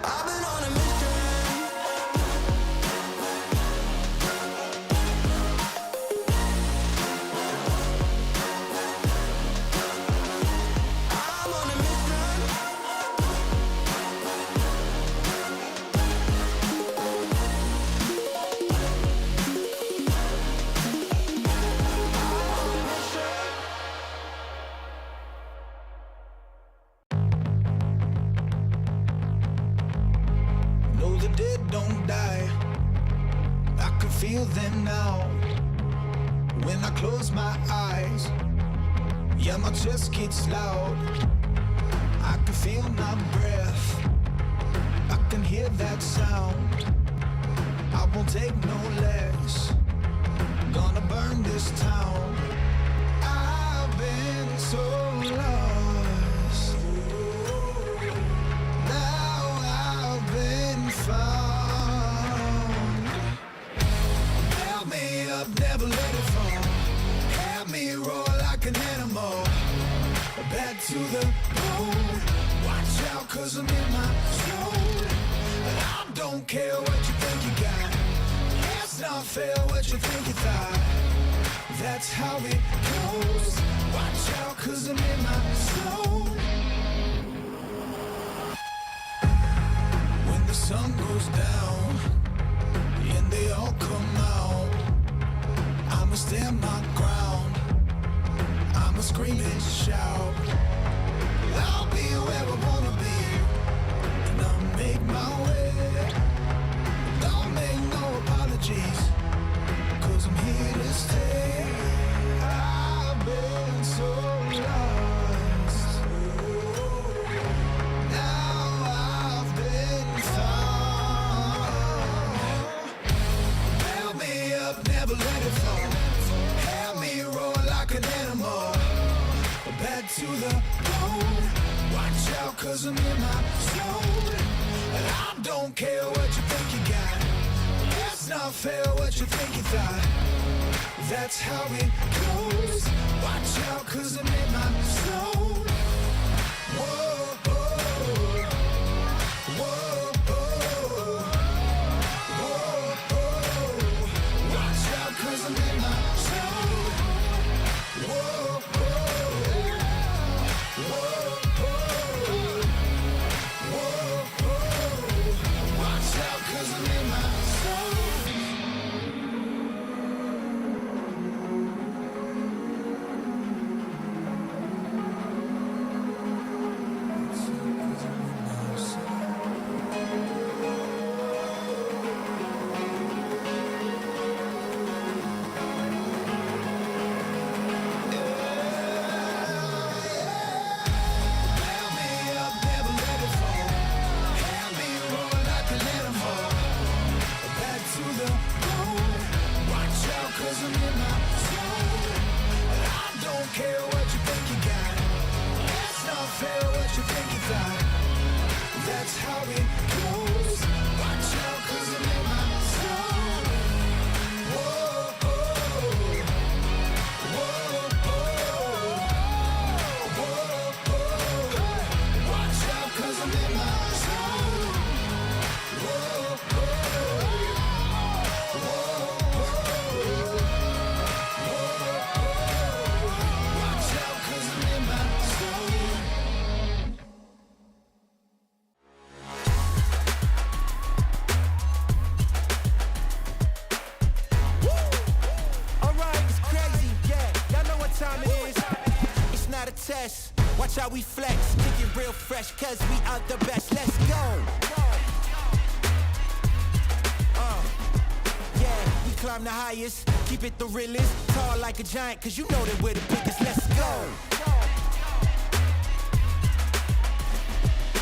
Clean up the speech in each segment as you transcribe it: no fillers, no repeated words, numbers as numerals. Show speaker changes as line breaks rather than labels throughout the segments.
I've been on a mission. I'm on a mission.
No, the dead don't die. I can feel them now. When I close my eyes, yeah, my chest gets loud. I can feel my breath. I can hear that sound. I won't take no less. Gonna burn this town. I've been so lost. Now I've been found. Held me up, never let it fall. Had me roar like an animal. Back to the bone. Watch out, cause I'm in my zone. I don't care what you think you got. It's not fair what you think you thought. That's how it goes. Watch out, cause I'm in my zone. When the sun goes down and they all come out, I'ma stand my ground. I'ma scream and shout. I'll be where I wanna be, and I'll make my way. Don't make no apologies, cause I'm here to stay. I've been so lost. Now I've been found. Held me up, never let it fall. Had me roar like an animal. Back to the bone. Watch out, cause I'm in my zone. And I don't care what you think you got. It's not fair what you think you thought. That's how it goes. Watch out, cause I'm in my zone. Whoa, whoa, whoa, whoa, whoa. Watch out, cause I'm in my zone. Whoa, whoa, whoa, whoa. Watch out, cause I'm in my zone. Held me up, never let it fall. Had me roar like an animal. Back to the bone. Watch out, cause I'm in my zone. I don't care what you think you got. It's not fair what you think you thought. That's how it goes. Watch out, cause I'm in my zone. Whoa, whoa, whoa, whoa. Watch out, cause I'm in my zone. Whoa, watch out, cause I'm in my zone.
Alright, it's crazy, yeah. Y'all know what time it is. It's not a test. Watch how we flex, kicking real fresh, cause we are the best. Let's go. Yeah, we climb the highest, keep it the realest. Tall like a giant, cause you know that we're the biggest. Let's go.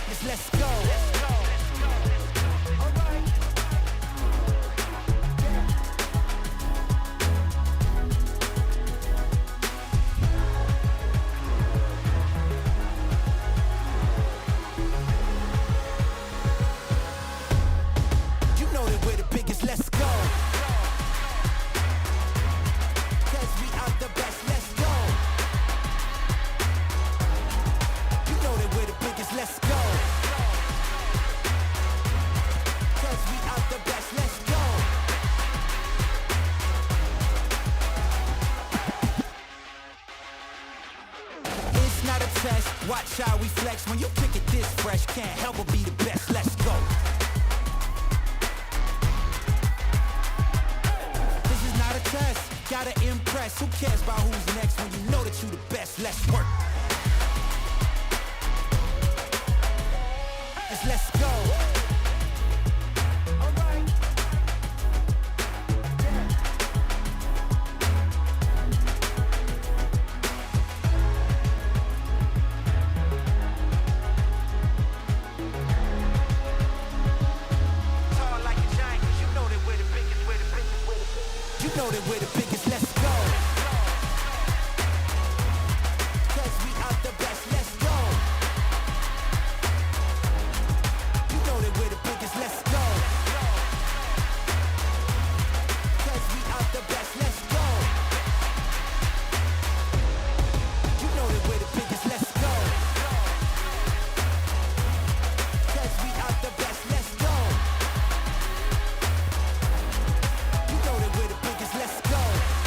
Yes, let's go. Alright. You know that we're the biggest. Let's go. Cause we are the best. Let's go. You know that we're the biggest. Let's go. flex when you kick it this fresh. Can't help but be the best. Let's go. This is not a test. Gotta impress. Who cares about who's next when you know that you the best? Let's work. Just let's go. You know that we're the biggest, let's go. Cause we are the best, let's go. You know that we're the biggest, let's go. Cause we are the best, let's go. You know that we're the biggest, let's go. Cause we are the best, let's go. You know that we're the biggest, let's go.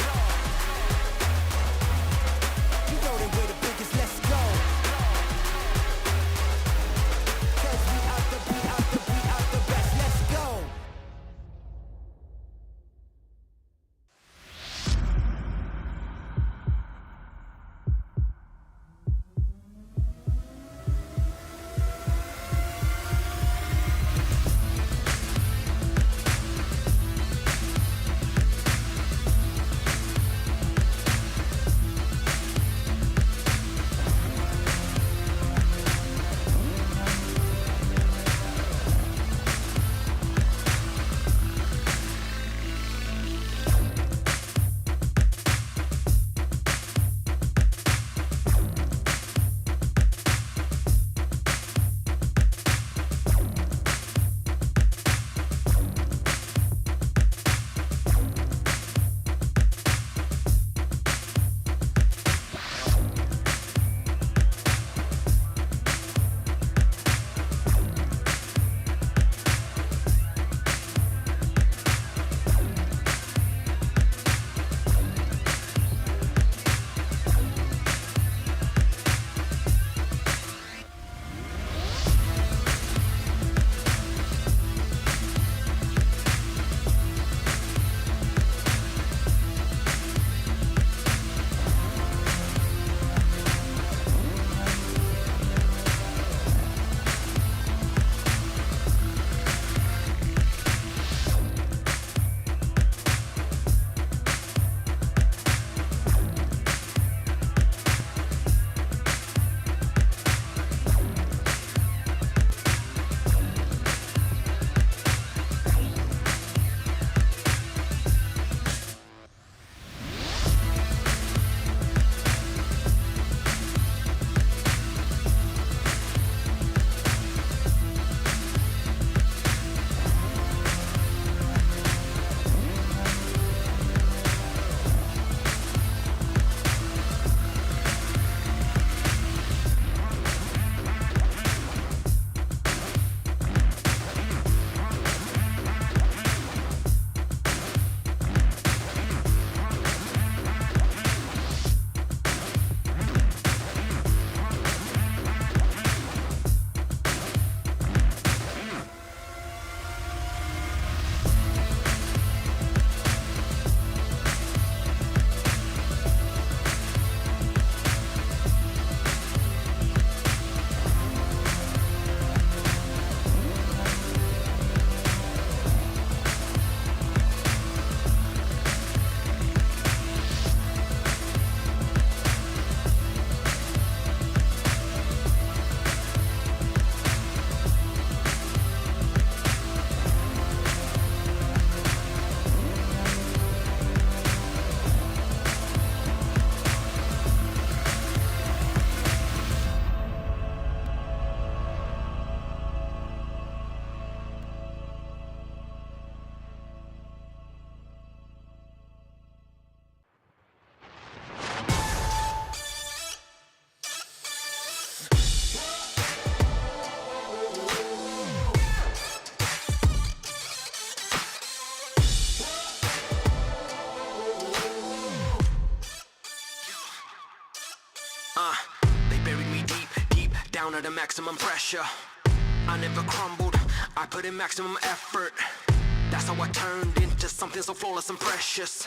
maximum pressure. I never crumbled, I put in maximum effort. That's how I turned into something so flawless and precious.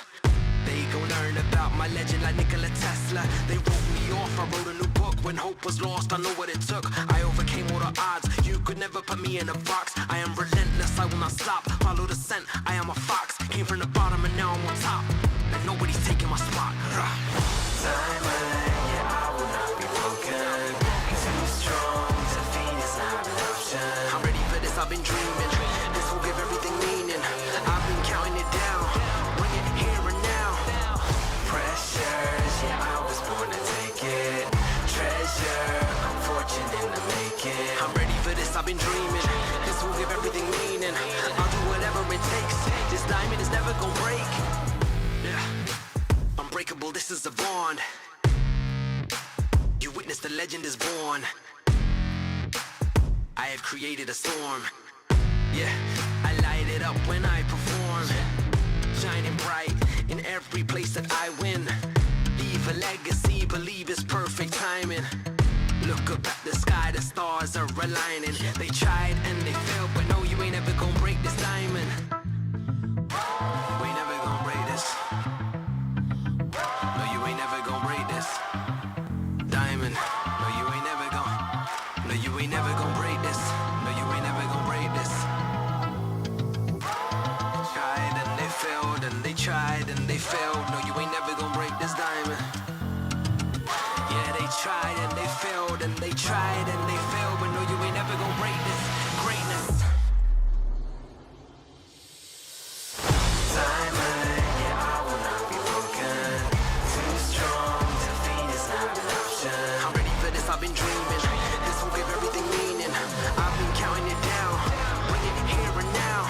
They gon' learn about my legend like Nikola Tesla. They wrote me off, I wrote a new book. When hope was lost, I know what it took. I overcame all the odds, you could never put me in a box. I am relentless, I will not stop. Follow the scent, I am a fox. Came from the bottom and now I'm on top. And nobody's taking my spot.
Diamond, yeah, I will not be broken. Too strong, defeat is not an option.
I'm ready for this, I've been dreaming. This will give everything meaning. I've been counting it down. Bring it here and now.
Pressures, yeah, I was born to take it. Treasure, I'm fortunate to make it.
I'm ready for this, I've been dreaming. This will give everything meaning. I'll do whatever it takes. This diamond is never gonna break. Yeah, unbreakable, this is a bond. You witness the legend is born. I have created a storm. Yeah, I light it up when I perform. Shining bright in every place that I win. Leave a legacy, believe it's perfect timing. Look up at the sky, the stars are aligning. They tried and they failed, but no, you ain't ever gonna break this diamond. We ain't never gonna break this. No, you ain't never gonna break this diamond. No, you ain't never gonna. No, you ain't never gonna break this. No, you ain't never gonna break this. Tried and they failed and they tried and they failed. No, you ain't never gonna break this diamond. Yeah, they tried and they failed and they tried and they failed, but no, you ain't never gonna break this greatness.
Diamond, yeah, I will not be broken. Too strong, defeat is not an option.
I'm ready for this, I've been dreaming. This will give everything meaning. I've been counting it down. Bring it here and now.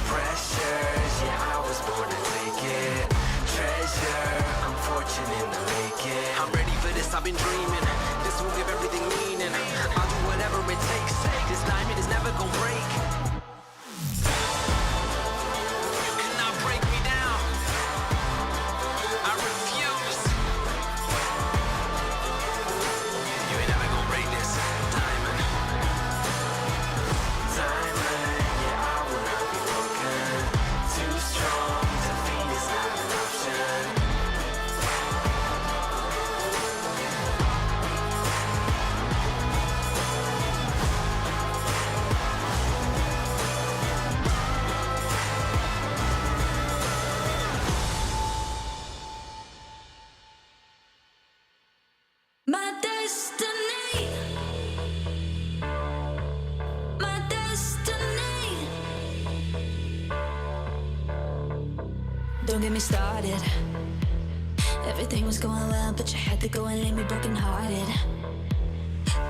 Pressures, yeah, I was born to take it. Treasure, I'm fortunate to make it.
I'm ready for this, I've been dreaming. This will give everything meaning. I'll do whatever it takes. This diamond is never gonna break. You cannot break me down. I refuse. You ain't never gonna break this diamond.
Diamond, yeah, I will not be broken. Too strong, defeat is not an option.
My destiny, my destiny. Don't get me started. Everything was going well, but you had to go and leave me brokenhearted.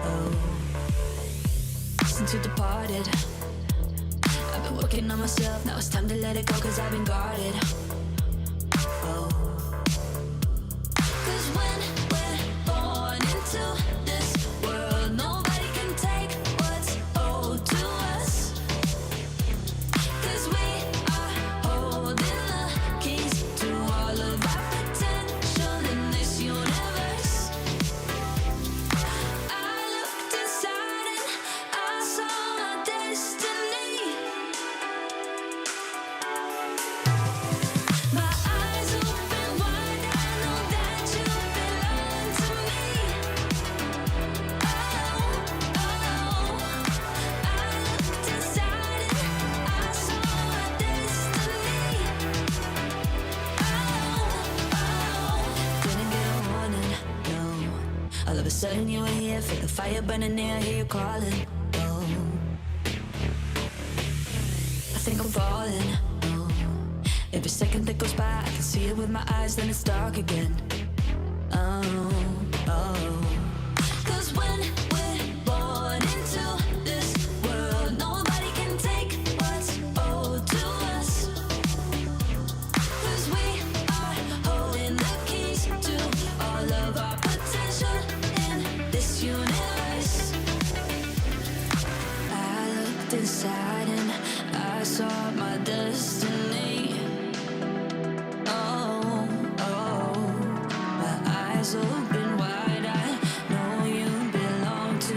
Oh, since you departed, I've been working on myself. Now it's time to let it go, 'cause I've been guarded. Oh, 'cause when we're born into this world, nobody can take what's owed to us. 'Cause we are holding the keys to all of our potential in this universe. I looked inside and I saw my destiny. My eyes open wide, I know that you belong to me. Oh, oh, I looked inside and I saw my destiny. Oh, didn't get a warning, no. All of a sudden you were here, feel the fire burning near, hear you calling. Oh, I think I'm falling. Oh, every second that goes by, I can see it with my eyes, then it's dark again. Oh, oh. 'Cause when we're born into this world, nobody can take what's owed to us. 'Cause we are holding the keys to all of our potential in this universe. I looked inside and I saw my destiny. Oh, oh, my eyes open wide. I know you belong to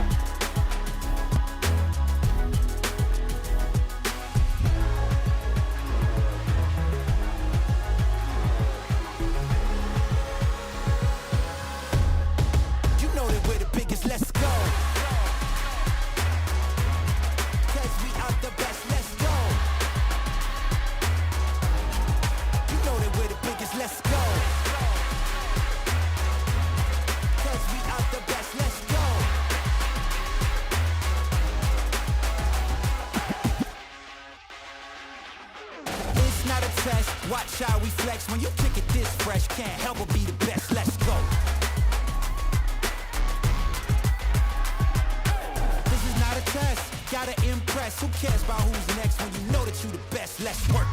You know that we're the biggest, let's go. Cause we are the best, let's go. You know that we're the biggest, let's go. Cause we are the best, let's go. It's not a test, watch how we flex. When you kick it this fresh, can't help but be the best, let's go. This is not a test, gotta impress. Who cares about who's next when you know that you the best? Let's work.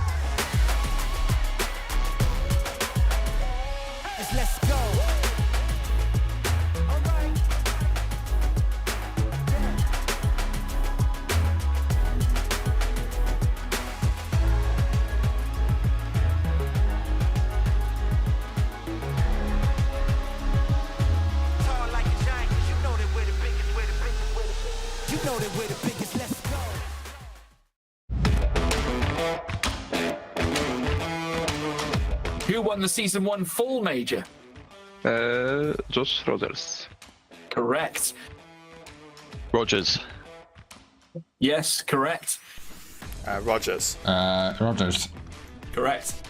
Just let's go. You know that we're the biggest. Let's go.
Who won the Season 1 full major?
Josh Rogers.
Correct.
Rogers.
Yes, correct.
Rogers.
Rogers.
Correct.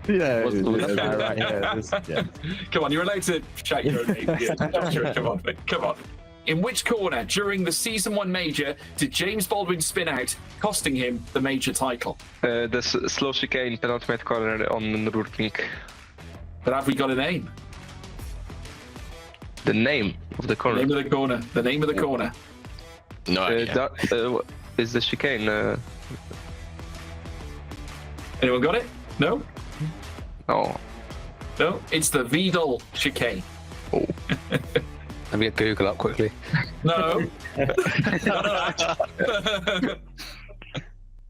Yeah, right, yeah.
Come on, you're allowed to shout your own name. Yeah, sure, come on, mate. Come on. In which corner during the Season 1 major did James Baldwin spin out, costing him the major title?
The slow chicane penultimate corner on Nürburgring.
But have we got a name?
The name of the corner.
Name of the corner. The name of the corner.
No idea.
Is the chicane.
Anyone got it? No?
Oh.
No? It's the Vidal chicane.
Oh.
Let me get Google up quickly.
No.
Yeah,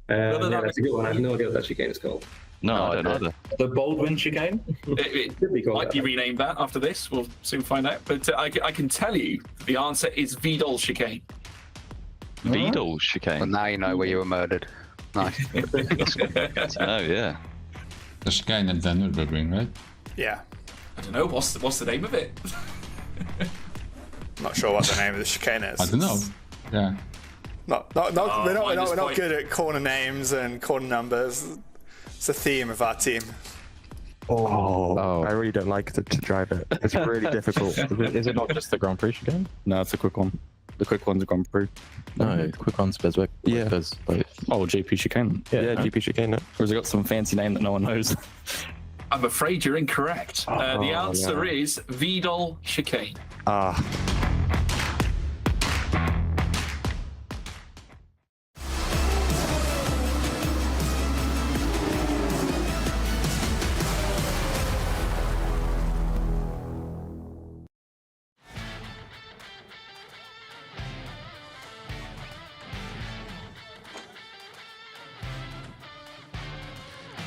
that's a good one. I have no idea what that chicane is called.
No, I don't know either.
The Baldwin chicane?
It
Could be called
might
that.
be renamed that after this. We'll soon find out. But I can tell you the answer is Vidal chicane.
Vidal chicane.
Well, now you know where you were murdered. Nice.
Oh, yeah.
The chicane at the Nürburgring, right?
Yeah.
I don't know. What's the name of it?
I'm not sure what the name of the chicane is.
I don't know. Yeah.
We're
minus
not
point.
good at corner names and corner numbers. It's a theme of our team.
Oh, I really don't like to drive it. It's really difficult.
Is it not just the Grand Prix chicane? No, it's a quick one. The quick one's a Grand Prix.
No, quick on Spezwick. Yeah.
Oh, GP chicane.
Yeah, GP chicane.
Or has it got some fancy name that no one knows?
I'm afraid you're incorrect. The answer is Vidal chicane.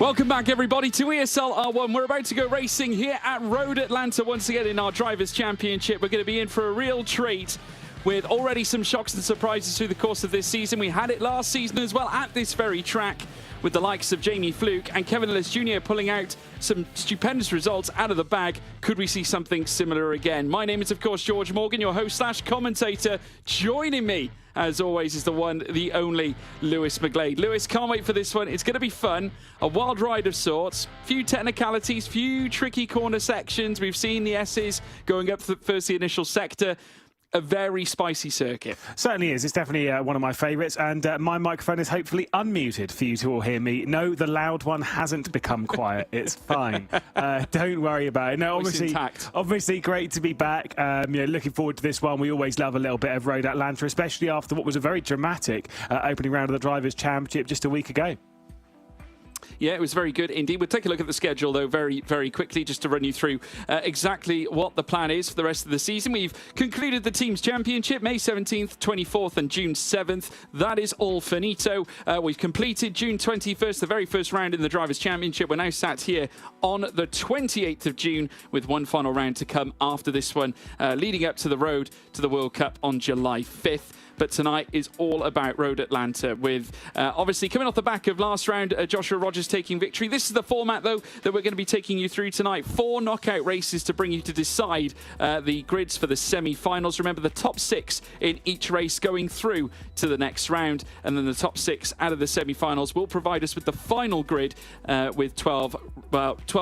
Welcome back, everybody, to ESL R1. We're about to go racing here at Road Atlanta once again in our Drivers' Championship. We're going to be in for a real treat with already some shocks and surprises through the course of this season. We had it last season as well at this very track with the likes of Jamie Fluke and Kevin Ellis Jr. pulling out some stupendous results out of the bag. Could we see something similar again? My name is, of course, George Morgan, your host / commentator. Joining me, as always, is the one, the only Lewis McGlade. Lewis, can't wait for this one. It's going to be fun. A wild ride of sorts. Few technicalities, few tricky corner sections. We've seen the S's going up first the initial sector. A very spicy circuit.
Certainly is. It's definitely one of my favourites. And my microphone is hopefully unmuted for you to all hear me. No, the loud one hasn't become quiet. It's fine. Don't worry about it. No, obviously great to be back. Looking forward to this one. We always love a little bit of Road Atlanta, especially after what was a very dramatic opening round of the Drivers' Championship just a week ago.
Yeah, it was very good indeed. We'll take a look at the schedule, though, very, very quickly, just to run you through exactly what the plan is for the rest of the season. We've concluded the Teams Championship, May 17th, 24th and June 7th. That is all finito. We've completed June 21st, the very first round in the Drivers' Championship. We're now sat here on the 28th of June with one final round to come after this one, leading up to the road to the World Cup on July 5th. But tonight is all about Road Atlanta with, obviously, coming off the back of last round, Joshua Rogers taking victory. This is the format, though, that we're going to be taking you through tonight. 4 knockout races to bring you to decide the grids for the semi-finals. Remember, the top 6 in each race going through to the next round. And then the top 6 out of the semi-finals will provide us with the final grid with 12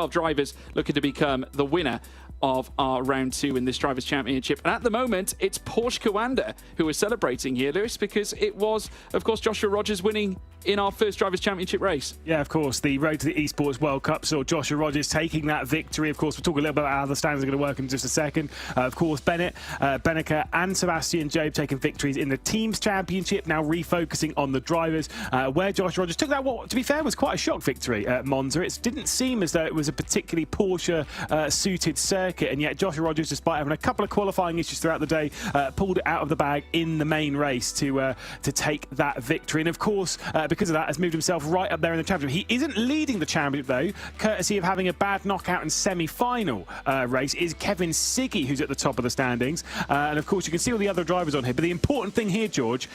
drivers looking to become the winner of our round 2 in this Drivers' Championship. And at the moment, it's Porsche Coanda who are celebrating here, Lewis, because it was, of course, Joshua Rogers winning in our first Drivers' Championship race.
Yeah, of course. The road to the Esports World Cup saw Joshua Rogers taking that victory. Of course, we'll talk a little bit about how the standings are going to work in just a second. Of course, Benneker and Sebastian Job taking victories in the Teams Championship, now refocusing on the drivers, where Joshua Rogers took that, what, to be fair, was quite a shock victory at Monza. It didn't seem as though it was a particularly Porsche-suited circuit. circuit, and yet Joshua Rogers, despite having a couple of qualifying issues throughout the day, pulled it out of the bag in the main race to take that victory. And of course, because of that, has moved himself right up there in the championship. He isn't leading the championship though, courtesy of having a bad knockout in semi-final race. Is Kevin Siggy, who's at the top of the standings, and of course you can see all the other drivers on here. But the important thing here, George,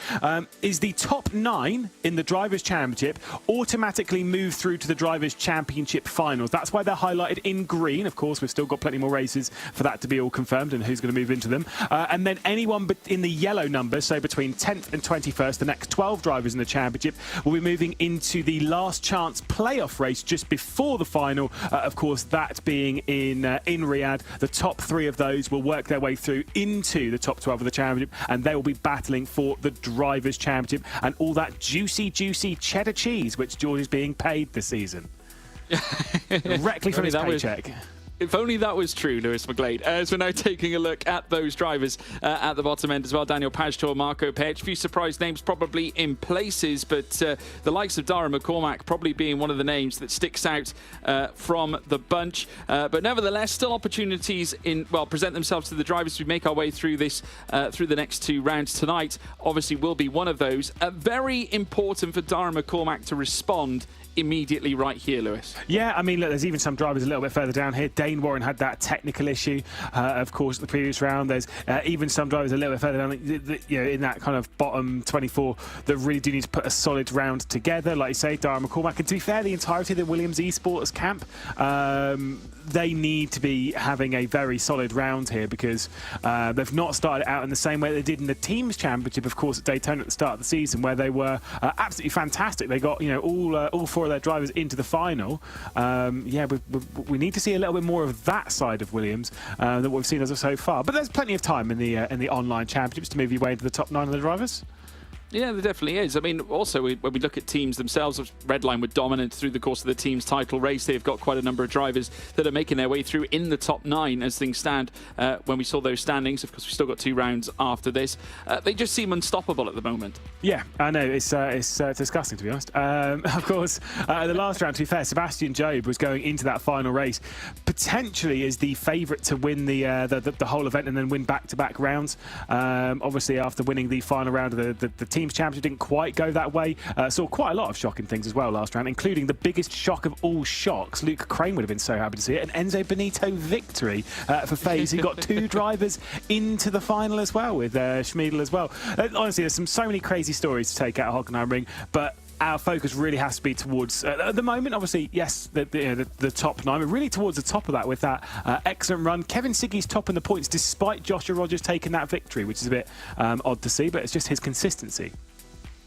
is the top 9 in the Drivers' Championship automatically move through to the Drivers' Championship finals. That's why they're highlighted in green. Of course, we've still got plenty more races for that to be all confirmed and who's going to move into them. And then anyone in the yellow numbers, so between 10th and 21st, the next 12 drivers in the championship, will be moving into the last chance playoff race just before the final. Of course, that being in Riyadh. The top 3 of those will work their way through into the top 12 of the championship, and they will be battling for the Drivers' Championship and all that juicy cheddar cheese which George is being paid this season. Directly from his paycheck.
If only that was true, Lewis McGlade. As we're now taking a look at those drivers at the bottom end as well. Daniel Pajtor, Marco Pech. A few surprise names probably in places, but the likes of Dara McCormack probably being one of the names that sticks out from the bunch. But nevertheless, still opportunities present themselves to the drivers as we make our way through this, through the next 2 rounds. Tonight, obviously, will be one of those. Very important for Dara McCormack to respond immediately right here, Lewis. Yeah, I mean, look, there's even some drivers a little bit further down here. Dane Warren had that technical issue, of course, the previous round. There's even some drivers a little bit further down, in that kind of bottom 24 that really do need to put a solid round together. Like you say, Dara McCormack, and to be fair, the entirety of the Williams Esports camp, they need to be having a very solid round here because they've not started out in the same way they did in the Teams Championship, of course, at Daytona at the start of the season, where they were absolutely fantastic. They got all 4 of their drivers into the final. We need to see a little bit more of that side of Williams than what we've seen as of so far. But there's plenty of time in the online championships to move your way into the top 9 of the drivers. Yeah, there definitely is. I mean, also, when we look at teams themselves, Redline were dominant through the course of the team's title race. They've got quite a number of drivers that are making their way through in the top 9 as things stand. When we saw those standings, of course, we've still got 2 rounds after this. They just seem unstoppable at the moment. Yeah, I know. It's disgusting, to be honest. Of course, the last round, to be fair, Sebastian Jobe was going into that final race potentially as the favourite to win the whole event and then win back-to-back rounds. Obviously, after winning the final round of the Teams Championship, didn't quite go that way. Saw quite a lot of shocking things as well last round, including the biggest shock of all shocks. Luke Crane would have been so happy to see it. An Enzo Benito victory for FaZe, who got 2 drivers into the final as well, with Schmiedel as well. Honestly, there's so many crazy stories to take out of Hockenheimring, but our focus really has to be towards, at the moment, obviously, yes, the top 9, but really towards the top of that with that excellent run. Kevin Siggy's top in the points despite Joshua Rogers taking that victory, which is a bit odd to see, but it's just his consistency.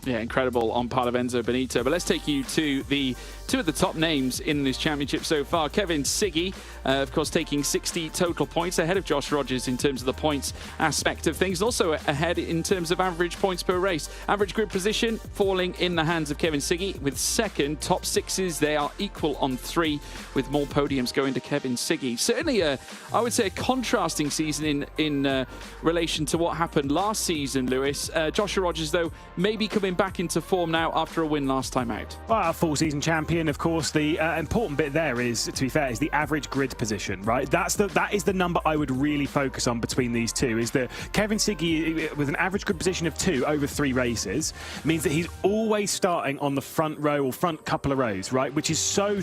Yeah, incredible on part of Enzo Benito. But let's take you to the 2 of the top names in this championship so far. Kevin Siggy, of course, taking 60 total points, ahead of Josh Rogers in terms of the points aspect of things, also ahead in terms of average points per race. Average grid position falling in the hands of Kevin Siggy with 2nd. Top 6s, they are equal on 3, with more podiums going to Kevin Siggy. Certainly, I would say, a contrasting season in relation to what happened last season, Lewis. Joshua Rogers, though, maybe coming back into form now after a win last time out. Well, our full season champion, of course. The important bit there is, to be fair, is the average grid position, right? That is the number I would really focus on between these 2, is that Kevin Siggy, with an average grid position of 2 over 3 races, means that he's always starting on the front row or front couple of rows, right? Which is so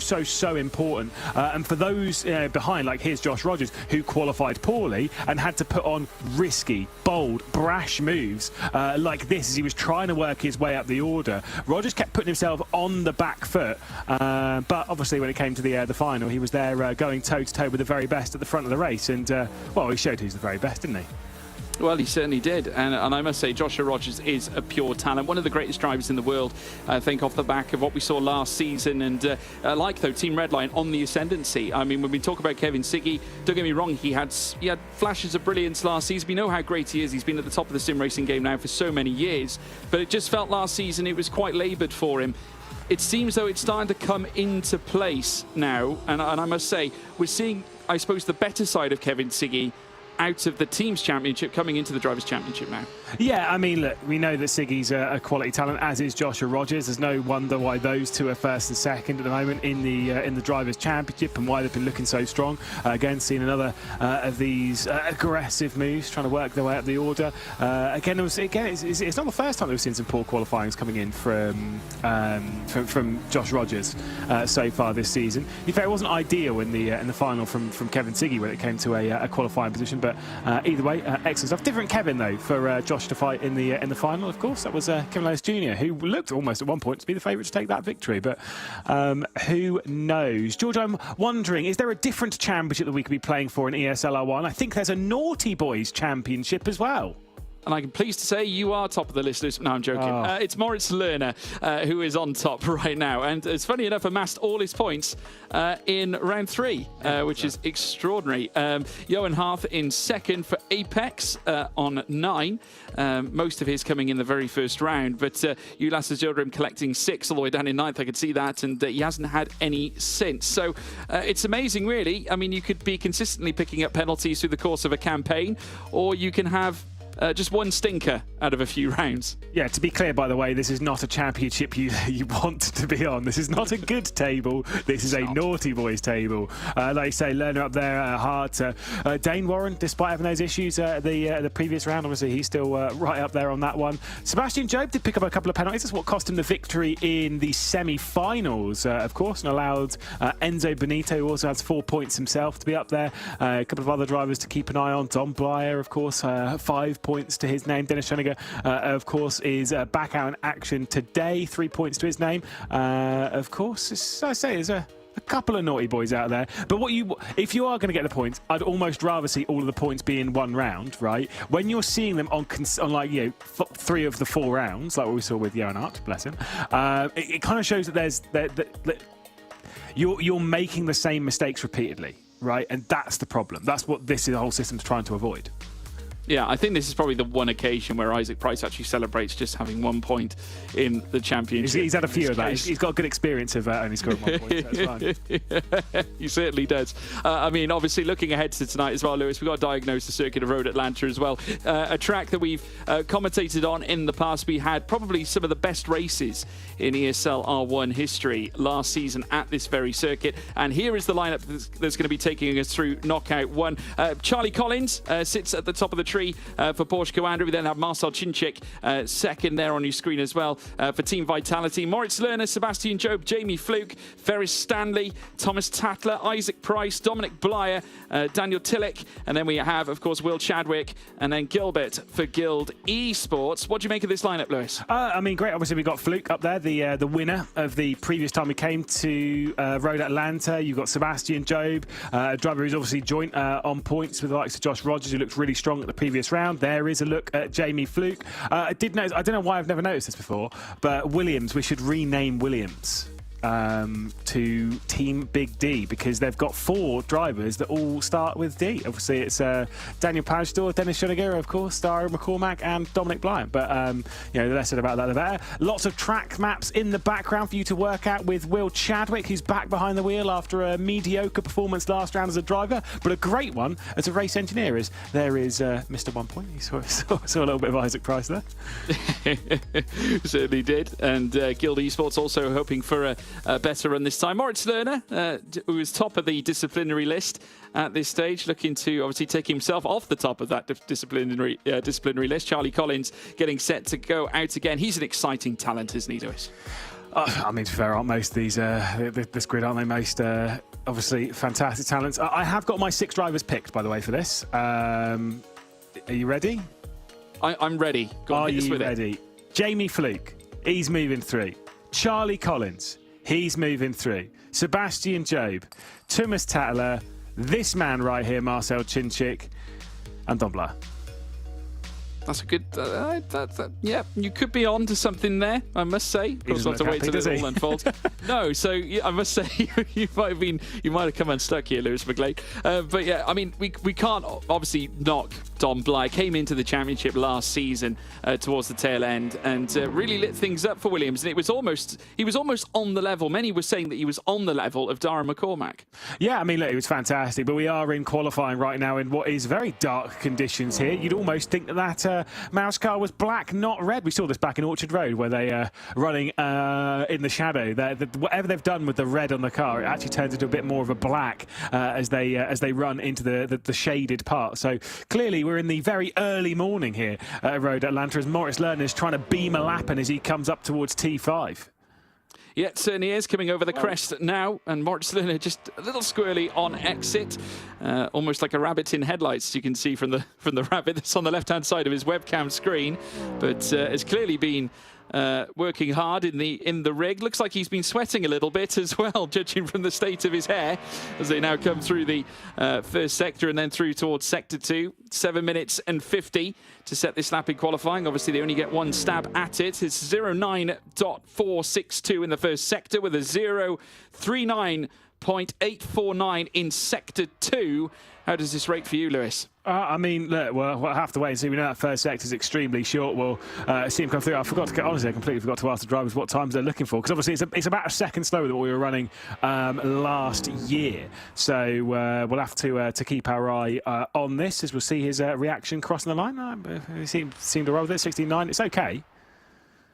important. And for those behind, like here's Josh Rogers, who qualified poorly and had to put on risky, bold, brash moves like this as he was trying to work his way up the order. Rogers kept putting himself on the back foot, but obviously when it came to the final, he was there going toe-to-toe with the very best at the front of the race, and well, he showed who's the very best, didn't he? Well, he certainly did, and I must say Joshua Rogers is a pure talent, one of the greatest drivers in the world, I think, off the back of what we saw last season. And though Team Redline on the ascendancy. I mean, when we talk about Kevin Siggy, don't get me wrong, he had flashes of brilliance last season. We know how great he is. He's been at the top of the sim racing game now for so many years, but it just felt last season it was quite laboured for him. It seems though it's starting to come into place now, and I must say we're seeing, I suppose, the better side of Kevin Siggy out of the Teams Championship coming into the Drivers' Championship now.
Yeah, I mean, look, we know that Siggy's a quality talent, as is Joshua Rogers. There's no wonder why those two are first and second at the moment in the Drivers' Championship and why they've been looking so strong. Again, seeing another of these aggressive moves, trying to work their way up the order. Again, it's not the first time we've seen some poor qualifyings coming in from Josh Rogers so far this season. In fact, it wasn't ideal in the final from Kevin Siggy when it came to a qualifying position, but either way, excellent stuff. Different Kevin though for Josh to fight in the final, of course. That was Kevin Lewis Jr., who looked almost at one point to be the favourite to take that victory, but who knows? George, I'm wondering, is there a different championship that we could be playing for in ESL R1? I think there's a Naughty Boys Championship as well.
And I'm pleased to say you are top of the list, Lewis. No, I'm joking. It's Moritz Lerner who is on top right now. And it's funny enough, amassed all his points in round 3, which is extraordinary. Johan Harth in second for Apex on 9. Most of his coming in the very first round. But Ulas Azildrim collecting 6 all the way down in 9th. I could see that. And he hasn't had any since. So it's amazing, really. I mean, you could be consistently picking up penalties through the course of a campaign, or you can have just one stinker out of a few rounds. Yeah, to be clear, by the way, this is not a championship you want to be on. This is not a good table. This is a Naughty Boys table. Like you say, Lerner up there, Hart. Dane Warren, despite having those issues the previous round, obviously he's still right up there on that one. Sebastian Job did pick up a couple of penalties. That's what cost him the victory in the semi-finals, of course, and allowed Enzo Benito, who also has 4 points himself, to be up there. A couple of other drivers to keep an eye on. Dom Blyer, of course, 5 points to his name. Dennis Schoeniger, of course, is back out in action today. 3 points to his name. Of course, as I say, there's a couple of naughty boys out there. But if you are going to get the points, I'd almost rather see all of the points be in one round, right? When you're seeing them on like, 3 of the 4 rounds, like what we saw with Johan Hart, bless him, it kind of shows that you're making the same mistakes repeatedly, right? And that's the problem. That's what the whole system's trying to avoid. Yeah, I think this is probably the one occasion where Isaac Price actually celebrates just having 1 point in the championship. He's had a few of that. He's got good experience of only scoring 1 point. So that's fine. He certainly does. I mean, obviously, looking ahead to tonight as well, Lewis, we've got to diagnose the circuit of Road Atlanta as well. A track that we've commentated on in the past. We had probably some of the best races in ESL R1 history last season at this very circuit. And here is the lineup that's going to be taking us through Knockout 1. Charlie Collins sits at the top of the tree for Porsche Coandra. We then have Marcel Cinchik second there on your screen as well for Team Vitality. Moritz Lerner, Sebastian Job, Jamie Fluke, Ferris Stanley, Thomas Tatler, Isaac Price, Dominic Blyer, Daniel Tillich, and then we have, of course, Will Chadwick, and then Gilbert for Guild Esports. What do you make of this lineup, Lewis? I mean, great. Obviously, we've got Fluke up there, the winner of the previous time we came to Road Atlanta. You've got Sebastian Job, a driver who's obviously joint on points with the likes of Josh Rogers, who looked really strong at the previous round. There is a look at Jamie Fluke. I did notice, I don't know why I've never noticed this before, but Williams, we should rename Williams to Team Big D, because they've got 4 drivers that all start with D. Obviously, it's Daniel Pagdor, Dennis Schoeniger, of course, Dario McCormack, and Dominic Blyant. But the less said about that, the better. Lots of track maps in the background for you to work out with Will Chadwick, who's back behind the wheel after a mediocre performance last round as a driver, but a great one as a race engineer. There is Mr. 1 point. You saw a little bit of Isaac Price there. Certainly did. And Guild Esports also hoping for a better run this time. Moritz Lerner, who is top of the disciplinary list at this stage, looking to obviously take himself off the top of that disciplinary list. Charlie Collins getting set to go out again. He's an exciting talent, isn't he, Lewis? I mean, to be fair, aren't most of these this grid, aren't they? Most obviously fantastic talents. I have got my 6 drivers picked, by the way, for this. Are you ready? I'm ready. Go on, hit us with ready? It. Jamie Fluke, he's moving through. Charlie Collins, he's moving through. Sebastian Job, Thomas Tatler, this man right here, Marcel Cinchik, and Dom Blyer. That's a good... yeah, you could be on to something there, I must say. Of course, we'll have to wait till it all unfolds. No, so yeah, I must say you might have come unstuck here, Lewis McGlade. But yeah, I mean, we can't obviously knock Dom Blyer. Came into the championship last season towards the tail end and really lit things up for Williams. And he was almost on the level. Many were saying that he was on the level of Dario McCormack. Yeah, I mean, look, it was fantastic. But we are in qualifying right now in what is very dark conditions here. You'd almost think that
Mouse car was black, not red. We saw this back in Orchard Road where they running in the shadow. Whatever they've done with the red on the car, it actually turns into a bit more of a black as they run into the shaded part. So clearly we're in the very early morning here at Road Atlanta as Moritz Lerner is trying to beam a lap in as he comes up towards T5.
Yeah, it certainly is coming over the crest now, and Moritz Lerner just a little squirrely on exit, almost like a rabbit in headlights. You can see from the rabbit that's on the left-hand side of his webcam screen, but has clearly been working hard in the rig. Looks like he's been sweating a little bit as well, judging from the state of his hair, as they now come through the first sector and then through towards sector 2. 7 minutes and 50 to set this lap in qualifying. Obviously, they only get one stab at it. It's 09.462 in the first sector with a 0.39.849 in sector 2. How does this rate for you, Lewis?
I mean, look, we'll have to wait and see. We know that first sector is extremely short. We'll see him come through. Honestly, I completely forgot to ask the drivers what times they're looking for, because obviously it's about a second slower than what we were running last year. So we'll have to keep our eye on this as we'll see his reaction crossing the line. He seemed to roll with it. 16.9. It's okay.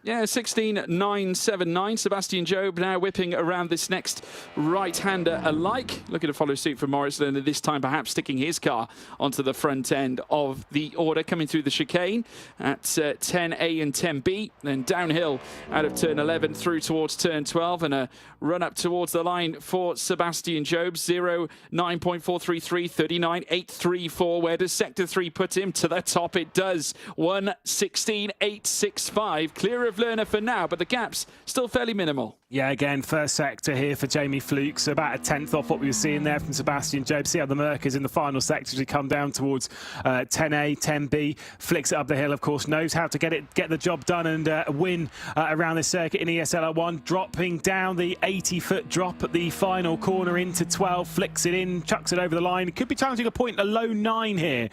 Yeah, 16.979. Sebastian Job now whipping around this next right-hander alike. Looking to follow suit from Moritz Lerner, this time perhaps sticking his car onto the front end of the order, coming through the chicane at 10A and 10B. Then downhill out of turn 11 through towards turn 12, and a run up towards the line for Sebastian Job. 09.433, 39.834. Where does sector 3 put him? To the top it does. 1:16.865. Clear of Lerner for now, but the gap's still fairly minimal.
Yeah, again, first sector here for Jamie Flukes, about a tenth off what we were seeing there from Sebastian Job. See how the Merc is in the final sector as we come down towards 10A, 10B. Flicks it up the hill, of course, knows how to get the job done and win around this circuit in ESL R1. Dropping down the 80-foot drop at the final corner into 12, flicks it in, chucks it over the line. Could be challenging a point, a low 9 here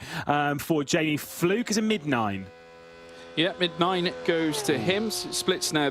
for Jamie Fluke. Is a mid-9.
Yeah, mid-9 goes to him. Splits now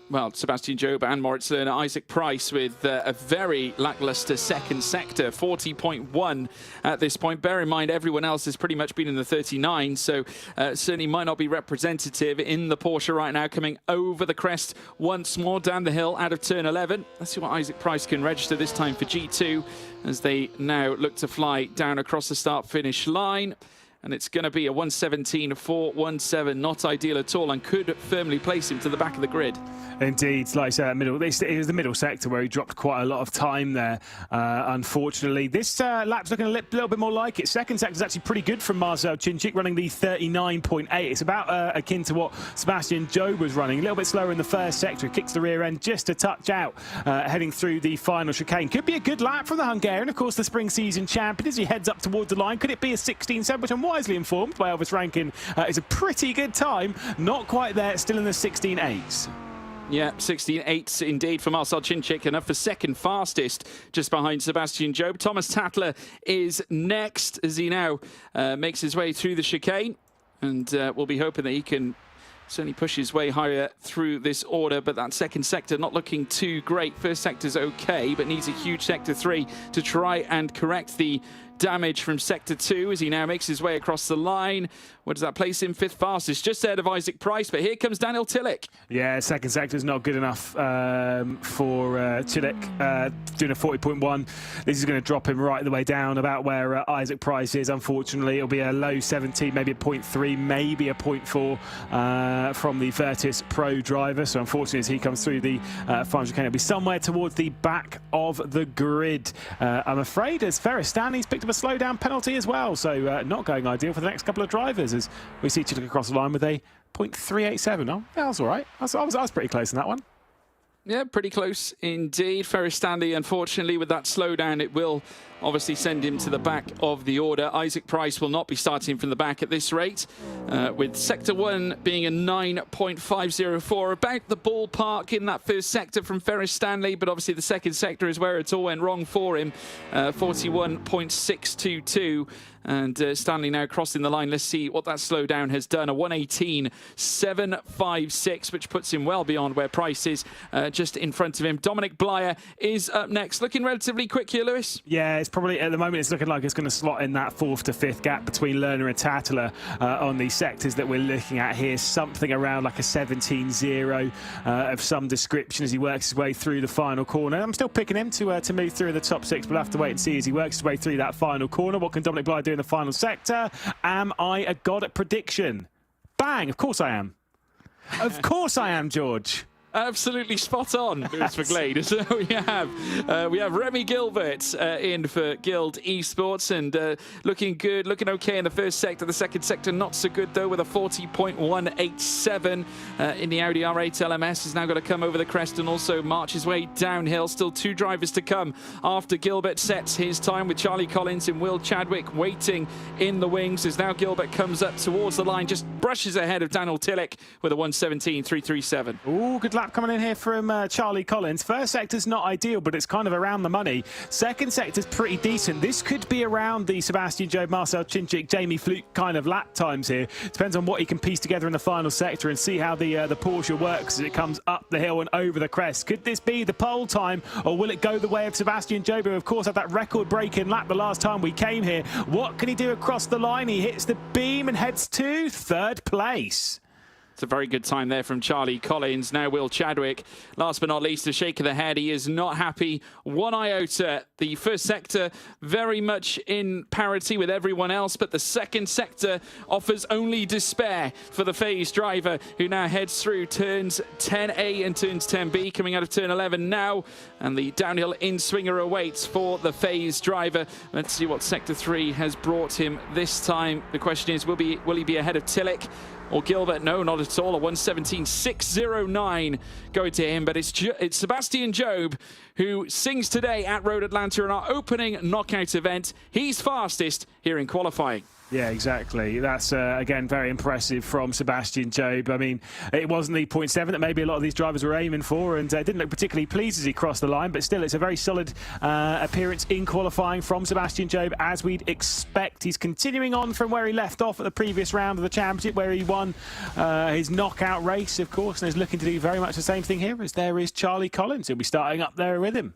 well, Sebastian Job and Moritz Lerner. Isaac Price with a very lackluster second sector, 40.1 at this point. Bear in mind, everyone else has pretty much been in the 39, so certainly might not be representative in the Porsche right now. Coming over the crest once more down the hill out of turn 11. Let's see what Isaac Price can register this time for G2 as they now look to fly down across the start-finish line. And it's going to be a 1:17.417, not ideal at all, and could firmly place him to the back of the grid.
Indeed, like I said, it was the middle sector where he dropped quite a lot of time there, unfortunately. This lap's looking a little bit more like it. Second sector is actually pretty good from Marcel Cinchik, running the 39.8. It's about akin to what Sebastian Job was running. A little bit slower in the first sector. Kicks the rear end just a touch out, heading through the final chicane. Could be a good lap from the Hungarian, of course, the spring season champion, as he heads up towards the line. Could it be a 16.7, which I'm wisely informed by Elvis Rankin is a pretty good time. Not quite there, still in the 16.8s.
Yeah, 16.8 indeed for Marcel Cinchik, enough for second fastest, just behind Sebastian Job. Thomas Tatler is next as he now makes his way through the chicane, and we'll be hoping that he can certainly push his way higher through this order, but that second sector not looking too great. First sector's okay, but needs a huge sector 3 to try and correct the damage from sector 2 as he now makes his way across the line. Where does that place him? Fifth fastest, just ahead of Isaac Price, but here comes Daniel Tillich.
Yeah, second sector is not good enough for Tillich, doing a 40.1. This is going to drop him right the way down about where Isaac Price is. Unfortunately, it'll be a low 17, maybe a 0.3, maybe a 0.4 from the Virtus Pro driver. So unfortunately, as he comes through the final chicane, it'll be somewhere towards the back of the grid. I'm afraid as Ferris Stanley's picked up a slowdown penalty as well, so not going ideal for the next couple of drivers as we see Tillich across the line with a 0.387. Oh, that was all right. I was pretty close in that one.
Yeah, pretty close indeed. Ferris Stanley, unfortunately, with that slowdown, it will obviously send him to the back of the order. Isaac Price will not be starting from the back at this rate, with sector 1 being a 9.504, about the ballpark in that first sector from Ferris Stanley, but obviously the second sector is where it all went wrong for him, 41.622. And Stanley now crossing the line. Let's see what that slowdown has done. A 1:18.756, which puts him well beyond where Price is, just in front of him. Dominic Blyer is up next. Looking relatively quick here, Lewis.
Yeah, it's probably, at the moment, it's looking like it's going to slot in that 4th to 5th gap between Lerner and Tattler on these sectors that we're looking at here. Something around like a 17.0 of some description as he works his way through the final corner. I'm still picking him to move through the top 6. We'll have to wait and see as he works his way through that final corner. What can Dominic Blyer do in the final sector? Am I a god at prediction? Bang! Of course I am. Of course I am, George.
Absolutely spot on, Lewis McGlade. So we have Remy Gilbert in for Guild Esports, and looking good, looking okay in the first sector. The second sector not so good though, with a 40.187 in the Audi R8 LMS. Has now got to come over the crest and also march his way downhill. Still 2 drivers to come after Gilbert sets his time, with Charlie Collins and Will Chadwick waiting in the wings. As now Gilbert comes up towards the line, just brushes ahead of Daniel Tillich with a 1:17.337.
Ooh, good lap coming in here from Charlie Collins. First sector's not ideal, but it's kind of around the money. Second sector's pretty decent. This could be around the Sebastian Jobe, Marcel Chinchik, Jamie Fluke kind of lap times here. Depends on what he can piece together in the final sector and see how the Porsche works as it comes up the hill and over the crest. Could this be the pole time, or will it go the way of Sebastian Jobe, who of course had that record-breaking lap the last time we came here? What can he do across the line? He hits the beam and heads to 3rd place.
It's a very good time there from Charlie Collins. Now Will Chadwick, last but not least, a shake of the head. He is not happy one iota. The first sector very much in parity with everyone else, but the second sector offers only despair for the FaZe driver, who now heads through turns 10A and turns 10B, coming out of turn 11 now, and the downhill in-swinger awaits for the FaZe driver. Let's see what sector 3 has brought him this time. The question is, will he be ahead of Tillich or Gilbert? No, not at all. A 1:17.609 going to him. But it's Sebastian Jobe who sings today at Road Atlanta in our opening knockout event. He's fastest here in qualifying.
Yeah, exactly. That's, again, very impressive from Sebastian Jobe. I mean, it wasn't the 0.7 that maybe a lot of these drivers were aiming for, and didn't look particularly pleased as he crossed the line, but still, it's a very solid appearance in qualifying from Sebastian Jobe, as we'd expect. He's continuing on from where he left off at the previous round of the championship, where he won his knockout race, of course, and is looking to do very much the same thing here, as there is Charlie Collins, who'll be starting up there with him.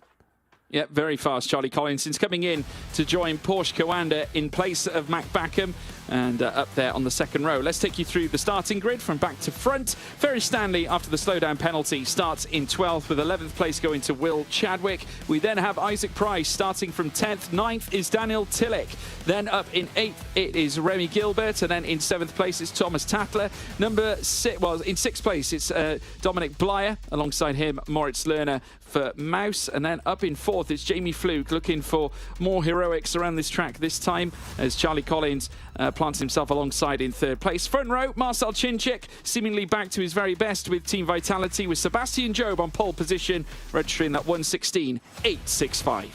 Yeah, very fast, Charlie Collins, since coming in to join Porsche Coanda in place of Mac Backham, and up there on the second row. Let's take you through the starting grid from back to front. Ferry Stanley, after the slowdown penalty, starts in 12th, with 11th place going to Will Chadwick. We then have Isaac Price starting from 10th. 9th is Daniel Tillich. Then up in 8th, it is Remy Gilbert. And then in 7th place, it's Thomas Tattler. In 6th place, it's Dominic Blyer. Alongside him, Moritz Lerner for Mouse. And then up in 4th, it's Jamie Fluke, looking for more heroics around this track this time, as Charlie Collins plants himself alongside in 3rd place. Front row, Marcel Chinchik, seemingly back to his very best with Team Vitality, with Sebastian Jobe on pole position, registering that 1:16.865.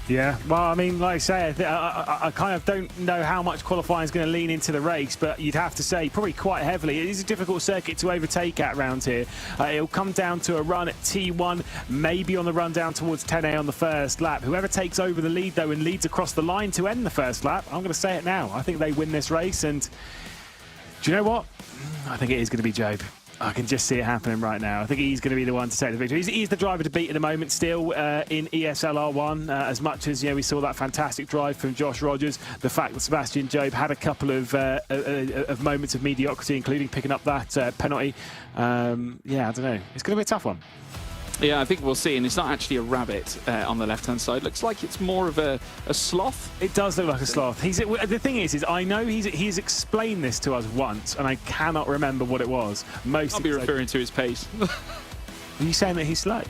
Yeah, well, I mean, like I say, I kind of don't know how much qualifying is going to lean into the race, but you'd have to say probably quite heavily. It is a difficult circuit to overtake at round here. It'll come down to a run at T1, maybe on the run down towards 10A on the first lap. Whoever takes over the lead, though, and leads across the line to end the first lap, I'm going to say it now, I think they win this race. And do you know what? I think it is going to be Jobe. I can just see it happening right now. I think he's going to be the one to take the victory. He's the driver to beat at the moment still in ESL R1. As much as we saw that fantastic drive from Josh Rogers, the fact that Sebastian Jobe had a couple of moments of mediocrity, including picking up that penalty. Yeah, I don't know. It's going to be a tough one.
Yeah, I think we'll see. And it's not actually a rabbit on the left-hand side. Looks like it's more of a sloth.
It does look like a sloth. The thing is I know he's explained this to us once, and I cannot remember what it was.
I'll be referring to his pace.
Are you saying that he's slow?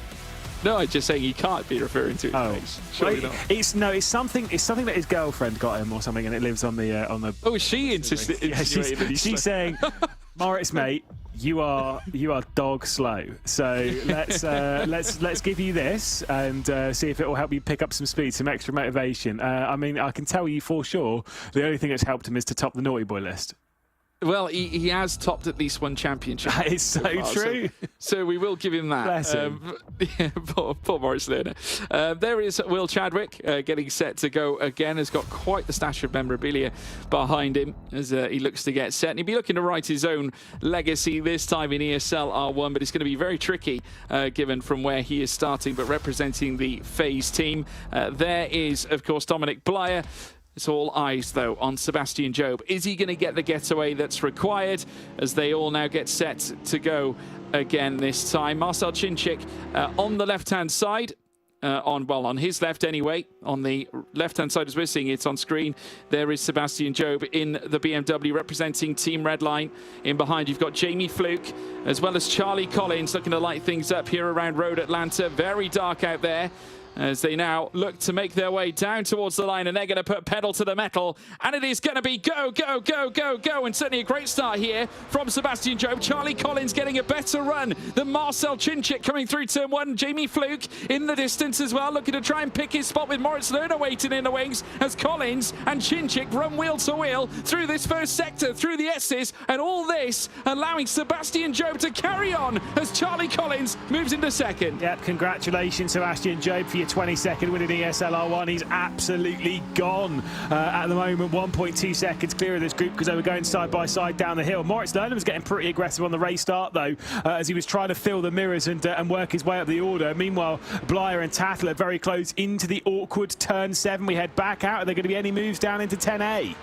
No, I'm just saying he can't be referring to his pace. Surely not.
It's something that his girlfriend got him or something, and it lives on the.
Oh, she insisted.
Yeah, she's saying, Moritz, mate, you are dog slow. So let's give you this and see if it will help you pick up some speed, some extra motivation. I mean, I can tell you for sure the only thing that's helped him is to top the naughty boy list.
Well, he has topped at least one championship.
That is so true.
So we will give him that.
Bless him.
Poor Maurice Lerner. There is Will Chadwick getting set to go again. Has got quite the stash of memorabilia behind him as he looks to get set. And he'll be looking to write his own legacy this time in ESL R1, but it's going to be very tricky given from where he is starting, but representing the FaZe team. There is, of course, Dominic Blyer. It's all eyes, though, on Sebastian Jobe. Is he going to get the getaway that's required as they all now get set to go again this time? Marcel Chinchik on the left-hand side. On his left anyway, on the left-hand side as we're seeing it on screen, there is Sebastian Jobe in the BMW representing Team Redline. In behind, you've got Jamie Fluke, as well as Charlie Collins looking to light things up here around Road Atlanta. Very dark out there as they now look to make their way down towards the line, and they're going to put pedal to the metal, and it is going to be go, go, go, go, go, and certainly a great start here from Sebastian Jobe. Charlie Collins getting a better run than Marcel Chinchik coming through turn one. Jamie Fluke in the distance as well, looking to try and pick his spot with Moritz Lerner waiting in the wings as Collins and Chinchik run wheel to wheel through this first sector, through the S's, and all this allowing Sebastian Jobe to carry on as Charlie Collins moves into second.
Yep, congratulations Sebastian Jobe for your 22nd win in ESL R1. He's absolutely gone at the moment. 1.2 seconds clear of this group because they were going side by side down the hill. Moritz Lerner was getting pretty aggressive on the race start though, as he was trying to fill the mirrors and work his way up the order. Meanwhile, Blyer and Tatler very close into the awkward turn 7. We head back out. Are there going to be any moves down into 10A?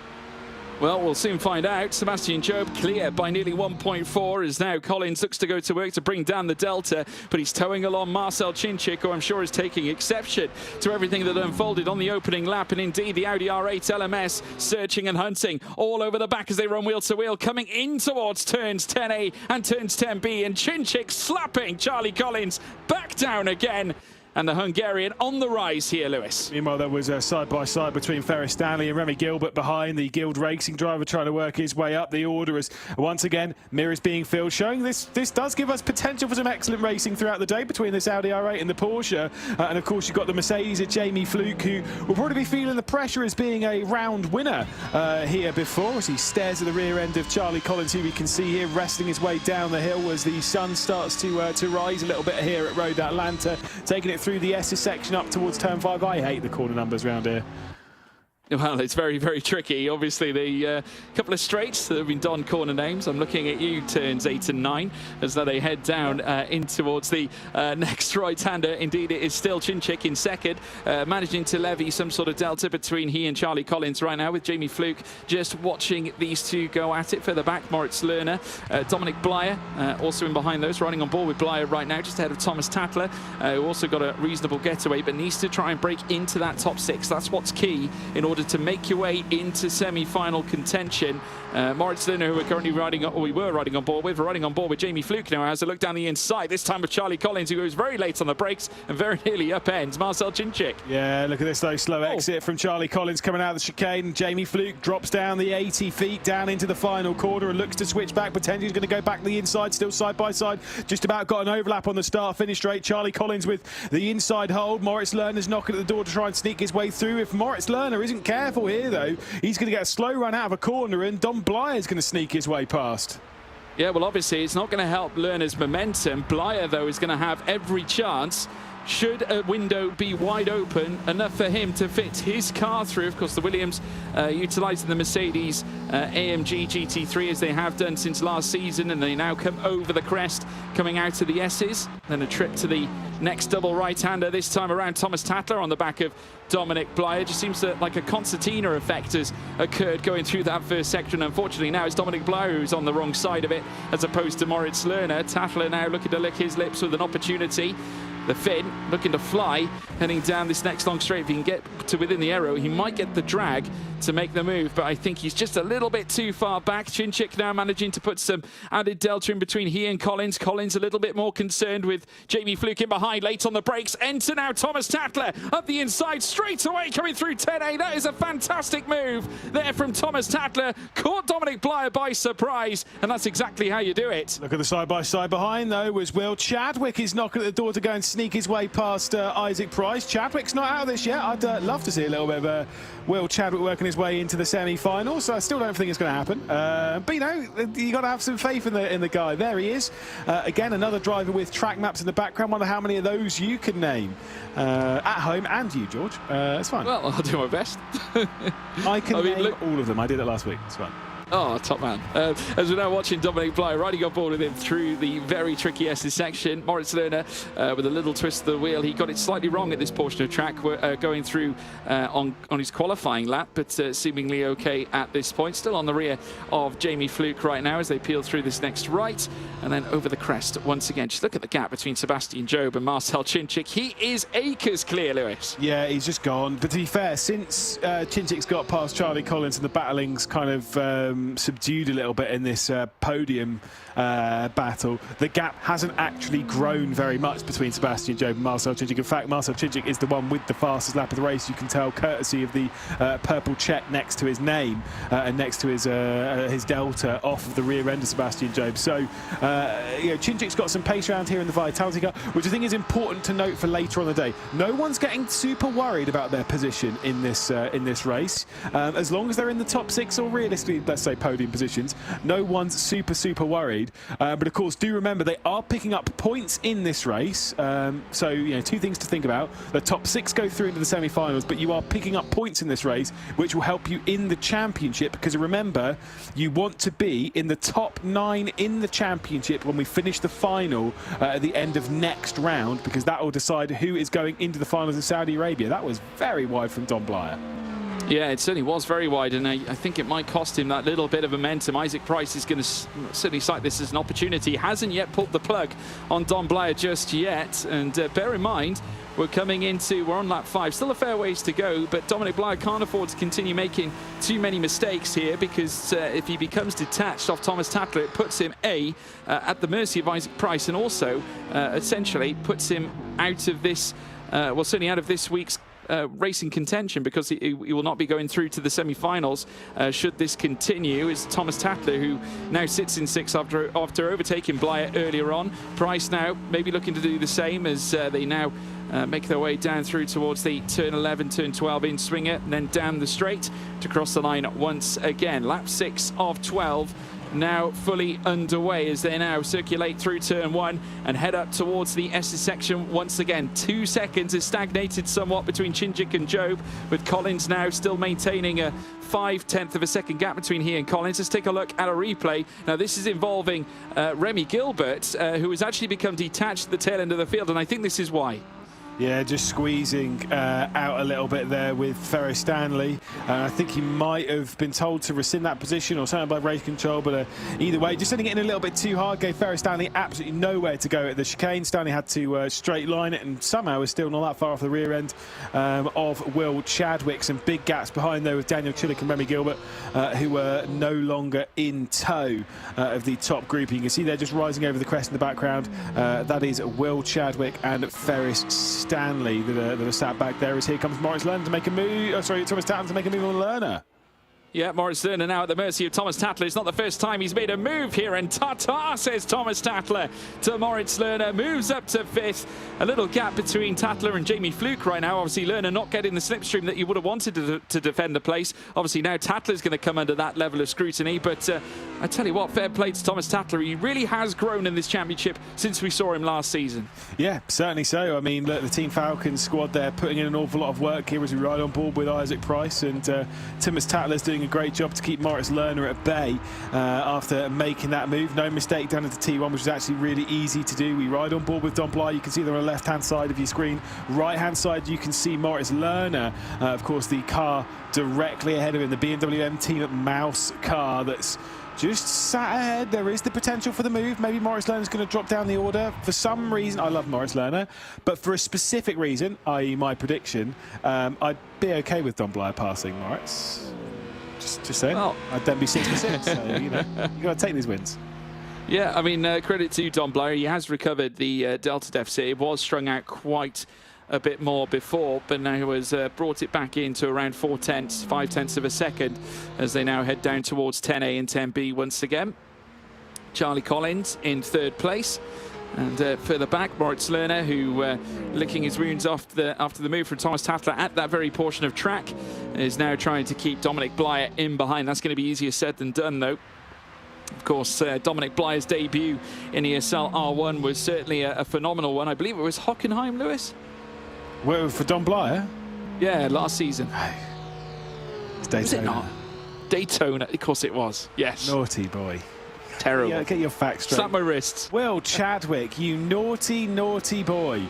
Well, we'll soon find out. Sebastian Jobe clear by nearly 1.4 as now Collins looks to go to work to bring down the delta, but he's towing along Marcel Chinchik, who I'm sure is taking exception to everything that unfolded on the opening lap. And indeed, the Audi R8 LMS searching and hunting all over the back as they run wheel to wheel, coming in towards turns 10A and turns 10B, and Chinchik slapping Charlie Collins back down again. And the Hungarian on the rise here, Lewis.
Meanwhile, there was a side-by-side between Ferris Stanley and Remy Gilbert behind. The Guild Racing driver trying to work his way up the order as, once again, mirrors being filled, showing this does give us potential for some excellent racing throughout the day between this Audi R8 and the Porsche. And, of course, you've got the Mercedes of Jamie Fluke, who will probably be feeling the pressure as being a round winner here before, as he stares at the rear end of Charlie Collins, who we can see here wrestling his way down the hill as the sun starts to rise a little bit here at Road Atlanta, taking it through the S's section up towards turn 5. I hate the corner numbers around here.
Well, it's very, very tricky. Obviously, the couple of straights that have been donned corner names. I'm looking at you, turns 8 and 9, as they head down in towards the next right-hander. Indeed, it is still Chinchik in second, managing to levy some sort of delta between he and Charlie Collins right now, with Jamie Fluke just watching these two go at it. Further back, Moritz Lerner, Dominic Blyer, also in behind those, riding on board with Blyer right now, just ahead of Thomas Tatler, who also got a reasonable getaway, but needs to try and break into that top 6. That's what's key in order to make your way into semi-final contention. Moritz Lerner, who we're currently riding on, or we were riding on board with, Jamie Fluke now has a look down the inside, this time with Charlie Collins, who goes very late on the brakes and very nearly upends Marcel Chinchik.
Yeah, look at this though, slow exit from Charlie Collins coming out of the chicane. Jamie Fluke drops down the 80 feet down into the final corner and looks to switch back, potentially he's going to go back to the inside, still side by side, just about got an overlap on the start-finish straight. Charlie Collins with the inside hold. Moritz Lerner's knocking at the door to try and sneak his way through. If Moritz Lerner isn't careful here though, he's going to get a slow run out of a corner, and Dom Blyer is going to sneak his way past.
Yeah, well, obviously, it's not going to help Lerner's momentum. Blyer, though, is going to have every chance. Should a window be wide open enough for him to fit his car through. Of course, the Williams utilising the Mercedes AMG GT3 as they have done since last season, and they now come over the crest, coming out of the S's. Then a trip to the next double right-hander, this time around Thomas Tatler on the back of Dominic Blyer. Just seems like a concertina effect has occurred going through that first section. Unfortunately, now it's Dominic Blyer who's on the wrong side of it, as opposed to Moritz Lerner. Tatler now looking to lick his lips with an opportunity. The Finn looking to fly, heading down this next long straight. If he can get to within the aero, he might get the drag to make the move, but I think he's just a little bit too far back. Chinchik now managing to put some added delta in between he and Collins. Collins a little bit more concerned with Jamie Fluke in behind, late on the brakes. Enter now Thomas Tatler up the inside, straight away coming through 10A. That is a fantastic move there from Thomas Tatler. Caught Dominic Blyer by surprise, and that's exactly how you do it.
Look at the side-by-side behind, though, was Will Chadwick. Is knocking at the door to go and sneak his way past Isaac Price. Chadwick's not out of this yet. I'd love to see a little bit of Will Chadwick working his way into the semi-finals. So I still don't think it's going to happen. But you know, you got to have some faith in the guy. There he is. Again, another driver with track maps in the background. Wonder how many of those you can name at home, and you, George. It's fine.
Well, I'll do my best.
I can name all of them. I did it last week. It's fine.
Oh, top man. As we're now watching Dominic Bly riding on board with him through the very tricky S's section, Moritz Lerner with a little twist of the wheel. He got it slightly wrong at this portion of track. We're going through on his qualifying lap, but seemingly okay at this point. Still on the rear of Jamie Fluke right now as they peel through this next right. And then over the crest once again. Just look at the gap between Sebastian Job and Marcel Chinchik. He is acres clear, Lewis.
Yeah, he's just gone. But to be fair, since Chinchik's got past Charlie Collins and the battling's kind of subdued a little bit in this podium battle, the gap hasn't actually grown very much between Sebastian Job and Marcel Chinchik. In fact, Marcel Chinchik is the one with the fastest lap of the race. You can tell, courtesy of the purple check next to his name and next to his delta off of the rear end of Sebastian Job. So, you know, Chinchik's got some pace around here in the Vitality car, which I think is important to note for later on the day. No one's getting super worried about their position in this race. As long as they're in the top 6 or realistically, let's say, podium positions, no one's super worried. But of course, do remember they are picking up points in this race. So, you know, two things to think about. The top 6 go through into the semi-finals, but you are picking up points in this race, which will help you in the championship, because remember, you want to be in the top 9 in the championship when we finish the final at the end of next round, because that will decide who is going into the finals in Saudi Arabia. That was very wide from Don Blyer.
Yeah, it certainly was very wide, and I think it might cost him that little bit of momentum. Isaac Price is going to certainly cite this as an opportunity. Hasn't yet pulled the plug on Don Blyer just yet, and bear in mind, we're on lap 5. Still a fair ways to go, but Dominic Blyer can't afford to continue making too many mistakes here, because if he becomes detached off Thomas Tatler, it puts him at the mercy of Isaac Price, and also essentially puts him out of this, well, certainly out of this week's racing contention, because he will not be going through to the semi-finals should this continue. Is Thomas Tatler, who now sits in 6th after overtaking Blyer earlier on. Price now maybe looking to do the same as they now make their way down through towards the turn 11, turn 12 in swinger, and then down the straight to cross the line once again. Lap 6 of 12 now fully underway as they now circulate through turn 1 and head up towards the S's section once again. 2 seconds has stagnated somewhat between Chinchik and Job, with Collins now still maintaining a 0.5 of a second gap between he and Collins. Let's take a look at a replay. Now this is involving Remy Gilbert, who has actually become detached at the tail end of the field, and I think this is why.
Yeah, just squeezing out a little bit there with Ferris Stanley. I think he might have been told to rescind that position or something by race control, but either way, just sending it in a little bit too hard gave Ferris Stanley absolutely nowhere to go at the chicane. Stanley had to straight line it, and somehow was still not that far off the rear end of Will Chadwick. Some big gaps behind there with Daniel Chillick and Remy Gilbert, who were no longer in tow of the top group. You can see they're just rising over the crest in the background. That is Will Chadwick and Ferris Stanley that are sat back there, as here comes Moritz Lerner to make a move. Oh, sorry, Thomas Tatler to make a move on Lerner.
Yeah, Moritz Lerner now at the mercy of Thomas Tatler. It's not the first time he's made a move here, and ta-ta, says Thomas Tatler to Moritz Lerner. Moves up to 5th. A little gap between Tatler and Jamie Fluke right now. Obviously, Lerner not getting the slipstream that you would have wanted to defend the place. Obviously, now Tatler's going to come under that level of scrutiny, but I tell you what, fair play to Thomas Tatler. He really has grown in this championship since we saw him last season.
Yeah, certainly so. I mean, look, the Team Falcons squad there putting in an awful lot of work here as we ride on board with Isaac Price, and Thomas Tatler's doing a great job to keep Moritz Lerner at bay after making that move. No mistake down into T1, which was actually really easy to do. We ride on board with Don Blyer. You can see them on the left-hand side of your screen. Right-hand side, you can see Moritz Lerner. Of course, the car directly ahead of him, the BMW M Team Mouse car that's just sat ahead. There is the potential for the move. Maybe Moritz Lerner's going to drop down the order. For some reason, I love Moritz Lerner, but for a specific reason, i.e. my prediction, I'd be okay with Don Blyer passing Moritz. Just saying. Well, I'd then be 6 for 6. So, you know, you got to take these wins.
Yeah, I mean, credit to Don Blyer. He has recovered the Delta deficit. It was strung out quite a bit more before, but now has brought it back into around 0.5 of a second as they now head down towards 10A and 10B once again. Charlie Collins in 3rd place. And further back, Moritz Lerner, who licking his wounds after the move from Thomas Tatler at that very portion of track. is now trying to keep Dominic Blyer in behind. That's going to be easier said than done, though. Of course, Dominic Blyer's debut in ESL R1 was certainly a phenomenal one. I believe it was Hockenheim, Lewis?
Well, for Dom Blyer?
Yeah, last season.
It's Daytona.
Was it not? Daytona, of course it was. Yes.
Naughty boy.
Terrible.
Yeah, get your facts straight.
Slap my wrists.
Will Chadwick, you naughty, naughty boy.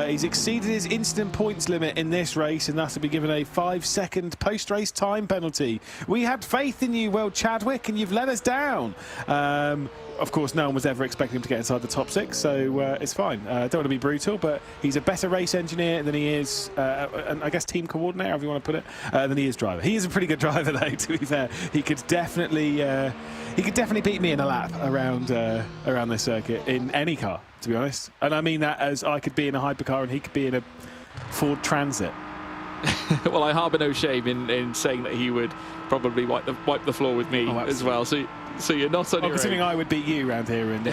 He's exceeded his instant points limit in this race, and that's to be given a 5-second post-race time penalty. We had faith in you, Will Chadwick, and you've let us down. Of course, no one was ever expecting him to get inside the top 6, so it's fine. Don't want to be brutal, but he's a better race engineer than he is, and I guess team coordinator, however you want to put it, than he is driver. He is a pretty good driver, though, to be fair. He could definitely beat me in a lap around this circuit in any car, to be honest. And I mean that as I could be in a hypercar and he could be in a Ford Transit.
Well, I harbour no shame in saying that he would probably wipe the floor with me as well. So you're not on your
considering
own.
I would beat you around here, and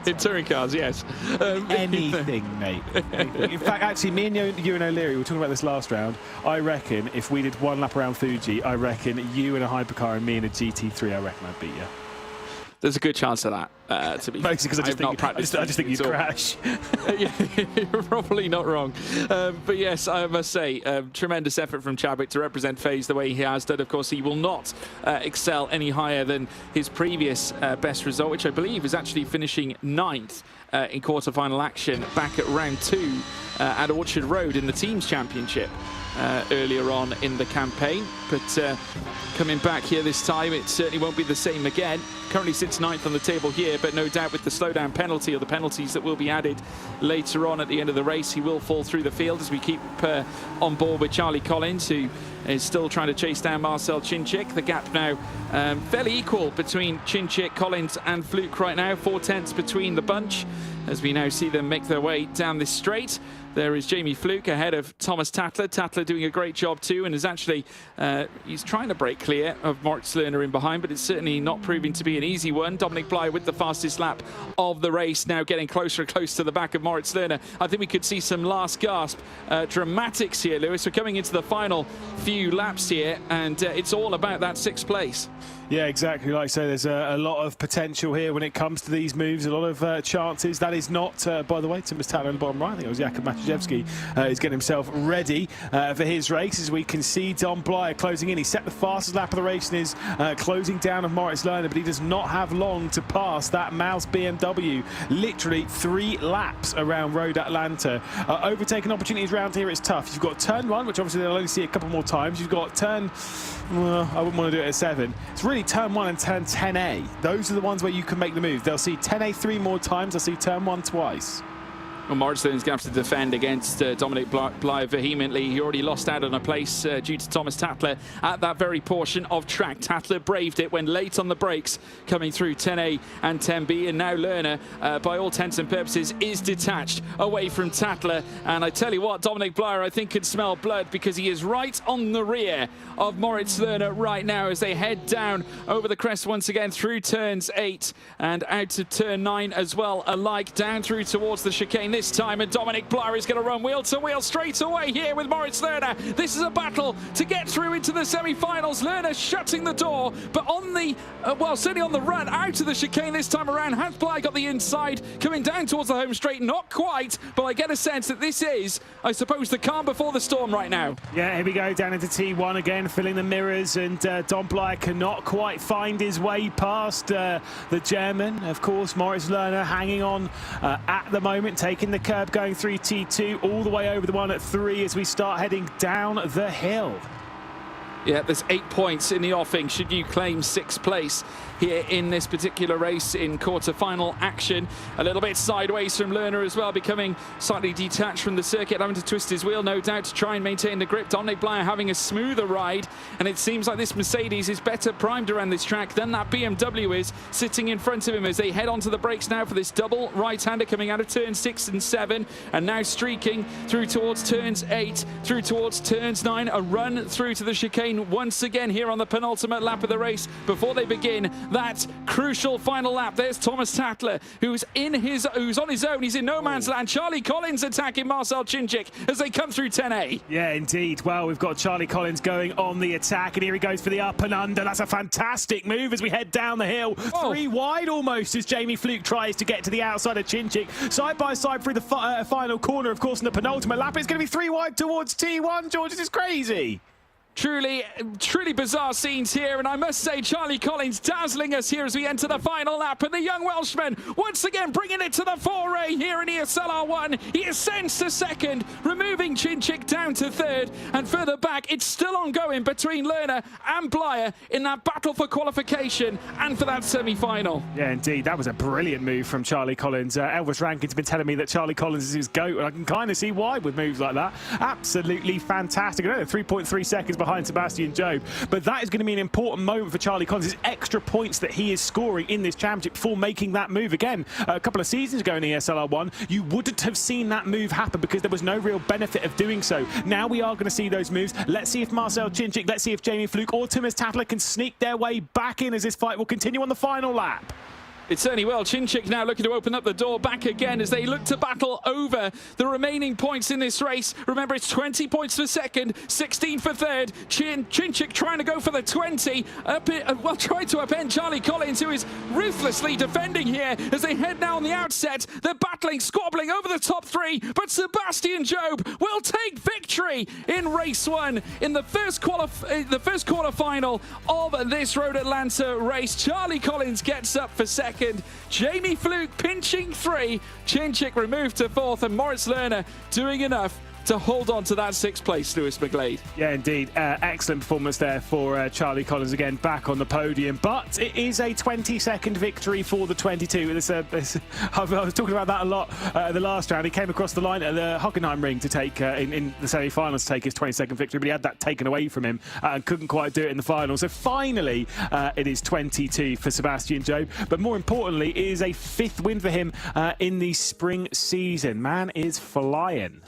in touring cars, yes.
Anything, mate. Anything. In fact, actually, me and you and O'Leary were talking about this last round. I reckon if we did one lap around Fuji, I reckon you in a hypercar and me in a GT3, I reckon I'd beat you.
There's a good chance of that, to be fair.
Mostly because I just think you'd crash.
Yeah, you're probably not wrong. But yes, I must say, tremendous effort from Chadwick to represent FaZe the way he has done. Of course, he will not excel any higher than his previous best result, which I believe is actually finishing 9th in quarter-final action back at round 2 at Orchard Road in the Teams Championship earlier on in the campaign. But coming back here this time, it certainly won't be the same again. Currently sits 9th on the table here, but no doubt with the slowdown penalty or the penalties that will be added later on at the end of the race, he will fall through the field as we keep on board with Charlie Collins, who is still trying to chase down Marcel Chinchik. The gap now fairly equal between Chinchik, Collins and Fluke right now. 4/10 between the bunch as we now see them make their way down this straight. There is Jamie Fluke ahead of Thomas Tatler. Tatler doing a great job too, and is actually he's trying to break clear of Moritz Lerner in behind, but it's certainly not proving to be an easy one. Dominic Blyer with the fastest lap of the race, now getting closer and closer to the back of Moritz Lerner. I think we could see some last gasp dramatics here, Lewis. We're coming into the final few laps here, and it's all about that 6th place.
Yeah, exactly. Like I say, there's a lot of potential here when it comes to these moves, a lot of chances. That is not, by the way, Thomas Tatler in the bottom right. I think it was Jakub Matuszewski is getting himself ready for his race as we can see Dom Blyer closing in. He set the fastest lap of the race and is closing down of Moritz Lerner, but he does not have long to pass that Mouse BMW. Literally 3 laps around Road Atlanta. Overtaking opportunities around here, it's tough. You've got turn 1, which obviously they'll only see a couple more times. You've got turn, I wouldn't want to do it at 7. It's really turn 1 and turn 10A. Those are the ones where you can make the move. They'll see 10A 3 more times. They'll see turn 1 twice.
Well, Moritz Lerner's going to have to defend against Dominic Blyer vehemently. He already lost out on a place due to Thomas Tatler at that very portion of track. Tatler braved it when late on the brakes, coming through 10A and 10B, and now Lerner, by all intents and purposes, is detached away from Tatler. And I tell you what, Dominic Blyer, I think, can smell blood, because he is right on the rear of Moritz Lerner right now as they head down over the crest once again through turns 8 and out to turn 9 as well, alike down through towards the chicane this time, and Dominic Blyer is going to run wheel to wheel straight away here with Moritz Lerner. This is a battle to get through into the semi-finals. Lerner shutting the door, but on the well, certainly on the run out of the chicane this time around. Has Blyer got the inside, coming down towards the home straight? Not quite, but I get a sense that this is, I suppose, the calm before the storm right now.
Yeah, here we go down into T1 again, filling the mirrors, and Dom Blyer cannot quite find his way past the German. Of course, Moritz Lerner hanging on at the moment, taking the curb, going through T2 all the way over the one at 3 as we start heading down the hill.
Yeah, there's 8 points in the offing should you claim 6th place here in this particular race in quarter-final action. A little bit sideways from Lerner as well, becoming slightly detached from the circuit, having to twist his wheel, no doubt, to try and maintain the grip. Dominic Blyer having a smoother ride, and it seems like this Mercedes is better primed around this track than that BMW is, sitting in front of him as they head onto the brakes now for this double right-hander coming out of turns 6 and 7, and now streaking through towards turns 8, through towards turns 9, a run through to the chicane line once again here on the penultimate lap of the race before they begin that crucial final lap. There's Thomas Tattler, who's on his own. He's in no man's land. Charlie Collins attacking Marcel Chinchik as they come through 10A.
Yeah, indeed. Well, we've got Charlie Collins going on the attack, and here he goes for the up and under. That's a fantastic move as we head down the hill. 3 wide almost as Jamie Fluke tries to get to the outside of Chinchik. Side by side through the final corner, of course, in the penultimate lap. It's going to be 3 wide towards T1. George, this is crazy.
Truly bizarre scenes here, and I must say Charlie Collins dazzling us here as we enter the final lap, and the young Welshman once again bringing it to the foray here in ESL R1. He ascends to second, removing Chinchik down to third, and further back it's still ongoing between Lerner and Blyer in that battle for qualification and for that semi-final.
Yeah, indeed, that was a brilliant move from Charlie Collins. Elvis Rankin's been telling me that Charlie Collins is his GOAT, and I can kind of see why with moves like that. Absolutely fantastic. I know 3.3 seconds behind Sebastian Jobe, but that is going to be an important moment for Charlie Collins. His extra points that he is scoring in this championship before making that move again. A couple of seasons ago in ESL R1, you wouldn't have seen that move happen because there was no real benefit of doing so. Now we are going to see those moves. Let's see if Marcel Chinchik, let's see if Jamie Fluke or Thomas Tattler can sneak their way back in as this fight will continue on the final lap.
It certainly will. Chinchik now looking to open up the door back again as they look to battle over the remaining points in this race. Remember, it's 20 points for second, 16 for third. Chinchik trying to go for the 20. Trying to upend Charlie Collins, who is ruthlessly defending here as they head now on the outset. They're battling, squabbling over the top 3, but Sebastian Jobe will take victory in race 1 in the first quarterfinal of this Road Atlanta race. Charlie Collins gets up for second. Jamie Fluke pinching 3, Chinchik removed to 4th, and Moritz Lerner doing enough to hold on to that 6th place, Lewis McGlade. Yeah, indeed. Excellent performance there for Charlie Collins, again back on the podium. But it is a 20-second victory for the 22. I was talking about that a lot the last round. He came across the line at the Hockenheim ring to take, in the semi-finals, to take his 20-second victory, but he had that taken away from him and couldn't quite do it in the final. So finally, it is 22 for Sebastian Jobe. But more importantly, it is a 5th win for him in the spring season. Man is flying.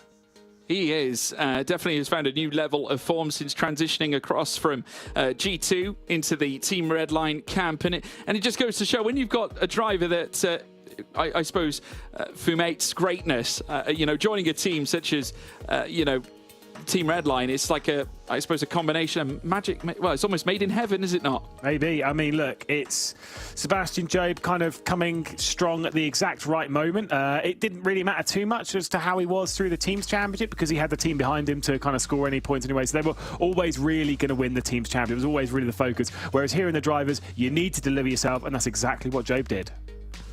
He is. Definitely has found a new level of form since transitioning across from G2 into the Team Redline camp. And it just goes to show when you've got a driver that, I suppose, fumates greatness, joining a team such as, Team Redline, it's like I suppose a combination of magic. Well, it's almost made in heaven, is it not?
Maybe. I mean, look, it's Sebastian Jobe kind of coming strong at the exact right moment. It didn't really matter too much as to how he was through the Teams Championship because he had the team behind him to kind of score any points anyway. So they were always really going to win the Teams Championship. It was always really the focus. Whereas here in the drivers, you need to deliver yourself, and that's exactly what Jobe did.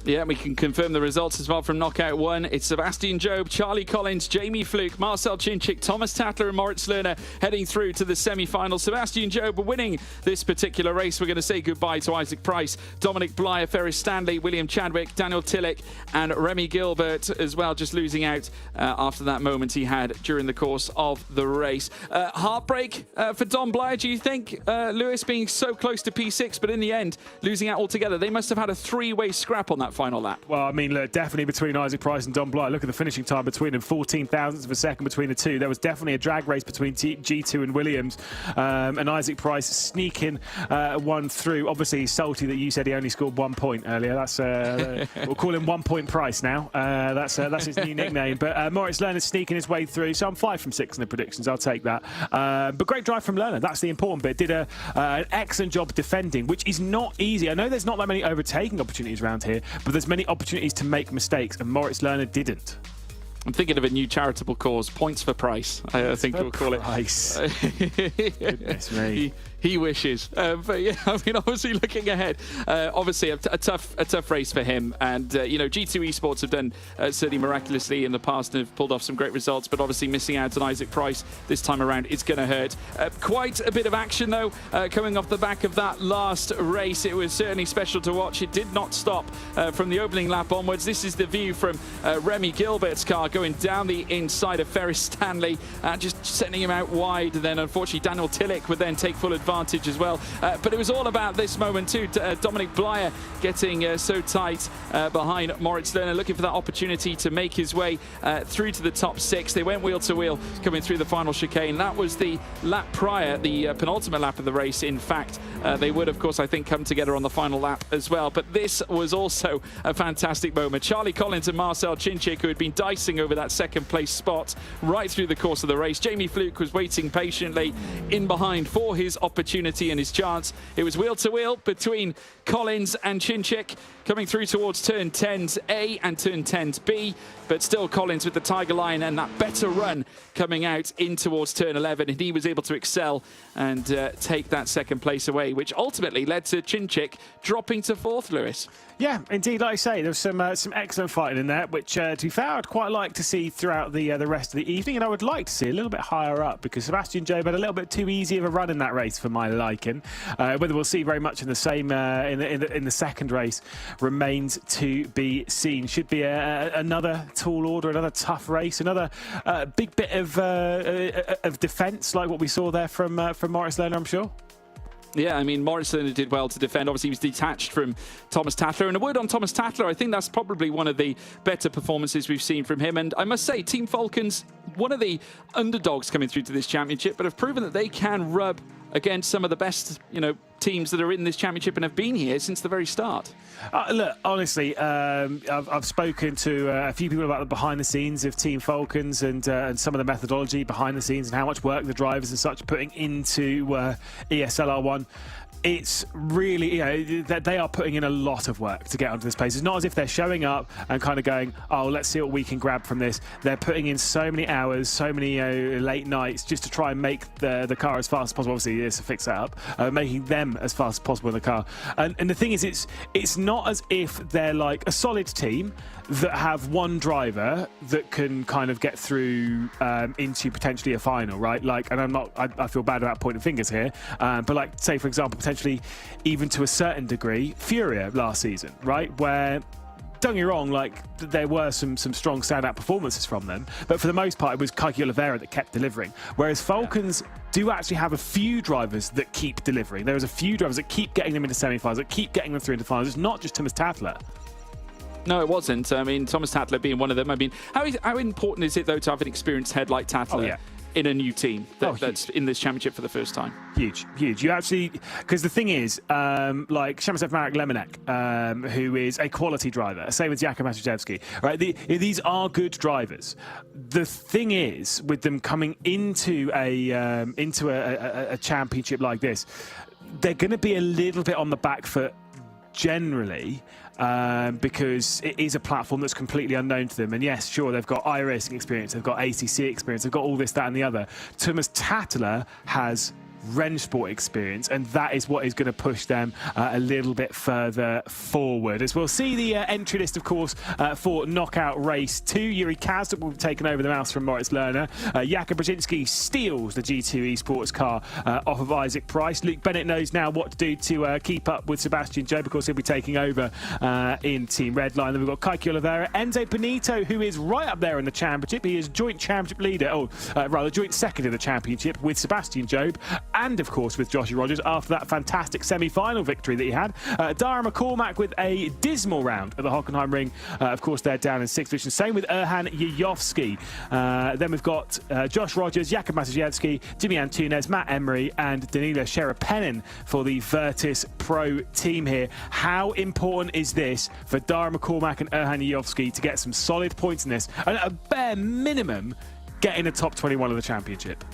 Yeah, we can confirm the results as well from Knockout 1. It's Sebastian Jobe, Charlie Collins, Jamie Fluke, Marcel Chinchik, Thomas Tattler and Moritz Lerner heading through to the semi-final. Sebastian Jobe winning this particular race. We're going to say goodbye to Isaac Price, Dominic Blyer, Ferris Stanley, William Chadwick, Daniel Tillich and Remy Gilbert as well, just losing out after that moment he had during the course of the race. Heartbreak for Dom Blyer, do you think? Lewis being so close to P6, but in the end losing out altogether. They must have had a 3-way scrap on that final lap.
Well, I mean, look, definitely between Isaac Price and Dom Blyer. Look at the finishing time between them, 14 thousandths of a second between the two. There was definitely a drag race between G2 and Williams, and Isaac Price sneaking one through. Obviously, he's salty that you said he only scored 1 point earlier. That's we'll call him 1 point Price now. That's his new nickname. But Moritz Lerner sneaking his way through. So I'm 5 from 6 in the predictions. I'll take that. But great drive from Lerner. That's the important bit. Did an excellent job defending, which is not easy. I know there's not that many overtaking opportunities around here, but there's many opportunities to make mistakes, and Moritz Lerner didn't.
I'm thinking of a new charitable cause, Points for Price, I think we'll call
Price.
it.
Goodness me.
He wishes. But yeah, I mean, obviously looking ahead, obviously a tough race for him. And, G2 Esports have done certainly miraculously in the past and have pulled off some great results, but obviously missing out on Isaac Price this time around, it's going to hurt. Quite a bit of action, though, coming off the back of that last race. It was certainly special to watch. It did not stop from the opening lap onwards. This is the view from Remy Gilbert's car going down the inside of Ferris Stanley, just sending him out wide. And then, unfortunately, Daniel Tillich would then take full advantage advantage as well. But it was all about this moment too. Dominic Blyer getting so tight behind Moritz Lerner, looking for that opportunity to make his way through to the top 6. They went wheel to wheel coming through the final chicane. That was the lap prior, the penultimate lap of the race. In fact, they would, of course, I think, come together on the final lap as well. But this was also a fantastic moment. Charlie Collins and Marcel Chinchik, who had been dicing over that second place spot right through the course of the race. Jamie Fluke was waiting patiently in behind for his opportunity and his chance. It was wheel to wheel between Collins and Chinchik coming through towards turn 10's A and turn 10's B, but still Collins with the Tiger Line and that better run coming out in towards turn 11, and he was able to excel and take that second place away, which ultimately led to Chinchik dropping to 4th, Lewis. Yeah, indeed, like I say, there was some excellent fighting in there, which, to be fair, I'd quite like to see throughout the rest of the evening, and I would like to see a little bit higher up, because Sebastian Job had a little bit too easy of a run in that race for my liking. Whether we'll see very much in the same in the second race remains to be seen. Should be another tall order, another tough race, another big bit of defence like what we saw there from Moritz Lerner, I'm sure. Yeah, I mean, Moritz Lerner did well to defend. Obviously, he was detached from Thomas Tatler. And a word on Thomas Tatler, I think that's probably one of the better performances we've seen from him. And I must say, Team Falcons, one of the underdogs coming through to this championship, but have proven that they can rub against some of the best, teams that are in this championship and have been here since the very start. Look, honestly, I've spoken to a few people about the behind the scenes of Team Falcons and some of the methodology behind the scenes and how much work the drivers and such are putting into ESL R1. It's really, that they are putting in a lot of work to get onto this place. It's not as if they're showing up and kind of going, oh, let's see what we can grab from this. They're putting in so many hours, so many late nights just to try and make the car as fast as possible. Obviously, it's a fix setup, making them as fast as possible in the car. And the thing is, it's not as if they're like a solid team that have one driver that can kind of get through into potentially a final, right? Like, and I feel bad about pointing fingers here, but like, say, for example, potentially even to a certain degree, Furia last season, right? Where, don't get me wrong, like, there were some strong standout performances from them, but for the most part, it was Kaiki Oliveira that kept delivering. Whereas Falcons do actually have a few drivers that keep delivering. There's a few drivers that keep getting them into semi-finals, that keep getting them through into finals. It's not just Thomas Tatler. No, it wasn't. I mean, Thomas Tatler being one of them. I mean, how important is it, though, to have an experienced head like Tatler in a new team that's in this championship for the first time? Huge, huge. You actually, because the thing is, like Shamasev Marek Lemonek, who is a quality driver, same with Jakub Matuszewski, right? These are good drivers. The thing is, with them coming into a championship like this, they're going to be a little bit on the back foot generally. Because it is a platform that's completely unknown to them. And yes, sure, they've got iRacing experience, they've got ACC experience, they've got all this, that, and the other. Thomas Tatler has Rennsport experience, and that is what is going to push them a little bit further forward. As we'll see the entry list, of course, for Knockout Race 2. Yuri Kazduk will be taking over the mouse from Moritz Lerner. Jakub Brzezinski steals the G2 Esports car off of Isaac Price. Luke Bennett knows now what to do to keep up with Sebastian Job. Of course, he'll be taking over in Team Redline. Then we've got Kaiki Oliveira, Enzo Benito, who is right up there in the championship. He is joint championship leader, rather joint second in the championship with Sebastian Job, and of course with Joshy Rogers after that fantastic semi-final victory that he had. Dara McCormack with a dismal round at the Hockenheim Ring. Of course, they're down in 6th position. Same with Erhan Yayovsky. Then we've got Josh Rogers, Jakub Matuszewski, Jimmy Antunes, Matt Emery, and Danila Sherapenin for the Virtus Pro team here. How important is this for Dara McCormack and Erhan Yayovsky to get some solid points in this, and at a bare minimum, get in the top 21 of the championship?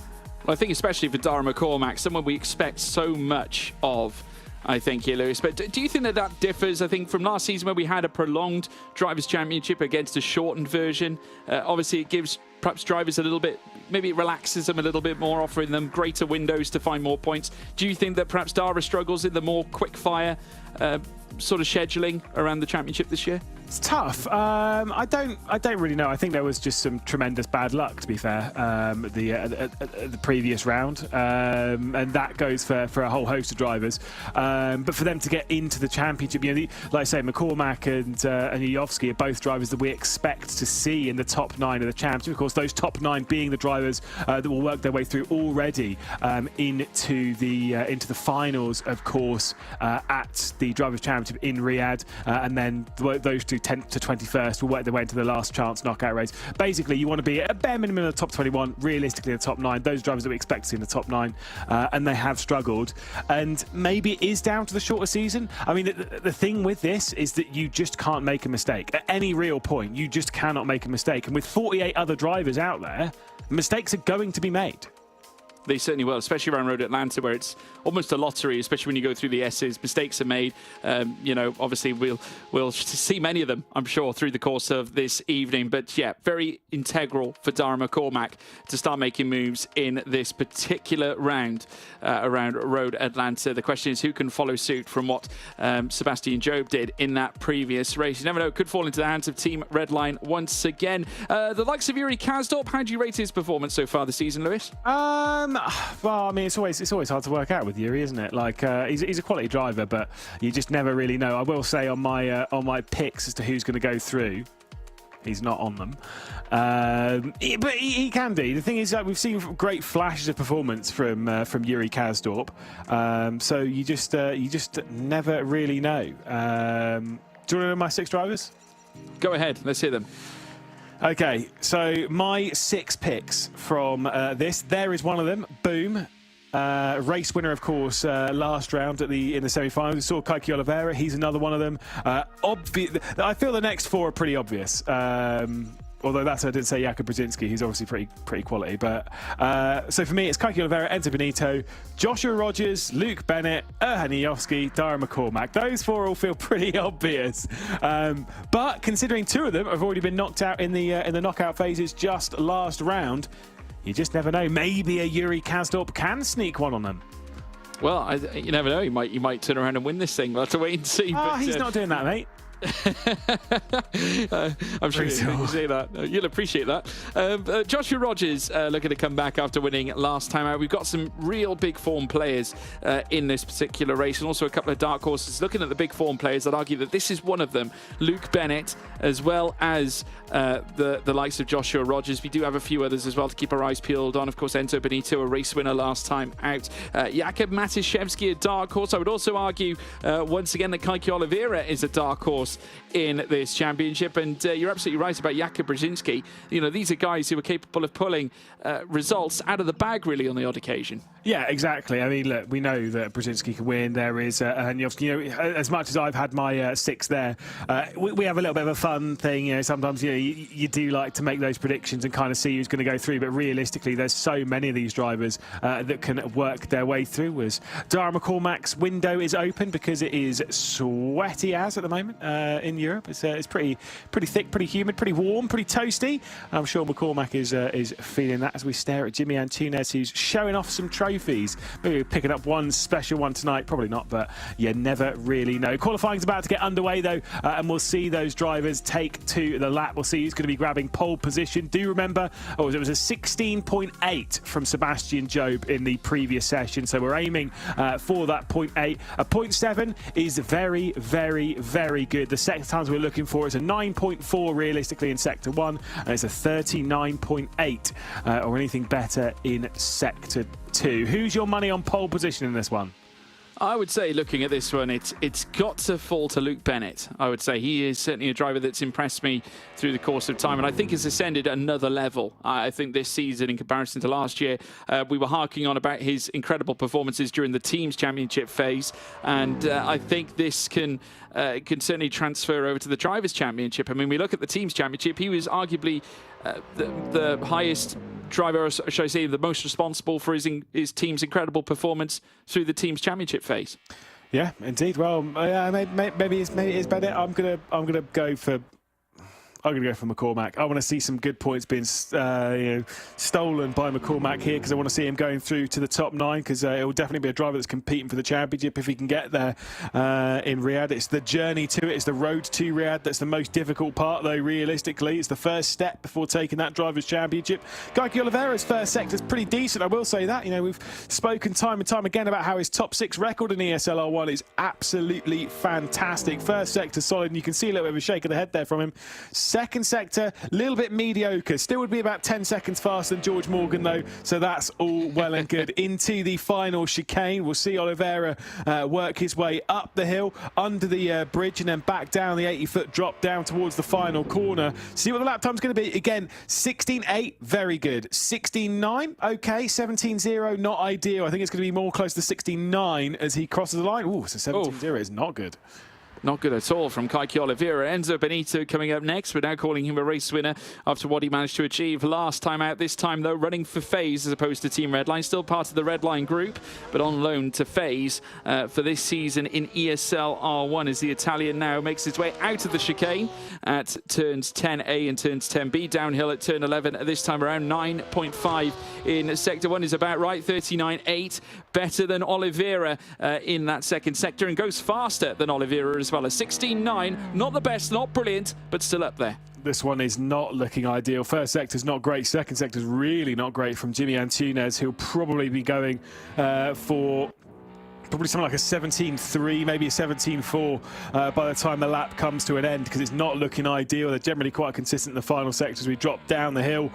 Well, I think especially for Dara McCormack, someone we expect so much of, I think, here, Lewis. But do you think that differs, I think, from last season where we had a prolonged Drivers' Championship against a shortened version? Obviously, it gives perhaps drivers a little bit, maybe it relaxes them a little bit more, offering them greater windows to find more points. Do you think that perhaps Dara struggles in the more quick-fire sort of scheduling around the championship this year? It's tough. I don't really know. I think there was just some tremendous bad luck, to be fair, the previous round, and that goes for a whole host of drivers. But for them to get into the championship, like I say, McCormack and Yayovsky are both drivers that we expect to see in the top 9 of the championship. Of course,
course, those top 9 being the drivers that will work their way through already into the finals, of course, at the Drivers' Championship in Riyadh, and then those two 10th to 21st will work their way into the last chance knockout race. Basically, you want to be at a bare minimum in the top 21, realistically the top 9. Those drivers that we expect to see in the top 9, and they have struggled. And maybe it is down to the shorter season. I mean, the thing with this is that you just can't make a mistake. At any real point, you just cannot make a mistake. And with 48 other drivers out there, mistakes are going to be made.
They certainly will, especially around Road Atlanta, where it's almost a lottery, especially when you go through the S's. Mistakes are made. Obviously, we'll see many of them, I'm sure, through the course of this evening. But yeah, very integral for Dara McCormack to start making moves in this particular round around Road Atlanta. The question is who can follow suit from what Sebastian Job did in that previous race. You never know, it could fall into the hands of Team Redline once again. The likes of Yuri Kazdorp, how do you rate his performance so far this season, Lewis?
Well, I mean, it's always hard to work out with Yuri, isn't it? Like, he's a quality driver, but you just never really know. I will say on my picks as to who's going to go through, he's not on them. But he can do. The thing is that we've seen great flashes of performance from Yuri Kazdorp. So you just never really know. Do you want to know my 6 drivers?
Go ahead. Let's hear them.
Okay, so my 6 picks from this. There is one of them. Boom. Race winner, of course, last round in the semi-final. We saw Kaiki Oliveira. He's another one of them. I feel the next 4 are pretty obvious. Although I did say Jakub Brzezinski, who's obviously pretty quality. But so for me, it's Kaiki Oliveira, Enzo Benito, Joshua Rogers, Luke Bennett, Erhan Ijovski, Dara McCormack. Those 4 all feel pretty obvious. But considering 2 of them have already been knocked out in the knockout phases just last round, you just never know. Maybe a Yuri Kazdorp can sneak one on them.
Well, you never know. You might turn around and win this thing. We'll have to wait and see.
He's not doing that, mate.
I'm sure you say that. You'll appreciate that. Joshua Rogers looking to come back after winning last time out. We've got some real big form players in this particular race, and also a couple of dark horses. Looking at the big form players, I'd argue that this is one of them. Luke Bennett, as well as the likes of Joshua Rogers. We do have a few others as well to keep our eyes peeled on. Of course, Enzo Benito, a race winner last time out. Jakub Matuszewski, a dark horse. I would also argue once again that Kaiki Oliveira is a dark horse in this championship, and you're absolutely right about Jakub Brzezinski. You know, these are guys who are capable of pulling results out of the bag, really, on the odd occasion.
Yeah, exactly. I mean, look, we know that Brzezinski can win. There is, as much as I've had my 6 there, we have a little bit of a fun thing. You know, sometimes you do like to make those predictions and kind of see who's going to go through. But realistically, there's so many of these drivers that can work their way through. As Dara McCormack's window is open because it is sweaty as at the moment in Europe. It's pretty thick, pretty humid, pretty warm, pretty toasty. I'm sure McCormack is feeling that as we stare at Jimmy Antunes, who's showing off some trophies. Maybe picking up one special one tonight. Probably not, but you never really know. Qualifying's about to get underway, though, and we'll see those drivers take to the lap. We'll see who's going to be grabbing pole position. Do remember, it was a 16.8 from Sebastian Job in the previous session, so we're aiming for that 0.8. A 0.7 is very, very, very good. The sector times we're looking for is a 9.4 realistically in Sector 1, and it's a 39.8 or anything better in Sector 2. Who's your money on pole position in this one?
I would say, looking at this one, it's got to fall to Luke Bennett. I would say he is certainly a driver that's impressed me through the course of time, and I think has ascended another level. I think this season, in comparison to last year, we were harking on about his incredible performances during the Teams Championship phase, and I think this can certainly transfer over to the Drivers' Championship. I mean, we look at the Teams Championship, he was arguably the highest driver, or should I say, the most responsible for his team's incredible performance through the Teams Championship phase.
Yeah, indeed. Well, maybe it's better. I'm gonna go for McCormack. I want to see some good points being stolen by McCormack here, because I want to see him going through to the top 9, because it will definitely be a driver that's competing for the championship if he can get there in Riyadh. It's the journey to it. It's the road to Riyadh that's the most difficult part, though, realistically. It's the first step before taking that Drivers' Championship. Kaiki Oliveira's first sector is pretty decent, I will say that. You know, we've spoken time and time again about how his top 6 record in ESL R1 is absolutely fantastic. First sector solid, and you can see a little bit of a shake of the head there from him. Second sector, a little bit mediocre. Still would be about 10 seconds faster than George Morgan, though, so that's all well and good. Into the final chicane, we'll see Oliveira work his way up the hill, under the bridge, and then back down the 80-foot drop down towards the final corner. See what the lap time's going to be. Again, 16.8, very good. 16.9, okay. 17.0, not ideal. I think it's going to be more close to 16.9 as he crosses the line. Ooh, so 17.0 is not good.
Not good at all from Kaiki Oliveira. Enzo Benito coming up next. We're now calling him a race winner after what he managed to achieve last time out. This time, though, running for FaZe as opposed to Team Redline. Still part of the Redline group, but on loan to FaZe for this season in ESL R1 as the Italian now makes his way out of the chicane at turns 10A and turns 10B. Downhill at turn 11. This time around, 9.5 in Sector 1 is about right. 39.8. Better than Oliveira in that second sector, and goes faster than Oliveira as well. A 16.9, not the best, not brilliant, but still up there.
This one is not looking ideal. First sector's not great. Second sector's really not great from Jimmy Antunes, who'll probably be going for probably something like a 17.3, maybe a 17.4 by the time the lap comes to an end, because it's not looking ideal. They're generally quite consistent in the final sector as we drop down the hill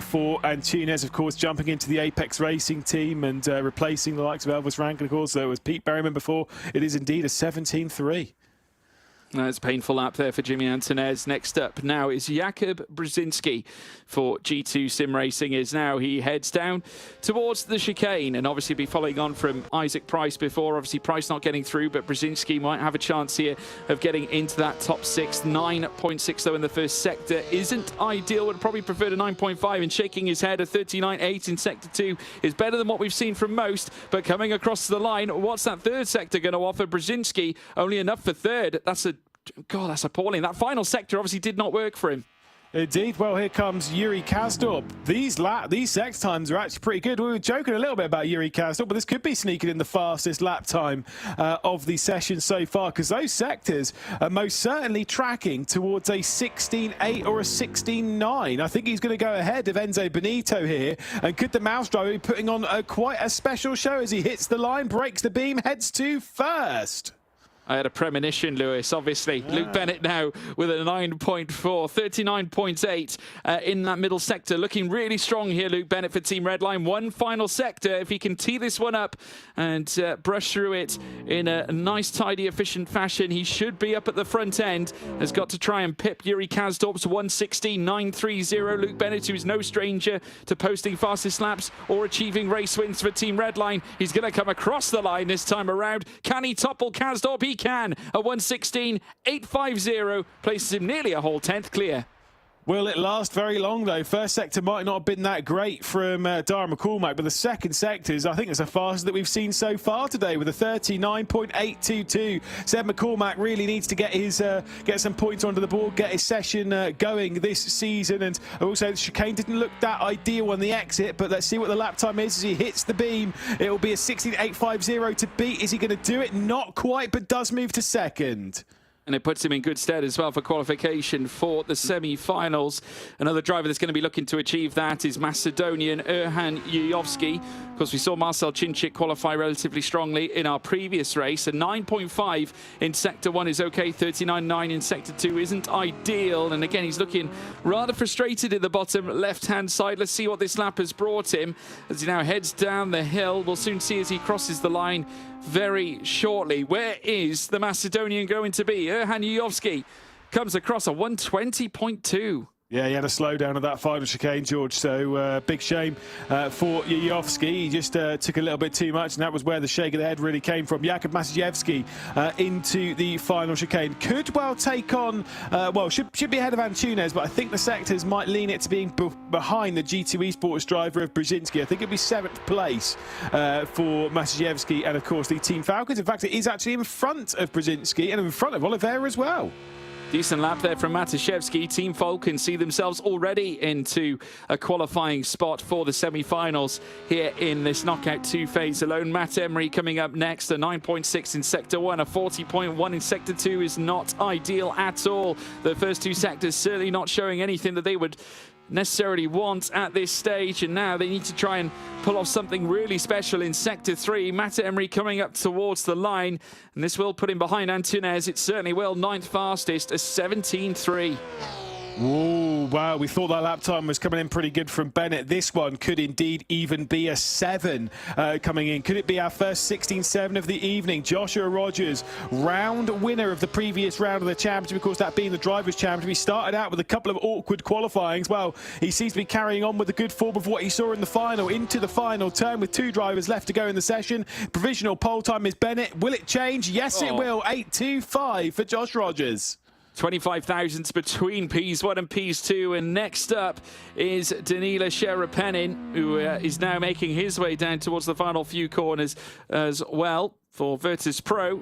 for Antunes, of course, jumping into the Apex Racing team and replacing the likes of Elvis Rankin, of course. So it was Pete Berryman before. It is indeed a 17.3.
That's a painful lap there for Jimmy Antunes. Next up now is Jakub Brzezinski for G2 Sim Racing. Is now he heads down towards the chicane, and obviously be following on from Isaac Price before. Obviously Price not getting through, but Brzezinski might have a chance here of getting into that top 6. 9.6 though in the first sector isn't ideal. Would probably prefer to 9.5, and shaking his head. A 39.8 in sector 2 is better than what we've seen from most, but coming across the line, what's that third sector going to offer? Brzezinski only enough for third. That's appalling. That final sector obviously did not work for him.
Indeed. Well, here comes Yuri Kasdorp. These sex times are actually pretty good. We were joking a little bit about Yuri Kasdorp, but this could be sneaking in the fastest lap time of the session so far, because those sectors are most certainly tracking towards a 16.8 or a 16.9. I think he's going to go ahead of Enzo Benito here, and could the Mouse Driver be putting on quite a special show as he hits the line, breaks the beam, heads to first?
I had a premonition, Lewis, obviously. Yeah. Luke Bennett now with a 9.4, 39.8 in that middle sector. Looking really strong here, Luke Bennett for Team Redline. One final sector. If he can tee this one up and brush through it in a nice, tidy, efficient fashion, he should be up at the front end. Has got to try and pip Yuri Kasdorp's 1:16.930. Luke Bennett, who is no stranger to posting fastest laps or achieving race wins for Team Redline. He's going to come across the line this time around. Can he topple Kasdorp? He can. A 1:16.850 places him nearly a whole 10th clear.
Will it last very long, though? First sector might not have been that great from Dara McCormack, but the second sector is, I think, it's the fastest that we've seen so far today with a 39.822. Seb McCormack really needs to get his get some points onto the board, get his session going this season. And also, the chicane didn't look that ideal on the exit, but let's see what the lap time is as he hits the beam. It will be a 16.850 to beat. Is he going to do it? Not quite, but does move to second.
And it puts him in good stead as well for qualification for the semi-finals. Another driver that's going to be looking to achieve that is Macedonian Erhan Yuyovski. Of course, we saw Marcel Cinchik qualify relatively strongly in our previous race. A 9.5 in Sector 1 is okay. 39.9 in Sector 2 isn't ideal. And again, he's looking rather frustrated in the bottom left-hand side. Let's see what this lap has brought him as he now heads down the hill. We'll soon see as he crosses the line very shortly. Where is the Macedonian going to be? Erhan Yuyovski comes across a 1:20.2.
Yeah, he had a slowdown at that final chicane, George, so big shame for Yuyovski. He just took a little bit too much, and that was where the shake of the head really came from. Jakub Maciejewski into the final chicane. Could well take on, should be ahead of Antunes, but I think the sectors might lean it to being behind the G2 Esports driver of Brzezinski. I think it'd be 7th place for Maciejewski and, of course, the Team Falcons. In fact, it is actually in front of Brzezinski and in front of Oliveira as well.
Decent lap there from Mataszewski. Team Falcon see themselves already into a qualifying spot for the semi-finals here in this Knockout 2 phase alone. Matt Emery coming up next, a 9.6 in Sector 1, a 40.1 in Sector 2 is not ideal at all. The first two sectors certainly not showing anything that they would necessarily want at this stage, and now they need to try and pull off something really special in Sector 3. Matt Emery coming up towards the line, and this will put him behind Antunes. It certainly will. 9th fastest, a 17.3.
Oh, wow. We thought that lap time was coming in pretty good from Bennett. This one could indeed even be a 7 coming in. Could it be our first 16-7 of the evening? Joshua Rogers, round winner of the previous round of the championship, of course, that being the Drivers' Championship. He started out with a couple of awkward qualifyings. Well, he seems to be carrying on with the good form of what he saw in the final, into the final turn with 2 drivers left to go in the session. Provisional pole time is Bennett. Will it change? Yes, it will. 8.25 for Josh Rogers.
25 thousandths between Ps1 and Ps2. And next up is Danila Sharapenin, who is now making his way down towards the final few corners as well for Virtus Pro.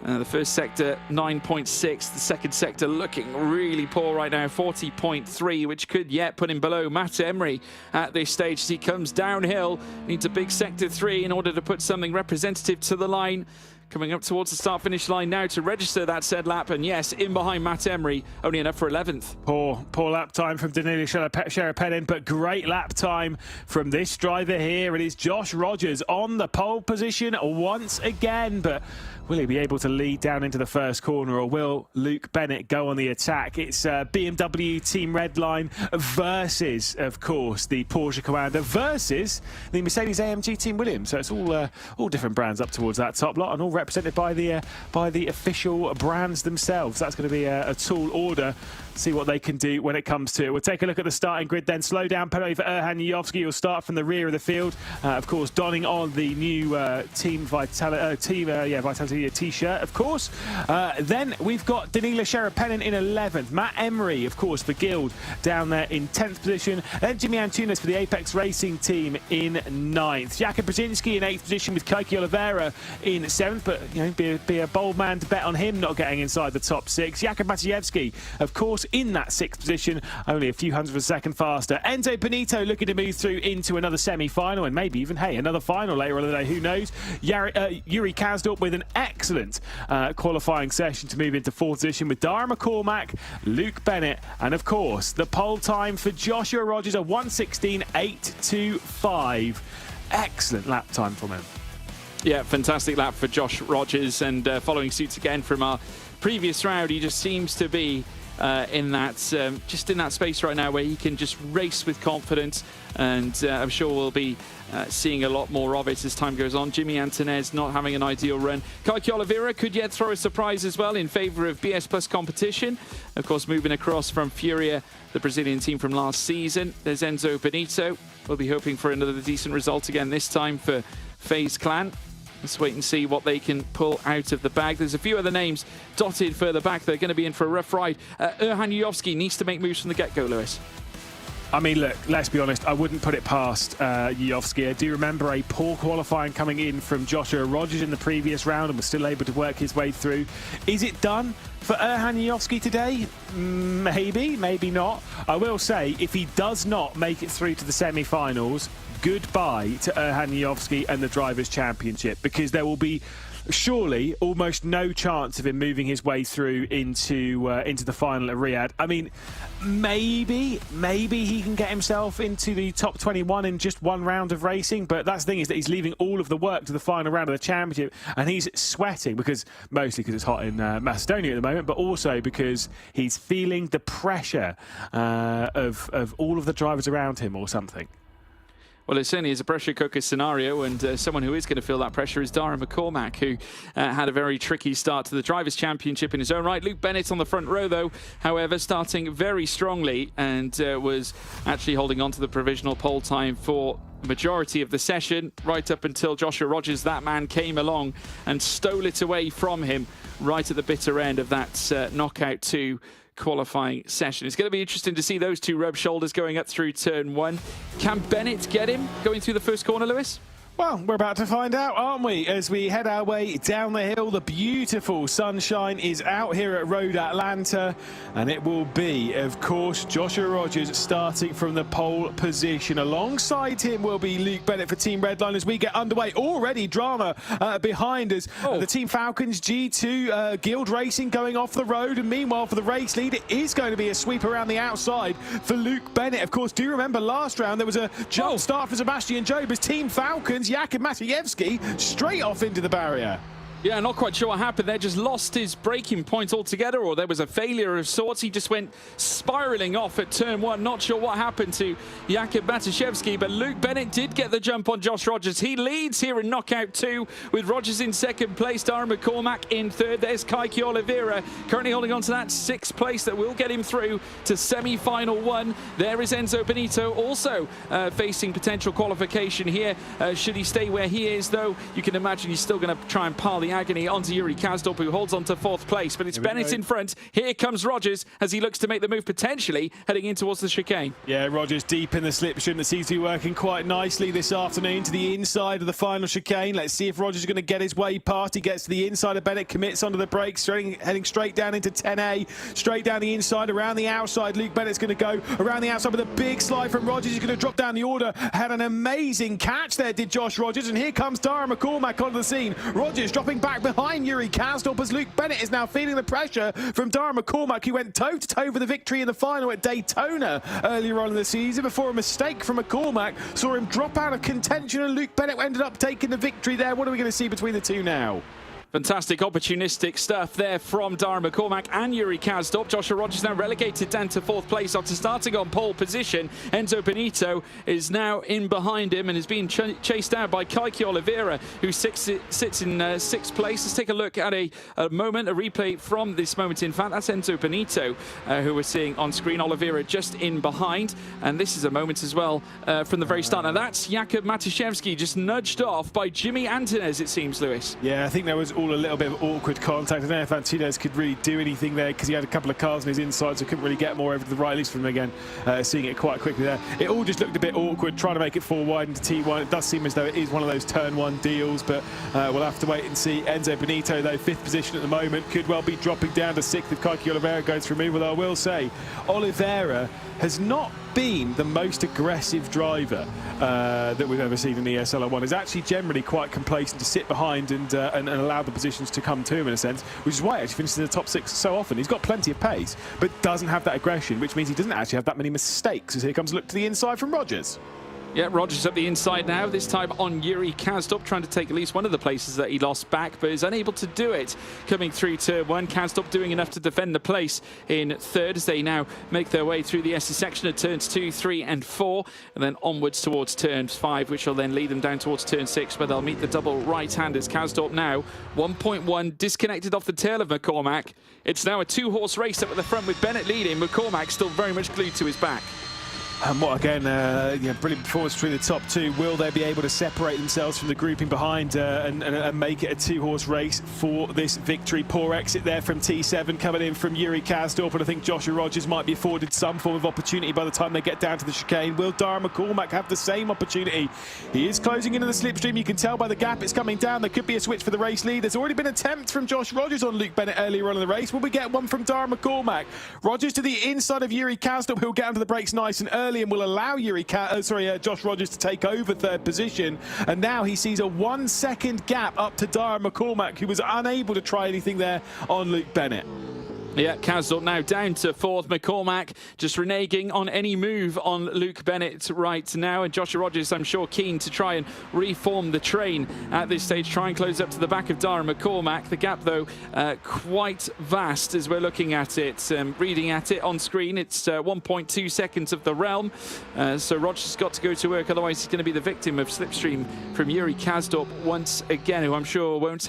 The first sector, 9.6. The second sector looking really poor right now, 40.3, which could yet put him below Matt Emery at this stage as he comes downhill. Needs a big sector 3 in order to put something representative to the line. Coming up towards the start-finish line now to register that said lap. And yes, in behind Matt Emery, only enough for 11th.
Poor lap time from Danila Sharapenin, but great lap time from this driver here. It is Josh Rogers on the pole position once again, but will he be able to lead down into the first corner, or will Luke Bennett go on the attack? It's BMW Team Redline versus, of course, the Porsche Commander versus the Mercedes-AMG Team Williams. So it's all different brands up towards that top lot, and all represented by the official brands themselves. That's going to be a tall order. See what they can do when it comes to it. We'll take a look at the starting grid then. Slow down penalty for Erhan Yovsky. He'll start from the rear of the field. Of course, donning on the new Team Vitality t-shirt, of course. Then we've got Danila Sharapenin in 11th. Matt Emery, of course, for Guild, down there in 10th position. Then Jimmy Antunes for the Apex Racing team in 9th. Jakub Brzezinski in 8th position with Kiki Oliveira in 7th. But, you know, be a bold man to bet on him not getting inside the top 6. Jakub Maciejewski, of course, in that 6th position, only a few hundredths of a second faster. Enzo Benito looking to move through into another semi-final and maybe even, hey, another final later on in the day, who knows. Yuri Kasdorp with an excellent qualifying session to move into 4th position with Dara McCormack, Luke Bennett, and of course the pole time for Joshua Rogers, a 1:16.825. Excellent lap time from him.
Yeah, fantastic lap for Josh Rogers, and following suit again from our previous round, he just seems to be in that space right now where he can just race with confidence, and I'm sure we'll be seeing a lot more of it as time goes on. Jimmy Antunes not having an ideal run. Kiki Oliveira could yet throw a surprise as well in favour of BS Plus competition. Of course, moving across from Furia, the Brazilian team from last season. There's Enzo Benito. We'll be hoping for another decent result again this time for FaZe Clan. Let's wait and see what they can pull out of the bag. There's a few other names dotted further back. They're going to be in for a rough ride. Erhan Yovsky needs to make moves from the get-go, Lewis.
I mean, look, let's be honest, I wouldn't put it past Yovsky. I do remember a poor qualifying coming in from Joshua Rogers in the previous round and was still able to work his way through. Is it done for Erhan Yovsky today? Maybe, maybe not. I will say, if he does not make it through to the semi-finals, goodbye to Erhan Yovsky and the Drivers' Championship, because there will be surely almost no chance of him moving his way through into the final at Riyadh. I mean, maybe he can get himself into the top 21 in just one round of racing, but that's the thing, is that he's leaving all of the work to the final round of the championship, and he's sweating mostly because it's hot in Macedonia at the moment, but also because he's feeling the pressure of all of the drivers around him or something.
Well, it certainly is a pressure cooker scenario, and someone who is going to feel that pressure is Dara McCormack, who had a very tricky start to the Drivers' Championship in his own right. Luke Bennett on the front row, though, however, starting very strongly, and was actually holding on to the provisional pole time for the majority of the session, right up until Joshua Rogers, that man, came along and stole it away from him right at the bitter end of that knockout 2 qualifying session. It's going to be interesting to see those two rub shoulders going up through turn 1. Can Bennett get him going through the first corner, Lewis?
Well, we're about to find out, aren't we? As we head our way down the hill, the beautiful sunshine is out here at Road Atlanta, and it will be, of course, Joshua Rogers starting from the pole position. Alongside him will be Luke Bennett for Team Redline as we get underway. Already drama behind us. The Team Falcons G2 Guild Racing going off the road, and meanwhile for the race lead, it is going to be a sweep around the outside for Luke Bennett. Of course, do you remember last round there was a jump start for Sebastian Job as Team Falcons Jakub Maciejewski straight off into the barrier.
Yeah, not quite sure what happened there. Just lost his braking point altogether, or there was a failure of sorts. He just went spiraling off at turn 1. Not sure what happened to Jakub Matuszewski, but Luke Bennett did get the jump on Josh Rogers. He leads here in knockout 2 with Rogers in second place, Darren McCormack in third. There's Kaiki Oliveira currently holding on to that 6th place that will get him through to semi-final 1. There is Enzo Benito also facing potential qualification here. Should he stay where he is, though, you can imagine he's still going to try and pile the agony onto Yuri Kazdorp, who holds on to 4th place. But it's Bennett in front. Here comes Rogers as he looks to make the move, potentially heading in towards the chicane.
Yeah, Rogers deep in the slipstream that seems to be working quite nicely this afternoon to the inside of the final chicane. Let's see if Rogers is going to get his way past. He gets to the inside of Bennett, commits onto the brakes, heading straight down into 10A, straight down the inside, around the outside. Luke Bennett's going to go around the outside with a big slide from Rogers. He's going to drop down the order. Had an amazing catch there, did Josh Rogers. And here comes Darren McCormack onto the scene. Rogers dropping back behind Yuri Kazdorp as Luke Bennett is now feeling the pressure from Darren McCormack, who went toe-to-toe for the victory in the final at Daytona earlier on in the season before a mistake from McCormack saw him drop out of contention, and Luke Bennett ended up taking the victory there. What are we going to see between the two now?
Fantastic opportunistic stuff there from Darren McCormack and Yuri Kazdorp. Joshua Rogers now relegated down to 4th place after starting on pole position. Enzo Benito is now in behind him and is being chased out by Kaiki Oliveira, who sits in 6th place. Let's take a look at a replay from this moment. In fact, that's Enzo Benito who we're seeing on screen. Oliveira just in behind, and this is a moment as well from the very start. Now that's Jakub Matuszewski just nudged off by Jimmy Antunes, it seems, Lewis.
Yeah, I think there was all a little bit of awkward contact. I don't know if Antunes could really do anything there because he had a couple of cars on his inside, so couldn't really get more over to the right, at least from him again, seeing it quite quickly there. It all just looked a bit awkward, trying to make it 4 wide into T1. It does seem as though it is one of those turn 1 deals, but we'll have to wait and see. Enzo Benito, though, 5th position at the moment, could well be dropping down to 6th if Kaiki Oliveira goes for a move. Although I will say, Oliveira has not been the most aggressive driver that we've ever seen in the ESL R1. Is actually generally quite complacent to sit behind and allow the positions to come to him in a sense, which is why he actually finishes in the top 6 so often. He's got plenty of pace, but doesn't have that aggression, which means he doesn't actually have that many mistakes. As here comes a look to the inside from Rogers.
Yeah, Rogers at the inside now, this time on Yuri Kazdorp, trying to take at least one of the places that he lost back, but is unable to do it. Coming through turn 1, Kazdorp doing enough to defend the place in 3rd as they now make their way through the SS section of turns 2, 3 and 4, and then onwards towards turn 5, which will then lead them down towards turn 6, where they'll meet the double right-handers. Kazdorp now 1.1 disconnected off the tail of McCormack. It's now a 2-horse race up at the front with Bennett leading. McCormack still very much glued to his back.
And what again, brilliant performance between the top 2. Will they be able to separate themselves from the grouping behind and make it a 2-horse race for this victory? Poor exit there from T7 coming in from Yuri Kazdorp, and I think Joshua Rogers might be afforded some form of opportunity by the time they get down to the chicane. Will Darren McCormack have the same opportunity? He is closing into the slipstream. You can tell by the gap it's coming down. There could be a switch for the race lead. There's already been an attempt from Josh Rogers on Luke Bennett earlier on in the race. Will we get one from Darren McCormack? Rogers to the inside of Yuri Kazdorp, who'll get under the brakes nice and early and will allow Josh Rogers to take over 3rd position. And now he sees a 1-second gap up to Darren McCormack, who was unable to try anything there on Luke Bennett.
Yeah, Kazdorp now down to 4th. McCormack just reneging on any move on Luke Bennett right now. And Joshua Rogers, I'm sure, keen to try and reform the train at this stage, try and close up to the back of Darren McCormack. The gap, though, quite vast as we're looking at it. Reading at it on screen, it's 1.2 seconds of the realm. So Rogers has got to go to work, otherwise he's going to be the victim of slipstream from Yuri Kazdorp once again, who I'm sure won't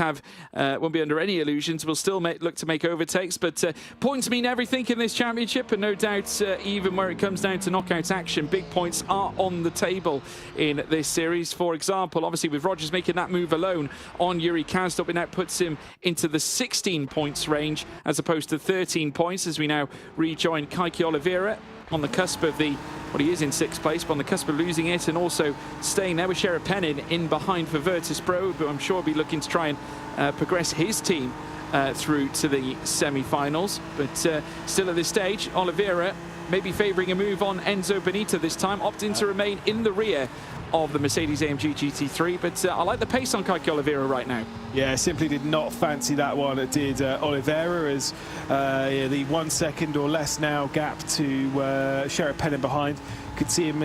be under any illusions. Will still look to make overtakes, but points mean everything in this championship, and no doubt even where it comes down to knockout action, big points are on the table in this series. For example, obviously with Rogers making that move alone on Yuri Kazdorp, it now puts him into the 16 points range as opposed to 13 points as we now rejoin Kaiki Oliveira on the cusp of he is in 6th place, but on the cusp of losing it, and also staying there with Sheriff Pennin in behind for Virtus Pro, who I'm sure will be looking to try and progress his team through to the semi-finals. But still at this stage, Oliveira maybe favouring a move on Enzo Benito this time, opting to remain in the rear of the Mercedes-AMG GT3, but I like the pace on Kaiki Oliveira right now.
Yeah, simply did not fancy that one. It did Oliveira, as the 1 second or less now gap to Sheriff Pennin behind could see him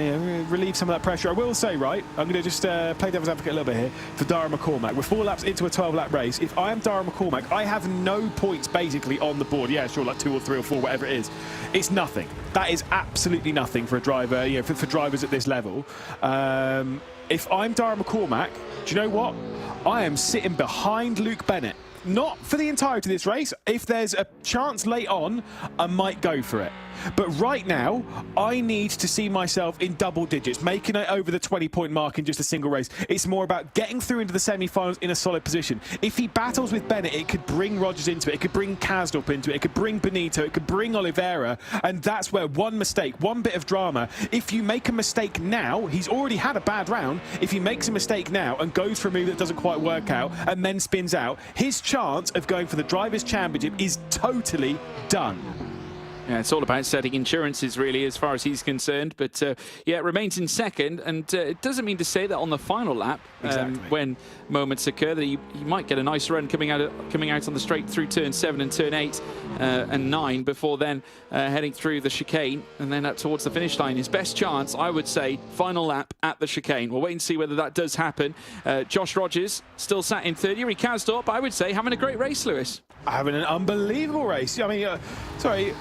relieve some of that pressure. I will say, right, I'm going to just play devil's advocate a little bit here for Dara McCormack. We're 4 laps into a 12-lap race. If I am Dara McCormack, I have no points basically on the board. Yeah, sure, like 2 or 3 or 4, whatever it is. It's nothing. That is absolutely nothing for a driver, you know, for drivers at this level. If I'm Dara McCormack, do you know what? I am sitting behind Luke Bennett. Not for the entirety of this race. If there's a chance late on, I might go for it. But right now, I need to see myself in double digits, making it over the 20-point mark in just a single race. It's more about getting through into the semi-finals in a solid position. If he battles with Bennett, it could bring Rogers into it. It could bring Kasdorp into it. It could bring Benito. It could bring Oliveira. And that's where one mistake, one bit of drama, if you make a mistake now, he's already had a bad round. If he makes a mistake now and goes for a move that doesn't quite work out and then spins out, his chance of going for the Drivers' Championship is totally done.
Yeah, it's all about setting insurances, really, as far as he's concerned. But, yeah, it remains in second. And it doesn't mean to say that on the final lap, when moments occur, that he might get a nice run coming out on the straight through turn 7 and turn 8 and 9 before then heading through the chicane and then up towards the finish line. His best chance, I would say, final lap at the chicane. We'll wait and see whether that does happen. Josh Rogers still sat in third. Yuri Kasdorp, I would say, having a great race, Lewis.
Having an unbelievable race. I mean, sorry,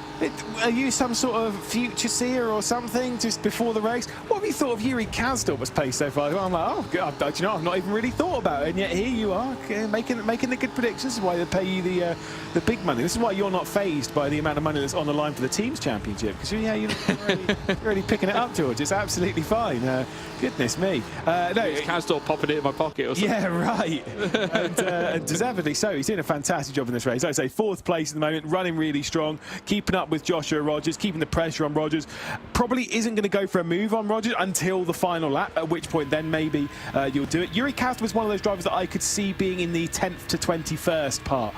are you some sort of future seer or something just before the race? What have you thought of Yuri Kasdorp's pace so far? I'm like, oh, God, do you know, I've not even really thought about it, and yet here you are making the good predictions. This is why they pay you the big money. This is why you're not fazed by the amount of money that's on the line for the team's championship, because you're really picking it up, George. It's absolutely fine. Goodness me. No,
Kasdorp popping it in my pocket or something.
Yeah, right. And deservedly so. He's doing a fantastic job in this race. As I say, 4th place at the moment, running really strong, keeping up with Joshua Rogers, keeping the pressure on Rogers. Probably isn't going to go for a move on Rogers until the final lap, at which point then maybe you'll do it. Yuri Kasdorp was one of those drivers that I could see being in the 10th to 21st part.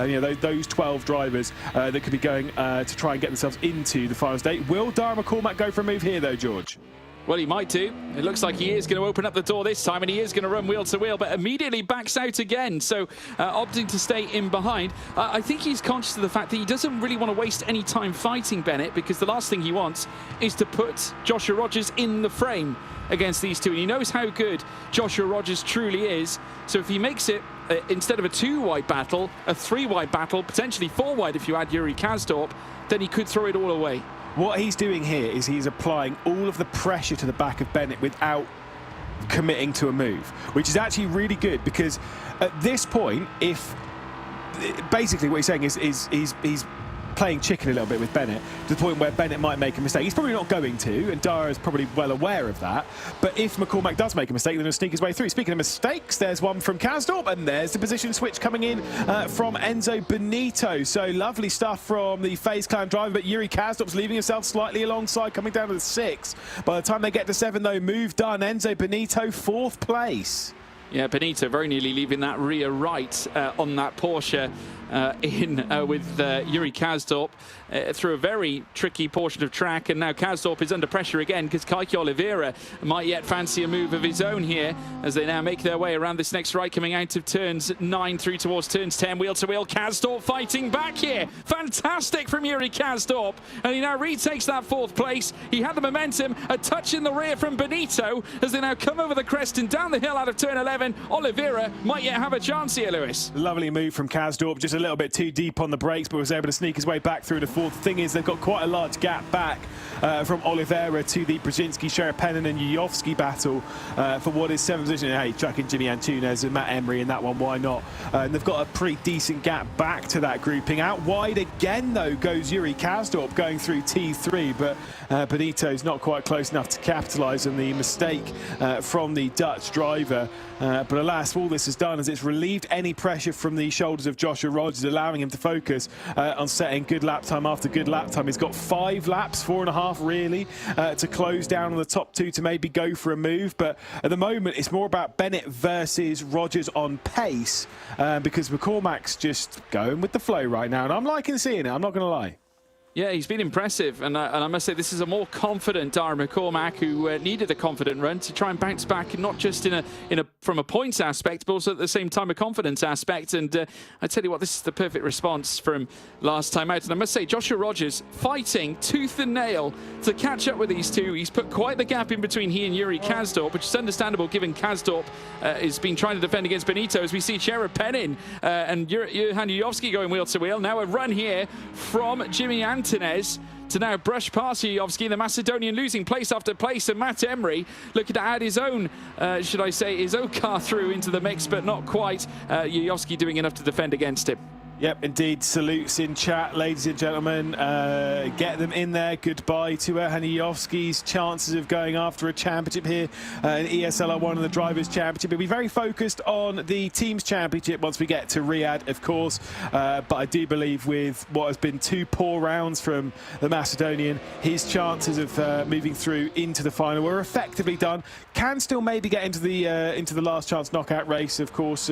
You know, those 12 drivers that could be going to try and get themselves into the final state. Will Dara McCormack go for a move here, though, George?
Well, he might do. It looks like he is going to open up the door this time, and he is going to run wheel to wheel, but immediately backs out again. So opting to stay in behind. I think he's conscious of the fact that he doesn't really want to waste any time fighting Bennett, because the last thing he wants is to put Joshua Rogers in the frame against these two. And he knows how good Joshua Rogers truly is. So if he makes it, instead of a 2-wide battle, a 3-wide battle, potentially 4-wide if you add Yuri Kasdorp, then he could throw it all away.
What he's doing here is he's applying all of the pressure to the back of Bennett without committing to a move, which is actually really good, because at this point, if basically what he's saying is he's playing chicken a little bit with Bennett, to the point where Bennett might make a mistake. He's probably not going to, and Dara is probably well aware of that. But if McCormack does make a mistake, then he'll sneak his way through. Speaking of mistakes, there's one from Kasdorp, and there's the position switch coming in from Enzo Benito. So lovely stuff from the FaZe Clan driver, but Yuri Kasdorp's leaving himself slightly alongside, coming down to the 6. By the time they get to 7, though, move done. Enzo Benito, 4th place.
Yeah, Benito very nearly leaving that rear right on that Porsche with Yuri Kasdorp through a very tricky portion of track, and now Kasdorp is under pressure again, because Keke Oliveira might yet fancy a move of his own here as they now make their way around this next right, coming out of turns 9 through towards turns 10, wheel to wheel. Kasdorp fighting back here. Fantastic from Yuri Kasdorp, and he now retakes that 4th place. He had the momentum, a touch in the rear from Benito as they now come over the crest and down the hill out of turn 11. Oliveira might yet have a chance here, Lewis.
Lovely move from Kasdorp, just a little bit too deep on the brakes, but was able to sneak his way back through the 4th. Thing is, they've got quite a large gap back from Oliveira to the Brzezinski, Sherepenen and Yuyovski battle for what is 7th position. Hey, chuck in Jimmy Antunes and Matt Emery in that one, why not? And they've got a pretty decent gap back to that grouping. Out wide again, though, goes Yuri Kasdorp going through T3, but Benito's not quite close enough to capitalise on the mistake from the Dutch driver. But alas, all this has done is it's relieved any pressure from the shoulders of Joshua Rogers, allowing him to focus on setting good lap time after good lap time. He's got 5 laps, 4.5 really, to close down on the top 2 to maybe go for a move. But at the moment, it's more about Bennett versus Rogers on pace, because McCormack's just going with the flow right now. And I'm liking seeing it, I'm not going to lie.
Yeah, he's been impressive, and I must say this is a more confident Dara McCormack who needed a confident run to try and bounce back, not just from a points aspect, but also at the same time a confidence aspect. And I tell you what, this is the perfect response from last time out. And I must say, Joshua Rogers fighting tooth and nail to catch up with these two. He's put quite the gap in between he and Yuri Kazdorp, which is understandable given Kazdorp has been trying to defend against Benito, as we see Shera Penin and Johan Jujovski going wheel to wheel. Now a run here from Jimmy Antonez to now brush past Jujovski, the Macedonian losing place after place, and Matt Emery looking to add his own, should I say, his own car through into the mix, but not quite. Jujovski doing enough to defend against him.
Yep, indeed. Salutes in chat, ladies and gentlemen. Get them in there. Goodbye to Jujovski's chances of going after a championship here in ESL R1 and the Drivers' Championship. He'll be very focused on the Teams' Championship once we get to Riyadh, of course. But I do believe with what has been 2 poor rounds from the Macedonian, his chances of moving through into the final were effectively done. Can still maybe get into the last chance knockout race, of course,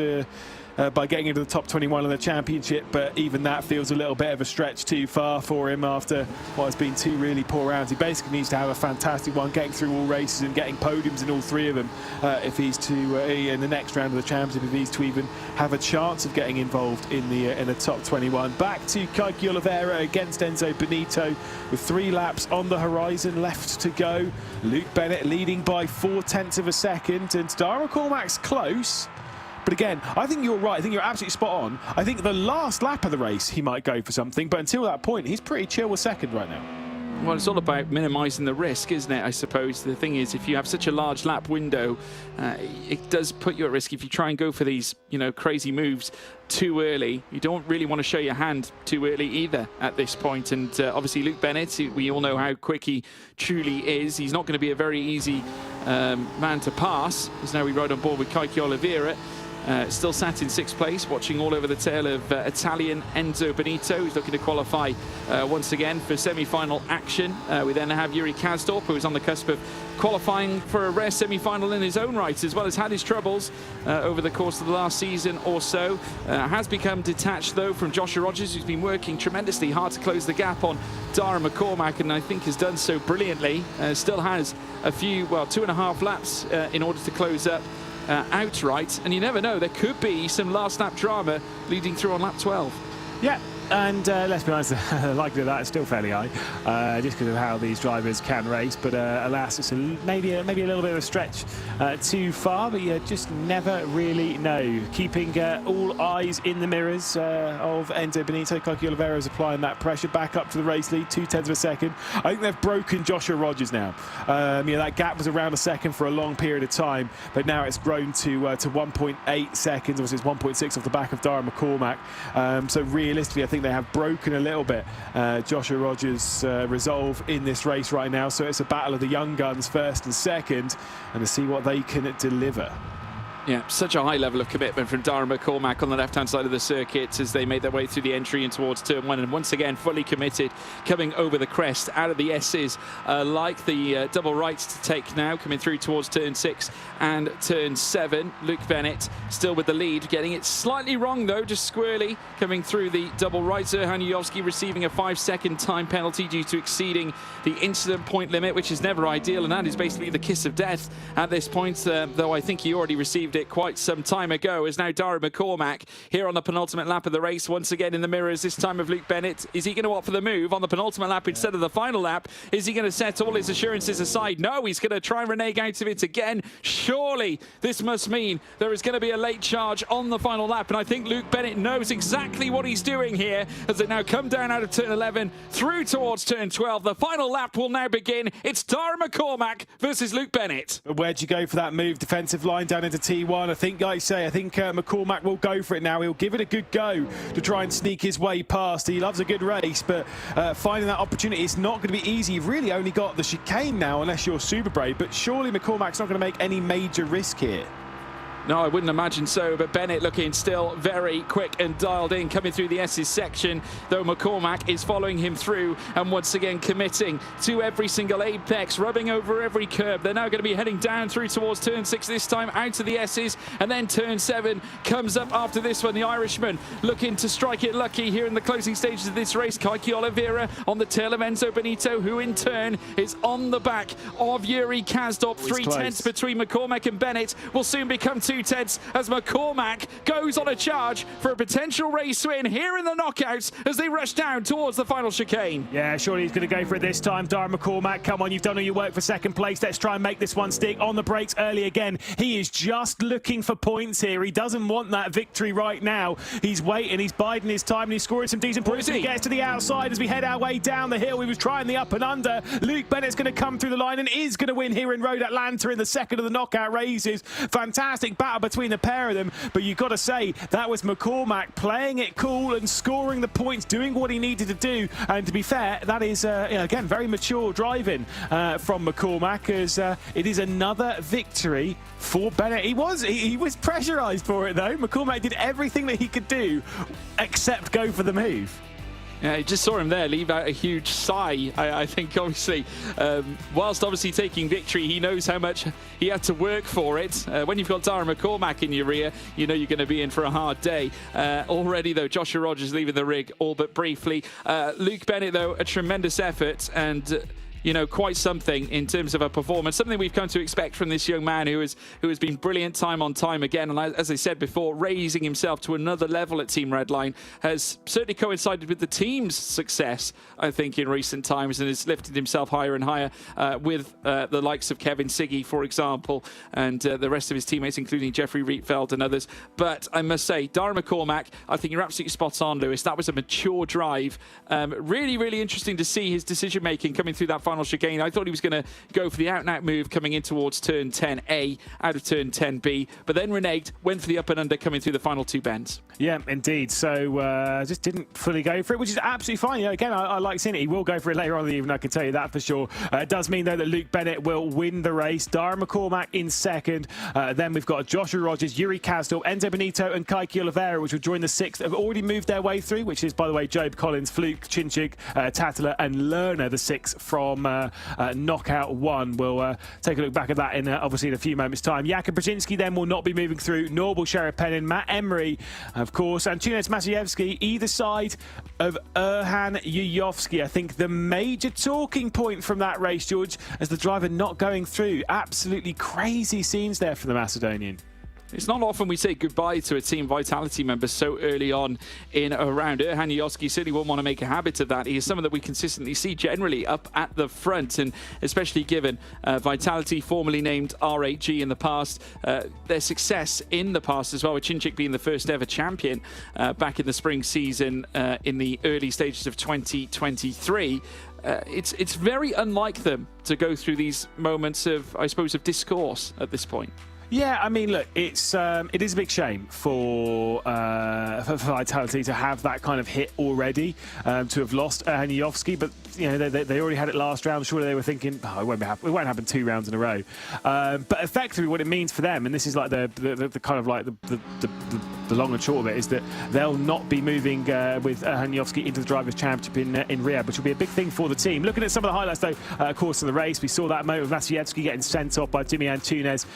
by getting into the top 21 of the championship, but even that feels a little bit of a stretch too far for him after what has been 2 really poor rounds. He basically needs to have a fantastic one, getting through all races and getting podiums in all 3 of them if he's to, in the next round of the championship, if he's to even have a chance of getting involved in the top 21. Back to Kiki Oliveira against Enzo Benito with 3 laps on the horizon left to go. Luke Bennett leading by 0.4 of a second, and Dara McCormack's close. But again, I think you're right. I think you're absolutely spot on. I think the last lap of the race, he might go for something. But until that point, he's pretty chill with second right now.
Well, it's all about minimising the risk, isn't it, I suppose. The thing is, if you have such a large lap window, it does put you at risk if you try and go for these, crazy moves too early. You don't really want to show your hand too early either at this point. And obviously, Luke Bennett, we all know how quick he truly is. He's not going to be a very easy man to pass, as now we ride on board with Kiki Oliveira. Still sat in 6th place, watching all over the tail of Italian Enzo Benito, who's looking to qualify once again for semi-final action. We then have Yuri Kazdorp, who is on the cusp of qualifying for a rare semi-final in his own right, as well as had his troubles over the course of the last season or so. Has become detached, though, from Joshua Rogers, who's been working tremendously hard to close the gap on Dara McCormack, and I think has done so brilliantly. Still has a few, 2.5 laps in order to close up outright, and you never know, there could be some last lap drama leading through on lap 12.
Yeah, and let's be honest, the likelihood of that is still fairly high, just because of how these drivers can race. But alas, it's maybe a little bit of a stretch too far, but you just never really know. Keeping all eyes in the mirrors of Enzo Benito. Kiki Oliveira is applying that pressure back up to the race lead, 0.2 of a second. I think they've broken Joshua Rogers now. That gap was around a second for a long period of time, but now it's grown to 1.8 seconds. Obviously, it's 1.6 off the back of Dara McCormack. So realistically, I think they have broken a little bit Joshua Rogers' resolve in this race right now. So it's a battle of the young guns first and second, and to see what they can deliver.
Yeah, such a high level of commitment from Dara McCormack on the left-hand side of the circuit as they made their way through the entry and towards turn 1, and once again fully committed, coming over the crest out of the S's, like the double rights to take now, coming through towards turn 6 and turn 7. Luke Bennett still with the lead, getting it slightly wrong though, just squarely coming through the double rights. Johan Jujovski receiving a 5-second time penalty due to exceeding the incident point limit, which is never ideal, and that is basically the kiss of death at this point, though I think he already received it quite some time ago. As now Dara McCormack here on the penultimate lap of the race, once again in the mirrors, this time of Luke Bennett. Is he going to opt for the move on the penultimate lap instead of the final lap? Is he going to set all his assurances aside? No, he's going to try and renege out of it again. Surely this must mean there is going to be a late charge on the final lap, and I think Luke Bennett knows exactly what he's doing here as they now come down out of turn 11 through towards turn 12. The final lap will now begin. It's Dara McCormack versus Luke Bennett.
Where'd you go for that move? Defensive line down into T1. I think, like I say, McCormack will go for it now. He'll give it a good go to try and sneak his way past. He loves a good race, but finding that opportunity, it's not going to be easy. You've really only got the chicane now, unless you're super brave. But surely McCormack's not going to make any major risk here.
No, I wouldn't imagine so, but Bennett looking still very quick and dialed in, coming through the S's section, though McCormack is following him through and once again committing to every single apex, rubbing over every curb. They're now going to be heading down through towards turn 6 this time, out to the S's, and then turn 7 comes up after this one. The Irishman looking to strike it lucky here in the closing stages of this race. Kaiki Oliveira on the tail of Enzo Benito, who in turn is on the back of Yuri Kazdorp. 3/10 between McCormack and Bennett will soon become 2/10 as McCormack goes on a charge for a potential race win here in the knockouts as they rush down towards the final chicane.
Yeah, surely he's going to go for it this time. Darren McCormack, come on, you've done all your work for second place. Let's try and make this one stick. On the brakes early again. He is just looking for points here. He doesn't want that victory right now. He's waiting, he's biding his time, and he's scoring some decent points. He gets to the outside as we head our way down the hill. He was trying the up and under. Luke Bennett's going to come through the line and is going to win here in Road Atlanta in the second of the knockout races. Fantastic battle between the pair of them, but you've got to say that was McCormack playing it cool and scoring the points, doing what he needed to do. And to be fair, that is again very mature driving from McCormack, as it is another victory for Bennett. He was pressurised for it though. McCormack did everything that he could do except go for the move.
Yeah, you just saw him there leave out a huge sigh. I think, obviously, whilst obviously taking victory, he knows how much he had to work for it. When you've got Darren McCormack in your rear, you know you're going to be in for a hard day. Already, though, Joshua Rogers leaving the rig, all but briefly. Luke Bennett, though, a tremendous effort and... you know, quite something in terms of a performance, something we've come to expect from this young man who has been brilliant time on time again. And as I said before, raising himself to another level at Team Redline has certainly coincided with the team's success, I think, in recent times, and has lifted himself higher and higher with the likes of Kevin Siggy, for example, and the rest of his teammates, including Jeffrey Rietveld and others. But I must say, Darren McCormack, I think you're absolutely spot on, Lewis. That was a mature drive. Really, really interesting to see his decision-making coming through that final chicane. I thought he was going to go for the out-and-out move coming in towards turn 10A out of turn 10B, but then reneged, went for the up and under coming through the final 2 bends.
Yeah, indeed. So just didn't fully go for it, which is absolutely fine. You know, again, I like seeing it. He will go for it later on in the evening, I can tell you that for sure. It does mean, though, that Luke Bennett will win the race. Darren McCormack in second. Then we've got Joshua Rogers, Yuri Kazdorp, Enzo Benito and Kaiki Oliveira, which will join the 6th. Have already moved their way through, which is, by the way, Job Collins, Fluke, Chinchig, Tatala and Lerner, the 6 from Knockout 1. We'll take a look back at that in obviously in a few moments' time. Jakub Brzezinski then will not be moving through, nor will Sheriff Pennin, Matt Emery, of course, and Tunes Maciejewski, either side of Erhan Yuyovski. I think the major talking point from that race, George, as the driver not going through. Absolutely crazy scenes there for the Macedonian.
It's not often we say goodbye to a Team Vitality member so early on in a round. Erhan Yuyovski certainly won't want to make a habit of that. He is someone that we consistently see generally up at the front, and especially given Vitality, formerly named R8G in the past, their success in the past as well, with Chinchik being the first ever champion back in the spring season in the early stages of 2023. It's very unlike them to go through these moments of, I suppose, of discourse at this point.
Yeah, I mean, look, it is a big shame for Vitality to have that kind of hit already, to have lost Yuyovski, but you know they already had it last round. Surely they were thinking, oh, it won't happen 2 rounds in a row. But effectively, what it means for them, and this is like the kind of like the long and short of it, is that they'll not be moving with Yuyovski into the Drivers' Championship in Riyadh, which will be a big thing for the team. Looking at some of the highlights, though, of course, of the race, we saw that moment of Maciejewski getting sent off by Jimmy Antunes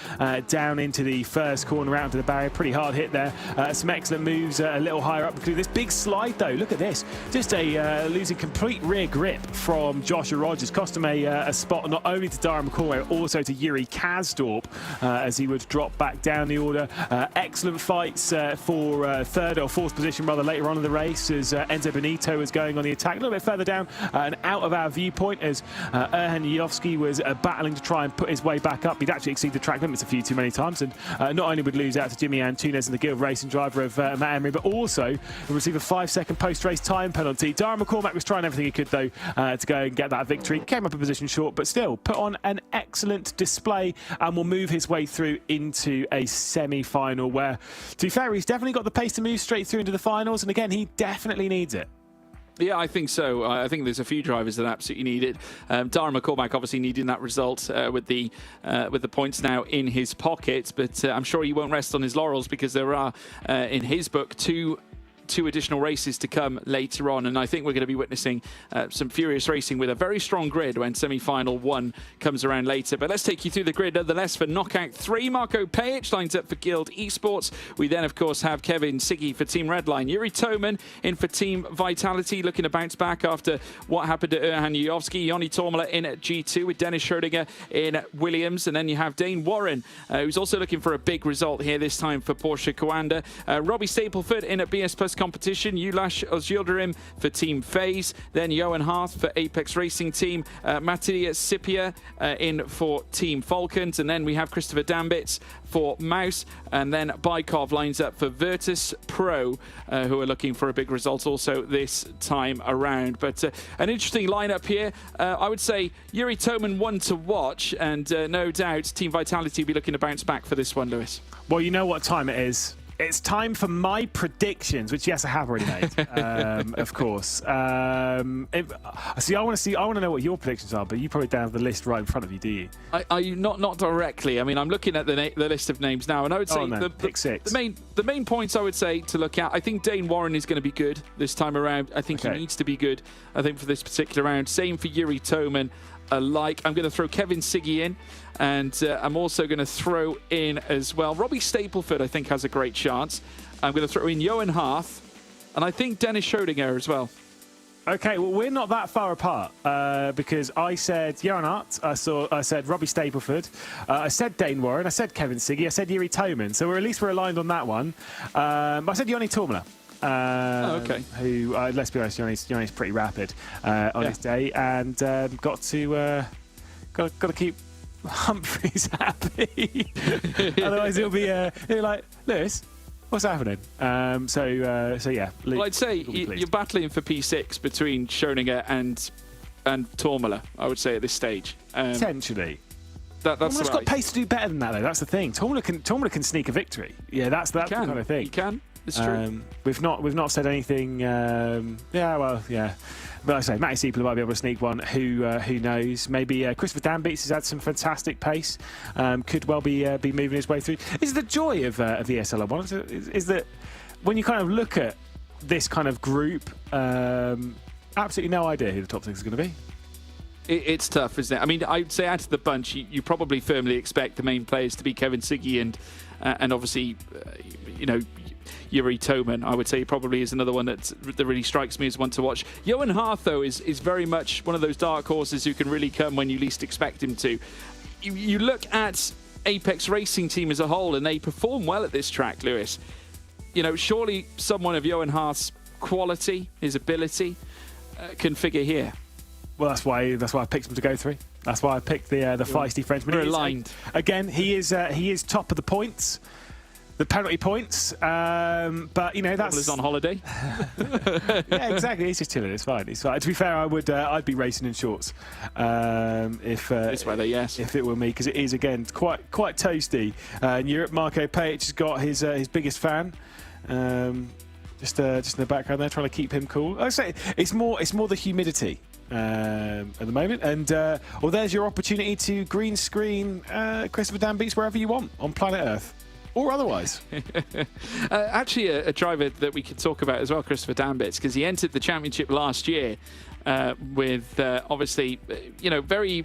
down into the first corner, out into the barrier. Pretty hard hit there. Some excellent moves a little higher up. This big slide, though, look at this. Just losing complete rear grip from Joshua Rogers. Cost him a spot not only to Darren McCormack, also to Yuri Kazdorp as he would drop back down the order. Excellent fights for third or fourth position rather later on in the race as Enzo Benito was going on the attack. A little bit further down and out of our viewpoint as Erhan Yuyovski was battling to try and put his way back up. He'd actually exceeded the track limits a few too many times, and not only would lose out to Jimmy Antunes and the Guild Racing driver of Matt Emery, but also would receive a 5-second post-race time penalty. Darren McCormack was trying everything he could, though, to go and get that victory. Came up a position short, but still put on an excellent display and will move his way through into a semi-final where, to be fair, he's definitely got the pace to move straight through into the finals, and again, he definitely needs it.
Yeah, I think so. I think there's a few drivers that absolutely need it. Dara McCormack obviously needing that result with the points now in his pocket, but I'm sure he won't rest on his laurels because there are, in his book, two additional races to come later on, and I think we're going to be witnessing some furious racing with a very strong grid when semi-final 1 comes around later. But let's take you through the grid nonetheless for knockout 3. Marco Pajic lines up for Guild Esports. We then of course have Kevin Siggy for Team Redline, Yuri Toman in for Team Vitality, looking to bounce back after what happened to Erhan Yovski. Yoni Tormala in at G2 with Dennis Schrödinger in Williams, and then you have Dane Warren who's also looking for a big result here, this time for Porsche Coanda. Robbie Stapleford in at BS Plus competition, Ulash Ozildirim for Team FaZe, then Johan Harth for Apex Racing Team, Mattia Scipia in for Team Falcons, and then we have Christopher Dambitz for Mouse, and then Bykov lines up for Virtus Pro, who are looking for a big result also this time around. But an interesting lineup here. I would say Yuri Toman one to watch, and no doubt Team Vitality will be looking to bounce back for this one, Lewis.
Well, you know what time it is. It's time for my predictions, which yes, I have already made, of course. See, I want to know what your predictions are, but you probably don't have the list right in front of you, do you?
Not directly. I mean, I'm looking at the list of names now, and I would say
pick 6.
The main points I would say to look at. I think Dane Warren is going to be good this time around. I think he needs to be good. I think for this particular round. Same for Yuri Toman. Alike. I'm going to throw Kevin Siggy in, and I'm also going to throw in as well Robbie Stapleford. I think has a great chance. I'm going to throw in Johan Harth, and I think Dennis Schrödinger as well.
Okay, well, we're not that far apart because I said Johan Harth, I said Robbie Stapleford, I said Dane Warren, I said Kevin Siggy, I said Yuri Toman. So at least we're aligned on that one. I said Yoni Tormala.
Okay.
Who, let's be honest, Yoni's pretty rapid on his day, and got to keep Humphreys happy. Otherwise, he'll be like, Lewis, what's happening? So yeah.
Well, I'd say you're battling for P6 between Schrödinger and Tormala. I would say at this stage.
Potentially.
That's
Tormala's
right.
got pace to do better than that, though. That's the thing. Tormala can sneak a victory. Yeah, that's the kind of thing.
He can. It's true.
We've not said anything. But I say Matty Siepler might be able to sneak one. Who knows? Maybe Christopher Dambitz has had some fantastic pace. Could well be moving his way through. Is the joy of ESL R1 is that when you kind of look at this kind of group, absolutely no idea who the top 6 is going to be.
It's tough, isn't it? I mean, I'd say out of the bunch, you probably firmly expect the main players to be Kevin Siggy and obviously, Yuri Toman. I would say probably is another one that really strikes me as one to watch. Johan Harth, though, is very much one of those dark horses who can really come when you least expect him to. You look at Apex Racing Team as a whole, and they perform well at this track, Lewis. Surely someone of Johan Harth's quality, his ability, can figure here.
Well, that's why I picked him to go through. That's why I picked the feisty Frenchman.
We're aligned.
Again, he is top of the points, the penalty points. But that's
on holiday.
Yeah, exactly. He's just chilling. It's fine. To be fair, I'd be racing in shorts if
this weather, yes,
if it were me, because it is again quite toasty. In Europe, Marco Pajic has got his biggest fan. Just in the background there, trying to keep him cool. I say it's more the humidity at the moment, and there's your opportunity to green screen Christopher Dambitz wherever you want on planet Earth. Or otherwise.
Actually, a driver that we could talk about as well, Christopher Dambitz, because he entered the championship last year with obviously, very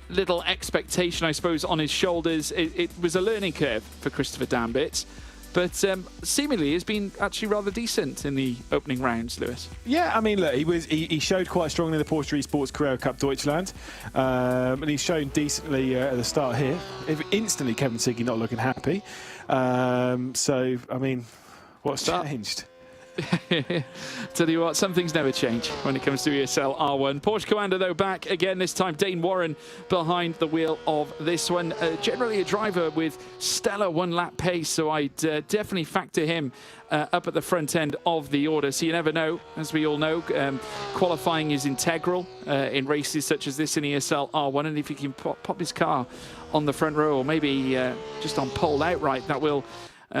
little expectation, I suppose, on his shoulders. It was a learning curve for Christopher Dambitz, but seemingly has been actually rather decent in the opening rounds, Lewis.
Yeah, I mean, look, he showed quite strongly in the Porsche Esports Carrera Cup Deutschland, and he's shown decently at the start here. Instantly, Kevin Siggy not looking happy. So, I mean, what's changed?
Tell you what, some things never change when it comes to ESL R1. Porsche Coanda, though, back again, this time Dane Warren behind the wheel of this one. Generally a driver with stellar one-lap pace, so I'd definitely factor him up at the front end of the order. So you never know, as we all know, qualifying is integral in races such as this in ESL R1, and if he can pop his car on the front row, or maybe just on pole outright, that will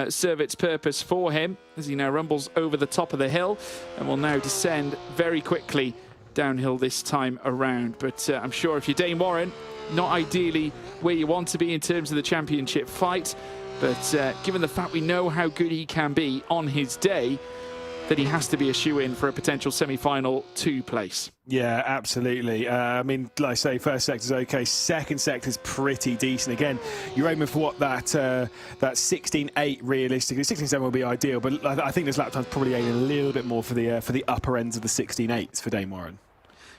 serve its purpose for him as he now rumbles over the top of the hill and will now descend very quickly downhill this time around. But I'm sure if you're Dane Warren, not ideally where you want to be in terms of the championship fight, but given the fact we know how good he can be on his day, that he has to be a shoe-in for a potential semi-final 2 place.
Yeah, absolutely. I mean, like I say, first sector's okay. Second sector's pretty decent. Again, you're aiming for what that 16.8 realistically. 16.7 will be ideal, but I think this lap time's probably aiming a little bit more for the upper ends of the 16.8s for Dane Warren.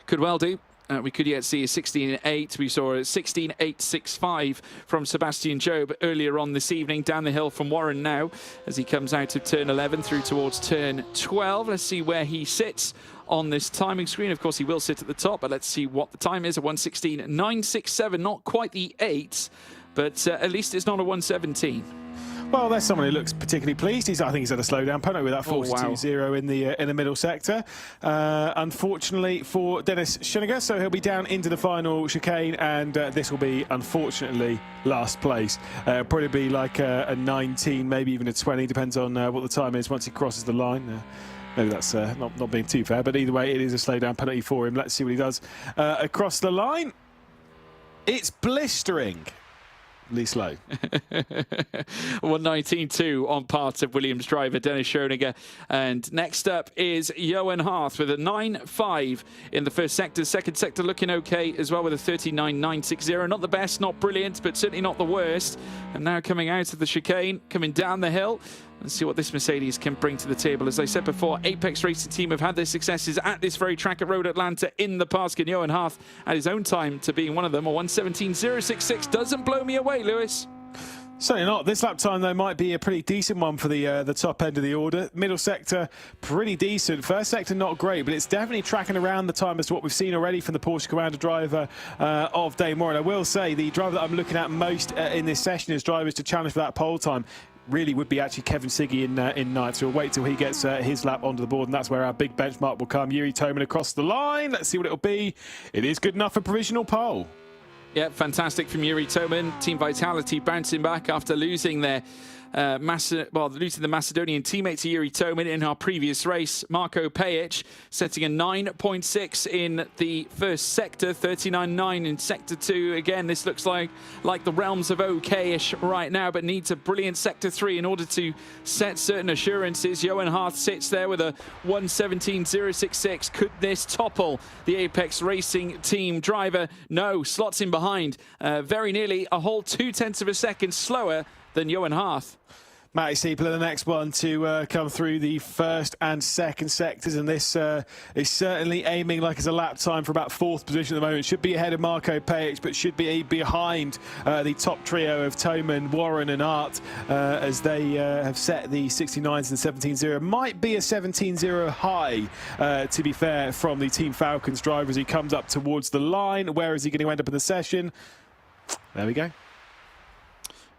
Could well do. We could yet see a 16.8. We saw a 16.865 from Sebastian Job earlier on this evening, down the hill from Warren now as he comes out of turn 11 through towards turn 12. Let's see where he sits on this timing screen. Of course, he will sit at the top, but let's see what the time is. A 1:16.967, not quite the 8, but at least it's not a 1:17.
Well, there's someone who looks particularly pleased. I think he's had a slowdown penalty with that 42-0 in the middle sector. Unfortunately for Dennis Schoeniger, so he'll be down into the final chicane, and this will be, unfortunately, last place. Probably be like a 19, maybe even a 20, depends on what the time is once he crosses the line. Maybe that's not being too fair, but either way, it is a slowdown penalty for him. Let's see what he does across the line. It's blistering. Slow.
1:19.2 on part of Williams driver Dennis Schoeniger. And next up is Johan Harth with a 9.5 in the first sector. Second sector looking okay as well with a 39.960. Not the best, not brilliant, but certainly not the worst. And now coming out of the chicane, coming down the hill. Let's see what this Mercedes can bring to the table. As I said before, Apex Racing Team have had their successes at this very track at Road Atlanta in the past. Can Johan Harth at his own time to being one of them? A 1:17.066 doesn't blow me away, Lewis.
Certainly not. This lap time, though, might be a pretty decent one for the top end of the order. Middle sector, pretty decent. First sector, not great, but it's definitely tracking around the time as to what we've seen already from the Porsche Commander driver of Dane Warren. I will say the driver that I'm looking at most in this session as drivers to challenge for that pole time really would be actually Kevin Siggy in ninth. So we'll wait till he gets his lap onto the board, and that's where our big benchmark will come. Yuri Toman across the line. Let's see what it'll be. It is good enough for provisional pole.
Yeah, fantastic from Yuri Toman. Team Vitality bouncing back after losing their losing the Macedonian teammate to Yuri Toman in our previous race. Marko Pejic setting a 9.6 in the first sector, 39.9 in sector 2. Again, this looks like the realms of okay-ish right now, but needs a brilliant sector 3 in order to set certain assurances. Johan Harth sits there with a 1:17.066. Could this topple the Apex Racing Team driver? No, slots in behind. Very nearly a whole 0.2 of a second slower than Johan Harth.
Matty Siepler, the next one to come through the first and second sectors, and this is certainly aiming like it's a lap time for about 4th position at the moment. Should be ahead of Marko Pejic, but should be behind the top trio of Toman, Warren and Art as they have set the 69s and 17.0. Might be a 17.0 high, to be fair, from the Team Falcons driver as he comes up towards the line. Where is he going to end up in the session? There we go.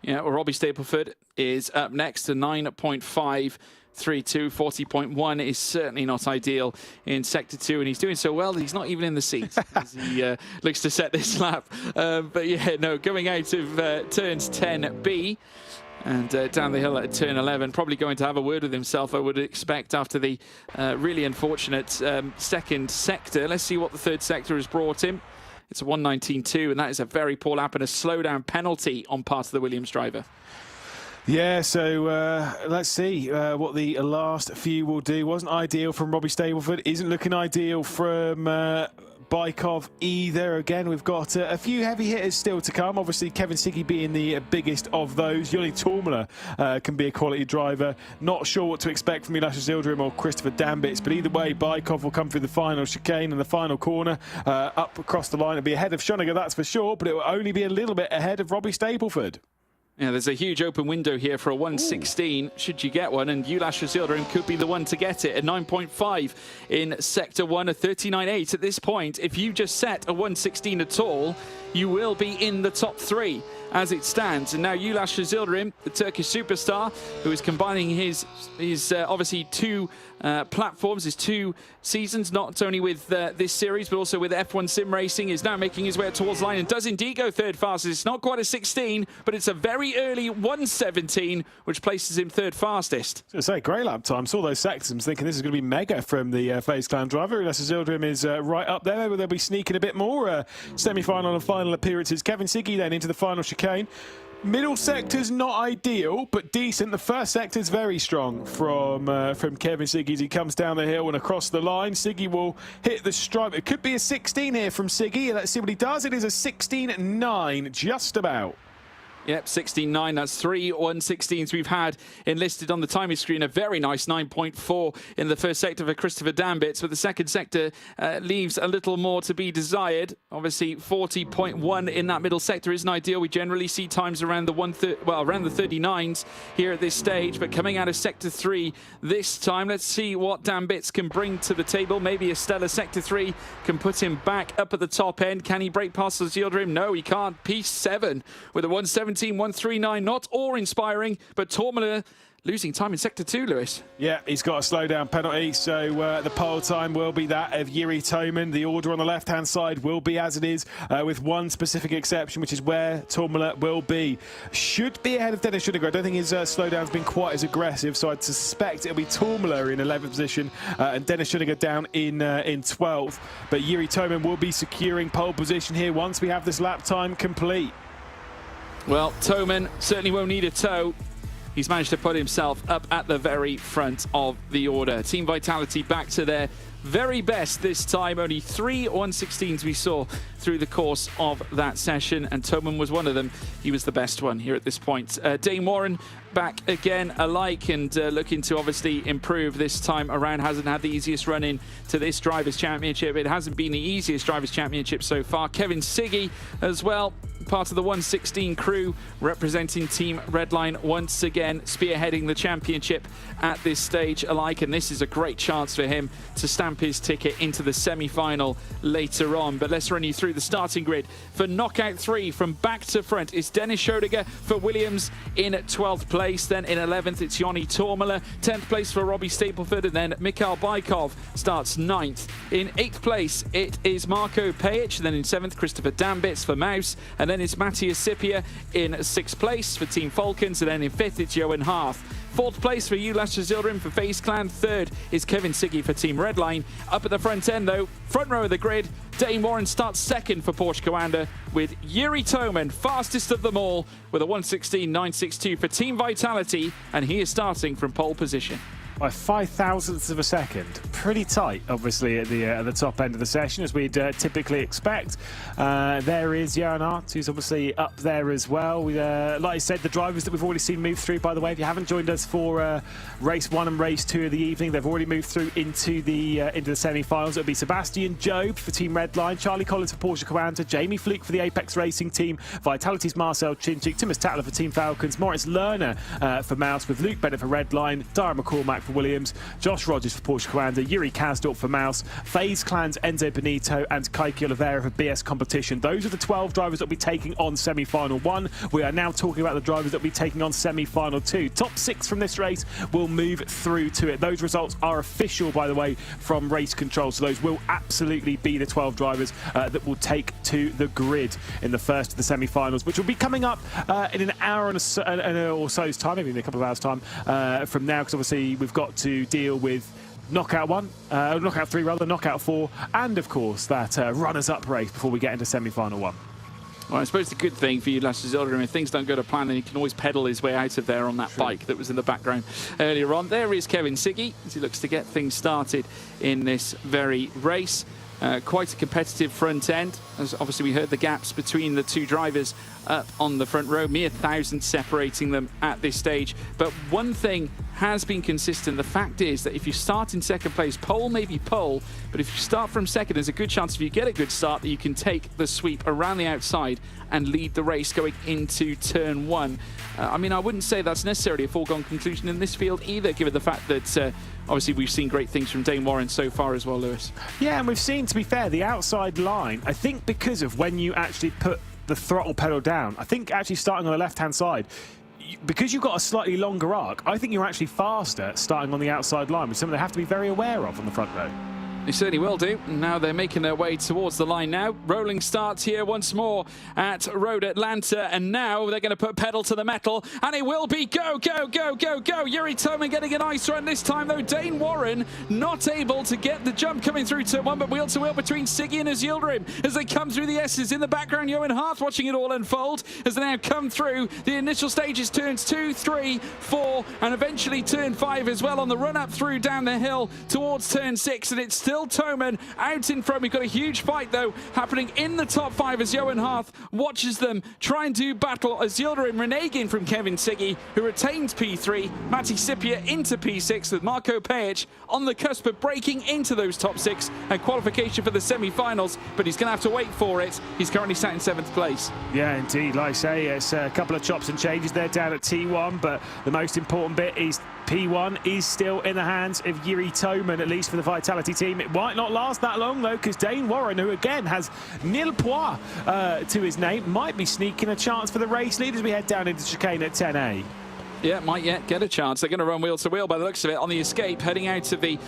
Yeah, well, Robbie Stapleford is up next to 9.532. 40.1 is certainly not ideal in Sector 2, and he's doing so well that he's not even in the seat as he looks to set this lap. But yeah, no, going out of turns 10B and down the hill at turn 11, probably going to have a word with himself, I would expect, after the really unfortunate second sector. Let's see what the third sector has brought him. It's a 1:19.2, and that is a very poor lap and a slowdown penalty on part of the Williams driver.
Yeah, so let's see what the last few will do. Wasn't ideal from Robbie Stapleford. Isn't looking ideal from Bykov either. Again, we've got a few heavy hitters still to come. Obviously, Kevin Siggy being the biggest of those. Joni Tormler can be a quality driver. Not sure what to expect from Milas Zildrim or Christopher Dambitz, but either way, Bykov will come through the final chicane and the final corner. Up across the line, it'll be ahead of Schoeniger, that's for sure, but it will only be a little bit ahead of Robbie Stapleford.
Yeah, there's a huge open window here for a 1:16, should you get one, and Ulas Zildrim could be the one to get it. A 9.5 in Sector 1, a 39.8 at this point. If you just set a 1:16 at all, you will be in the top 3 as it stands. And now Ulaş Yıldırım, the Turkish superstar, who is combining his obviously 2 platforms, his 2 seasons, not only with this series but also with F1 sim racing, is now making his way towards the line and does indeed go third fastest. It's not quite a 16, but it's a very early 1:17, which places him third fastest.
I was going to say, great lap time. Saw those sectors. I'm thinking this is going to be mega from the FaZe Clan driver. Ulaş Yıldırım is right up there. Maybe they'll be sneaking a bit more. Semi-final and final appearances. Kevin Siggy then into the final chicane. Middle sector's not ideal, but decent. The first sector's very strong from Kevin Siggy as he comes down the hill and across the line. Siggy will hit the stripe. It could be a 16 here from Siggy. Let's see what he does. It is a 16.9, just about.
Yep, 16.9. That's 3 1:16s we've had enlisted on the timing screen. A very nice 9.4 in the first sector for Christopher Dambits, but the second sector leaves a little more to be desired. Obviously, 40.1 in that middle sector isn't ideal. We generally see times around the around the 39s here at this stage, but coming out of sector 3 this time, let's see what Dambits can bring to the table. Maybe a stellar sector 3 can put him back up at the top end. Can he break past Yıldırım? No, he can't. P7 with a 1:17. 1:39, not awe-inspiring, but Tormula losing time in sector 2, Lewis.
Yeah, he's got a slow-down penalty, so the pole time will be that of Yuri Toman. The order on the left-hand side will be as it is, with one specific exception, which is where Tormula will be. Should be ahead of Dennis Schuniger. I don't think his slowdown's been quite as aggressive, so I'd suspect it'll be Tormula in 11th position and Dennis Schuniger down in 12th. But Yuri Toman will be securing pole position here once we have this lap time complete.
Well, Toman certainly won't need a tow. He's managed to put himself up at the very front of the order. Team Vitality back to their very best this time. Only 3 1:16s we saw through the course of that session, and Toman was one of them. He was the best one here at this point. Dane Warren back again alike and looking to obviously improve this time around. Hasn't had the easiest run in to this Drivers' Championship. It hasn't been the easiest Drivers' Championship so far. Kevin Siggy as well, part of the 1:16 crew, representing Team Redline once again, spearheading the championship at this stage alike, and this is a great chance for him to stamp his ticket into the semi-final later on. But let's run you through the starting grid. For knockout 3, from back to front, is Dennis Schodiger for Williams in 12th place. Then in 11th, it's Joni Tormula. 10th place for Robbie Stapleford, and then Mikhail Baikov starts 9th. In 8th place, it is Marco Pajic. Then in 7th, Christopher Dambits for Mouse, and then it's Matthias Sipia in 6th place for Team Falcons, and then in 5th, it's Johan Hath. 4th place for Ulaş Yıldırım for FaZe Clan. 3rd is Kevin Siggy for Team Redline. Up at the front end, though, front row of the grid, Dane Warren starts 2nd for Porsche Coanda, with Yuri Toman fastest of them all with a 1:16.962 for Team Vitality, and he is starting from pole position.
By 0.005 of a second. Pretty tight, obviously, at the top end of the session, as we'd typically expect. There is Johan Hart, who's obviously up there as well. Like I said, the drivers that we've already seen move through, by the way, if you haven't joined us for race 1 and race 2 of the evening, they've already moved through into the semi-finals. It'll be Sebastian Job for Team Redline, Charlie Collins for Porsche Coanta, Jamie Fluke for the Apex Racing team, Vitality's Marcel Chinchik, Timus Tatler for Team Falcons, Moritz Lerner for Mouse, with Luke Bennett for Redline, Dara McCormack for Williams, Josh Rogers for Porsche Coanda, Yuri Kasdorp for Mouse, FaZe Clan's Enzo Benito and Kaiki Oliveira for BS Competition. Those are the 12 drivers that will be taking on semi-final 1. We are now talking about the drivers that will be taking on semi-final 2. Top 6 from this race will move through to it. Those results are official, by the way, from Race Control, so those will absolutely be the 12 drivers that will take to the grid in the first of the semi-finals, which will be coming up in an hour or so's time, maybe in a couple of hours' time from now, because obviously we've got to deal with knockout 3 rather, knockout 4, and of course that runners-up race before we get into semi-final 1.
Well, I suppose the good thing for Ulaş Yıldırım, if things don't go to plan, then he can always pedal his way out of there on that bike that was in the background earlier on. There is Kevin Siggy as he looks to get things started in this very race. Quite a competitive front end, as obviously we heard the gaps between the 2 drivers up on the front row, mere 1,000 separating them at this stage. But one thing has been consistent. The fact is that if you start in second place, pole maybe pole, but if you start from second, there's a good chance if you get a good start that you can take the sweep around the outside and lead the race going into turn 1. I mean, I wouldn't say that's necessarily a foregone conclusion in this field either, given the fact that obviously we've seen great things from Dane Warren so far as well, Lewis.
Yeah, and we've seen, to be fair, the outside line, I think because of when you actually put the throttle pedal down, I think actually starting on the left-hand side, because you've got a slightly longer arc, I think you're actually faster starting on the outside line, which is something they have to be very aware of on the front row.
They certainly will do. Now they're making their way towards the line now. Rolling starts here once more at Road Atlanta, and now they're going to put pedal to the metal, and it will be go, go, go, go, go. Yuri Toman getting a nice run this time, though. Dane Warren not able to get the jump coming through turn 1, but wheel to wheel between Siggy and Azildrim as they come through the S's. In the background, Johan Hart watching it all unfold as they now come through the initial stages, turns 2, 3, 4, and eventually turn 5 as well on the run up through down the hill towards turn 6, and it's still Toman out in front. We've got a huge fight though happening in the top 5 as Johan Hart watches them try and do battle. Azildrim reneging from Kevin Siggy, who retains P3. Matti Sipia into P6 with Marko Pejic on the cusp of breaking into those top 6 and qualification for the semi-finals, but he's going to have to wait for it. He's currently sat in 7th place.
Yeah, indeed. Like I say, it's a couple of chops and changes there down at T1, but the most important bit is P1 is still in the hands of Yuri Toman, at least for the Vitality team. It might not last that long, though, because Dane Warren, who again has nil points to his name, might be sneaking a chance for the race lead as we head down into chicane at 10A.
Yeah, might yet get a chance. They're going to run wheel to wheel by the looks of it on the escape, heading out of the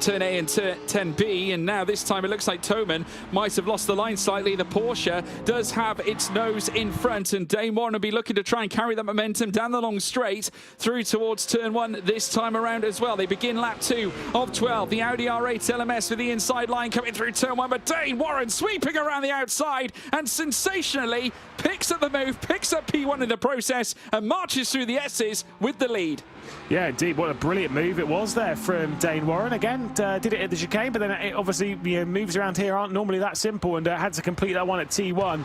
turn A and turn 10B. And now this time it looks like Toman might have lost the line slightly. The Porsche does have its nose in front, and Dane Warren will be looking to try and carry that momentum down the long straight through towards turn 1 this time around as well. They begin lap 2 of 12. The Audi R8 LMS with the inside line coming through turn 1, but Dane Warren sweeping around the outside and sensationally picks up the move, picks up P1 in the process, and marches through the S's with the lead.
Yeah, indeed. What a brilliant move it was there from Dane Warren. Again, did it at the chicane, but then it obviously, moves around here aren't normally that simple, and had to complete that one at T1.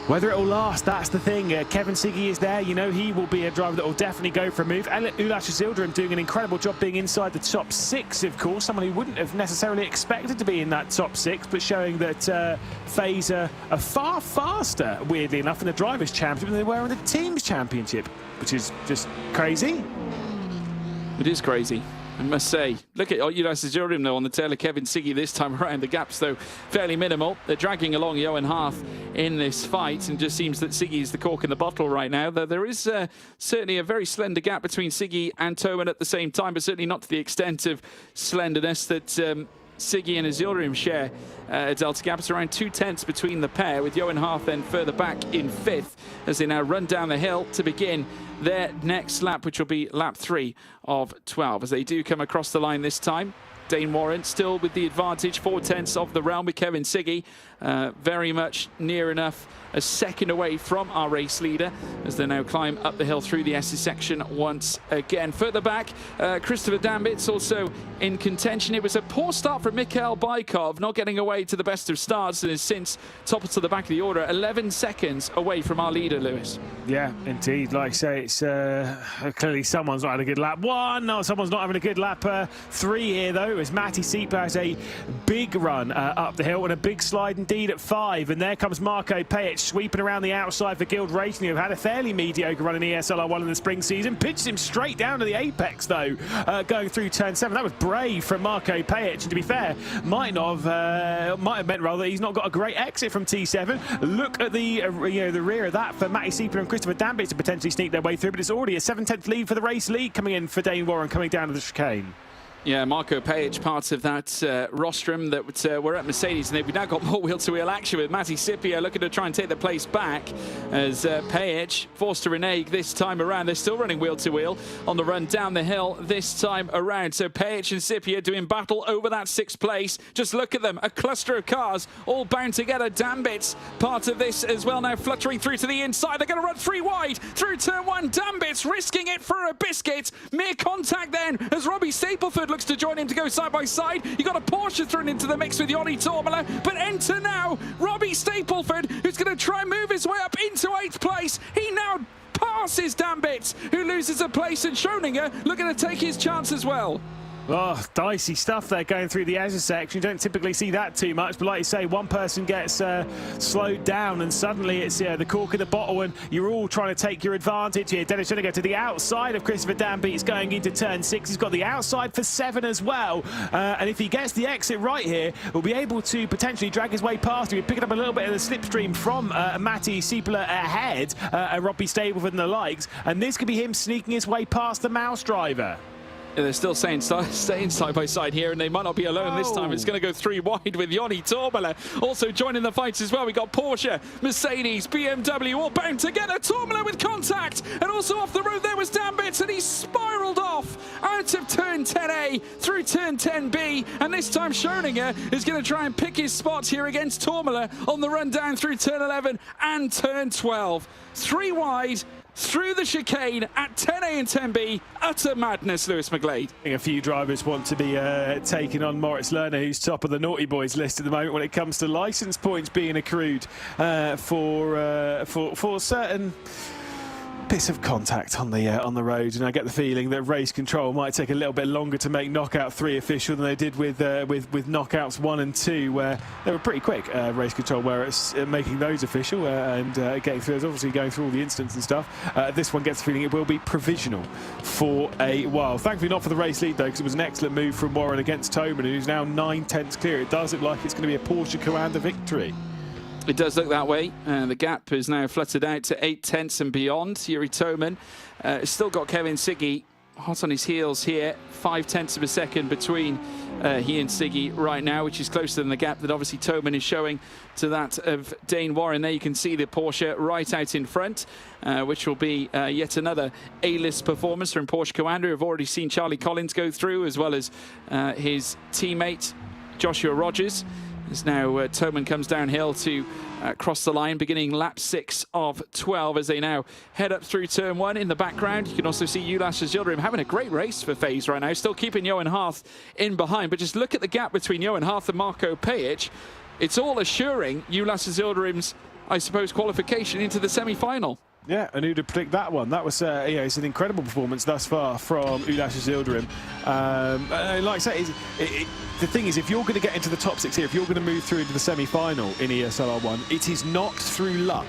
Whether it will last, that's the thing. Kevin Siggy is there. He will be a driver that will definitely go for a move. Ulash Azildrim doing an incredible job being inside the top 6, of course. Someone who wouldn't have necessarily expected to be in that top 6, but showing that FaZe are far faster, weirdly enough, in the Drivers' Championship than they were in the Teams' Championship, which is just crazy.
It is crazy, I must say. Look at Ulash Azildrim, though, on the tail of Kevin Siggy this time around. The gaps, though, fairly minimal. They're dragging along Johan Hart in this fight, and just seems that Siggy is the cork in the bottle right now. Though there is certainly a very slender gap between Siggy and Toman at the same time, but certainly not to the extent of slenderness that Siggy and Azildrim share. Delta gap is around 2/10 between the pair, with Johan Hart then further back in 5th as they now run down the hill to begin their next lap, which will be lap 3 of 12. As they do come across the line this time, Dane Warren still with the advantage, 4/10 of the round with Kevin Siggy, very much near enough a second away from our race leader as they now climb up the hill through the S's section once again. Further back, Christopher Dambit's also in contention. It was a poor start from Mikhail Baikov, not getting away to the best of starts, and has since toppled to the back of the order, 11 seconds away from our leader, Lewis.
Yeah, indeed. Like I say, it's clearly someone's not had a good lap 1. No, someone's not having a good lap 3 here, though, as Matti Sipia has a big run up the hill and a big slide indeed at 5. And there comes Marko Pejic sweeping around the outside for Guild Racing, who have had a fairly mediocre run in ESL R1 in the spring season. Pitched him straight down to the apex, though, going through turn 7. That was brave from Marko Pejic, and to be fair, might have meant rather that he's not got a great exit from T7. Look at the the rear of that for Matti Sipia and Christopher Dambit to potentially sneak their way through, but it's already a 7/10 lead for the race lead coming in for Dane Warren coming down to the chicane.
Yeah, Marko Pejic, part of that rostrum that were at Mercedes, and they've now got more wheel-to-wheel action with Matti Sipia looking to try and take the place back as Pejic forced to renege this time around. They're still running wheel-to-wheel on the run down the hill this time around. So Pejic and Sipia doing battle over that 6th place. Just look at them, a cluster of cars all bound together. Dambit's part of this as well, now fluttering through to the inside. They're going to run 3 wide through turn 1. Dambit's risking it for a biscuit. Mere contact then as Robbie Stapleford looks to join him to go side by side. You got a Porsche thrown into the mix with Yoni Tormala, but enter now Robbie Stapleford, who's going to try and move his way up into 8th place. He now passes Dambit, who loses a place, and Schoninger looking to take his chance as well.
Oh, dicey stuff there going through the Azure section. You don't typically see that too much, but like you say, one person gets slowed down and suddenly it's the cork in the bottle and you're all trying to take your advantage here. Dennis Schoninger to the outside of Christopher Danby. He's going into turn 6. He's got the outside for 7 as well. And if he gets the exit right here, we'll be able to potentially drag his way past him. We're picking up a little bit of the slipstream from Matti Siepler ahead, Robbie Stapleton and the likes. And this could be him sneaking his way past the Mouse driver.
They're still staying side by side here, and they might not be alone this time. It's going to go 3 wide with Joni Tormela also joining the fight as well. We got Porsche, Mercedes, BMW all bound together. Tormela with contact, and also off the road there was Dambit, and he spiraled off out of turn 10A through turn 10B, and this time Schoninger is going to try and pick his spots here against Tormela on the run down through turn 11 and turn 12. 3 wide through the chicane at 10A and 10B. Utter madness, Lewis McGlade.
A few drivers want to be taking on Moritz Lerner, who's top of the naughty boys list at the moment when it comes to licence points being accrued for certain bits of contact on the road, and I get the feeling that race control might take a little bit longer to make knockout 3 official than they did with knockouts 1 and 2, where they were pretty quick. Race control, where it's making those official and getting through. It's obviously going through all the incidents and stuff. This one gets the feeling it will be provisional for a while. Thankfully not for the race lead though, because it was an excellent move from Warren against Toman, who's now 9/10 clear. It does look like it's going to be a Porsche Commander victory.
It does look that way. The gap is now fluttered out to 8/10 and beyond. Yuri Toman has still got Kevin Siggy hot on his heels here. 0.5 of a second between he and Siggy right now, which is closer than the gap that obviously Toman is showing to that of Dane Warren. There you can see the Porsche right out in front, which will be yet another A-list performance from Porsche Commander. We've already seen Charlie Collins go through, as well as his teammate Joshua Rogers. As now Toman comes downhill to cross the line, beginning lap 6 of 12 as they now head up through turn 1. In the background, you can also see Ulas Yildirim having a great race for FaZe right now, still keeping Johan Harth in behind. But just look at the gap between Johan Harth and Marco Pejic. It's all assuring Ulas Yildirim's, I suppose, qualification into the semi-final.
Yeah, and who'd predict that one? That was, it's an incredible performance thus far from Ulas Yildirim. Like I say, the thing is, if you're going to get into the top 6 here, if you're going to move through into the semi-final in ESL R1, it is not through luck.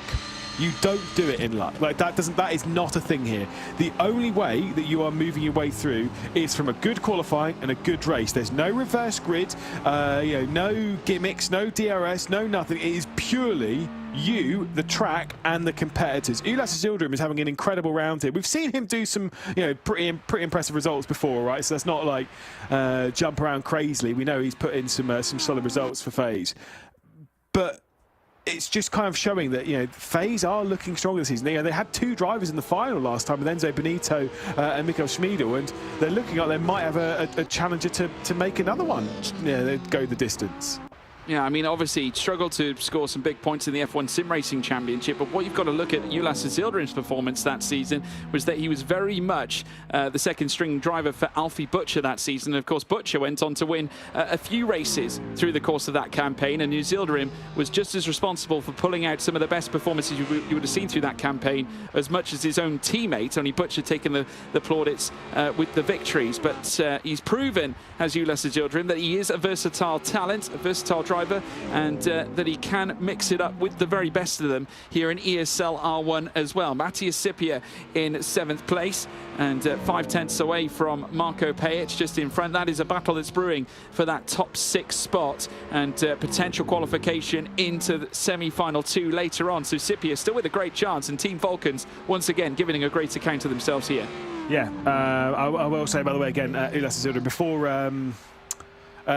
You don't do it in luck. Like that is not a thing here. The only way that you are moving your way through is from a good qualifying and a good race. There's no reverse grid, no gimmicks, no DRS, no nothing. It is purely you, the track, and the competitors. Ulas Yildirim is having an incredible round here. We've seen him do some, pretty impressive results before, right? So that's not like jump around crazily. We know he's put in some solid results for FaZe, but it's just kind of showing that FaZe are looking strong this season. They had 2 drivers in the final last time with Enzo Benito and Mikkel Schmiedel, and they're looking like they might have a challenger to make another one go the distance.
Yeah, I mean, obviously struggled to score some big points in the F1 Sim Racing Championship, but what you've got to look at Ulas Yildirim's performance that season was that he was very much the second string driver for Alfie Butcher that season. And of course, Butcher went on to win a few races through the course of that campaign, and Yildirim was just as responsible for pulling out some of the best performances you would have seen through that campaign as much as his own teammate, only Butcher taking the plaudits with the victories. But he's proven, as Ulas Yildirim, that he is a versatile talent, a versatile driver, and that he can mix it up with the very best of them here in ESL R1 as well. Matthias Sipia in 7th place and 5/10 away from Marco Pejic just in front. That is a battle that's brewing for that top 6 spot and potential qualification into the semi-final 2 later on. So Sipia still with a great chance, and Team Falcons once again giving a great account of themselves here.
Yeah, I will say, by the way, again, Ulas Yildirim,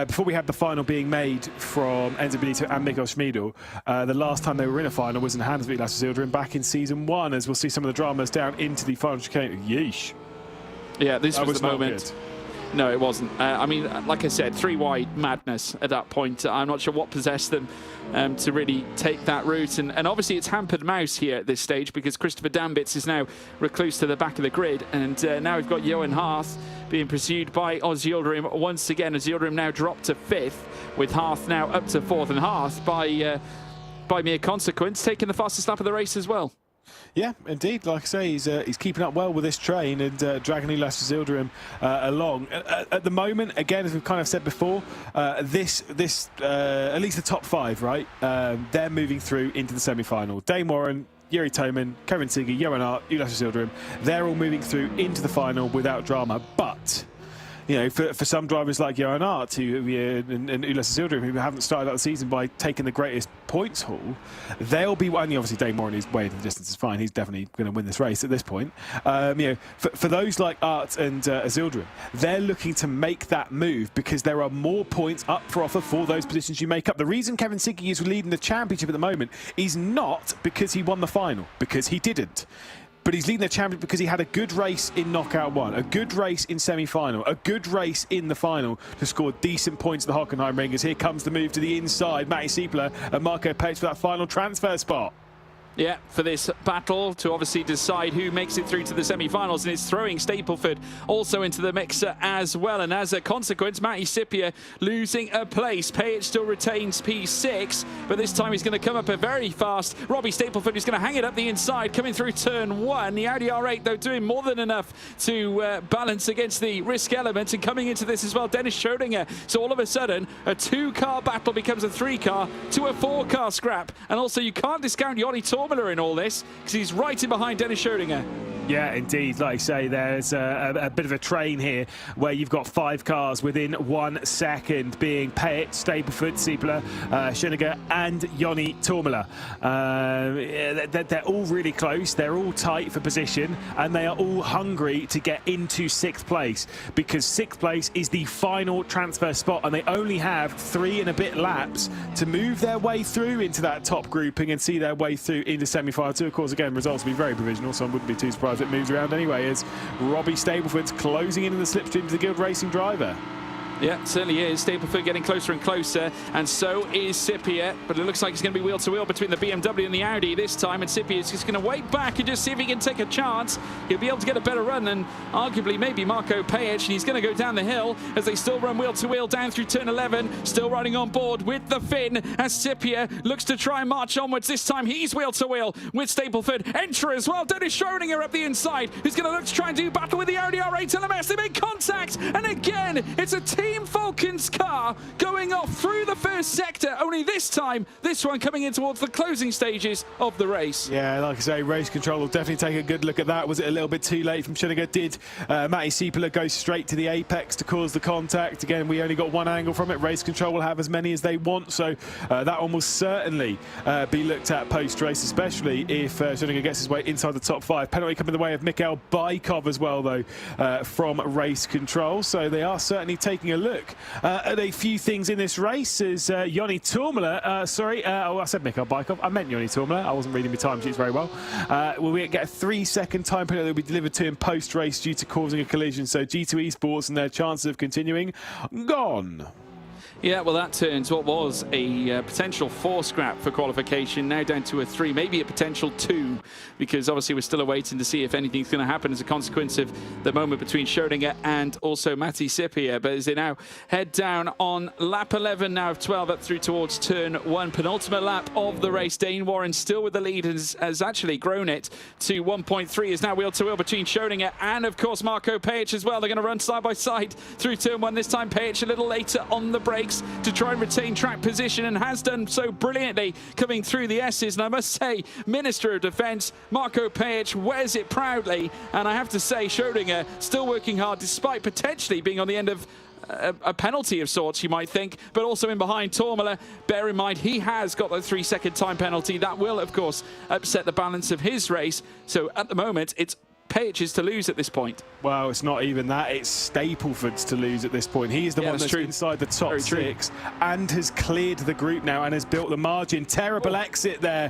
before we had the final being made from Enzo Benito and Mikkel Schmiedel, the last time they were in a final was in the hands of Ulas Yildirim back in season 1, as we'll see some of the dramas down into the final chicane. Yeesh.
Yeah, this was the moment. No, it wasn't. I mean, like I said, 3 wide madness at that point. I'm not sure what possessed them to really take that route. And obviously it's hampered Mouse here at this stage, because Christopher Dambits is now recluse to the back of the grid. And now we've got Johan Harth being pursued by Oz Yildirim once again, as Yildirim now dropped to 5th, with Harth now up to 4th. And Harth, by mere consequence, taking the fastest lap of the race as well.
Yeah, indeed. Like I say, he's keeping up well with this train and dragging Ulas Yildirim along. At the moment, again, as we've kind of said before, at least the top 5, right? They're moving through into the semi-final. Dane Warren, Yuri Toman, Kevin Siggy, Johan Hart, Ulas Yildirim, they're all moving through into the final without drama. But you know, for some drivers like Johan Hart and Ulas Yildirim, who haven't started out the season by taking the greatest points haul, they'll be, and obviously Dane Moran is way in the distance is fine. He's definitely going to win this race at this point. You know, for those like Hart and Yildirim, they're looking to make that move because there are more points up for offer for those positions you make up. The reason Kevin Siggy is leading the championship at the moment is not because he won the final, because he didn't. But he's leading the championship because he had a good race in Knockout 1, a good race in semi-final, a good race in the final to score decent points at the Hockenheim Ring. As here comes the move to the inside, Matty Siepler and Marco Pace for that final transfer spot.
Yeah, for this battle to obviously decide who makes it through to the semi-finals, and it's throwing Stapleford also into the mixer as well. And as a consequence, Matty Sipier losing a place. Payet still retains P6, but this time he's going to come up a very fast Robbie Stapleford, who's going to hang it up the inside, coming through turn 1. The Audi R8, though, doing more than enough to balance against the risk element, and coming into this as well, Dennis Schrödinger. So all of a sudden, a 2-car battle becomes a 3-car to a 4-car scrap. And also, you can't discount Yoni Tormiller in all this, because he's right in behind Dennis Schrödinger. Yeah, indeed. Like I say, there's a bit of a train here where you've got 5 cars within 1 second, being Payet, Stapleford, Siepler, Schrödinger and Yoni Tormiller. They're all really close. They're all tight for position, and they are all hungry to get into 6th place, because 6th place is the final transfer spot, and they only have 3 and a bit laps to move their way through into that top grouping and see their way through into semi-final 2. Of course, again, results will be very provisional, so I wouldn't be too surprised if it moves around anyway, as Robbie Stapleford's closing in the slipstream to the Guild Racing driver. Yeah, certainly is. Stapleford getting closer and closer, and so is Sipier. But it looks like it's going to be wheel-to-wheel between the BMW and the Audi this time, and Sipier is just going to wait back and just see if he can take a chance. He'll be able to get a better run than arguably maybe Marco Pajic, and he's going to go down the hill as they still run wheel-to-wheel down through turn 11, still riding on board with the Finn as Sipier looks to try and march onwards. This time he's wheel-to-wheel with Stapleford. Enter as well, Dennis Schrödinger up the inside, who's going to look to try and do battle with the Audi R8 LMS. They make contact, and again, it's a Team Falcons car going off through the first sector, only this time, this one coming in towards the closing stages of the race. Yeah, like I say, race control will definitely take a good look at that. Was it a little bit too late from Schrödinger? Did Matty Siepler go straight to the apex to cause the contact? Again, we only got one angle from it. Race control will have as many as they want, so that one will certainly be looked at post-race, especially if Schrödinger gets his way inside the top 5. Penalty coming the way of Mikhail Baikov as well, though, from race control, so they are certainly taking a look at a few things in this race. As Yoni Tormiller, I said Mikhail Baikov, I meant Yoni Tormiller, I wasn't reading my time sheets very well. Will we get a 3-second time penalty that will be delivered to him post-race due to causing a collision, so G2 Esports and their chances of continuing, gone. Yeah, well, that turns what was a potential 4 scrap for qualification now down to a 3, maybe a potential 2, because obviously we're still awaiting to see if anything's going to happen as a consequence of the moment between Schrödinger and also Matty Sipier. But as they now head down on lap 11 now of 12 up through towards turn 1, penultimate lap of the race. Dane Warren still with the lead, has actually grown it to 1.3, is now wheel-to-wheel between Schrödinger and, of course, Marco Pajic as well. They're going to run side by side through turn 1. This time Pajic a little later on the brakes to try and retain track position, and has done so brilliantly coming through the S's. And I must say, Minister of Defence Marco Pajic wears it proudly, and I have to say Schrödinger still working hard despite potentially being on the end of a penalty of sorts, you might think, but also in behind Tormiller. Bear in mind, he has got the 3-second time penalty. That will, of course, upset the balance of his race. So at the moment, it's Pajic is to lose at this point. Well, it's not even that. It's Stapleford's to lose at this point. He is the one that's inside the top 6 and has cleared the group now and has built the margin. Terrible exit there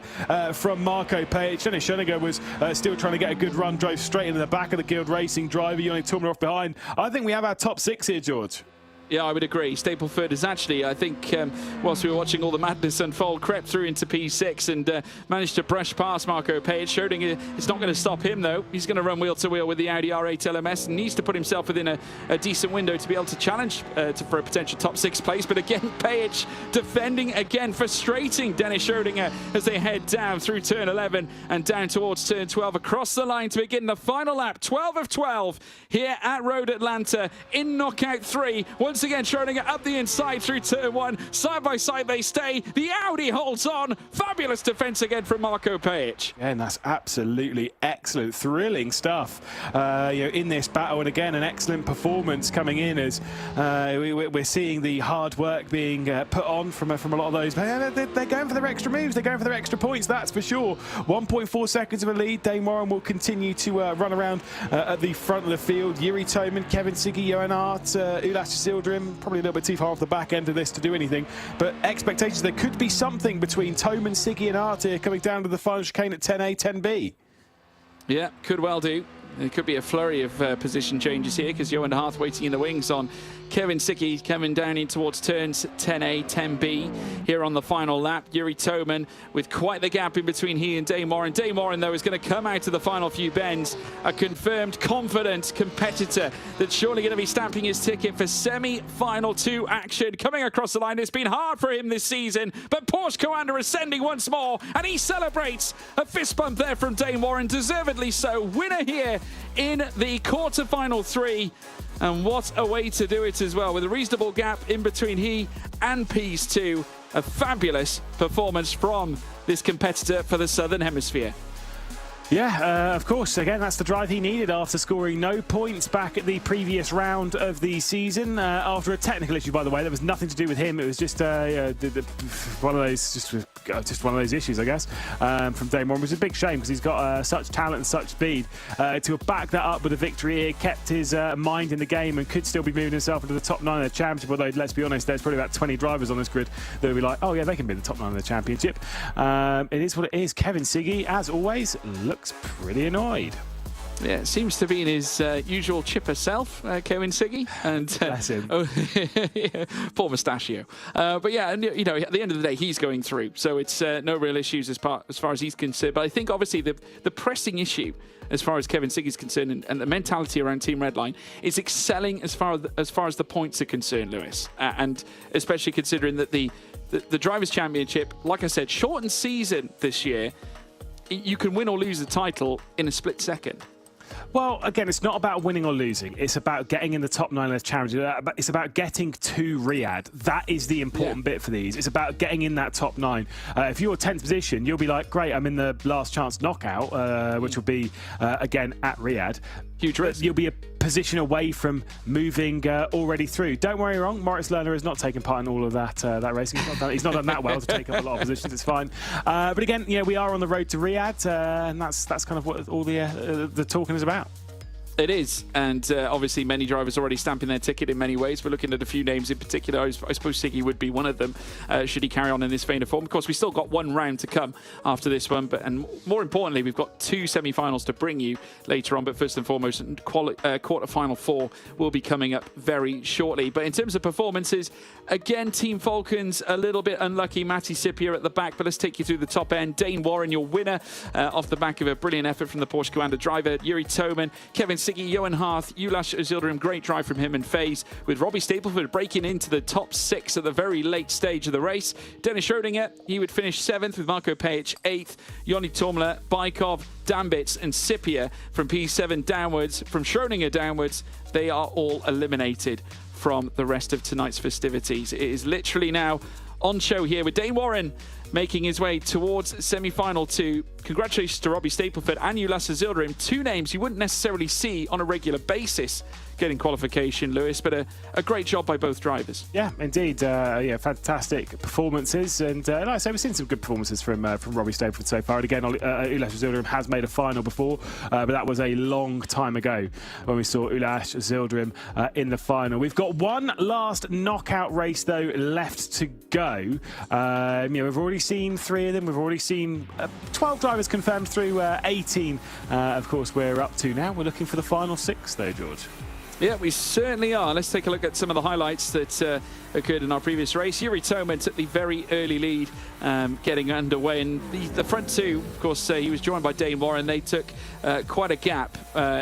from Marco Pajic. Dennis Schrödinger was still trying to get a good run, drove straight into the back of the Guild Racing driver. Yoni Tormiller off behind. I think we have our top 6 here, George. Yeah, I would agree. Stapleford is actually, I think, whilst we were watching all the madness unfold, crept through into P6 and managed to brush past Marco Page. Schrödinger, it's not going to stop him, though. He's going to run wheel to wheel with the Audi R8 LMS and needs to put himself within a decent window to be able to challenge for a potential top 6 place. But again, Page defending again, frustrating Dennis Schrödinger as they head down through turn 11 and down towards turn 12 across the line to begin the final lap. 12 of 12 here at Road Atlanta in knockout 3. Once again, Schrödinger up the inside through turn 1. Side by side they stay. The Audi holds on. Fabulous defense again from Marco Page.
Yeah, and that's absolutely excellent, thrilling stuff in this battle. And again, an excellent performance coming in as we're seeing the hard work being put on from a lot of those. They're going for their extra moves. They're going for their extra points, that's for sure. 1.4 seconds of a lead. Dane Warren will continue to run around at the front of the field. Yuri Toman, Kevin Siggy, Johan Hart, Ulas Zildrim, probably a little bit too far off the back end of this to do anything. But expectations, there could be something between Toman, Siggy and Hart here coming down to the final chicane at 10A, 10B.
Yeah, could well do. There could be a flurry of position changes here because Johan Hart waiting in the wings on Kevin Siggy coming down in towards turns 10A, 10B here on the final lap. Yuri Toman with quite the gap in between he and Dane Warren. Dane Warren, though, is going to come out of the final few bends a confirmed, confident competitor that's surely going to be stamping his ticket for semi-final 2 action. Coming across the line, it's been hard for him this season, but Porsche Commander ascending once more, and he celebrates a fist bump there from Dane Warren, deservedly so. Winner here in the quarter-final 3. And what a way to do it as well, with a reasonable gap in between he and P's 2. A fabulous performance from this competitor for the Southern Hemisphere.
Yeah, of course. Again, that's the drive he needed after scoring no points back at the previous round of the season. After a technical issue, by the way, that was nothing to do with him. It was just one of those, just one of those issues, I guess, from Dane Warren. It was a big shame because he's got such talent and such speed. To back that up with a victory here, kept his mind in the game and could still be moving himself into the top 9 of the championship. Although, let's be honest, there's probably about 20 drivers on this grid that will be like, oh yeah, they can be in the top 9 of the championship. It is what it is. Kevin Siggy, as always, looks pretty annoyed.
Yeah, it seems to be in his usual chipper self, Kevin Siggy. And
bless him.
Poor mustachio. But yeah, and, you know, at the end of the day, he's going through. So it's no real issues as far as he's concerned. But I think, obviously, the pressing issue as far as Kevin Siggy is concerned and the mentality around Team Redline is excelling as far as the points are concerned, Lewis. And especially considering that the Drivers' Championship, like I said, shortened season this year, you can win or lose the title in a split second.
Well, again, it's not about winning or losing. It's about getting in the top 9 of the challenge. It's about getting to Riyadh. That is the important bit for these. It's about getting in that top 9. If you're 10th position, you'll be like, great, I'm in the last chance knockout, which will be, again, at Riyadh.
Huge risk.
You'll be a position away from moving already through. Don't worry wrong, Moritz Lerner has not taken part in all of that racing. He's not done that well to take up a lot of positions. It's fine. But again, yeah, we are on the road to Riyadh, and that's kind of what all the talking is about.
It is, and obviously many drivers already stamping their ticket in many ways. We're looking at a few names in particular. I suppose Siggy would be one of them, should he carry on in this vein of form. Of course, we've still got one round to come after this one, and more importantly, we've got 2 semi-finals to bring you later on. But first and foremost, quarter-final 4 will be coming up very shortly. But in terms of performances, again, Team Falcons a little bit unlucky. Matti Sipia at the back, but let's take you through the top end. Dane Warren, your winner, off the back of a brilliant effort from the Porsche Commander driver. Yuri Toman, Kevin Siggy, Johan Hart, Ulas Zildrim, great drive from him and FaZe, with Robbie Stapleford breaking into the top 6 at the very late stage of the race. Dennis Schrödinger, he would finish 7th with Marco Page 8th. Joni Tomler, Baikov, Dambits and Sipia from P7 downwards. From Schrödinger downwards, they are all eliminated from the rest of tonight's festivities. It is literally now on show here with Dane Warren making his way towards semi-final 2. Congratulations to Robbie Stapleford and Ulas Zildrim, 2 names you wouldn't necessarily see on a regular basis getting qualification, Lewis, but a great job by both drivers.
Yeah, indeed. Yeah, fantastic performances, and like I say, we've seen some good performances from Robbie Stapleford so far. And again, Ulas Zildrim has made a final before, but that was a long time ago when we saw Ulas Zildrim in the final. We've got one last knockout race though left to go. We've already seen 3 of them. We've already seen 12 drivers confirmed through 18. Of course, we're up to now. We're looking for the final 6 though, George.
Yeah, we certainly are. Let's take a look at some of the highlights that occurred in our previous race. Yuri Toman took the very early lead, getting underway. And the front two, of course, he was joined by Dane Warren. They took quite a gap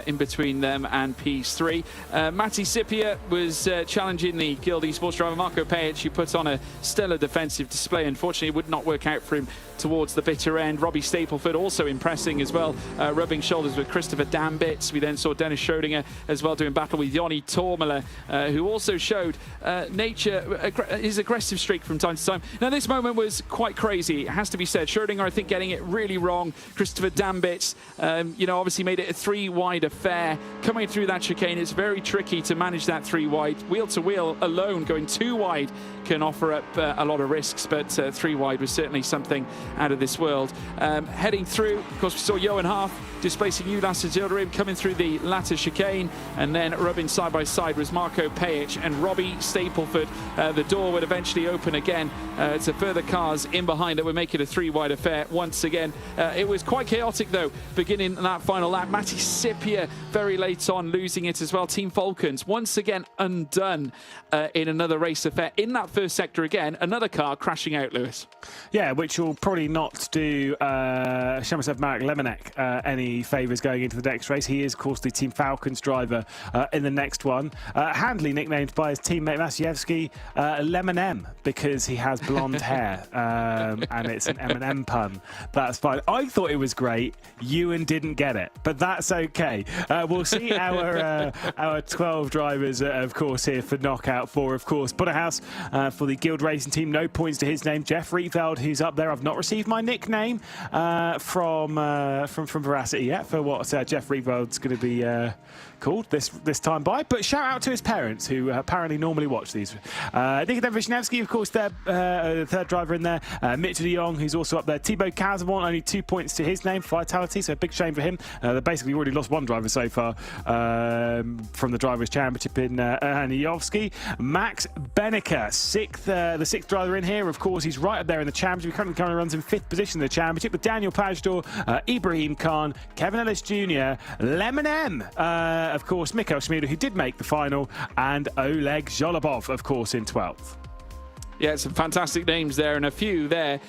in between them and P3. Matti Sipia was challenging the Guild Esports driver Marco Pejic, who put on a stellar defensive display. Unfortunately, it would not work out for him towards the bitter end. Robbie Stapleford also impressing as well, rubbing shoulders with Christopher Dambitz. We then saw Dennis Schrodinger as well doing battle with Joni Tormela, who also showed his aggressive streak from time to time. Now, this moment was quite crazy, it has to be said. Schrodinger, I think, getting it really wrong. Christopher Dambitz, obviously made it a 3-wide affair. Coming through that chicane, it's very tricky to manage that 3-wide. Wheel to wheel alone, going 2-wide can offer up a lot of risks, but 3-wide was certainly something out of this world. Heading through, of course, we saw Johan Haaf displacing Ulas Zilderim, coming through the latter chicane, and then rubbing side by side was Marco Pejic and Robbie Stapleford. The door would eventually open again to further cars in behind that would make it a 3-wide affair once again. It was quite chaotic, though, beginning that final lap. Matti Sipia very late on losing it as well. Team Falcons once again undone in another race affair. In that first sector again, another car crashing out, Lewis.
Yeah, which will probably not do Shamasev Marek Lemonek any favours going into the next race. He is, of course, the Team Falcons driver in the next one. Handily nicknamed by his teammate Masiewski Lemon M, because he has blonde hair and it's an M&M pun. That's fine. I thought it was great. Ewan didn't get it, but that's okay. We'll see our 12 drivers, of course, here for Knockout 4, of course. Butterhouse for the Guild Racing team. No points to his name. Jeff Rietveld, who's up there. I've not received my nickname from Veracity yet for what Jeff Rieveld's going to be called this time by. But shout out to his parents, who apparently normally watch these. Nikodem Vishnevsky, of course, their third driver in there. Mitchell de Jong, who's also up there. Thibaut Casabon, only 2 points to his name for Vitality, so a big shame for him. They basically already lost one driver so far from the Drivers' Championship in Aniovsky. Max Benneker, the sixth driver in here. Of course, he's right up there in the championship. He currently runs in 5th position in the championship with Daniel Pajtor, Ibrahim Khan, Kevin Ellis Jr., Lemon M, of course, Mikhail Schmieder, who did make the final, and Oleg Zholobov, of course, in 12th.
Yeah, some fantastic names there, and a few there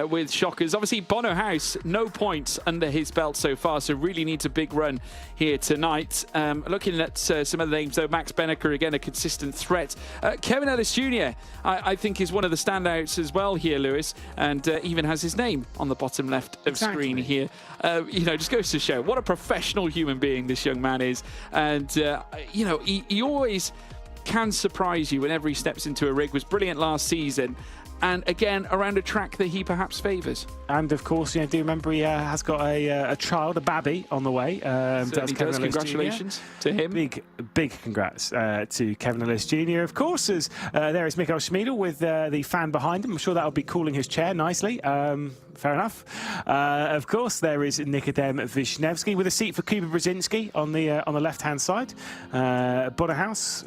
with shockers. Obviously, Bono House, no points under his belt so far, so really needs a big run here tonight. Looking at some other names, though, Max Benneker, again, a consistent threat. Kevin Ellis Jr., I think, is one of the standouts as well here, Lewis, and even has his name on the bottom left of screen here. Just goes to show what a professional human being this young man is. And, he always can surprise you whenever he steps into a rig. Was brilliant last season, and again around a track that he perhaps favours.
And of course, do remember he has got a child, a babby, on the way.
Does. Congratulations to him.
Big congrats to Kevin Ellis Jr. Of course, there is Mikhail Schmiedel with the fan behind him. I'm sure that'll be cooling his chair nicely. Fair enough. Of course, there is Nikodem Vishnevsky with a seat for Kuba Brzezinski on the left-hand side. Butterhouse,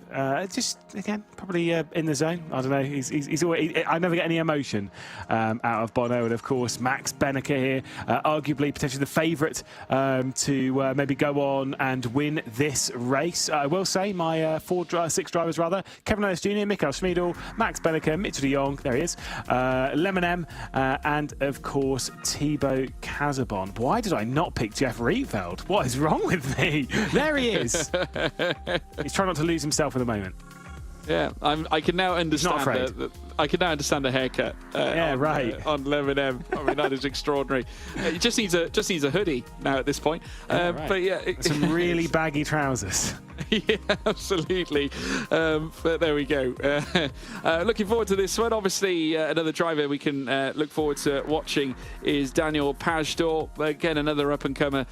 just again probably in the zone. I don't know. He's always. I never get any emotion out of Bono, and of course Max Benneker here, arguably potentially the favourite to maybe go on and win this race. I will say my 6 drivers rather: Kevin Ellis Jr., Mikhail Schmiedel, Max Benneker, Mitchell de Jong. There he is. Lemon M, and of course Thibaut Casabon. Why did I not pick Jeff Rietveld? What is wrong with me? There he is. He's trying not to lose himself at the moment.
Yeah, I can now understand. I can now understand the haircut. On Lemon M. I mean, that is extraordinary. He just needs a hoodie now at this point. But yeah,
some really baggy trousers.
Yeah, absolutely. But there we go. Looking forward to this one. Obviously, another driver we can look forward to watching is Daniel Pajtor. Again, another up-and-comer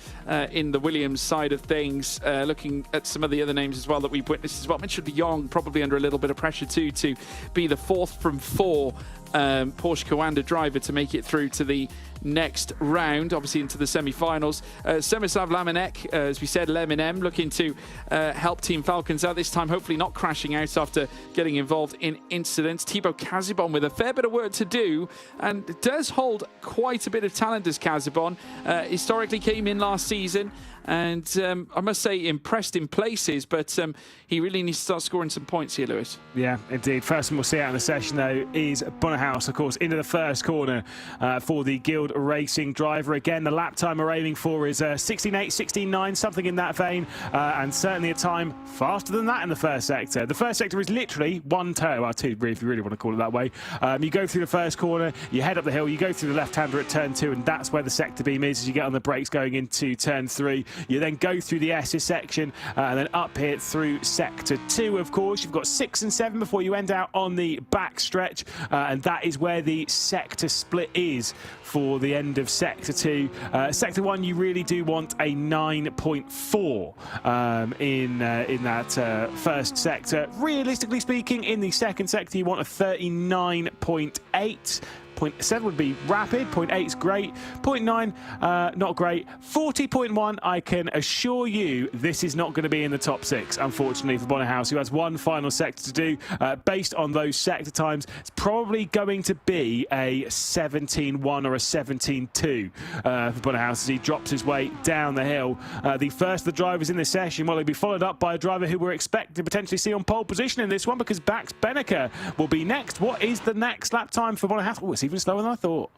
in the Williams side of things. Looking at some of the other names as well that we've witnessed as well. Mitchell de Jong probably under a little bit of pressure too to be the 4th from 4 Porsche Coanda driver to make it through to the next round, obviously into the semi-finals. Semislav Lamenek, as we said, Leminem, looking to help Team Falcons out this time, hopefully not crashing out after getting involved in incidents. Thibaut Kazibon with a fair bit of work to do, and does hold quite a bit of talent as Kazibon. Historically came in last season, and I must say impressed in places, but he really needs to start scoring some points here, Lewis.
Yeah, indeed. First one we'll see out in the session, though, is Bonnehaus, of course, into the first corner for the Guild Racing driver. Again, the lap time we're aiming for is 16.8, 16.9, something in that vein, and certainly a time faster than that in the first sector. The first sector is literally one turn, well, two, if you really want to call it that way. You go through the first corner, you head up the hill, you go through the left-hander at turn 2, and that's where the sector beam is as you get on the brakes going into turn 3. You then go through the S's section and then up here through sector 2, of course. You've got 6 and 7 before you end out on the back stretch, and that is where the sector split is for the end of sector 2. Sector 1, you really do want a 9.4 in that first sector. Realistically speaking, in the second sector, you want a 39.8. 0.7 would be rapid, 0.8 is great, 0.9 not great, 40.1 I can assure you this is not going to be in the top 6, unfortunately, for Bonnehaus, who has one final sector to do. Based on those sector times, it's probably going to be a 17.1 or a 17.2 for Bonnehaus as he drops his way down the hill. The first of the drivers in this session, well, he'll be followed up by a driver who we're expecting to potentially see on pole position in this one, because Max Benneker will be next. What is the next lap time for Bonnehaus? Oh, it's even slower than I thought.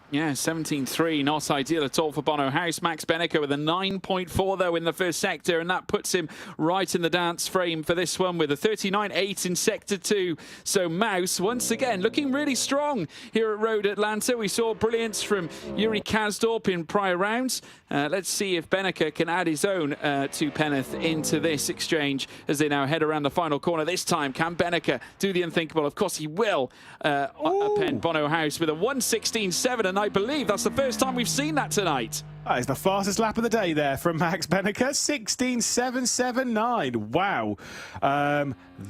Yeah, 17.3, not ideal at all for Bonnehaus. Max Benneker with a 9.4, though, in the first sector, and that puts him right in the dance frame for this one with a 39.8 in sector 2. So Mouse, once again, looking really strong here at Road Atlanta. We saw brilliance from Yuri Kazdorp in prior rounds. Let's see if Benneker can add his own to Penneth into this exchange as they now head around the final corner. This time, can Benneker do the unthinkable? Of course he will. Append Bonnehaus with a 1:16.7, and I believe that's the first time we've seen that tonight.
That is the fastest lap of the day there from Max Benneker, 16.779. Wow.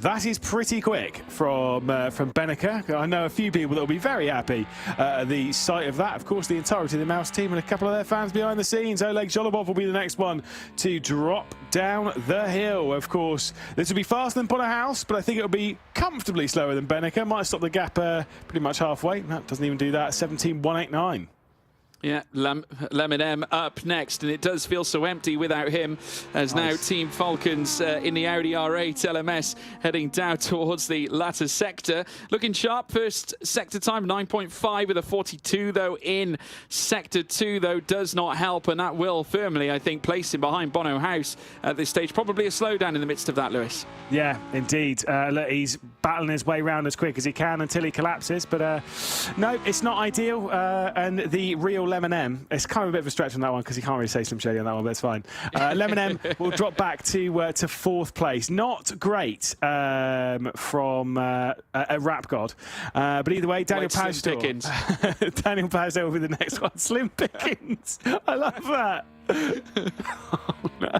That is pretty quick from Benneker. I know a few people that will be very happy at the sight of that. Of course, the entirety of the Mouse team and a couple of their fans behind the scenes. Oleg Zholobov will be the next one to drop down the hill. Of course, this will be faster than Bonnehaus, but I think it will be comfortably slower than Benneker. Might stop the gap pretty much halfway. No, doesn't even do that. 17.189.
Yeah, Leminem up next, and it does feel so empty without him, as now Team Falcons in the Audi R8 LMS heading down towards the latter sector. Looking sharp, first sector time 9.5 with a 42, though, in sector 2, though, does not help, and that will firmly, I think, place him behind Bonnehaus at this stage. Probably a slowdown in the midst of that, Lewis.
Yeah, indeed. Look, he's battling his way round as quick as he can until he collapses, but no, it's not ideal, and the real Leminem, it's kind of a bit of a stretch on that one because you can't really say Slim Shady on that one, but it's fine. Leminem will drop back to 4th place. Not great from a rap god, but either way, Daniel Pajtor. Daniel Pajtor will be the next one. Slim Pickens. I love that. Oh no.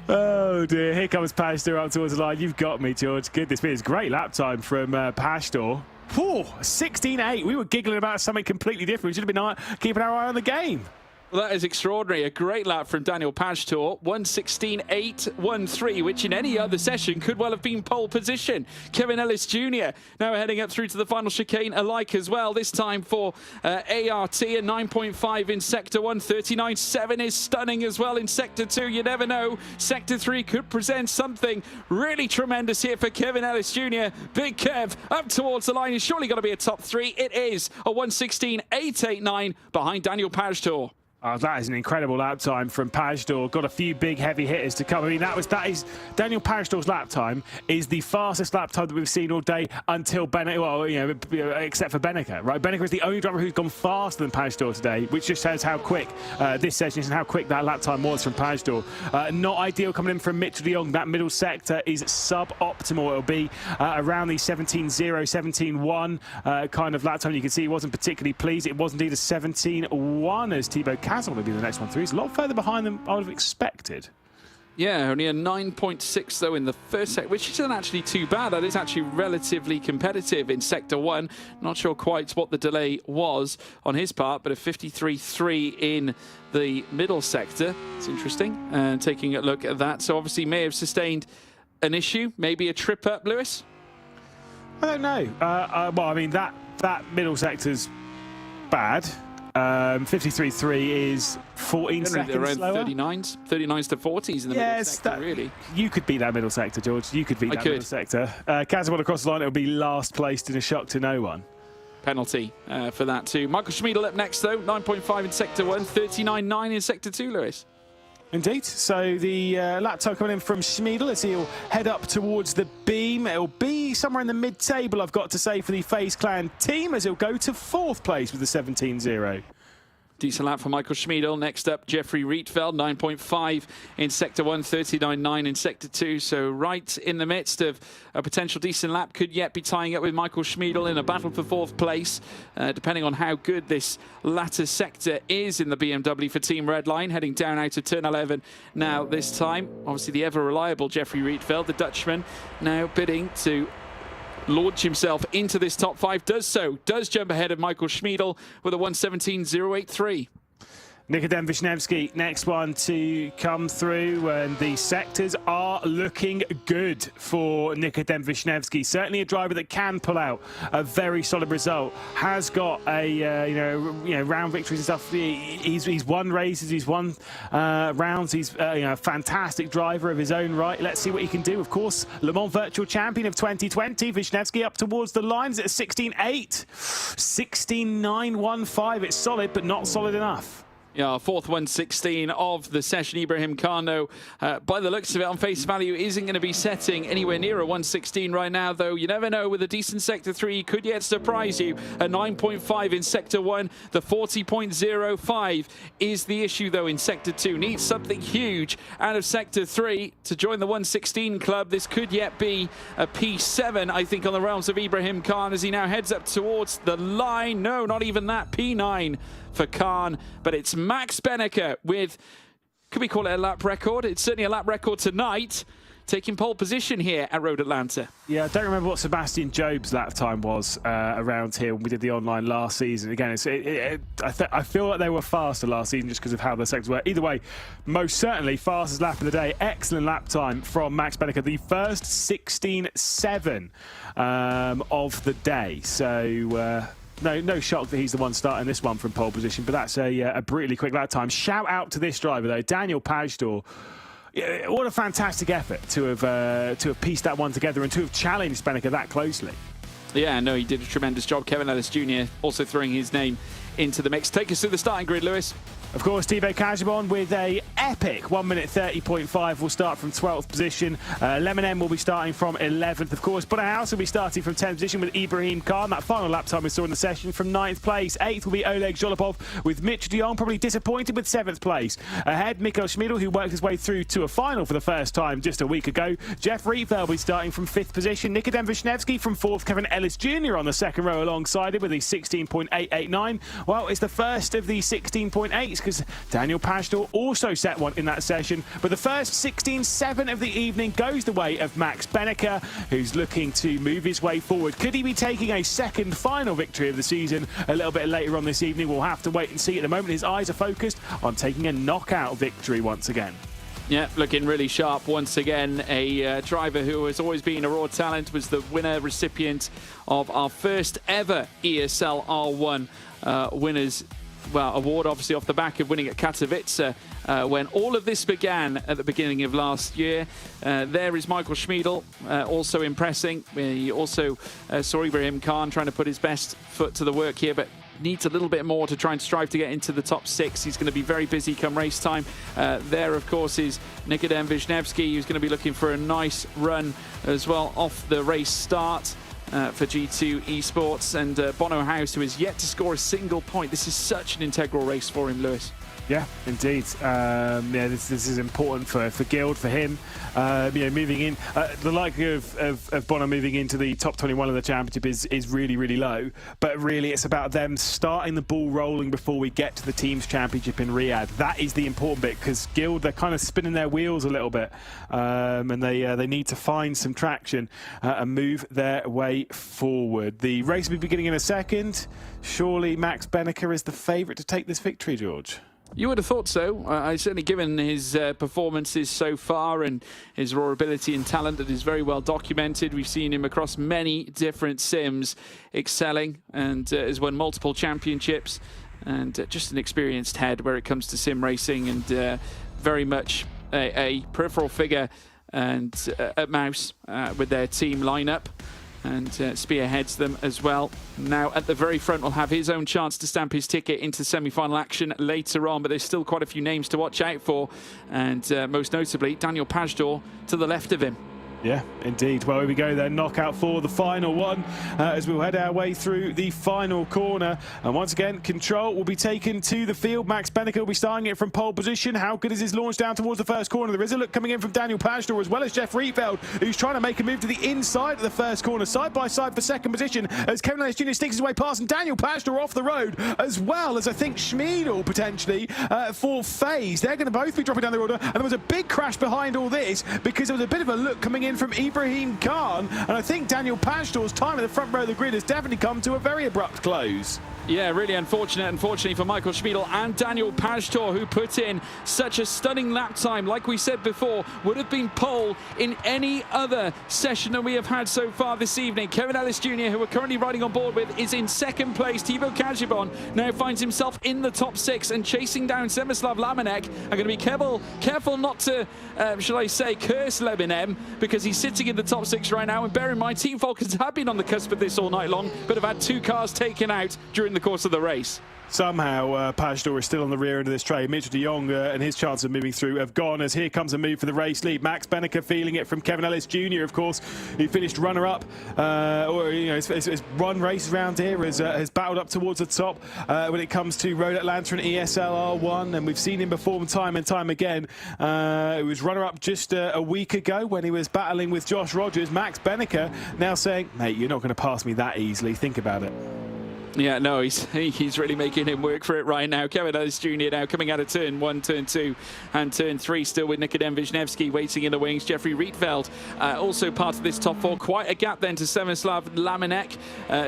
Oh dear, here comes Pajtor up towards the line. You've got me, George. Goodness me, it's great lap time from Pajtor. 16.8. We were giggling about something completely different. We should have been keeping our eye on the game.
Well, that is extraordinary. A great lap from Daniel Pajtor. 1:16.813, which in any other session could well have been pole position. Kevin Ellis Jr. now heading up through to the final chicane alike as well. This time for ART, a 9.5 in Sector 1. 39.7 is stunning as well in Sector 2. You never know. Sector 3 could present something really tremendous here for Kevin Ellis Jr. Big Kev up towards the line. He's surely got to be a top 3. It is a 1:16.889 behind Daniel Pajtor.
Oh, that is an incredible lap time from Pajtor. Got a few big heavy hitters to come. I mean, that is Daniel Pajtor's lap time is the fastest lap time that we've seen all day until Benneker. Well, except for Benneker, right? Benneker is the only driver who's gone faster than Pajtor today, which just shows how quick this session is and how quick that lap time was from Pajtor. Not ideal coming in from Mitchell de Jong. That middle sector is suboptimal. It'll be around the 17.0, 17.1 kind of lap time. You can see he wasn't particularly pleased. It was indeed a 17.1 as Thibaut Kazibon will be the next one through. He's a lot further behind than I would have expected.
Yeah, only a 9.6 though in the first set, which isn't actually too bad. That is actually relatively competitive in Sector 1. Not sure quite what the delay was on his part, but a 53.3 in the middle sector. It's interesting. And taking a look at that. So obviously may have sustained an issue, maybe a trip up, Lewis?
I don't know. Well, I mean, that middle sector's bad. 53.3 is 14 seconds
around
slower.
39s to 40s in the middle sector, really.
You could beat that middle sector, George. You could beat that middle sector. Kazabon across the line, it'll be last placed in a shock to no one.
Penalty for that too. Michael Schmiedel up next, though. 9.5 in Sector 1, 39.9 in Sector 2, Lewis.
Indeed. So the lap time coming in from Schmiedel as he'll head up towards the beam. It'll be somewhere in the mid-table, I've got to say, for the FaZe Clan team, as he'll go to 4th place with a 17.0.
Decent lap for Michael Schmiedel. Next up, Jeffrey Rietveld, 9.5 in Sector 1, 39.9 in Sector 2. So right in the midst of a potential decent lap. Could yet be tying up with Michael Schmiedel in a battle for 4th place, depending on how good this latter sector is in the BMW for Team Redline, heading down out of turn 11 now this time. Obviously the ever-reliable Jeffrey Rietveld, the Dutchman, now bidding to launch himself into this top 5, does jump ahead of Michael Schmiedel with a 1:17.083.
Nikodem Wisniewski, next one to come through, and the sectors are looking good for Nikodem Wisniewski. Certainly a driver that can pull out a very solid result. Has got a round victories and stuff. He's won races, he's won rounds. He's a fantastic driver of his own right. Let's see what he can do. Of course, Le Mans Virtual Champion of 2020. Wisniewski up towards the lines at 16.8, 16.915. It's solid, but not solid enough.
Yeah, 4th 1:16 of the session. Ibrahim Kano, by the looks of it, on face value, isn't going to be setting anywhere near a 1:16 right now, though. You never know. With a decent Sector 3, he could yet surprise you. A 9.5 in Sector 1. The 40.05 is the issue, though, in Sector 2. Needs something huge out of Sector 3 to join the 1:16 club. This could yet be a P7, I think, on the realms of Ibrahim Khan as he now heads up towards the line. No, not even that. P9 for Khan, but it's Max Benneker with, could we call it a lap record? It's certainly a lap record tonight, taking pole position here at Road Atlanta.
Yeah, I don't remember what Sebastian Job's lap time was around here when we did the online last season. Again, I feel like they were faster last season just because of how the sectors were. Either way, most certainly fastest lap of the day. Excellent lap time from Max Benneker, the first 16.7 of the day. So no shock that he's the one starting this one from pole position, but that's a brutally quick lap time. Shout out to this driver, though, Daniel Pajtor. What a fantastic effort to have pieced that one together and to have challenged Benneker that closely.
Yeah, no, he did a tremendous job. Kevin Ellis Jr. also throwing his name into the mix. Take us through the starting grid, Lewis.
Of course, Thibaut Kajabon with a epic 1:30.5 will start from 12th position. Lemon M will be starting from 11th, of course. House will be starting from 10th position with Ibrahim Khan. That final lap time we saw in the session from 9th place. 8th will be Oleg Zholopov with Mitch de Jong, probably disappointed with 7th place. Ahead, Mikkel Schmiedel, who worked his way through to a final for the first time just a week ago. Jeff Rietveld will be starting from 5th position. Nikodem Wisniewski from 4th. Kevin Ellis Jr. on the second row alongside him with a 16.889. Well, it's the first of the 16.8s because Daniel Pajtor also set one in that session. But the first 16.7 of the evening goes the way of Max Benneker, who's looking to move his way forward. Could he be taking a second final victory of the season a little bit later on this evening? We'll have to wait and see. At the moment, his eyes are focused on taking a knockout victory once again.
Yeah, looking really sharp once again. A driver who has always been a raw talent, was the winner recipient of our first ever ESL R1 winners award, obviously off the back of winning at Katowice when all of this began at the beginning of last year. There is Michael Schmiedel, also impressing. We also saw Ibrahim Khan trying to put his best foot to the work here, but needs a little bit more to try and strive to get into the top 6. He's going to be very busy come race time. There, of course, is Nikodem Wisniewski, who's going to be looking for a nice run as well off the race start. For G2 Esports, and Bono House, who has yet to score a single point. This is such an integral race for him, Lewis.
Yeah, indeed. Yeah, this is important for Guild, for him. Moving in, the likelihood of Bono moving into the top 21 of the championship is really, really low. But really, it's about them starting the ball rolling before we get to the teams championship in Riyadh. That is the important bit, because Guild, they're kind of spinning their wheels a little bit, and they need to find some traction and move their way forward. The race will be beginning in a second. Surely Max Benneker is the favourite to take this victory, George?
You would have thought so. Certainly given his performances so far and his raw ability and talent that is very well documented. We've seen him across many different sims excelling, and has won multiple championships, and just an experienced head where it comes to sim racing, and very much a peripheral figure and at Mouse with their team lineup, and spearheads them as well. Now at the very front will have his own chance to stamp his ticket into semi-final action later on, but there's still quite a few names to watch out for, and most notably Daniel Pajtor to the left of him.
Yeah, indeed. Well, here we go then. Knockout for the final one as we'll head our way through the final corner. And once again, control will be taken to the field. Max Benneker will be starting it from pole position. How good is his launch down towards the first corner? There is a look coming in from Daniel Pajtor, as well as Jeff Rietveld, who's trying to make a move to the inside of the first corner, side by side for second position, as Kevin Ellis Jr. sticks his way past, and Daniel Pajtor off the road, as well as I think Schmiedel potentially for FaZe. They're going to both be dropping down the order, and there was a big crash behind all this because there was a bit of a look coming in from Ibrahim Khan, and I think Daniel Pajtor's time at the front row of the grid has definitely come to a very abrupt close.
Yeah, really unfortunate, unfortunately, for Michael Schmiedel and Daniel Pajtor, who put in such a stunning lap time. Like we said before, would have been pole in any other session that we have had so far this evening. Kevin Ellis Jr., who we're currently riding on board with, is in second place. Thibaut Kajibon now finds himself in the top 6 and chasing down Semislav Lamanek. I'm going to be careful not to, shall I say, curse Lebinem, because he's sitting in the top 6 right now. And bear in mind, Team Falcons have been on the cusp of this all night long, but have had 2 cars taken out during the course of the race.
Somehow, Pajtor is still on the rear end of this train. Mitchell de Jong and his chance of moving through have gone, as here comes a move for the race lead. Max Benneker feeling it from Kevin Ellis Jr., of course, who finished runner-up, or his run race round here has battled up towards the top when it comes to Road Atlanta and ESL R1, and we've seen him perform time and time again. He was runner-up just a week ago when he was battling with Josh Rogers. Max Benneker now saying, mate, you're not going to pass me that easily. Think about it.
Yeah, no, he's really making him work for it right now. Kevin Ellis Jr. now coming out of turn 1, turn 2 and turn 3, still with Nikodem Wisniewski waiting in the wings. Jeffrey Rietveld also part of this top 4. Quite a gap then to Semislav Lamanek,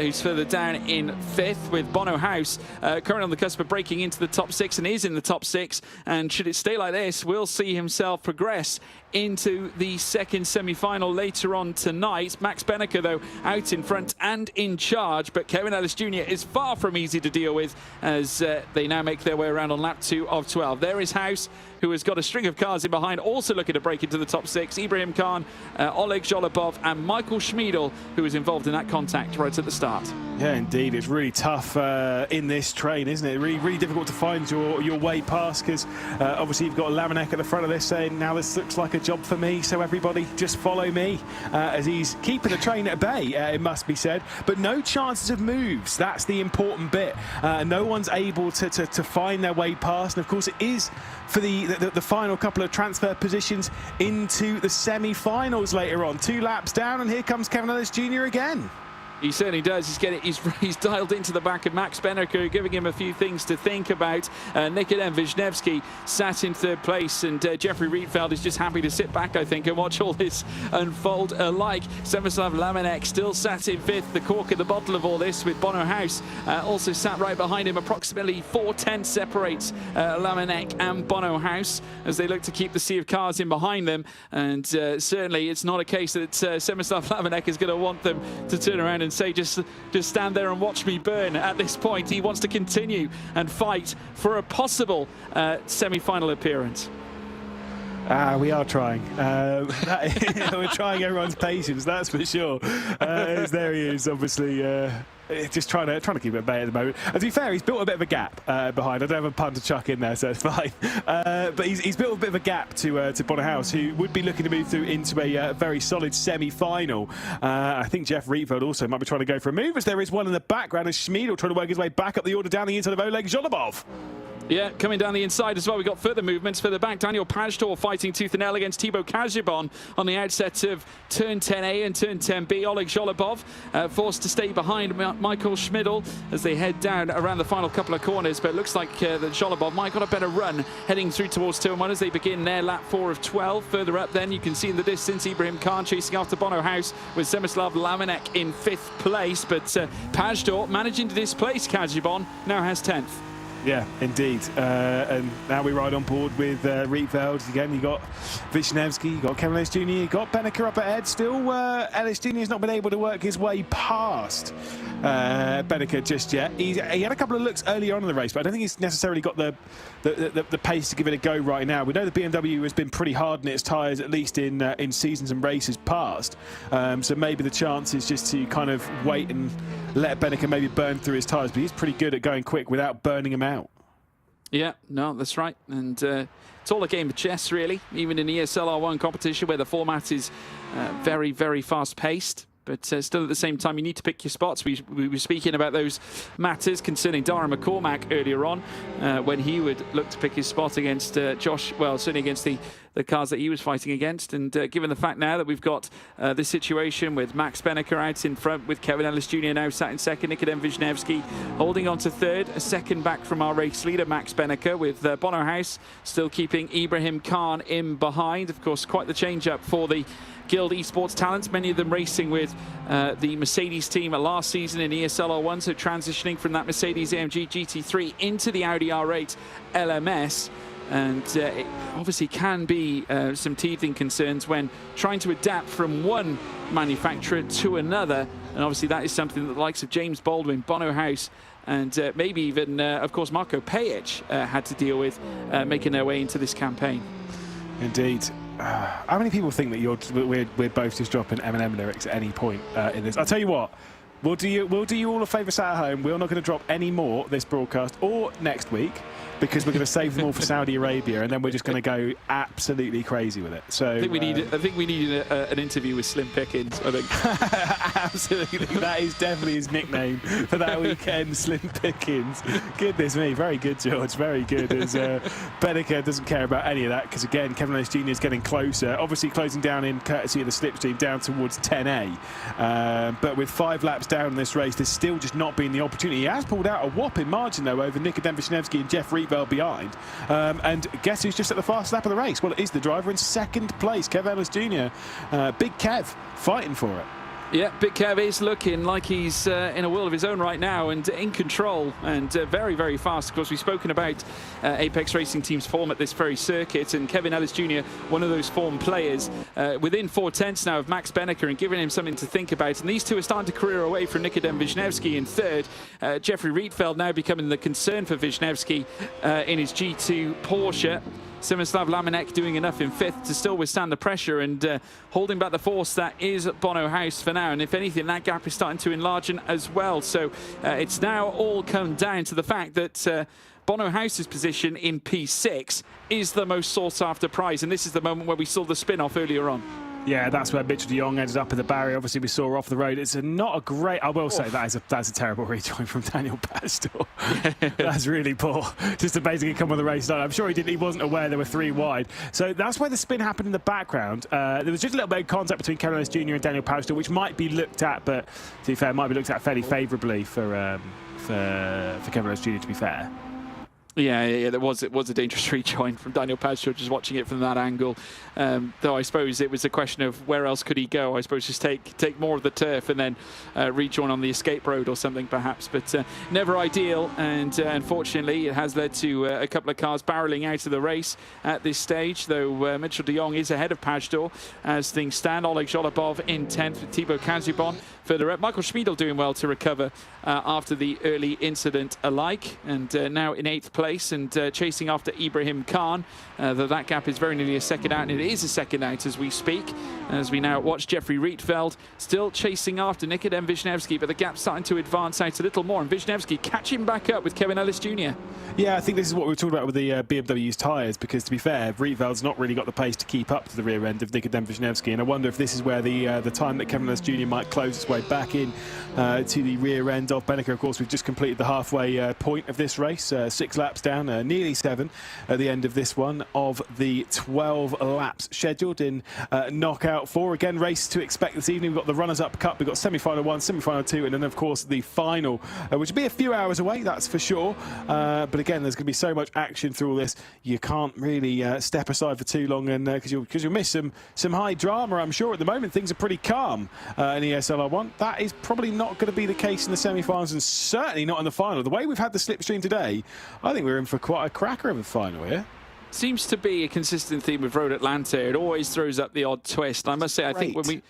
who's further down in 5th, with Bono House currently on the cusp of breaking into the top 6 and is in the top 6. And should it stay like this, we'll see himself progress into the second semi-final later on tonight. Max Benneker, though, out in front and in charge, but Kevin Ellis Jr. is far from easy to deal with as they now make their way around on lap 2 of 12. There is House, who has got a string of cars in behind, also looking to break into the top 6. Ibrahim Khan, Oleg Zholobov and Michael Schmiedel, who was involved in that contact right at the start.
Yeah, indeed. It's really tough in this train, isn't it? Really difficult to find your way past, because obviously you've got Lamanek at the front of this saying, now this looks like a job for me, so everybody just follow me, as he's keeping the train at bay, it must be said. But no chances of moves. That's the important bit. No one's able to find their way past, and of course it is for the final couple of transfer positions into the semi-finals later on. 2 laps down, and here comes Kevin Ellis Jr. again.
He certainly does. He's dialed into the back of Max Benneker, giving him a few things to think about. Nikodem Wisniewski sat in 3rd place, and Jeffrey Rietveld is just happy to sit back, I think, and watch all this unfold alike. Semislav Lamanek still sat in 5th, the cork in the bottle of all this, with Bono House also sat right behind him. Approximately 4/10 separates Lamanek and Bono House as they look to keep the sea of cars in behind them. And certainly it's not a case that Semislav Lamanek is going to want them to turn around and say, just stand there and watch me burn. At this point, he wants to continue and fight for a possible semi-final appearance.
We are trying. We're trying everyone's patience, that's for sure. There he is, obviously. Just trying to keep it at bay at the moment. And to be fair, he's built a bit of a gap behind. I don't have a pun to chuck in there, so it's fine. But he's built a bit of a gap to Bono House, who would be looking to move through into a very solid semi-final. I think Jeff Rietveld also might be trying to go for a move, as there is one in the background, as Schmiedel trying to work his way back up the order down the inside of Oleg Zholobov.
Yeah, coming down the inside as well. We've got further movements further back. Daniel Pajtor fighting tooth and nail against Thibaut Kazibon on the outset of turn 10A and turn 10B. Oleg Zholobov forced to stay behind Michael Schmidl as they head down around the final couple of corners. But it looks like that Zholobov might got a better run heading through towards turn 1 as they begin their lap 4 of 12. Further up then, you can see in the distance Ibrahim Khan chasing after Bono House with Semislav Lamenek in 5th place. But Pajtor managing to displace Kazibon, now has 10th.
Yeah, indeed. And now we ride on board with Rietveld. Again, you got Wisniewski, you got Kevin Ellis Jr., you got Benneker up ahead. Still, Ellis Jr. has not been able to work his way past Benneker just yet. He had a couple of looks earlier on in the race, but I don't think he's necessarily got the pace to give it a go right now. We know the BMW has been pretty hard in its tyres, at least in seasons and races past. So maybe the chance is just to kind of wait and let Benneker maybe burn through his tyres, but he's pretty good at going quick without burning him out.
Yeah, no, that's right. And it's all a game of chess, really, even in ESL R1 competition where the format is very, very fast-paced. But still, at the same time, you need to pick your spots. We were speaking about those matters concerning Dara McCormack earlier on when he would look to pick his spot against Josh, well, certainly against the cars that he was fighting against. And given the fact now that we've got this situation with Max Benneker out in front, with Kevin Ellis Jr. now sat in second, Nikodem Wisniewski holding on to third, a second back from our race leader, Max Benneker, with Bono House still keeping Ibrahim Khan in behind. Of course, quite the change-up for the Guild Esports talents, many of them racing with the Mercedes team last season in ESL R1, so transitioning from that Mercedes AMG GT3 into the Audi R8 LMS. And it obviously can be some teething concerns when trying to adapt from one manufacturer to another. And obviously that is something that the likes of James Baldwin, Bono House, and maybe even, of course, Marko Pejic had to deal with making their way into this campaign.
Indeed. How many people think that we're both just dropping Eminem lyrics at any point in this? I'll tell you what. We'll do you all a favour sat at home. We're not going to drop any more this broadcast or next week because we're going to save them all for Saudi Arabia, and then we're just going to go absolutely crazy with it. So I think
we need an interview with Slim Pickens. I think
absolutely, that is definitely his nickname for that weekend, Slim Pickens. Goodness me, very good, George, very good. As Benneker doesn't care about any of that because again, Kevin Ellis Jr. is getting closer, obviously closing down in courtesy of the slipstream down towards 10A, but with 5 laps down in this race, there's still just not been the opportunity. He has pulled out a whopping margin though over Nikodem Wisniewski and Jeff Rietveld behind, and guess who's just at the fast lap of the race? Well, it is the driver in second place, Kevin Ellis Jr. Big Kev fighting for it.
Yeah, Big Kev is looking like he's in a world of his own right now and in control and very, very fast. Of course, we've spoken about Apex Racing Team's form at this very circuit, and Kevin Ellis Jr., one of those form players, within 4 tenths now of Max Benneker and giving him something to think about. And these two are starting to career away from Nikodem Wisniewski in third. Jeffrey Rietveld now becoming the concern for Wisniewski in his G2 Porsche. Semislav Lamenek doing enough in 5th to still withstand the pressure and holding back the force that is Bono House for now. And if anything, that gap is starting to enlarge as well. So it's now all come down to the fact that Bono House's position in P6 is the most sought after prize. And this is the moment where we saw the spin-off earlier on.
Yeah, that's where Mitchell de Jong ended up at the barrier. Obviously, we saw off the road. It's not a great... I will say that's a terrible rejoin from Daniel Pajtor. That's really poor. Just to basically come on the race start. I'm sure he wasn't aware there were 3 wide. So that's where the spin happened in the background. There was just a little bit of contact between Kevin Ellis Jr. and Daniel Pajtor, which might be looked at, but to be fair, might be looked at fairly favourably for Kevin Ellis Jr., to be fair.
Yeah, it was a dangerous rejoin from Daniel Pajtor, just watching it from that angle. Though I suppose it was a question of where else could he go. I suppose just take more of the turf and then rejoin on the escape road or something perhaps. But never ideal, and unfortunately it has led to a couple of cars barrelling out of the race at this stage. Though Mitchell de Jong is ahead of Pajtor as things stand. Oleg Zholobov in 10th with Thibaut Kazibon further up. Michael Schmidl doing well to recover after the early incident alike, and now in 8th place and chasing after Ibrahim Khan. That gap is very nearly a second out, and it is a second out as we speak, as we now watch Jeffrey Rietveld still chasing after Nikodem Wisniewski, but the gap's starting to advance out a little more, and Wisniewski catching back up with Kevin Ellis Jr.
Yeah, I think this is what we were talking about with the BMW's tyres, because to be fair, Rietveld's not really got the pace to keep up to the rear end of Nikodem Wisniewski, and I wonder if this is where the time that Kevin Ellis Jr. might close its way back in to the rear end of Benneker. Of course, we've just completed the halfway point of this race, 6 laps laps down, nearly 7 at the end of this one of the 12 laps scheduled in knockout 4. Again, race to expect this evening. We've got the Runners-Up Cup, we've got semi-final 1, semi-final 2, and then of course the final, which will be a few hours away, that's for sure. But again, there's going to be so much action through all this, you can't really step aside for too long, and because you'll miss some high drama. I'm sure at the moment things are pretty calm in ESL R1. That is probably not going to be the case in the semi-finals, and certainly not in the final. The way we've had the slipstream today, I think we're in for quite a cracker of a final here.
Seems to be a consistent theme with Road Atlanta. It always throws up the odd twist. I must say, I think when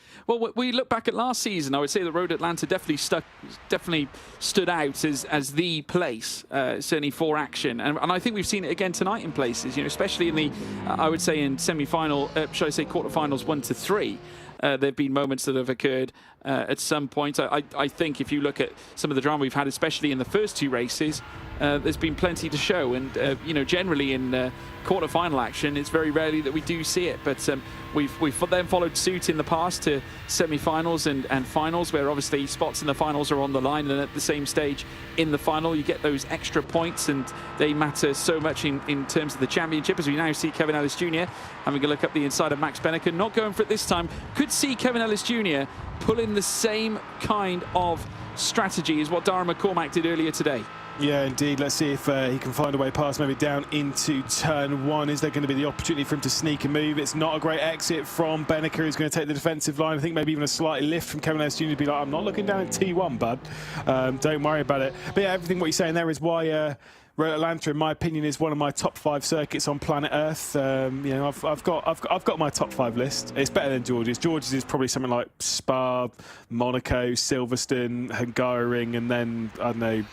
we look back at last season, I would say that Road Atlanta definitely stood out as the place, certainly for action. And I think we've seen it again tonight in places, you know, especially in the, I would say in semi-final, should I say quarterfinals 1 to 3. There have been moments that have occurred at some point. I think if you look at some of the drama we've had, especially in the first 2 races, there's been plenty to show. And, you know, generally in quarter-final action, it's very rarely that we do see it. But we've then followed suit in the past to semi-finals and finals, where obviously spots in the finals are on the line. And at the same stage in the final, you get those extra points, and they matter so much in terms of the championship, as we now see Kevin Ellis Jr. having a look up the inside of Max Benneker, not going for it this time. Could see Kevin Ellis Jr. pull in the same kind of strategy as what Darren McCormack did earlier today. Yeah, indeed. Let's see if he can find a way past, maybe down into turn 1. Is there going to be the opportunity for him to sneak and move? It's not a great exit from Benneker. He's going to take the defensive line. I think maybe even a slight lift from Kevin Ellis Jr. to be like, I'm not looking down at T1, bud. Don't worry about it. But yeah, everything what you're saying there is why Road Atlanta, in my opinion, is one of my top 5 circuits on planet Earth. You know, I've got my top 5 list. It's better than George's. George's is probably something like Spa, Monaco, Silverstone, Hungaroring, and then I don't know,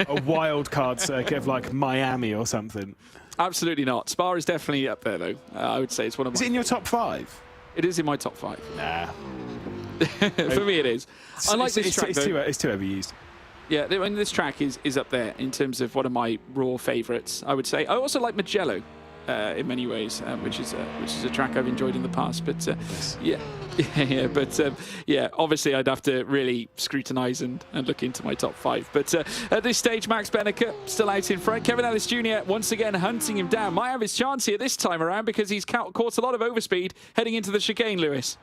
a wild card circuit of like Miami or something. Absolutely not. Spa is definitely up there, though. I would say it's one of. Is it in your top 5? It is in my top 5. Nah. For me, it is. I like this track. It's too overused. Yeah, I mean, this track is up there in terms of one of my raw favourites, I would say. I also like Mugello in many ways, which is a track I've enjoyed in the past. But yeah, obviously I'd have to really scrutinise and look into my top 5. But at this stage, Max Benneker still out in front. Kevin Ellis Jr. once again hunting him down. Might have his chance here this time around because he's caught a lot of overspeed heading into the chicane, Lewis.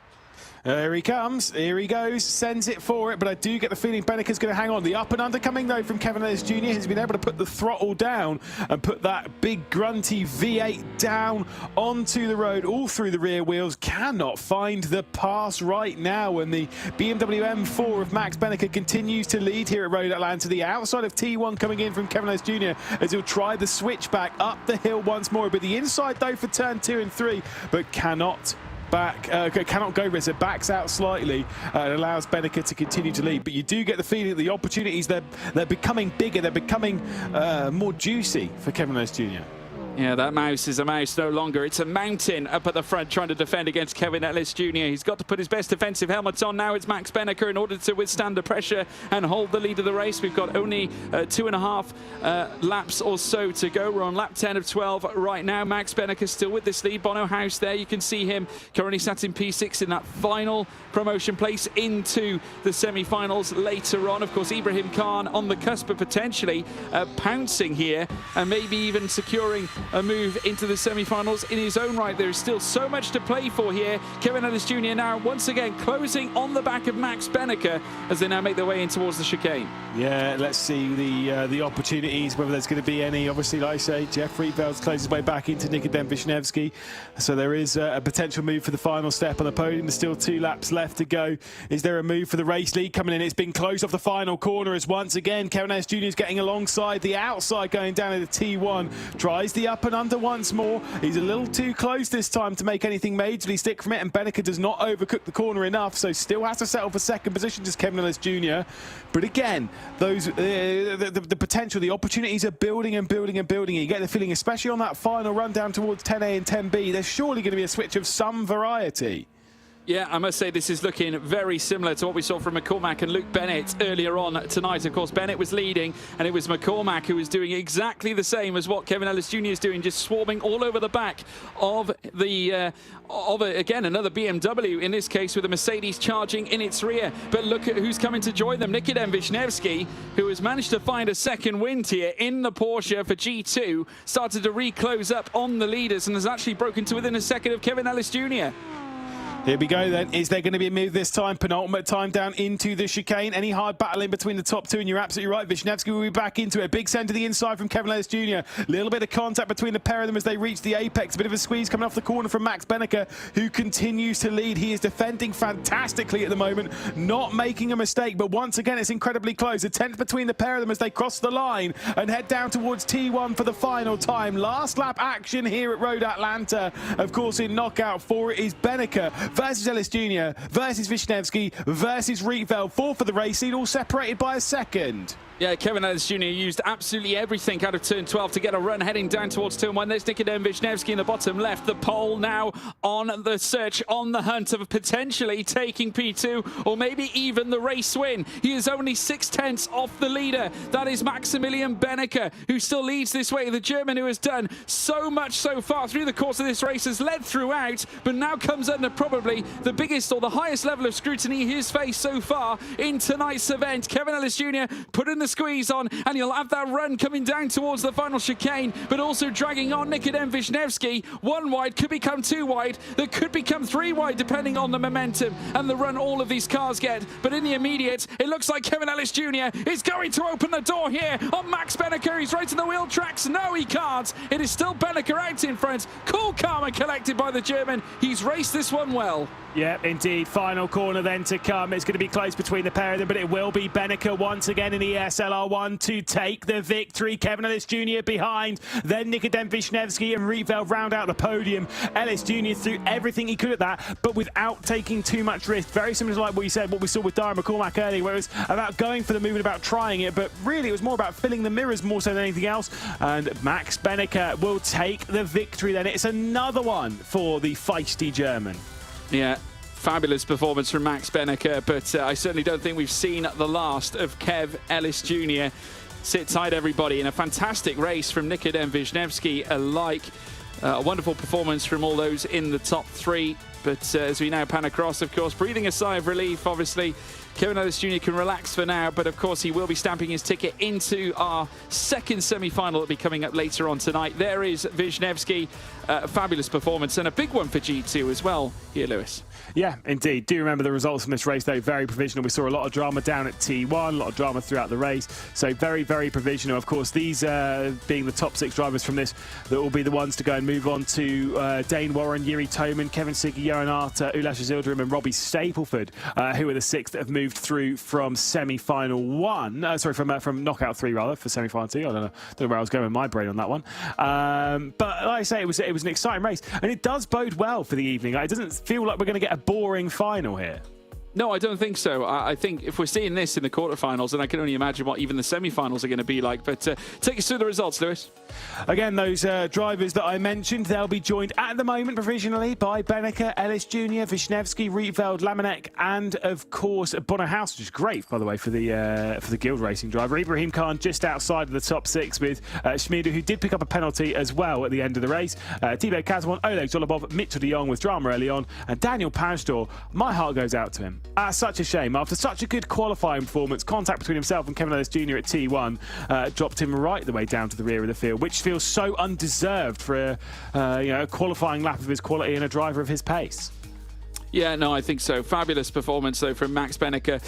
Here he comes, here he goes, sends it for it, but I do get the feeling Benneker's going to hang on. The up and under coming though from Kevin Ellis Jr. has been able to put the throttle down and put that big grunty V8 down onto the road, all through the rear wheels. Cannot find the pass right now, and the BMW M4 of Max Benneker continues to lead here at Road Atlanta. The outside of T1 coming in from Kevin Ellis Jr. as he'll try the switchback up the hill once more, but the inside though for turn 2 and 3, but cannot go with it, backs out slightly and allows Benneker to continue to lead. But you do get the feeling that the opportunities, they're becoming bigger, they're becoming more juicy for Kevin Ellis Jr. Yeah, that mouse is a mouse no longer. It's a mountain up at the front trying to defend against Kevin Ellis Jr. He's got to put his best defensive helmets on now. It's Max Benneker in order to withstand the pressure and hold the lead of the race. We've got only 2.5 laps or so to go. We're on lap 10 of 12 right now. Max Benneker still with this lead. Bono House there. You can see him currently sat in P6 in that final promotion place into the semi-finals later on. Of course, Ibrahim Khan on the cusp of potentially pouncing here and maybe even securing a move into the semi-finals in his own right. There's still so much to play for here. Kevin Ellis Jr. now once again closing on the back of Max Benneker as they now make their way in towards the chicane. Yeah, let's see the opportunities, whether there's going to be any. Obviously, like I say, Jeff Rietveld closes his way back into Nikodem Wisniewski. So there is a potential move for the final step on the podium. There's still 2 laps left to go. Is there a move for the race lead coming in? It's been closed off the final corner as once again Kevin Ellis Jr. is getting alongside the outside going down into T1. Tries the up and under once more. He's a little too close this time to make anything majorly stick from it, and Benneker does not overcook the corner enough, so still has to settle for second position, just Kevin Ellis Jr. But again, those the potential, the opportunities are building and building and building. You get the feeling, especially on that final run down towards 10A and 10B, there's surely going to be a switch of some variety. Yeah, I must say this is looking very similar to what we saw from McCormack and Luke Bennett earlier on tonight. Of course, Bennett was leading, and it was McCormack who was doing exactly the same as what Kevin Ellis Jr. is doing, just swarming all over the back of the again, another BMW, in this case with a Mercedes charging in its rear. But look at who's coming to join them. Nikodem Wisniewski, who has managed to find a second wind here in the Porsche for G2, started to reclose up on the leaders and has actually broken to within a second of Kevin Ellis Jr.
Here we go then. Is there going to be a move this time? Penultimate time down into the chicane. Any hard battling between the top two? And you're absolutely right. Wisniewski will be back into it. Big send to the inside from Kevin Ellis Jr. Little bit of contact between the pair of them as they reach the apex. A bit of a squeeze coming off the corner from Max Benneker, who continues to lead. He is defending fantastically at the moment, not making a mistake. But once again, it's incredibly close. A tenth between the pair of them as they cross the line and head down towards T1 for the final time. Last lap action here at Road Atlanta. Of course, in knockout 4, it is Benneker versus Ellis Jr. versus Wisniewski versus Rietveld. 4 for the race lead, all separated by a second.
Yeah, Kevin Ellis Jr. used absolutely everything out of turn 12 to get a run heading down towards turn 1. There's Nikodem Wisniewski in the bottom left. The pole now on the search, on the hunt of potentially taking P2 or maybe even the race win. He is only 6/10 off the leader. That is Maximilian Benneker, who still leads this way. The German who has done so much so far through the course of this race, has led throughout, but now comes under probably the biggest or the highest level of scrutiny he's faced so far in tonight's event. Kevin Ellis Jr. putting the squeeze on, and he'll have that run coming down towards the final chicane, but also dragging on Nikodem Wisniewski. 1 wide could become 2 wide, that could become 3 wide depending on the momentum and the run all of these cars get. But in the immediate, it looks like Kevin Ellis Jr. is going to open the door here on Max Benneker. He's right in the wheel tracks. No, he can't. It is still Benneker out in front. Cool, calm and collected by the German. He's raced this one well.
Yeah, indeed. Final corner then to come. It's going to be close between the pair of them, but it will be Benneker once again in the ESL R1 to take the victory. Kevin Ellis Jr. behind. Then Nikodem Wisniewski and Rietveld round out the podium. Ellis Jr. threw everything he could at that, but without taking too much risk. Very similar to like what you said, what we saw with Darren McCormack earlier, where it was about going for the move and about trying it, but really it was more about filling the mirrors more so than anything else. And Max Benneker will take the victory then. It's another one for the feisty German.
Yeah, fabulous performance from Max Benneker, but I certainly don't think we've seen the last of Kev Ellis Jr. Sit tight, everybody, in a fantastic race from Nikodem Wisniewski alike. A wonderful performance from all those in the top 3. But as we now pan across, of course, breathing a sigh of relief, obviously, Kevin Ellis Jr. can relax for now, but of course he will be stamping his ticket into our second semi-final that will be coming up later on tonight. There is Wisniewski, a fabulous performance and a big one for G2 as well here, Lewis.
Yeah, indeed. Do remember the results from this race, though, very provisional. We saw a lot of drama down at T1, a lot of drama throughout the race, so very, very provisional. Of course, these being the top 6 drivers from this, that will be the ones to go and move on to Dane Warren, Yuri Toman, Kevin Sigge, Johan Arta, Ulas Zildrim and Robbie Stapleford, who are the 6 that have moved through from semi-final 1. From knockout 3 rather, for semi-final 2. I don't know where I was going with my brain on that one. But like I say, it was an exciting race, and it does bode well for the evening. It doesn't feel like we're going to get a boring final here.
No, I don't think so. I think if we're seeing this in the quarterfinals, then I can only imagine what even the semi-finals are going to be like. But take us through the results, Lewis.
Again, those drivers that I mentioned, they'll be joined at the moment provisionally by Benneker, Ellis Jr., Wisniewski, Rietveld, Lamanek, and of course Bonnerhaus, which is great, by the way, for the Guild Racing driver. Ibrahim Khan just outside of the top 6 with Schmieder, who did pick up a penalty as well at the end of the race. Thibaut Kazamon, Oleg Zolobov, Mitchell de Jong with drama early on, and Daniel Panstor. My heart goes out to him. Such a shame. After such a good qualifying performance, contact between himself and Kevin Ellis Jr. at T1 dropped him right the way down to the rear of the field, which feels so undeserved for a qualifying lap of his quality and a driver of his pace.
Yeah, no, I think so. Fabulous performance, though, from Max Benneker,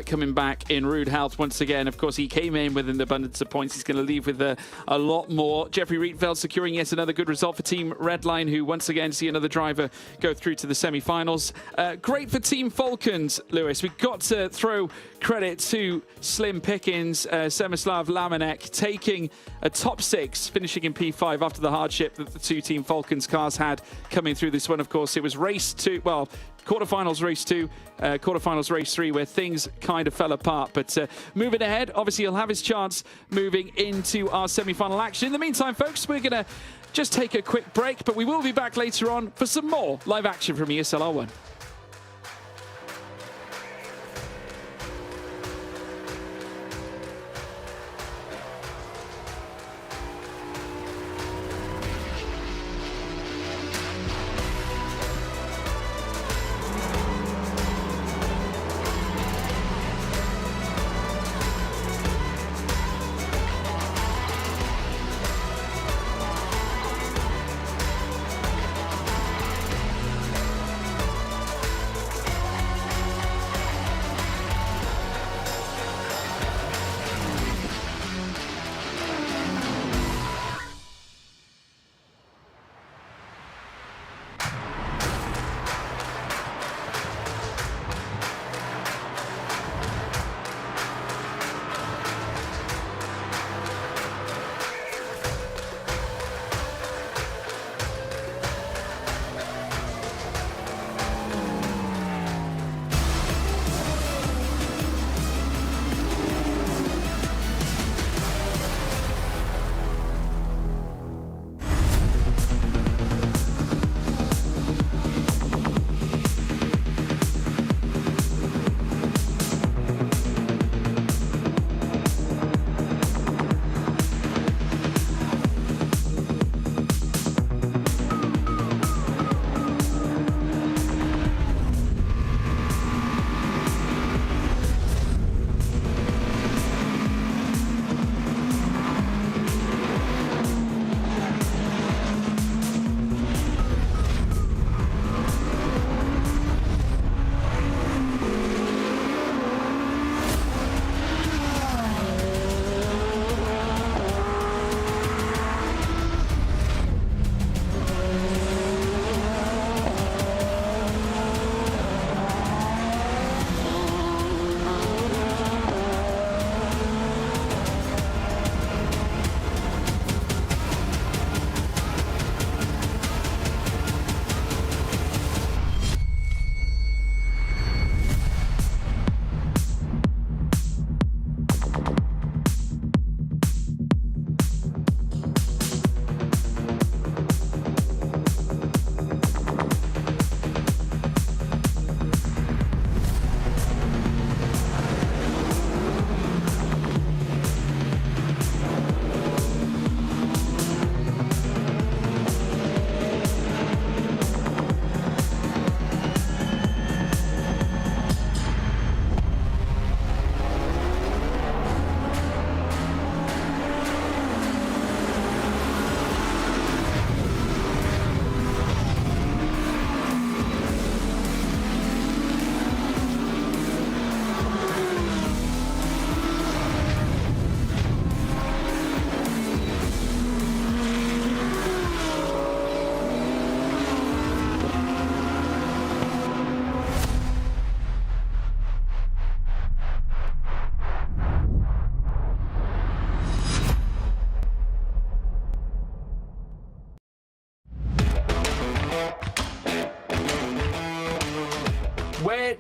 coming back in rude health once again. Of course, he came in with an abundance of points. He's going to leave with a lot more. Jeffrey Rietveld securing yet another good result for Team Redline, who once again see another driver go through to the semi-finals. Great for Team Falcons, Lewis. We've got to throw credit to Slim Pickens, Semislav Lamanek, taking a top 6, finishing in P5 after the hardship that the 2 Team Falcons cars had coming through this one. Of course, it was race 2, well, quarterfinals race 2, quarterfinals race 3, where things kind of fell apart. But moving ahead, obviously he'll have his chance moving into our semi-final action. In the meantime, folks, we're going to just take a quick break, but we will be back later on for some more live action from ESL R1.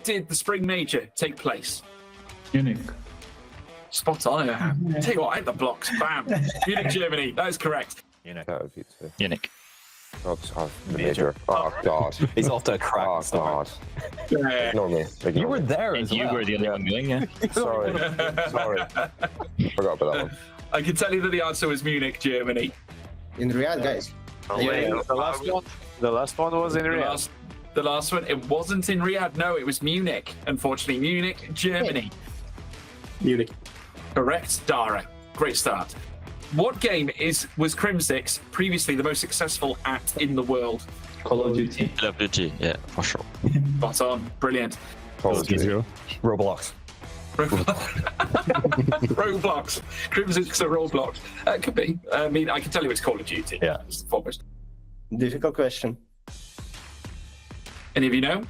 did the Spring Major take place?
Munich.
Spot on. Tell you what, I hit the blocks. Bam. Munich, Germany. That is correct.
Munich. That would be too.
Munich.
Oh, the major. Oh, God.
He's off to a crack.
Oh, God.
Yeah.
Ignore me.
You were there as well.
You were the only one going, yeah.
Sorry. Forgot about that one.
I can tell you that the answer was Munich, Germany.
In Riyadh, guys.
The last one was in Riyadh.
The last one, it wasn't in Riyadh. No, it was Munich. Unfortunately, Munich, Germany.
Munich.
Correct, Dara. Great start. What game was Crimsix previously the most successful at in the world?
Call of Duty.
Call of Duty, yeah, for sure.
Spot on. Brilliant.
Roblox.
Roblox. Crimsix are Roblox. Could be. I mean, I can tell you it's Call of Duty.
Yeah.
It's the foremost.
Difficult question.
Any of you know?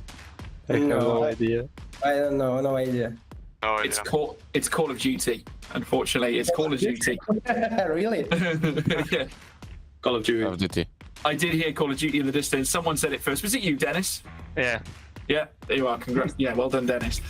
I have no
idea. I don't know. No idea.
No idea.
It's Call of Duty. Unfortunately, it's Call of Duty.
Really?
Yeah. Call of Duty.
Call of Duty.
I did hear Call of Duty in the distance. Someone said it first. Was it you, Dennis?
Yeah.
Yeah, there you are. Congrats. Yeah, well done, Dennis.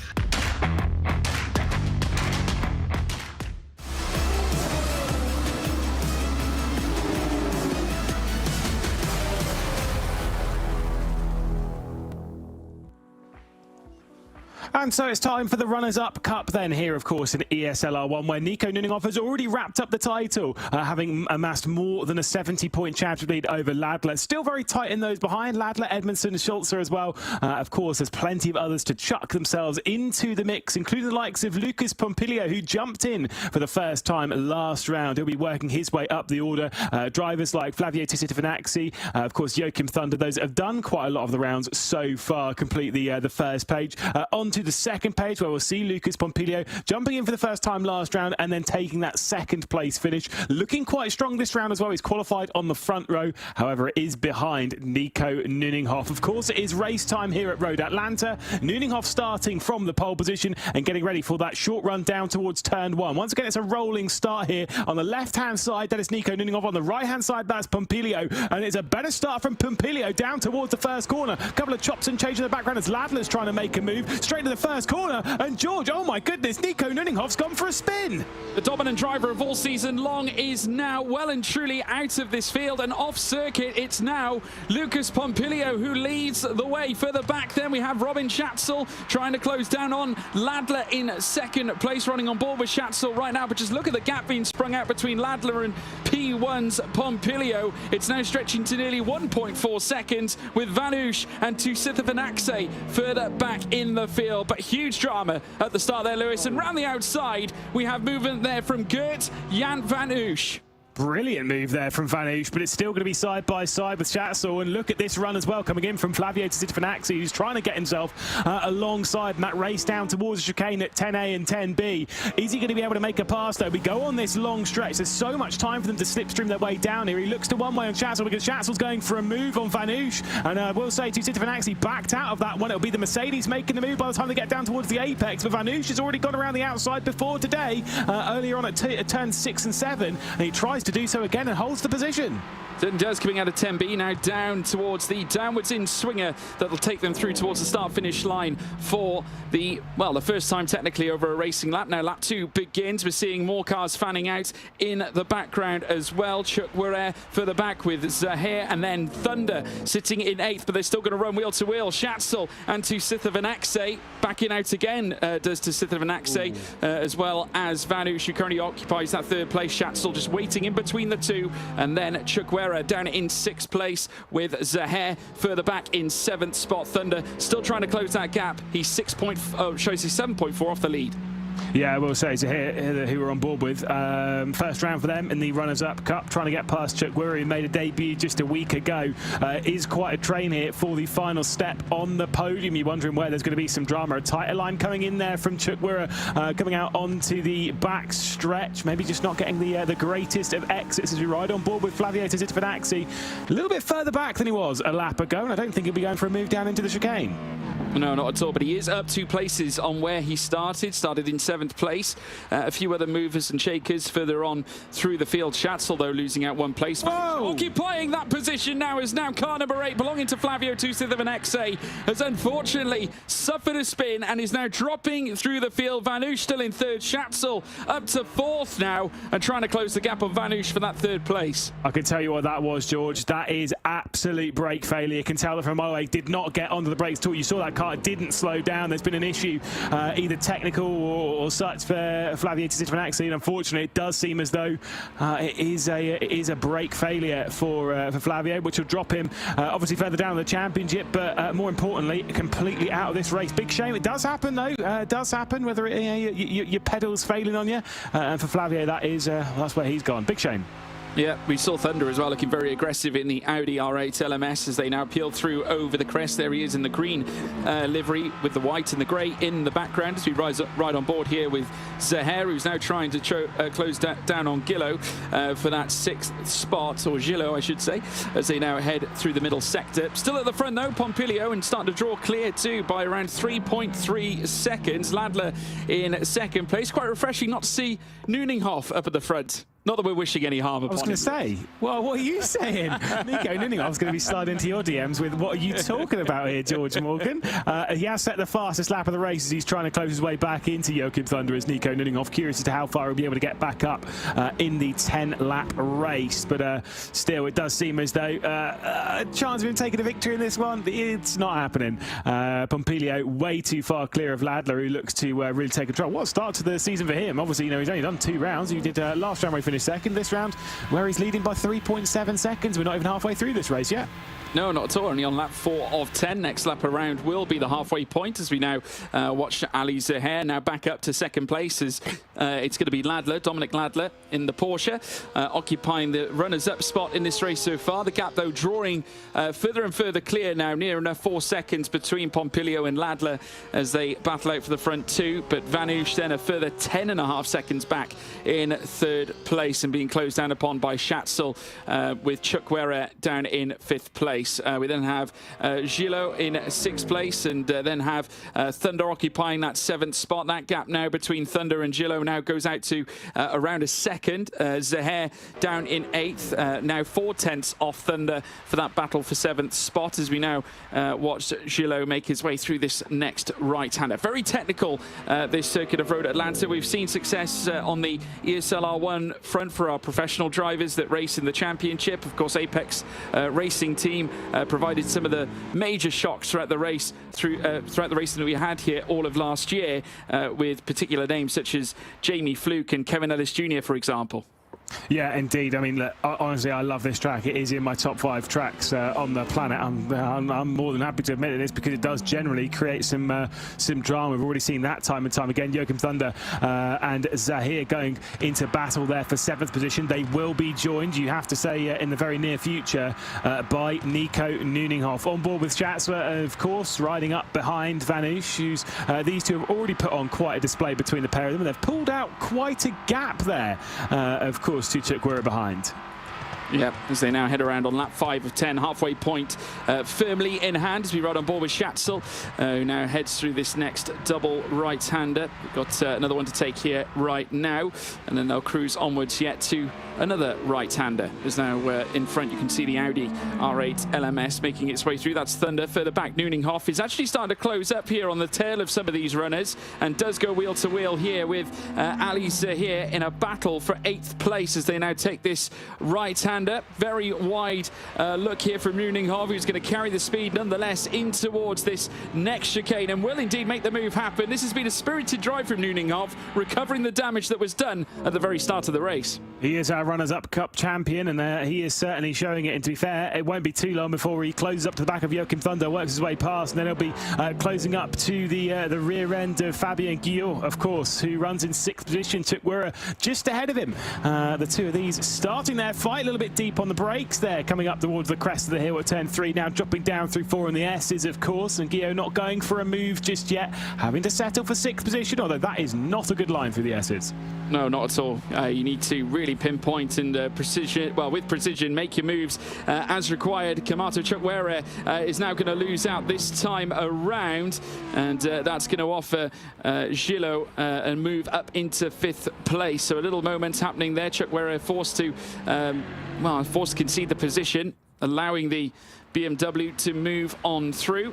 And so it's time for the Runners-Up Cup then here, of course, in ESL R1, where Nico Nuninghoff has already wrapped up the title, having amassed more than a 70-point championship lead over Ladler. Still very tight in those behind. Ladler, Edmondson, Schulzer as well. Of course, there's plenty of others to chuck themselves into the mix, including the likes of Lucas Pompilio, who jumped in for the first time last round. He'll be working his way up the order. Drivers like Flavio Tisitafanaxi, of course, Joachim Thunder, those that have done quite a lot of the rounds so far, complete the first page. Onto the second page, where we'll see Lucas Pompilio jumping in for the first time last round and then taking that second place finish. Looking quite strong this round as well. He's qualified on the front row. However, it is behind Nico Nuninghoff. Of course, it is race time here at Road Atlanta. Nuninghoff starting from the pole position and getting ready for that short run down towards turn one. Once again, it's a rolling start here. On the left-hand side, that is Nico Nuninghoff. On the right-hand side, that's Pompilio. And it's a better start from Pompilio down towards the first corner. A couple of chops and changes in the background as Ladler's trying to make a move. Straight to the first corner, and George, oh my goodness, Nico Nuninghoff's gone for a spin.
The dominant driver of all season long is now well and truly out of this field and off circuit. It's now Lucas Pompilio who leads the way. Further back then we have Robin Schatzel trying to close down on Ladler in second place, running on board with Schatzel right now, but just look at the gap being sprung out between Ladler and P1's Pompilio. It's now stretching to nearly 1.4 seconds with Vanush and Tusitafanaxe further back in the field. But huge drama at the start there, Lewis. And round the outside, we have movement there from Gert Jan Vanush.
Brilliant move there from Vanush, but it's still going to be side by side with Schatzel. And look at this run as well, coming in from Flavio Tisitafanaxi, who's trying to get himself alongside in that race down towards the chicane at 10A and 10B. Is he going to be able to make a pass, though? We go on this long stretch. There's so much time for them to slipstream their way down here. He looks to one way on Schatzel because Schatzel's going for a move on Vanush. And I will say Tisitafanaxi backed out of that one. It'll be the Mercedes making the move by the time they get down towards the apex. But Vanush has already gone around the outside before today, earlier on at turn 6 and 7. And he tries to do so again and holds the position.
It does, coming out of 10B, now down towards the downwards in swinger that'll take them through towards the start-finish line for the first time technically over a racing lap. Now lap 2 begins. We're seeing more cars fanning out in the background as well. Chuck Wurre further back with Zahir, and then Thunder sitting in 8th, but they're still going to run wheel to wheel. Schatzel and Tusitafanaxe backing out again, does Tusitafanaxe, as well as Vanush, who currently occupies that 3rd place. Schatzel just waiting in between the two, and then Chuck Wurre down in 6th place with Zahir further back in 7th spot. Thunder still trying to close that gap. He's 7.4 off the lead.
Yeah, I will say, Zahir, who we're on board with, first round for them in the Runners-Up Cup, trying to get past Chuck Wurre, who made a debut just a week ago. Is quite a train here for the final step on the podium. You're wondering where there's going to be some drama. A tighter line coming in there from Chuck Wurre, coming out onto the back stretch. Maybe just not getting the greatest of exits as we ride on board with Flavio Tisitafanaxi. A little bit further back than he was a lap ago, and I don't think he'll be going for a move down into the chicane.
No, not at all, but he is up 2 places on where he started in 7th place. A few other movers and shakers further on through the field. Schatzel, though, losing out 1 place. Occupying that position now is car number 8, belonging to Flavio 2-7XA, has unfortunately suffered a spin and is now dropping through the field. Vanush still in 3rd. Schatzel up to 4th now and trying to close the gap on Vanush for that 3rd place.
I can tell you what that was, George. That is absolute brake failure. You can tell that from my way, did not get onto the brakes at all. You saw that car didn't slow down. There's been an issue, either technical or such for Flavio 2-7XA. And unfortunately, it does seem as though it is a brake failure for Flavio, which will drop him obviously further down the championship, but more importantly, completely out of this race. Big shame. It does happen, though. It does happen, whether your pedals failing on you. And for Flavio, that's where he's gone. Big shame.
Yeah, we saw Thunder as well looking very aggressive in the Audi R8 LMS as they now peel through over the crest. There he is in the green livery with the white and the grey in the background as we ride on board here with Zaher, who's now trying to close down on Gillo for that 6th spot, or Gillo I should say, as they now head through the middle sector. Still at the front though, Pompilio, and starting to draw clear too by around 3.3 seconds. Ladler in 2nd place. Quite refreshing not to see Nuninghoff up at the front. Not that we're wishing any harm upon him.
I was going to say, well, what are you saying? Nico Nuninghoff's going to be sliding into your DMs with, what are you talking about here, George Morgan? He has set the fastest lap of the race as he's trying to close his way back into Joachim Thunder as Nico Nuninghoff. Curious as to how far he'll be able to get back up in the 10-lap race. But still, it does seem as though a chance of him taking a victory in this one, it's not happening. Pompilio way too far clear of Ladler, who looks to really take control. What a start to the season for him. Obviously, he's only done 2 rounds. He did last round where he finished 2nd. This round, where he's leading by 3.7 seconds. We're not even halfway through this race yet.
No, not at all. Only on lap 4 of 10. Next lap around will be the halfway point as we now watch Ali Zaher now back up to 2nd place as it's going to be Ladler, Dominic Ladler in the Porsche, occupying the runners-up spot in this race so far. The gap, though, drawing further and further clear now, near enough 4 seconds between Pompilio and Ladler as they battle out for the front 2. But Vanush then a further 10.5 seconds back in 3rd place and being closed down upon by Schatzel with Chukwueze down in 5th place. We then have Gillo in 6th place and then have Thunder occupying that 7th spot. That gap now between Thunder and Gillo now goes out to around a 2nd. Zaher down in 8th, now 4/10 off Thunder for that battle for 7th spot as we now watch Gillo make his way through this next right-hander. Very technical, this circuit of Road Atlanta. We've seen success on the ESL R1 front for our professional drivers that race in the championship. Of course, Apex Racing Team provided some of the major shocks throughout the race, throughout the racing that we had here all of last year, with particular names such as Jamie Fluke and Kevin Ellis Jr., for example.
Yeah, indeed. I mean, look, honestly, I love this track. It is in my top 5 tracks on the planet. I'm more than happy to admit this because it does generally create some drama. We've already seen that time and time again. Joachim Thunder and Zaher going into battle there for 7th position. They will be joined, you have to say, in the very near future by Nico Nuninghoff. On board with Schatzler, of course, riding up behind Vanush, who's these two have already put on quite a display between the pair of them. And they've pulled out quite a gap there, of course, to Chukwueze behind.
Yeah, as they now head around on lap 5 of 10, halfway point firmly in hand as we ride on board with Schatzel, who now heads through this next double right-hander. We've got another one to take here right now, and then they'll cruise onwards yet to another right-hander. There's now in front, you can see the Audi R8 LMS making its way through. That's Thunder. Further back, Nuninghoff is actually starting to close up here on the tail of some of these runners and does go wheel to wheel here with Ali Zaher in a battle for 8th place as they now take this right-hander. Very wide look here from Nuninghoff, who's going to carry the speed nonetheless in towards this next chicane and will indeed make the move happen. This has been a spirited drive from Nuninghoff, recovering the damage that was done at the very start of the race.
He is our Runners-Up Cup champion, and he is certainly showing it. And to be fair, it won't be too long before he closes up to the back of Joachim Thunder, works his way past, and then he'll be closing up to the rear end of Fabien Guillot, of course, who runs in 6th position. Chukwueze just ahead of him. The two of these starting their fight a little bit bit deep on the brakes there, coming up towards the crest of the hill at turn 3, now dropping down through 4 on the S's, of course, and Guillaume not going for a move just yet, having to settle for 6th position, although that is not a good line through the S's.
No, not at all. You need to really pinpoint and precision, well, with precision, make your moves as required. Kamato Chukwueze is now going to lose out this time around, and that's going to offer Gillo a move up into 5th place. So a little moment happening there. Chukwueze forced to concede the position, allowing the BMW to move on through.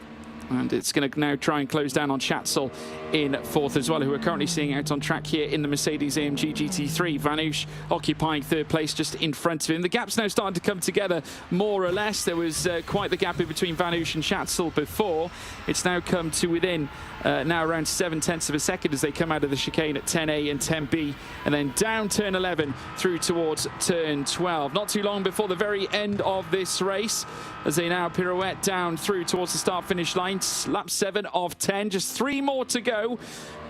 And it's going to now try and close down on Schatzel in 4th as well, who are currently seeing out on track here in the Mercedes-AMG GT3. Vanouche occupying 3rd place just in front of him. The gap's now starting to come together more or less. There was quite the gap in between Vanouche and Schatzel before. It's now come to within now around 0.7 of a second as they come out of the chicane at 10A and 10B, and then down turn 11 through towards turn 12. Not too long before the very end of this race as they now pirouette down through towards the start-finish line. Lap 7 of 10, just 3 more to go.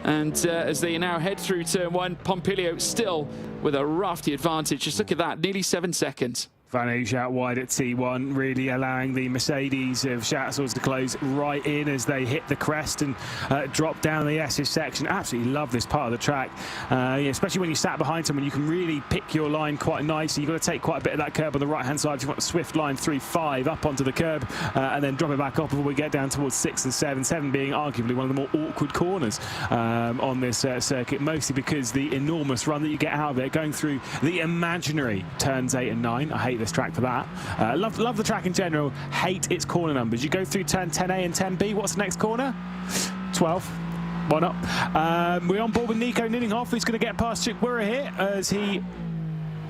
And as they now head through turn 1, Pompilio still with a rafty advantage. Just look at that, nearly 7 seconds.
Vanouche out wide at T1, really allowing the Mercedes of Schatzel's to close right in as they hit the crest and drop down the S's section. Absolutely love this part of the track, especially when you sat behind someone. You can really pick your line quite nicely. You've got to take quite a bit of that curb on the right-hand side if you want the swift line 3-5 up onto the curb and then drop it back off before we get down towards 6 and 7. 7 being arguably one of the more awkward corners on this circuit, mostly because the enormous run that you get out of it, going through the imaginary turns 8 and 9. I hate this track for that. Love the track in general, hate its corner numbers. You go through turn 10A and 10B, what's the next corner? 12. Why not? We're on board with Nico Nieninghoff, who's going to get past Chukwueze here as he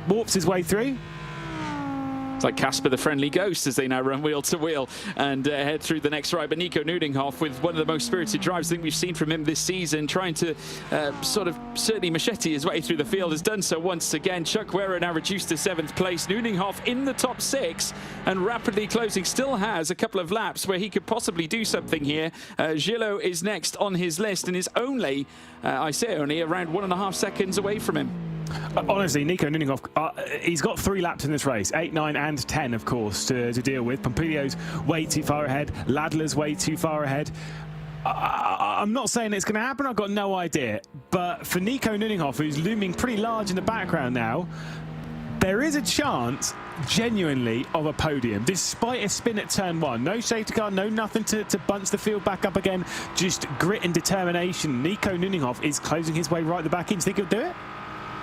warps his way through.
It's like Casper the Friendly Ghost as they now run wheel to wheel and head through the next ride. But Nico Nieninghoff with one of the most spirited drives I think we've seen from him this season, trying to certainly machete his way through the field, has done so once again. Chukwueze now reduced to 7th place. Nieninghoff in the top 6 and rapidly closing, still has a couple of laps where he could possibly do something here. Gillo is next on his list and is only, I say only, around 1.5 seconds away from him.
Honestly, Nico Nieninghoff, he's got 3 laps in this race, 8, 9 and 10, of course, to deal with. Pompilio's way too far ahead. Ladler's way too far ahead. I'm not saying it's going to happen, I've got no idea. But for Nico Nieninghoff, who's looming pretty large in the background now, there is a chance, genuinely, of a podium, despite a spin at turn 1. No safety car, no nothing to bunch the field back up again, just grit and determination. Nico Nieninghoff is closing his way right at the back in. Do you think he'll do it?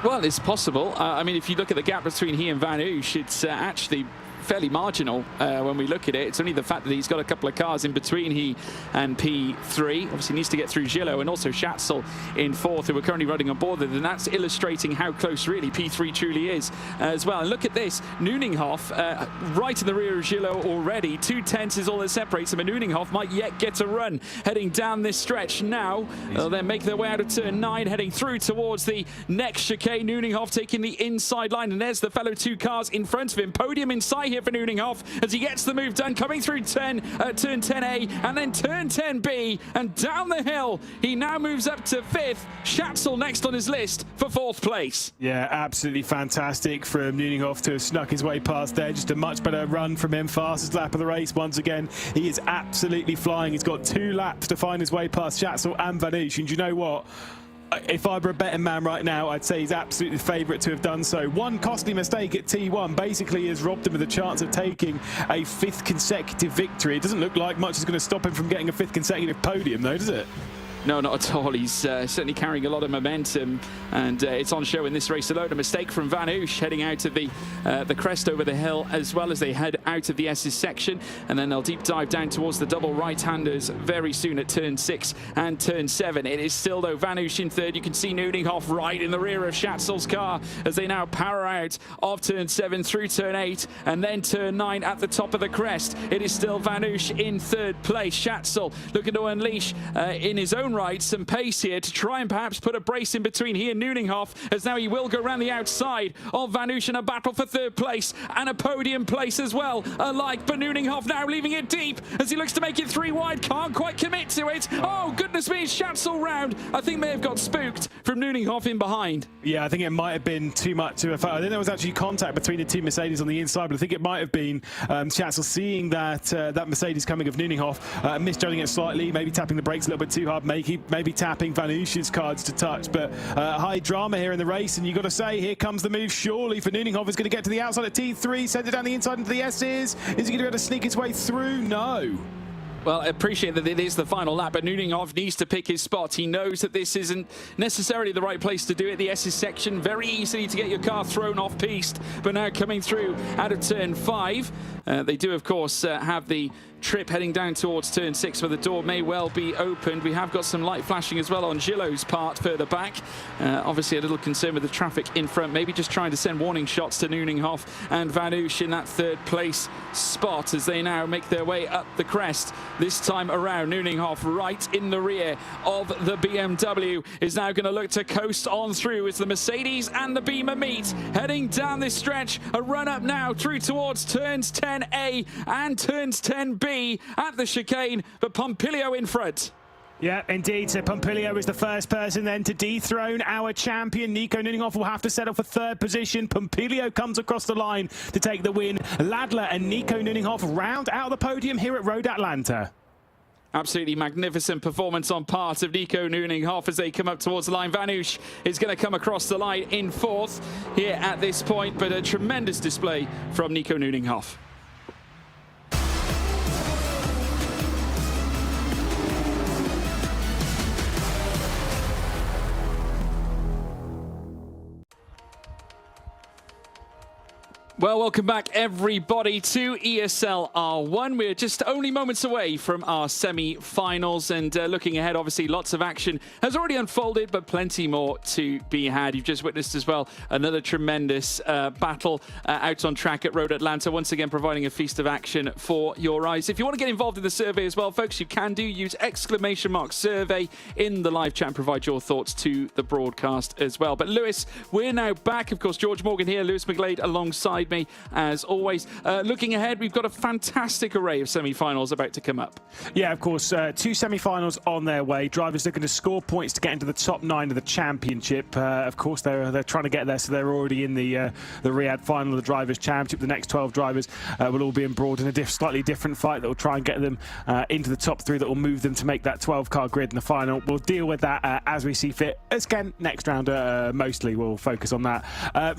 Well, it's possible. I mean, if you look at the gap between he and Vanouche, it's actually fairly marginal when we look at it. It's only the fact that he's got a couple of cars in between he and P3. Obviously needs to get through Gillo and also Schatzel in 4th, who are currently running on board, and that's illustrating how close really P3 truly is as well. And look at this, Nieninghoff right in the rear of Gillo already. 2/10 is all that separates them, and Nieninghoff might yet get a run heading down this stretch now. They'll then make their way out of turn 9, heading through towards the next chicane. Nieninghoff taking the inside line, and there's the fellow 2 cars in front of him. Podium in sight here for Nieninghoff as he gets the move done, coming through turn 10A and then turn 10B, and down the hill he now moves up to 5th. Schatzel next on his list for 4th place.
Yeah, absolutely fantastic from Nieninghoff to have snuck his way past there. Just a much better run from him. Fastest lap of the race once again. He is absolutely flying. He's got 2 laps to find his way past Schatzel and Vanouche, and you know what? If I were a betting man right now, I'd say he's absolutely the favourite to have done so. One costly mistake at T1 basically has robbed him of the chance of taking a 5th consecutive victory. It doesn't look like much is going to stop him from getting a 5th consecutive podium, though, does it?
No, not at all. He's certainly carrying a lot of momentum, and it's on show in this race alone. A mistake from Vanouche heading out of the crest over the hill as well as they head out of the S's section, and then they'll deep dive down towards the double right-handers very soon at turn 6 and turn 7. It is still, though, Vanouche in 3rd. You can see Nieninghoff right in the rear of Schatzel's car as they now power out of turn 7 through turn 8 and then turn 9 at the top of the crest. It is still Vanouche in 3rd place. Schatzel looking to unleash in his own right, some pace here to try and perhaps put a brace in between he and Nuninghoff, as now he will go around the outside of Vanush in a battle for third place and a podium place as well alike. But Nuninghoff now leaving it deep as he looks to make it 3 wide, can't quite commit to it. Oh, goodness me, Schatzel round. I think may have got spooked from Nuninghoff in behind.
Yeah, I think it might have been too much to I think there was actually contact between the two Mercedes on the inside, but I think it might have been Schatzel seeing that that Mercedes coming of Nuninghoff, misjudging it slightly, maybe tapping the brakes a little bit too hard, maybe tapping Vanush's cards to touch. But high drama here in the race, and you've got to say, here comes the move surely for Nuninghoff. Is going to get to the outside at T3, send it down the inside into the S's. Is he going to be able to sneak his way through? No.
Well, I appreciate that it is the final lap, but Nuninghoff needs to pick his spot. He knows that this isn't necessarily the right place to do it. The S's section, very easy to get your car thrown off piste, but now coming through out of turn 5. They do, of course, have the trip heading down towards turn 6 where the door may well be opened. We have got some light flashing as well on Gillo's part further back. Obviously a little concern with the traffic in front, maybe just trying to send warning shots to Nuninghoff and Vanush in that third place spot as they now make their way up the crest. This time around, Nuninghoff right in the rear of the BMW is now going to look to coast on through as the Mercedes and the Beamer meet, heading down this stretch. A run up now through towards turns 10A and turns 10B at the chicane, but Pompilio in front.
Yeah, indeed. So Pompilio is the first person then to dethrone our champion. Nico Nuninghoff will have to settle for third position. Pompilio comes across the line to take the win. Ladler and Nico Nuninghoff round out the podium here at Road Atlanta.
Absolutely magnificent performance on part of Nico Nuninghoff as they come up towards the line. Vanush is going to come across the line in 4th here at this point, but a tremendous display from Nico Nuninghoff. Well, welcome back, everybody, to ESL R1. We're just only moments away from our semi-finals, and looking ahead, obviously, lots of action has already unfolded, but plenty more to be had. You've just witnessed as well another tremendous battle out on track at Road Atlanta, once again providing a feast of action for your eyes. If you want to get involved in the survey as well, folks, you can do. Use !survey in the live chat and provide your thoughts to the broadcast as well. But Lewis, we're now back. Of course, George Morgan here, Lewis McGlade alongside me as always. Looking ahead, we've got a fantastic array of semi-finals about to come up.
Yeah, of course, 2 semi-finals on their way. Drivers looking to score points to get into the top 9 of the championship. Of course, they're trying to get there, so they're already in the Riyadh final of the Drivers' Championship. The next 12 drivers will all be embroiled in a slightly different fight that will try and get them into the top 3 that will move them to make that 12-car grid in the final. We'll deal with that as we see fit. Again, next round, mostly we'll focus on that.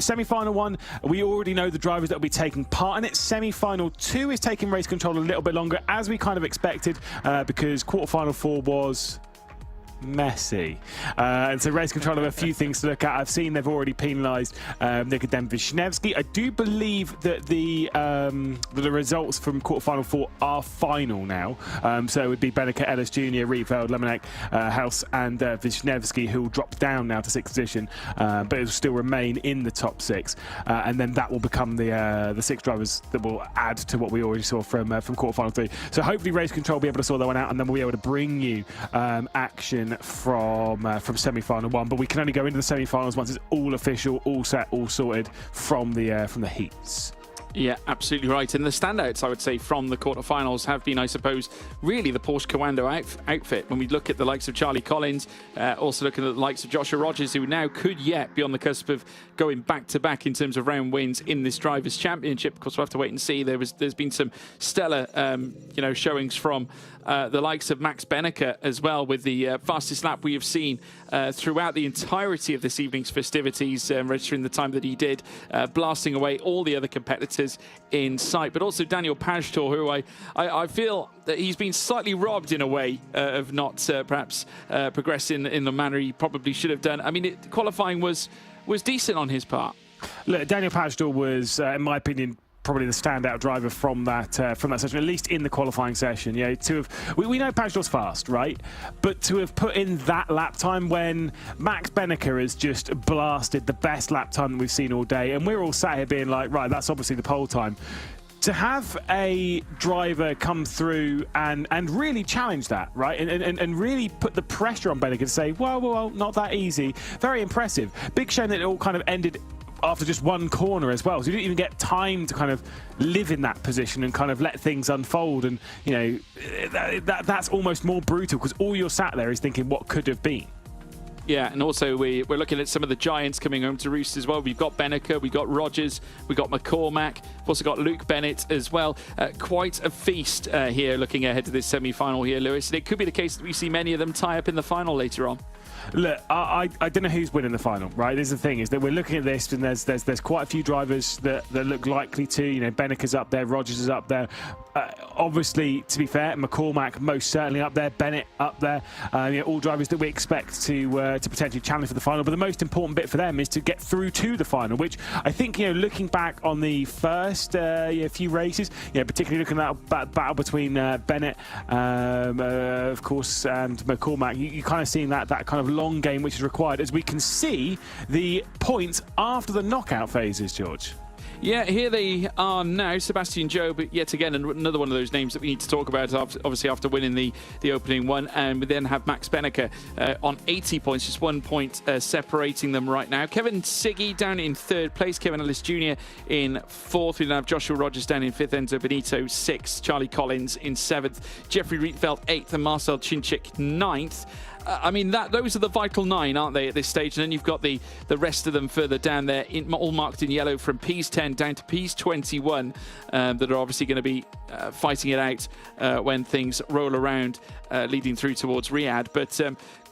Semi-final 1, we already know the drivers that will be taking part in it. Semi-final 2 is taking race control a little bit longer, as we kind of expected, because quarter-final 4 was messy. And so race control have a few things to look at. I've seen they've already penalised Nikodem Wisniewski. I do believe that the results from quarterfinal 4 are final now. So it would be Beneke, Ellis Jr., Rietveld, Lemonek, House and Wisniewski who will drop down now to 6th position, but it will still remain in the top 6. And then that will become the 6 drivers that will add to what we already saw from quarterfinal 3. So hopefully race control will be able to sort that one out, and then we'll be able to bring you action from semi-final 1, but we can only go into the semi-finals once it's all official, all set, all sorted from the heats.
Yeah, absolutely right. And the standouts, I would say, from the quarterfinals have been, I suppose, really the Porsche Commando outfit. When we look at the likes of Charlie Collins, also looking at the likes of Joshua Rogers, who now could yet be on the cusp of going back-to-back in terms of round wins in this Drivers' Championship. Of course, we'll have to wait and see. There's been some stellar, showings from the likes of Max Beneke as well, with the fastest lap we have seen throughout the entirety of this evening's festivities, registering the time that he did, blasting away all the other competitors in sight. But also Daniel Pajtor, who I feel that he's been slightly robbed in a way of not perhaps progressing in the manner he probably should have done. I mean, qualifying was decent on his part.
Look, Daniel Pajtor was, in my opinion, probably the standout driver from that session, at least in the qualifying session. Yeah, we know Pajtor's fast, right? But to have put in that lap time when Max Beneke has just blasted the best lap time that we've seen all day, and we're all sat here being like, right, that's obviously the pole time. to have a driver come through and really challenge that, right? And really put the pressure on Benneke to say, well, not that easy. Very impressive. Big shame that it all kind of ended after just one corner as well. So you didn't even get time to kind of live in that position and kind of let things unfold. And, you know, that's almost more brutal because all you're sat there is thinking what could have been.
Yeah, and also we're looking at some of the giants coming home to roost as well. We've got Benneke, we've got Rogers, we've got McCormack, we've also got Luke Bennett as well. Quite a feast here looking ahead to this semi-final here, Lewis. And it could be the case that we see many of them tie up in the final later on.
Look, I don't know who's winning the final, right? This is the thing, is that we're looking at this and there's quite a few drivers that look likely to. You know, Benneke's up there, Rogers is up there. Obviously, to be fair, McCormack most certainly up there, Bennett up there. You know, all drivers that we expect to potentially challenge for the final. But the most important bit for them is to get through to the final, which I think, you know, looking back on the first few races, you know, particularly looking at that battle between Bennett, of course, and McCormack, you kind of seeing that kind of long game which is required, as we can see the points after the knockout phases, George.
Yeah, here they are now. Sebastian Jobe, yet again, another one of those names that we need to talk about, obviously after winning the opening one. And we then have Max Benneke on 80 points, just 1 point separating them right now. Kevin Siggy down in third place. Kevin Ellis Jr. in fourth. We then have Joshua Rogers down in fifth. Enzo Benito sixth. Charlie Collins in seventh. Jeffrey Rietveld eighth. And Marcel Chinchik ninth. I mean, those are the vital 9, aren't they, at this stage? And then you've got the rest of them further down there, all marked in yellow from P's 10 down to P's 21, that are obviously going to be fighting it out when things roll around, leading through towards Riyadh. But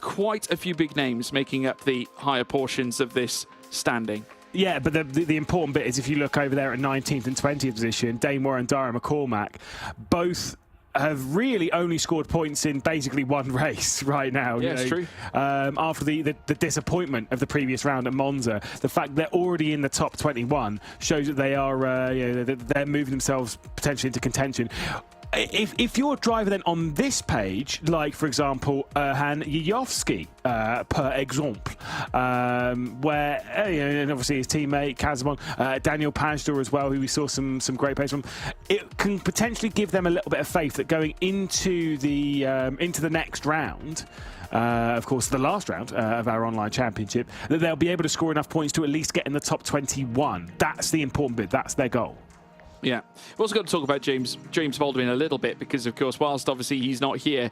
quite a few big names making up the higher portions of this standing.
Yeah, but the important bit is if you look over there at 19th and 20th position, Damore and Dara McCormack, both have really only scored points in basically one race right now.
Yeah, it's true.
After the disappointment of the previous round at Monza, the fact they're already in the top 21 shows that they are they're moving themselves potentially into contention. If you're a driver then on this page, like for example Han Yajovski, per exemple, where and obviously his teammate Kazimon, Daniel Pajda as well, who we saw some great pace from, it can potentially give them a little bit of faith that going into the next round, of course the last round of our online championship, that they'll be able to score enough points to at least get in the top 21. That's the important bit. That's their goal.
Yeah. We've also got to talk about James Baldwin a little bit because, of course, whilst obviously he's not here,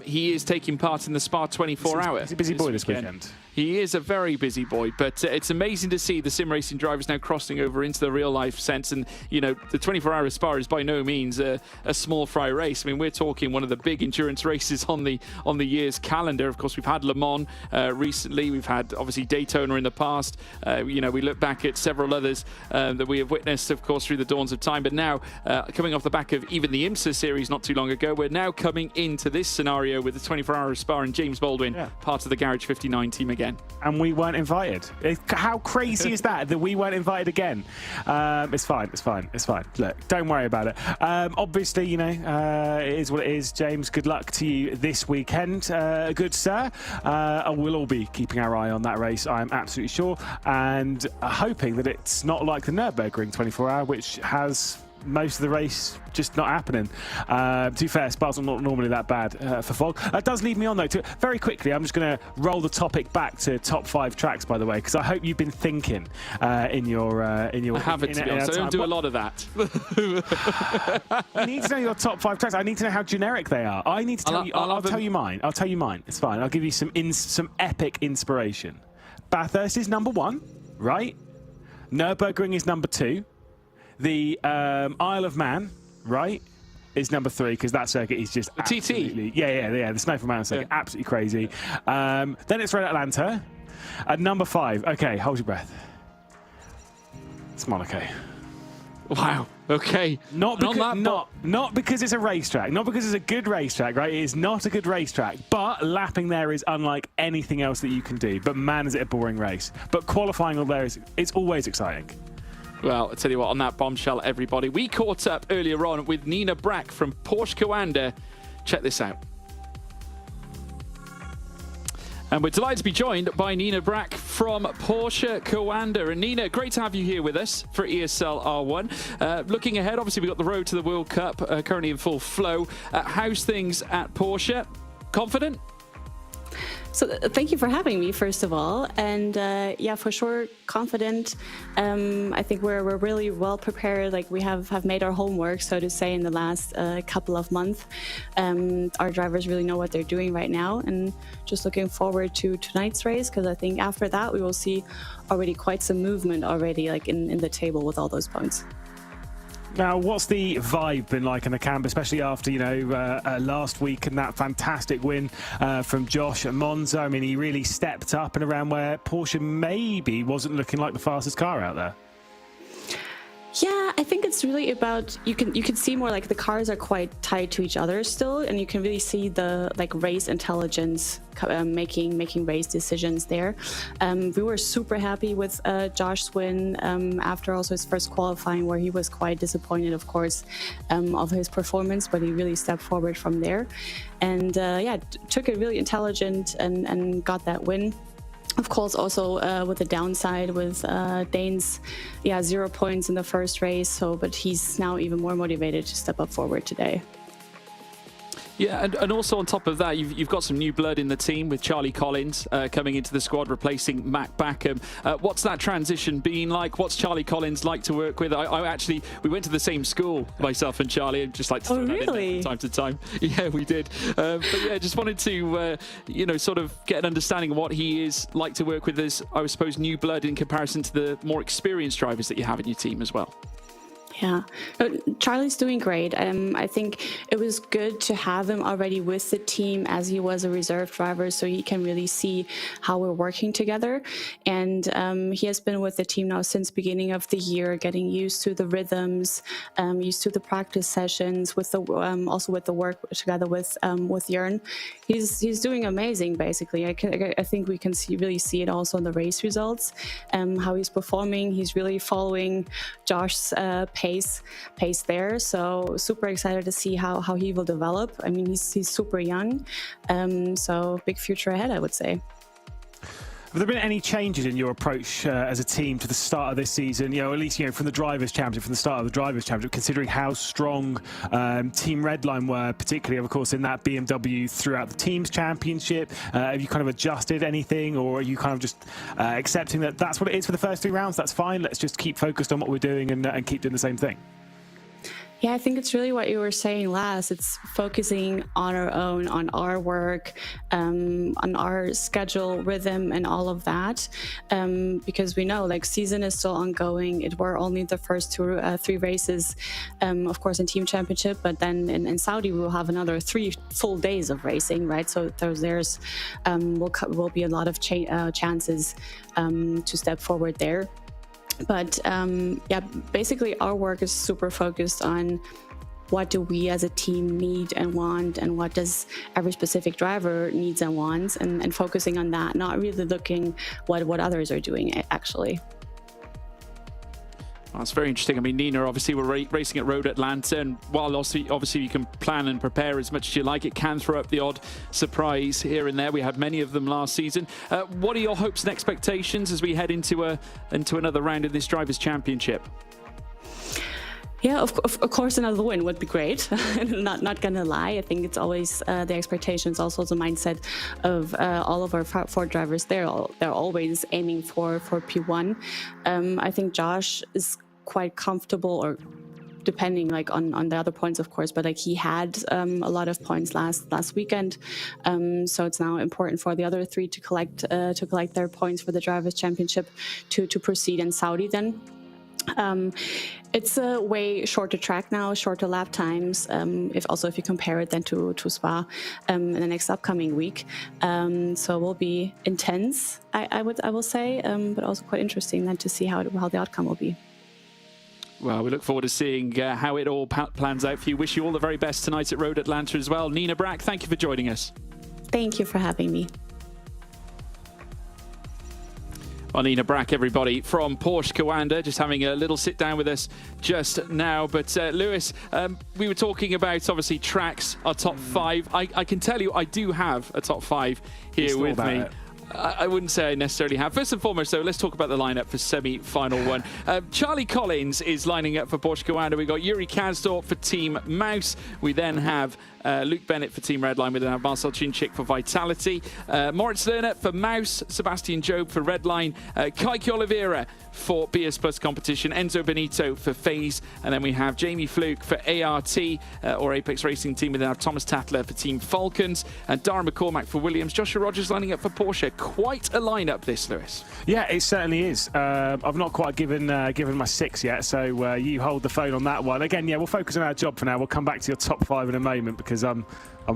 he is taking part in the Spa 24 Hour.
He's a busy boy this weekend.
He is a very busy boy, but it's amazing to see the sim racing drivers now crossing over into the real life sense. And, you know, the 24-hour Spa is by no means a small fry race. I mean, we're talking one of the big endurance races on the year's calendar. Of course, we've had Le Mans recently. We've had, obviously, Daytona in the past. You know, we look back at several others that we have witnessed, of course, through the dawns of time. But now, coming off the back of even the IMSA series not too long ago, we're now coming into this scenario with the 24-hour Spa and James Baldwin, part of the Garage 59 team again.
And we weren't invited. How crazy is that we weren't invited again? It's fine. Look, don't worry about it. Obviously, you know, it is what it is. James, good luck to you this weekend, good sir. We'll all be keeping our eye on that race, I'm absolutely sure, and hoping that it's not like the Nürburgring 24-hour, which has most of the race just not happening. To be fair, Spa's not normally that bad for fog. That does lead me on, though, to very quickly. I'm just going to roll the topic back to top 5 tracks, by the way, because I hope you've been thinking in your. I
haven't, to be honest. I don't do a lot of that.
You need to know your top 5 tracks. I need to know how generic they are. I need to tell you. I'll tell you mine. I'll tell you mine. It's fine. I'll give you some epic inspiration. Bathurst is number 1, right? Nürburgring is number 2. The Isle of Man, right, is number 3, because that circuit is just absolutely...
TT.
Yeah, the Snowfall Mountain circuit, absolutely crazy. Then it's Red Atlanta. At number 5, okay, hold your breath. It's Monaco.
Wow. Okay.
Not because it's a racetrack, not because it's a good racetrack, right? It is not a good racetrack, but lapping there is unlike anything else that you can do. But man, is it a boring race. But qualifying all there it's always exciting.
Well, I tell you what, on that bombshell, everybody, we caught up earlier on with Nina Brack from Porsche Coanda. Check this out. And we're delighted to be joined by Nina Brack from Porsche Coanda. And Nina, great to have you here with us for ESL R1. Looking ahead, obviously we've got the road to the World Cup currently in full flow. How's things at Porsche? Confident?
So thank you for having me, first of all. And yeah, for sure, confident. I think we're really well prepared. Like we have made our homework, so to say, in the last couple of months. Our drivers really know what they're doing right now, and just looking forward to tonight's race, because I think after that we will see already quite some movement already, like in the table with all those points.
Now, what's the vibe been like in the camp, especially after, last week and that fantastic win from Josh at Monza? I mean, he really stepped up and around where Porsche maybe wasn't looking like the fastest car out there.
Yeah, I think it's really about, you can see more like the cars are quite tied to each other still, and you can really see the race intelligence making race decisions there. We were super happy with Josh's win after also his first qualifying, where he was quite disappointed, of course, of his performance, but he really stepped forward from there, and yeah, took it really intelligent and got that win. Of course, also with the downside with Dane's, 0 points in the first race. But he's now even more motivated to step up forward today.
Yeah, and also on top of that, you've got some new blood in the team with Charlie Collins coming into the squad, replacing Mac Backham. What's that transition been like? What's Charlie Collins like to work with? We went to the same school, myself and Charlie, and just like to throw that in there from time to time. Yeah, we did. But yeah, just wanted to, sort of get an understanding of what he is like to work with as, I suppose, new blood in comparison to the more experienced drivers that you have in your team as well.
Yeah, Charlie's doing great. I think it was good to have him already with the team as he was a reserve driver, so he can really see how we're working together. And he has been with the team now since beginning of the year, getting used to the rhythms, used to the practice sessions, with the also with the work together with Jörn. He's doing amazing. Basically, I think we can really see it also in the race results, how he's performing. He's really following Josh's pace there, so super excited to see how he will develop. I mean, he's super young, so big future ahead, I would say.
Have there been any changes in your approach as a team to the start of this season? At least from the Drivers' Championship, from the start of the Drivers' Championship, considering how strong Team Redline were, particularly, of course, in that BMW throughout the Teams Championship. Have you kind of adjusted anything, or are you kind of just accepting that that's what it is for the first 3 rounds? That's fine. Let's just keep focused on what we're doing and keep doing the same thing.
Yeah, I think it's really what you were saying last. It's focusing on our own, on our work, on our schedule, rhythm, and all of that. Because we know, season is still ongoing. It were only the first 3 races, of course, in Team Championship. But then in Saudi, we will have another 3 full days of racing, right? So there's will be a lot of chances to step forward there. But yeah, basically our work is super focused on what do we as a team need and want, and what does every specific driver needs and wants, and focusing on that, not really looking what others are doing, actually.
That's very interesting. I mean, Nina, obviously we're racing at Road Atlanta, and while obviously you can plan and prepare as much as you like, it can throw up the odd surprise here and there. We had many of them last season. What are your hopes and expectations as we head into another round of this Drivers' Championship?
Yeah, of course, another win would be great. not gonna lie, I think it's always the expectations, also the mindset of all of our 4 drivers. They're always aiming for P1. I think Josh is quite comfortable, or depending on the other points, of course, but he had a lot of points last weekend, so it's now important for the other 3 to collect their points for the Drivers' Championship to proceed in Saudi then. It's a way shorter track now, shorter lap times, if you compare it then to Spa in the next upcoming week. So it will be intense, I will say, but also quite interesting then to see how the outcome will be.
Well, we look forward to seeing how it all plans out for you. Wish you all the very best tonight at Road Atlanta as well. Nina Brack, thank you for joining us.
Thank you for having me.
Well, Nina Brack, everybody, from Porsche Coanda, just having a little sit down with us just now. But Lewis, we were talking about, obviously, tracks, our top 5. I can tell you I do have a top 5 here with me. I wouldn't say I necessarily have. First and foremost, though, let's talk about the lineup for semi-final one. Charlie Collins is lining up for Porsche Coanda. We've got Yuri Kazdorp for Team Mouse. We then have Luke Bennett for Team Redline. We then have Marcel Chinchik for Vitality. Moritz Lerner for Mouse. Sebastian Job for Redline. Kaiki Oliveira for BS Plus Competition. Enzo Benito for FaZe. And then we have Jamie Fluke for ART, or Apex Racing Team. We then have Thomas Tatler for Team Falcons. And Dara McCormack for Williams. Joshua Rogers lining up for Porsche. Quite a lineup, this, Lewis.
Yeah, it certainly is. I've not quite given my 6 yet, so you hold the phone on that one. Again, yeah, we'll focus on our job for now. We'll come back to your top 5 in a moment because I'm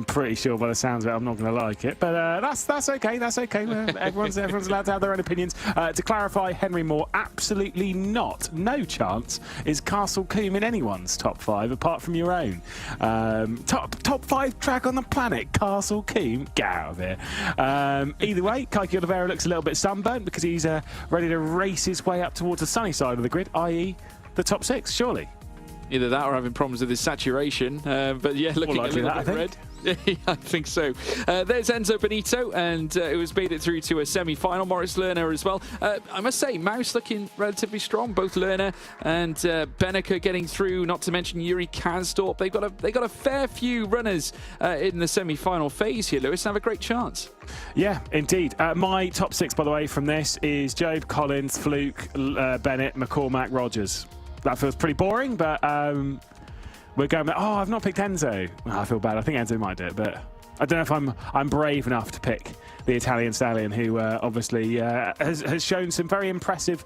pretty sure by the sounds of it I'm not going to like it. But that's okay. That's okay. Everyone's allowed to have their own opinions. To clarify, Henry Moore, absolutely not. No chance is Castle Coombe in anyone's top 5 apart from your own. Top 5 track on the planet, Castle Coombe. Get out of here. Either way, Kaiki Oliveira looks a little bit sunburnt because he's ready to race his way up towards the sunny side of the grid, i.e. the top 6, surely.
Either that or having problems with his saturation. But yeah, looking a little bit red. I think so. There's Enzo Benito, and it was made it through to a semi-final. Moritz Lerner as well. I must say, Mouse looking relatively strong. Both Lerner and Benneker getting through. Not to mention Yuri Kazdorp. They got a fair few runners in the semi-final phase here. Lewis, have a great chance.
Yeah, indeed. My top 6, by the way, from this is Job, Collins, Fluke, Bennett, McCormack, Rogers. That feels pretty boring, but we're going. Oh, I've not picked Enzo. Oh, I feel bad. I think Enzo might do it, but I don't know if I'm brave enough to pick the Italian stallion, who obviously has shown some very impressive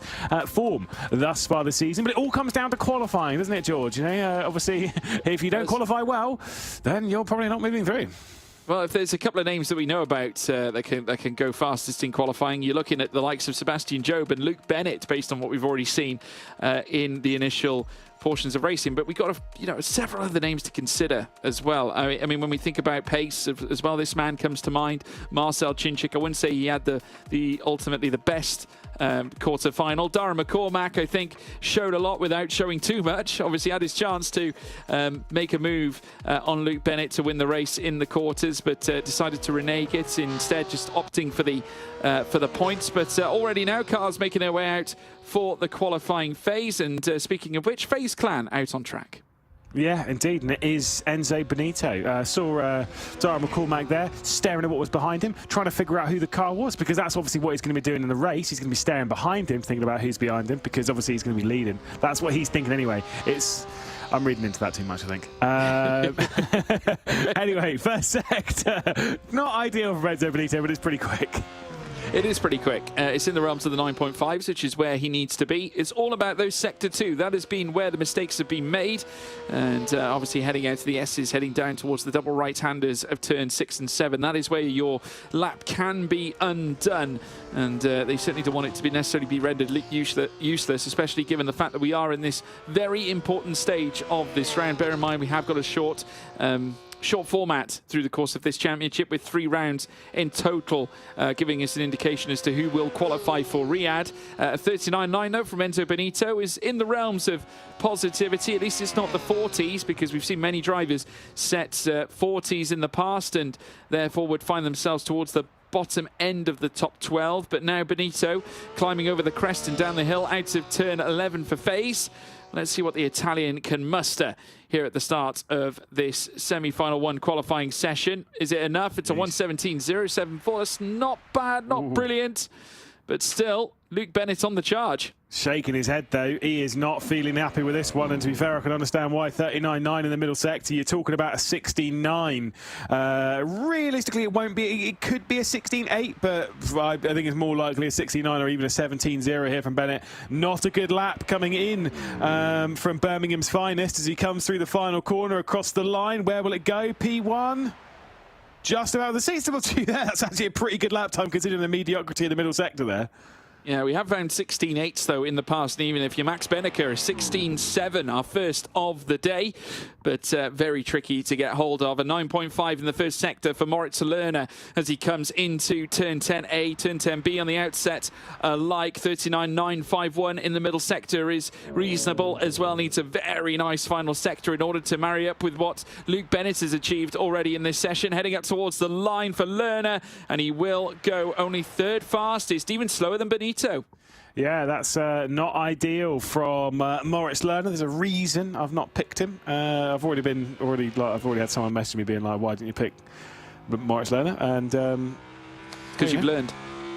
form thus far this season. But it all comes down to qualifying, doesn't it, George? You know, obviously, if you don't qualify well, then you're probably not moving through.
Well, if there's a couple of names that we know about that can go fastest in qualifying, you're looking at the likes of Sebastian Job and Luke Bennett, based on what we've already seen in the initial portions of racing. But we've got several other names to consider as well. I mean, when we think about pace as well, this man comes to mind. Marcel Chinchik. I wouldn't say he had ultimately the best quarter final. Dara McCormack, I think, showed a lot without showing too much. Obviously had his chance to make a move on Luke Bennett to win the race in the quarters, but decided to renege it, instead just opting for the points. But already now cars making their way out for the qualifying phase. And speaking of which, FaZe Clan out on track.
Yeah, indeed, and it is Enzo Benito. Saw Dara McCormack there, staring at what was behind him, trying to figure out who the car was, because that's obviously what he's going to be doing in the race. He's going to be staring behind him, thinking about who's behind him, because obviously he's going to be leading. That's what he's thinking anyway. I'm reading into that too much, I think. Anyway, first sector. Not ideal for Enzo Benito, but it's pretty quick.
It is pretty quick. It's in the realms of the 9.5s, which is where he needs to be. It's all about those Sector 2. That has been where the mistakes have been made. And obviously heading out to the S's, heading down towards the double right-handers of turn 6 and 7. That is where your lap can be undone. And they certainly don't want it to necessarily be rendered useless, especially given the fact that we are in this very important stage of this round. Bear in mind, we have got a short format through the course of this championship, with 3 rounds in total, giving us an indication as to who will qualify for Riyadh. A 39.9 note from Enzo Benito is in the realms of positivity. At least it's not the 40s, because we've seen many drivers set 40s in the past and therefore would find themselves towards the bottom end of the top 12. But now Benito climbing over the crest and down the hill out of turn 11 for FaZe. Let's see what the Italian can muster here at the start of this semi-final 1 qualifying session. Is it enough? It's a 1:17.074. That's not bad, not brilliant, but still, Luke Bennett on the charge.
Shaking his head, though. He is not feeling happy with this one. And to be fair, I can understand why. 39.9 in the middle sector. You're talking about a 16.9. Realistically, it won't be. It could be a 16.8, but I think it's more likely a 16.9 or even a 17.0 here from Bennett. Not a good lap coming in from Birmingham's finest as he comes through the final corner across the line. Where will it go? P1. Just about the 6.2 there. That's actually a pretty good lap time considering the mediocrity of the middle sector there.
Yeah, we have found 16.8s though in the past, and even if you're Max Benneker, 16.7, our first of the day, but very tricky to get hold of. A 9.5 in the first sector for Moritz Lerner as he comes into turn 10A, turn 10B on the outset. Like 39.951 in the middle sector is reasonable as well. Needs a very nice final sector in order to marry up with what Luke Bennett has achieved already in this session. Heading up towards the line for Lerner, and he will go only third fastest, even slower than Benito.
Yeah, that's not ideal from Moritz Lerner. There's a reason I've not picked him. I've already had someone message me being like, "Why didn't you pick Moritz Lerner?" And
because you've learned.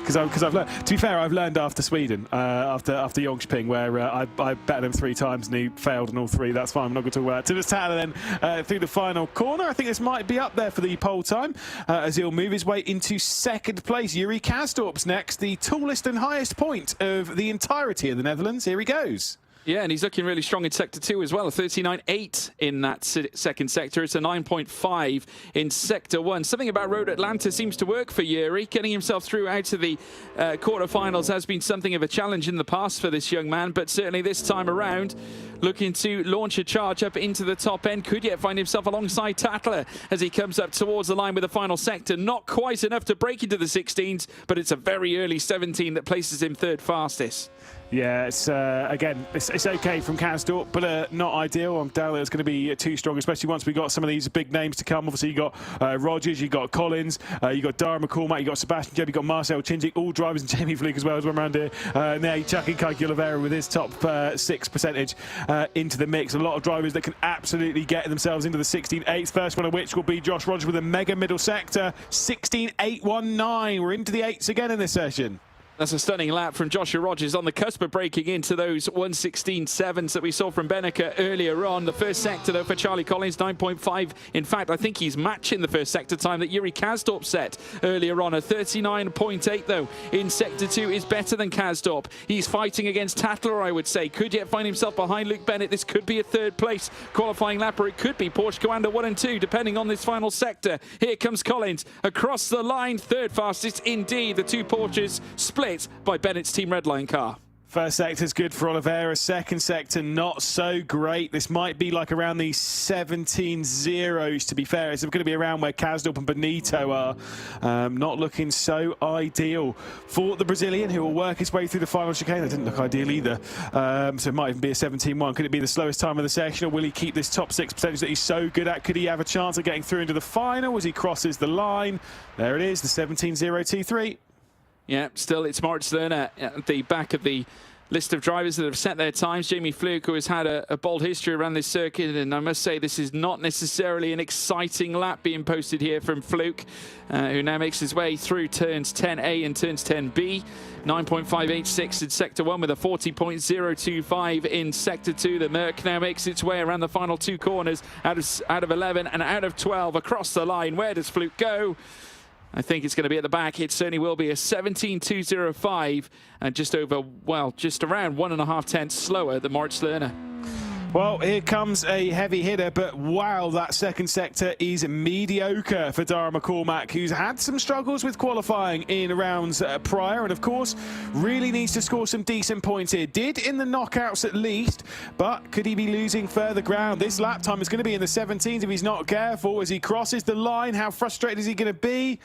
Because I've learned. To be fair, I've learned after Sweden, after Jönköping, where I betted him 3 times and he failed on all 3. That's fine. I'm not going to talk about it. Titus Tattler then through the final corner. I think this might be up there for the pole time as he'll move his way into second place. Yuri Kastorp's next, the tallest and highest point of the entirety of the Netherlands. Here he goes.
Yeah, and he's looking really strong in Sector 2 as well. A 39.8 in that second sector. It's a 9.5 in Sector 1. Something about Road Atlanta seems to work for Yuri. Getting himself through out to the quarterfinals has been something of a challenge in the past for this young man, but certainly this time around, looking to launch a charge up into the top end. Could yet find himself alongside Tattler as he comes up towards the line with the final sector. Not quite enough to break into the 16s, but it's a very early 17 that places him third fastest.
Yeah, it's again, it's okay from Kastorp, but not ideal. I'm doubting it's going to be too strong, especially once we got some of these big names to come. Obviously, you got Rogers, you got Collins, you got Dara McCormack, you got Sebastian Jeb, you got Marcel Chinchik, all drivers, and Jamie Fluke as well as one around here. Now chucking Kaki Oliveira with his top 6 percentage into the mix. A lot of drivers that can absolutely get themselves into the 16.8s. First one of which will be Josh Rogers with a mega middle sector, 16.819. We're into the 8s again in this session.
That's a stunning lap from Joshua Rogers on the cusp of breaking into those 1:16.7s that we saw from Benneker earlier on. The first sector, though, for Charlie Collins, 9.5. In fact, I think he's matching the first sector time that Yuri Kastorp set earlier on. A 39.8, though, in Sector 2 is better than Kastorp. He's fighting against Tattler, I would say. Could yet find himself behind Luke Bennett. This could be a third place qualifying lap, or it could be Porsche Coanda 1 and 2, depending on this final sector. Here comes Collins across the line, third fastest indeed. The two Porsches split by Bennett's Team Redline car.
First sector's good for Oliveira. Second sector, not so great. This might be like around the 17.0s, to be fair. It's going to be around where Kastorp and Benito are. Not looking so ideal for the Brazilian, who will work his way through the final chicane. That didn't look ideal either. So it might even be a 17.1. Could it be the slowest time of the session, or will he keep this top 6 percentage that he's so good at? Could he have a chance of getting through into the final as he crosses the line? There it is, the 17.023.
Yeah, still it's Moritz Lerner at the back of the list of drivers that have set their times. Jamie Fluke, who has had a bold history around this circuit, and I must say this is not necessarily an exciting lap being posted here from Fluke, who now makes his way through turns 10A and turns 10B. 9.586 in Sector 1 with a 40.025 in Sector 2. The Merc now makes its way around the final 2 corners out of 11 and out of 12 across the line. Where does Fluke go? I think it's going to be at the back. It certainly will be a 17.205 and just over, well, just around 1.5 tenths slower than Moritz Lerner.
Well, here comes a heavy hitter, but wow, that second sector is mediocre for Dara McCormack, who's had some struggles with qualifying in rounds prior, and of course, really needs to score some decent points here. Did in the knockouts at least, but could he be losing further ground? This lap time is going to be in the 17s if he's not careful. As he crosses the line, how frustrated is he going to be?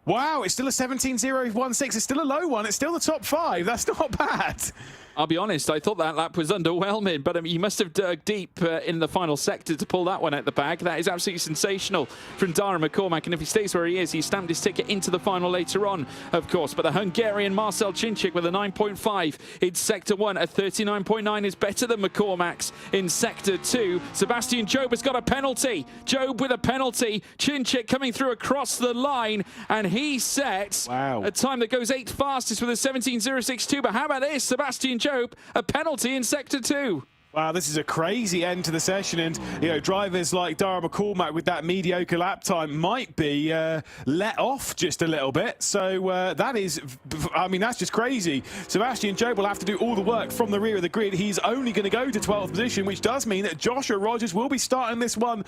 Wow, it's still a 17.016. It's still a low one. It's still the top 5. That's not bad.
I'll be honest, I thought that lap was underwhelming, but he must have dug deep in the final sector to pull that one out the bag. That is absolutely sensational from Dara McCormack, and if he stays where he is, he stamped his ticket into the final later on, of course. But the Hungarian Marcel Chinchik with a 9.5 in Sector 1, a 39.9 is better than McCormack's in Sector 2. Sebastian Job has got a penalty. Job with a penalty. Chinchik coming through across the line, and he sets a time that goes 8th fastest with a 17.062. But how about this? Sebastian Job, a penalty in Sector 2.
Wow, this is a crazy end to the session, and you know, drivers like Dara McCormack with that mediocre lap time might be let off just a little bit. So that is, I mean, that's just crazy. Sebastian Job will have to do all the work from the rear of the grid. He's only going to go to 12th position, which does mean that Joshua Rogers will be starting this one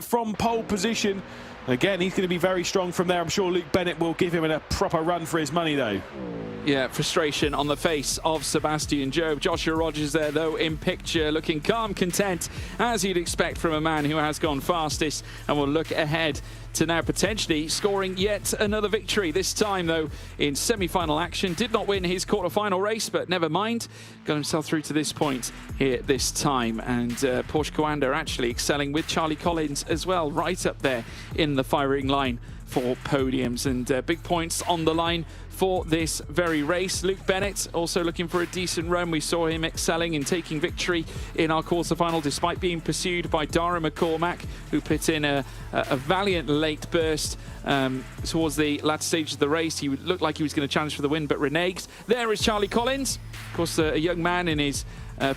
from pole position. Again, he's going to be very strong from there. I'm sure Luke Bennett will give him a proper run for his money, though.
Yeah, frustration on the face of Sebastian Job. Joshua Rogers there, though, in picture, looking calm, content, as you'd expect from a man who has gone fastest, and will look ahead to now potentially scoring yet another victory. This time, though, in semi-final action. Did not win his quarter-final race, but never mind. Got himself through to this point here this time. And Porsche Coanda actually excelling with Charlie Collins as well, right up there in the firing line for podiums. And big points on the line for this very race. Luke Bennett also looking for a decent run. We saw him excelling and taking victory in our quarterfinal despite being pursued by Dara McCormack, who put in a valiant late burst towards the latter stage of the race. He looked like he was going to challenge for the win, but reneged. There is Charlie Collins, of course, a young man in his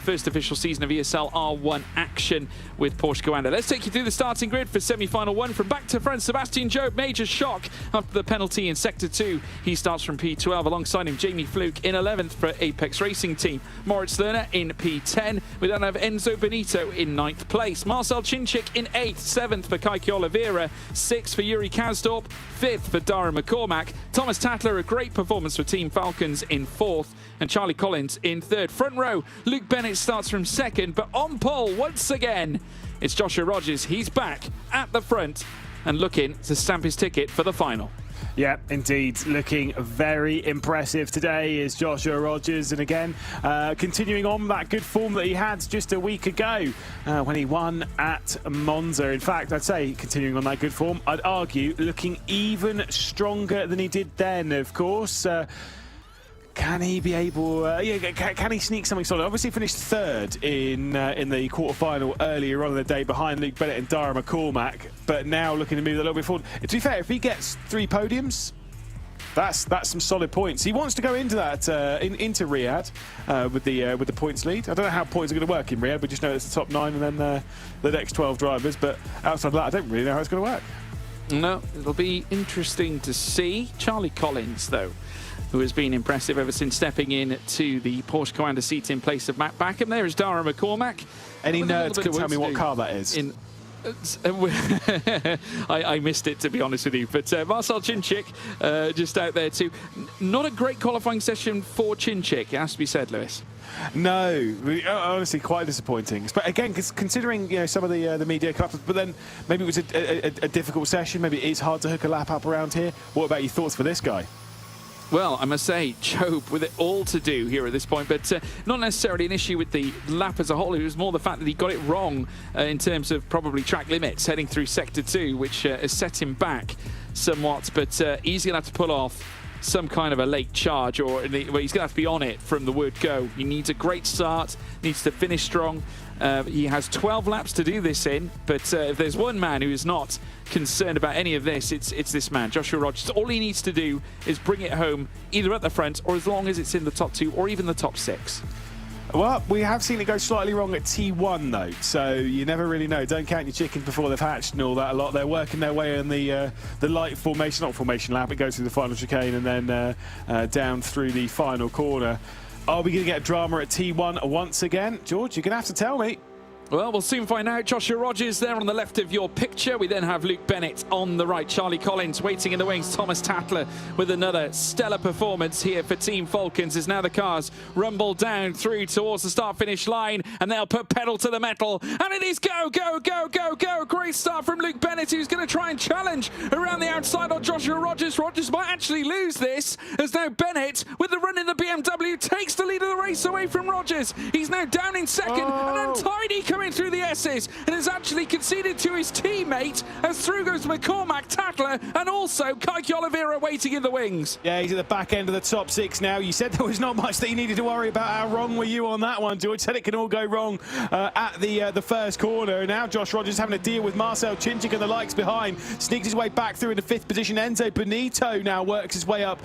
first official season of ESL R1 action with Porsche Coanda. Let's take you through the starting grid for semi-final 1. From back to front, Sebastian Job, major shock after the penalty in Sector 2. He starts from P12. Alongside him, Jamie Fluke in 11th for Apex Racing Team. Moritz Lerner in P10. We then have Enzo Benito in 9th place. Marcel Cinchik in 8th. 7th for Kaiki Oliveira. 6th for Yuri Kazdorp. 5th for Dara McCormack. Thomas Tatler, a great performance for Team Falcons, in 4th. And Charlie Collins in 3rd. Front row, Luke Bennett starts from 2nd, but on pole once again, it's Joshua Rogers. He's back at the front and looking to stamp his ticket for the final.
Yeah, indeed. Looking very impressive today is Joshua Rogers. And again, continuing on that good form that he had just a week ago when he won at Monza. In fact, I'd say continuing on that good form, I'd argue looking even stronger than he did then, of course. Can he be able? Can he sneak something solid? Obviously, finished 3rd in the quarterfinal earlier on in the day behind Luke Bennett and Dara McCormack. But now looking to move a little bit forward. To be fair, if he gets 3 podiums, that's some solid points. He wants to go into that into Riyadh with the points lead. I don't know how points are going to work in Riyadh. We just know it's the top 9 and then the next 12 drivers. But outside of that, I don't really know how it's going to work.
No, it'll be interesting to see. Charlie Collins, though, who has been impressive ever since stepping in to the Porsche Coanda seat in place of Matt Backham. There is Dara McCormack.
Any nerds can tell me what car that is?
I missed it, to be honest with you. But Marcel Cinchik just out there too. Not a great qualifying session for Cinchik, it has to be said, Lewis.
No, honestly, quite disappointing. But again, considering some of the media laps, but then maybe it was a difficult session. Maybe it is hard to hook a lap up around here. What about your thoughts for this guy?
Well, I must say, Job with it all to do here at this point, but not necessarily an issue with the lap as a whole. It was more the fact that he got it wrong in terms of probably track limits heading through Sector 2, which has set him back somewhat. But he's going to have to pull off some kind of a late charge, or he's going to have to be on it from the word go. He needs a great start, needs to finish strong. He has 12 laps to do this in, but if there's one man who is not concerned about any of this, it's this man, Joshua Rogers. All he needs to do is bring it home, either at the front or as long as it's in the top 2 or even the top 6.
Well, we have seen it go slightly wrong at T1 though, so you never really know. Don't count your chickens before they've hatched and all that a lot. They're working their way in the light formation, not formation lap. It goes through the final chicane and then down through the final corner. Are we going to get drama at T1 once again? George, you're going to have to tell me.
Well, we'll soon find out. Joshua Rogers there on the left of your picture. We then have Luke Bennett on the right. Charlie Collins waiting in the wings. Thomas Tatler with another stellar performance here for Team Falcons as now the cars rumble down through towards the start-finish line and they'll put pedal to the metal. And it is go, go, go, go, go. Great start from Luke Bennett, who's going to try and challenge around the outside on Joshua Rogers. Rogers might actually lose this as now Bennett, with the run in the BMW, takes the lead of the race away from Rogers. He's now down in 2nd and Untidy coming through the S's and has actually conceded to his teammate as through goes McCormack, Tatler and also Kaiki Oliveira waiting in the wings.
Yeah, he's at the back end of the top 6 now. You said there was not much that you needed to worry about. How wrong were you on that one, George? Said it can all go wrong at the first corner. And now Josh Rogers having to deal with Marcel Cinchik and the likes behind. Sneaks his way back through into 5th position. Enzo Benito now works his way up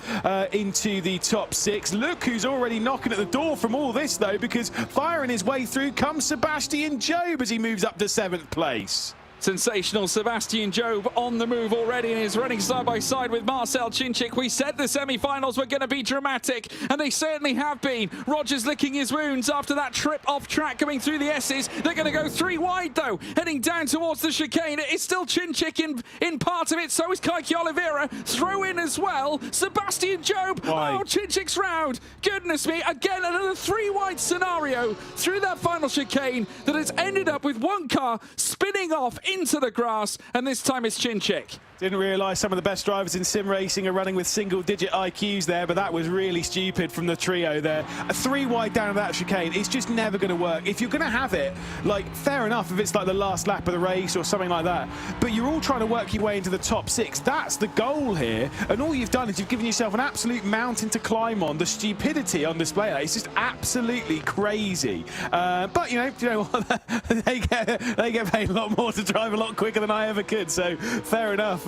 into the top 6. Look who's already knocking at the door from all this though, because firing his way through comes Sebastian Job as he moves up to 7th place.
Sensational Sebastian Job on the move already and is running side by side with Marcel Chinchik. We said the semi-finals were going to be dramatic, and they certainly have been. Rogers licking his wounds after that trip off track coming through the S's. They're going to go 3 wide though, heading down towards the chicane. It's still Chinchik in part of it, so is Kaiki Oliveira. Throw in as well. Sebastian Job. Oh, Chinchik's round. Goodness me, again another 3 wide scenario through that final chicane that has ended up with one car spinning off into the grass, and this time it's Chinchik.
Didn't realise some of the best drivers in sim racing are running with single-digit IQs there, but that was really stupid from the trio there. A 3 wide down that chicane, it's just never going to work. If you're going to have it, like, fair enough if it's like the last lap of the race or something like that, but you're all trying to work your way into the top 6. That's the goal here, and all you've done is you've given yourself an absolute mountain to climb on. The stupidity on display, it's just absolutely crazy. But you know what? they get paid a lot more to drive a lot quicker than I ever could, so fair enough.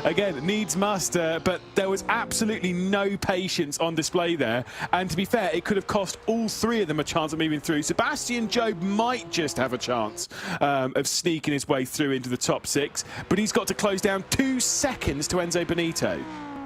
Again, needs must, but there was absolutely no patience on display there. And to be fair, it could have cost all 3 of them a chance of moving through. Sebastian Job might just have a chance of sneaking his way through into the top 6, but he's got to close down 2 seconds to Enzo Benito.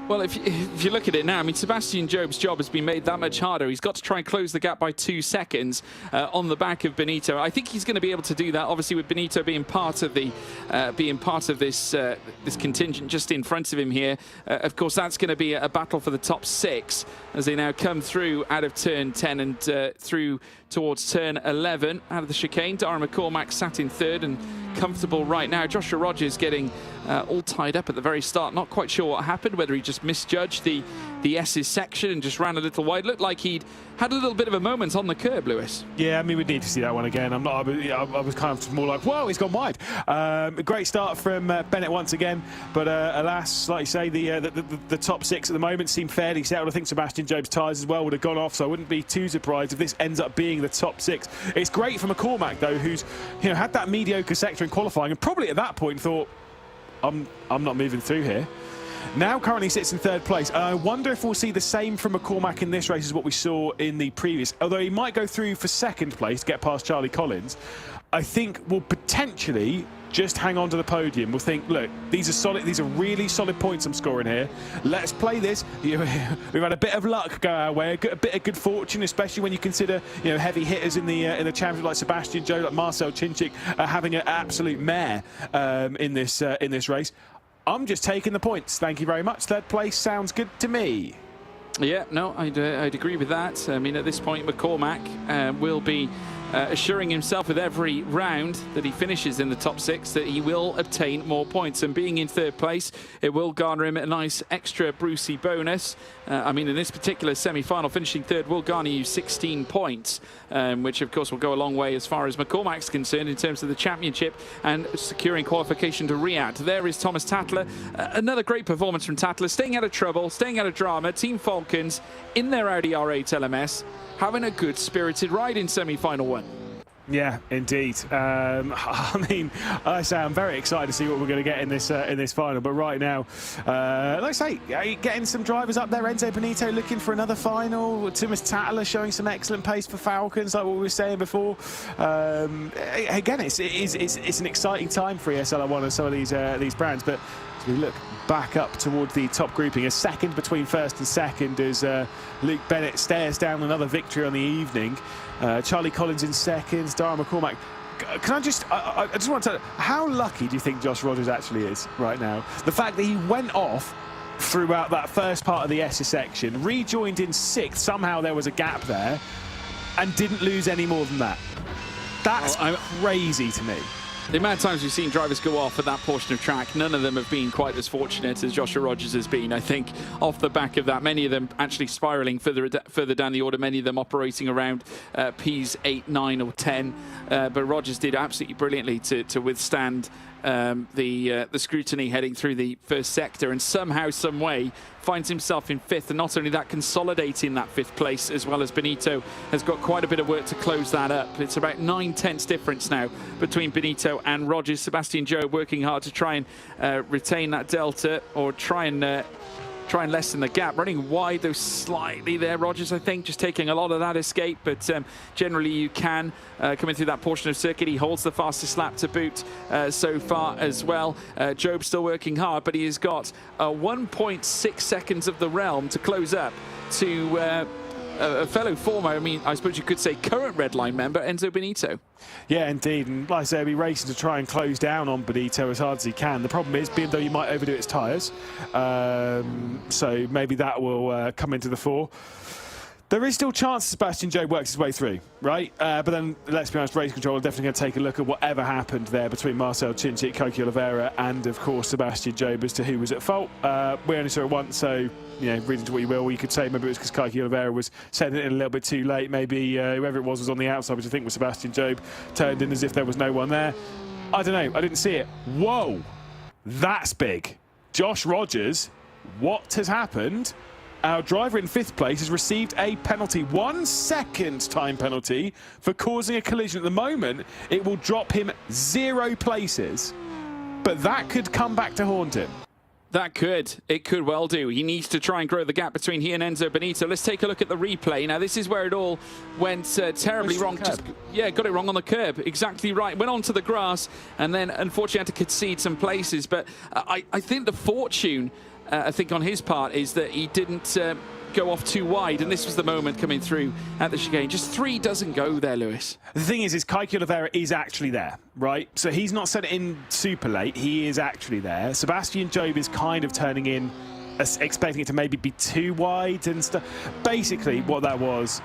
Well, if you look at it now, I mean, Sebastian Job's job has been made that much harder. He's got to try and close the gap by 2 seconds on the back of Benito. I think he's going to be able to do that. Obviously, with Benito being part of the this contingent just in front of him here. Of course, that's going to be a battle for the top 6 as they now come through out of turn 10 and through towards turn 11 out of the chicane. Dara McCormack sat in 3rd and comfortable right now. Joshua Rogers getting all tied up at the very start. Not quite sure what happened, whether he just misjudged the S's section and just ran a little wide. Looked like he'd had a little bit of a moment on the curb, Lewis.
Yeah, I mean, we'd need to see that one again. I was kind of more like, whoa, he's gone wide. A great start from Bennett once again, but alas, like you say, the top 6 at the moment seem fairly settled. I think Sebastian Job's tyres as well would have gone off, so I wouldn't be too surprised if this ends up being the top 6. It's great for McCormack though, who's had that mediocre sector in qualifying and probably at that point thought, I'm not moving through here. Now currently sits in 3rd place. I wonder if we'll see the same from McCormack in this race as what we saw in the previous. Although he might go through for 2nd place to get past Charlie Collins, I think we'll potentially just hang on to the podium. We'll think, look, these are solid. These are really solid points I'm scoring here. Let's play this. We've had a bit of luck go our way, a bit of good fortune, especially when you consider heavy hitters in the championship like Sebastian Job, like Marcel Chinchik, having an absolute mare in this race. I'm just taking the points. Thank you very much. 3rd place sounds good to me.
Yeah, no, I'd agree with that. I mean, at this point, McCormack will be assuring himself with every round that he finishes in the top 6 that he will obtain more points. And being in 3rd place, it will garner him a nice extra Brucey bonus. I mean, in this particular semi-final, finishing 3rd will garner you 16 points, which of course will go a long way as far as McCormack's concerned in terms of the championship and securing qualification to Riyadh. There is Thomas Tattler. Another great performance from Tattler, staying out of trouble, staying out of drama. Team Falcons in their Audi R8 LMS, having a good spirited ride in semi-final 1.
Yeah, indeed. I mean, I say I'm very excited to see what we're going to get in this final. But right now, like I say, getting some drivers up there. Enzo Benito looking for another final. Thomas Tattler showing some excellent pace for Falcons, like what we were saying before. Again, it's an exciting time for ESL R1 and some of these brands. But as we look back up towards the top grouping, a second between 1st and 2nd as Luke Bennett stares down another victory on the evening. Charlie Collins in 2nd, Dara McCormack. Can I just want to tell you, how lucky do you think Josh Rogers actually is right now? The fact that he went off throughout that first part of the Esser section, rejoined in 6th, somehow there was a gap there, and didn't lose any more than that. That's crazy to me.
The amount of times we've seen drivers go off at that portion of track, none of them have been quite as fortunate as Joshua Rogers has been. I think off the back of that, many of them actually spiralling further down the order, many of them operating around Ps 8, 9 or 10. But Rogers did absolutely brilliantly to withstand the scrutiny heading through the first sector, and somehow, some way, finds himself in 5th, and not only that, consolidating that 5th place, as well as Benito has got quite a bit of work to close that up. It's about 9/10 difference now between Benito and Rogers. Sebastian Job working hard to try and retain that delta, or try and try and lessen the gap. Running wide, though, slightly there, Rogers, I think, just taking a lot of that escape, but generally you can coming through that portion of circuit. He holds the fastest lap to boot so far as well. Job still working hard, but he has got 1.6 seconds of the realm to close up to a fellow former, I mean, I suppose you could say current Redline member, Enzo Benito.
Yeah, indeed. And like I say, he'll be racing to try and close down on Benito as hard as he can. The problem is, BMW might overdo its tyres. So maybe that will come into the fore. There is still chance Sebastian Job works his way through, right? But then, let's be honest, Race Control are definitely going to take a look at whatever happened there between Marcel Cincic, Koki Oliveira, and, of course, Sebastian Job as to who was at fault. We only saw it once, so, you know, read into what you will. You could say maybe it was because Koki Oliveira was setting it in a little bit too late. Maybe whoever it was on the outside, which I think was Sebastian Job, turned in as if there was no one there. I don't know. I didn't see it. Whoa! That's big. Josh Rogers, what has happened? Our driver in 5th place has received a penalty, 1 second time penalty for causing a collision. At the moment, it will drop him 0 places, but that could come back to haunt him.
That could. It could well do. He needs to try and grow the gap between he and Enzo Benito. Let's take a look at the replay. Now, this is where it all went terribly wrong. Yeah, got it wrong on the curb. Exactly right. Went onto the grass and then, unfortunately, had to concede some places. But I think the fortune, I think, on his part is that he didn't go off too wide, and this was the moment coming through at the chicane. Just 3 doesn't go there, Lewis.
The thing is Koki Oliveira is actually there, right? So he's not set it in super late. He is actually there. Sebastian Job is kind of turning in, expecting it to maybe be too wide and stuff. Basically, what that was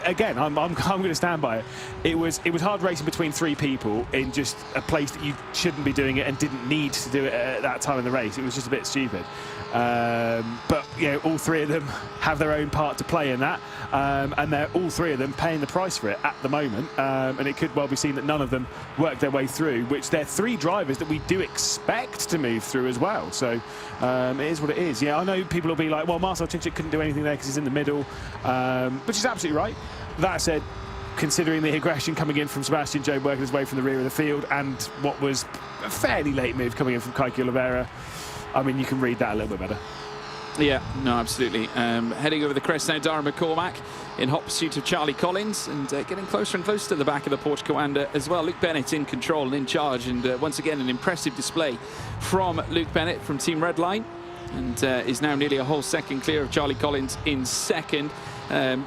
again, I'm going to stand by it. It was hard racing between 3 people in just a place that you shouldn't be doing it and didn't need to do it at that time in the race. It was just a bit stupid. But you know, all 3 of them have their own part to play in that, and they're all 3 of them paying the price for it at the moment. And it could well be seen that none of them worked their way through, which they're 3 drivers that we do expect to move through as well. So it is what it is. Yeah, I know people will be like, well, Marcel Cincic couldn't do anything there because he's in the middle, which is absolutely right. That said, considering the aggression coming in from Sebastian Job working his way from the rear of the field and what was a fairly late move coming in from Koki Oliveira, I mean, you can read that a little bit better.
Yeah, no, absolutely. Heading over the crest now, Dara McCormack in hot pursuit of Charlie Collins and getting closer and closer to the back of the Porsche Commander as well. Luke Bennett in control and in charge, and once again an impressive display from Luke Bennett from Team Redline, and is now nearly a whole second clear of Charlie Collins in 2nd.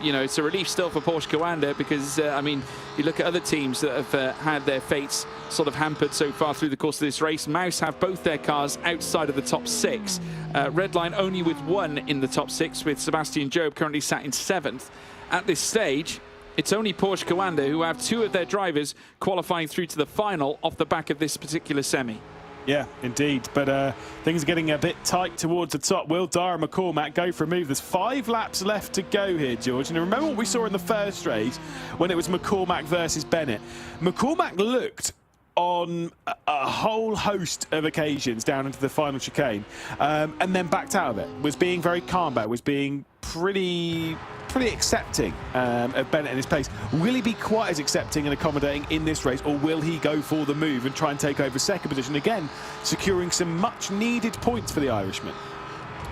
You know, it's a relief still for Porsche Commander because, I mean, you look at other teams that have had their fates sort of hampered so far through the course of this race. Mouse have both their cars outside of the top 6. Redline only with 1 in the top 6, with Sebastian Job currently sat in 7th. At this stage, it's only Porsche Commander who have 2 of their drivers qualifying through to the final off the back of this particular semi.
Yeah, indeed. But things are getting a bit tight towards the top. Will Dara McCormack go for a move? There's 5 laps left to go here, George. And remember what we saw in the first race when it was McCormack versus Bennett? McCormack looked on a whole host of occasions down into the final chicane and then backed out of it. Was being very calm about it, was being pretty accepting of Bennett in his pace. Will he be quite as accepting and accommodating in this race, or will he go for the move and try and take over 2nd position again, securing some much needed points for the Irishman?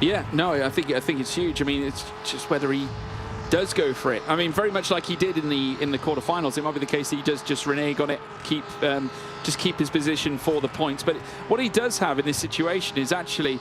Yeah, no, I think it's huge. I mean, it's just whether he does go for it. I mean, very much like he did in the quarterfinals. It might be the case that he does just renege on it, just keep his position for the points. But what he does have in this situation is actually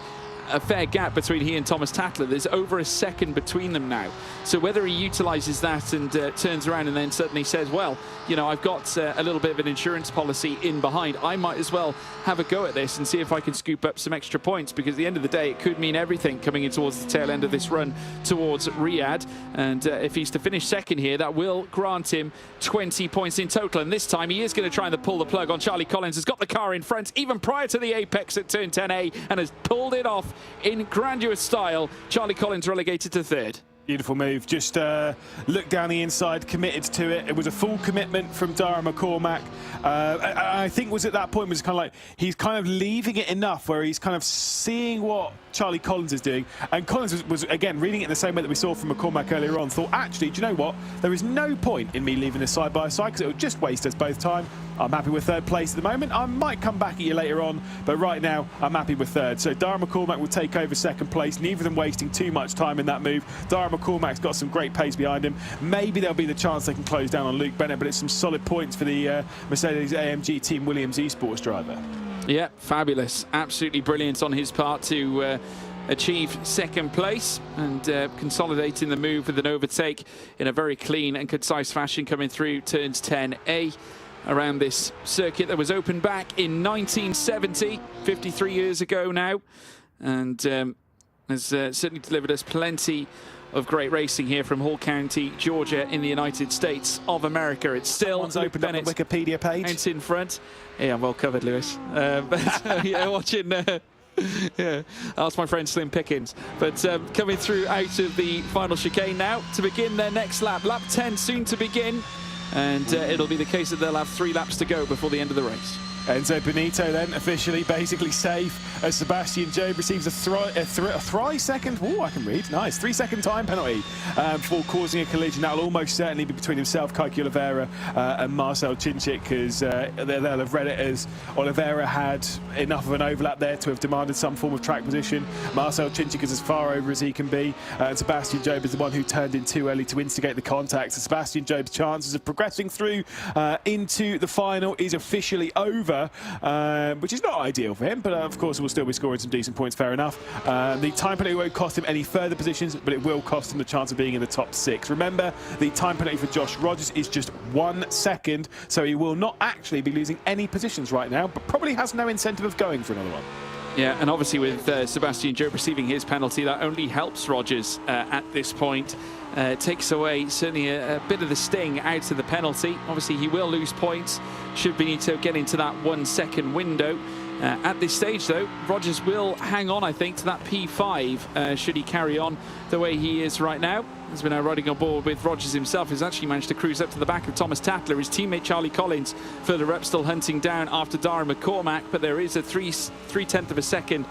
a fair gap between he and Thomas Tatler. There's over a second between them now. So whether he utilises that and turns around and then suddenly says, well, you know, I've got a little bit of an insurance policy in behind, I might as well have a go at this and see if I can scoop up some extra points, because at the end of the day, it could mean everything coming in towards the tail end of this run towards Riyadh. And if he's to finish second here, that will grant him 20 points in total. And this time he is going to try and pull the plug on Charlie Collins. Has got the car in front even prior to the apex at turn 10A and has pulled it off in grandiose style. Charlie Collins relegated to third.
Beautiful move. Just looked down the inside, committed to it. It was a full commitment from Dara McCormack. I think was at that point was kind of like he's kind of leaving it enough where he's kind of seeing what Charlie Collins is doing. And Collins was again reading it in the same way that we saw from McCormack earlier on. Thought, actually, do you know what? There is no point in me leaving this side by side because it would just waste us both time. I'm happy with third place at the moment. I might come back at you later on, but right now I'm happy with third. So Dara McCormack will take over second place, neither of them wasting too much time in that move. Dara McCormack's got some great pace behind him. Maybe there'll be the chance they can close down on Luke Bennett, but it's some solid points for the Mercedes-AMG Team Williams esports driver.
Yeah, fabulous. Absolutely brilliant on his part to achieve second place and consolidating the move with an overtake in a very clean and concise fashion coming through turns 10A around this circuit that was opened back in 1970, 53 years ago now, and has certainly delivered us plenty of great racing here from Hall County, Georgia, in the United States of America. It's still
opened up the Wikipedia page.
Out in front. Yeah, I'm well covered, Lewis. But yeah, watching. Yeah, ask my friend Slim Pickens. But coming through out of the final chicane now to begin their next lap. Lap 10 soon to begin. And it'll be the case that they'll have 3 laps to go before the end of the race.
Enzo Benito then officially basically safe as Sebastian Job receives a 3-second, oh, I can read, nice, 3-second time penalty for causing a collision. That'll almost certainly be between himself, Kaki Oliveira, and Marcel Cincic, because they'll have read it as Oliveira had enough of an overlap there to have demanded some form of track position. Marcel Cincic is as far over as he can be, and Sebastian Job is the one who turned in too early to instigate the contact. So Sebastian Job's chances of progressing through into the final is officially over. Which is not ideal for him, but of course we'll still be scoring some decent points, fair enough. The time penalty won't cost him any further positions, but it will cost him the chance of being in the top 6. Remember, the time penalty for Josh Rogers is just 1 second, so he will not actually be losing any positions right now, but probably has no incentive of going for another one.
Yeah, and obviously with Sebastian Job receiving his penalty, that only helps Rogers at this point. Takes away certainly a bit of the sting out of the penalty. Obviously, he will lose points should Benito get into that 1 second window. At this stage, though, Rogers will hang on, I think, to that P5 should he carry on the way he is right now. As we're now riding on board with Rogers himself, who's actually managed to cruise up to the back of Thomas Tatler. His teammate Charlie Collins further up, still hunting down after Dara McCormack, but there is a 3/10 of a second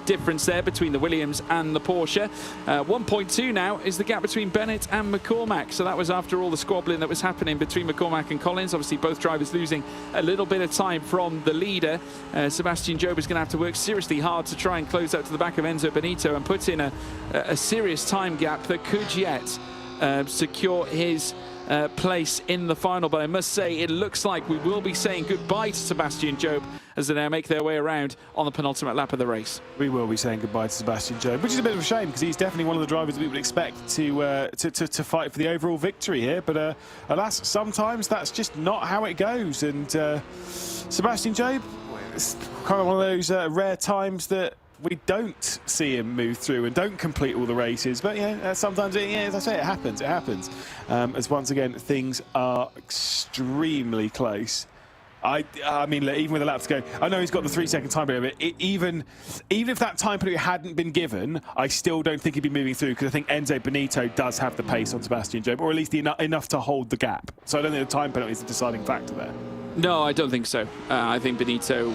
difference there between the Williams and the Porsche. 1.2 now is the gap between Bennett and McCormack. So that was after all the squabbling that was happening between McCormack and Collins. Obviously, both drivers losing a little bit of time from the leader. Sebastian Job is going to have to work seriously hard to try and close out to the back of Enzo Benito and put in a serious time gap that could yet secure his place in the final. But I must say, it looks like we will be saying goodbye to Sebastian Job as they now make their way around on the penultimate lap of the race.
We will be saying goodbye to Sebastian Job, which is a bit of a shame because he's definitely one of the drivers that we would expect to fight for the overall victory here. But alas, sometimes that's just not how it goes. And Sebastian Job, it's kind of one of those rare times that we don't see him move through and don't complete all the races, but yeah, sometimes, as I say, it happens. It happens. As once again, things are extremely close. I mean, even with a lap to go, I know he's got the 3-second time penalty, but even if that time penalty hadn't been given, I still don't think he'd be moving through because I think Enzo Benito does have the pace on Sebastian Job, or at least enough to hold the gap. So I don't think the time penalty is the deciding factor there.
No, I don't think so. I think Benito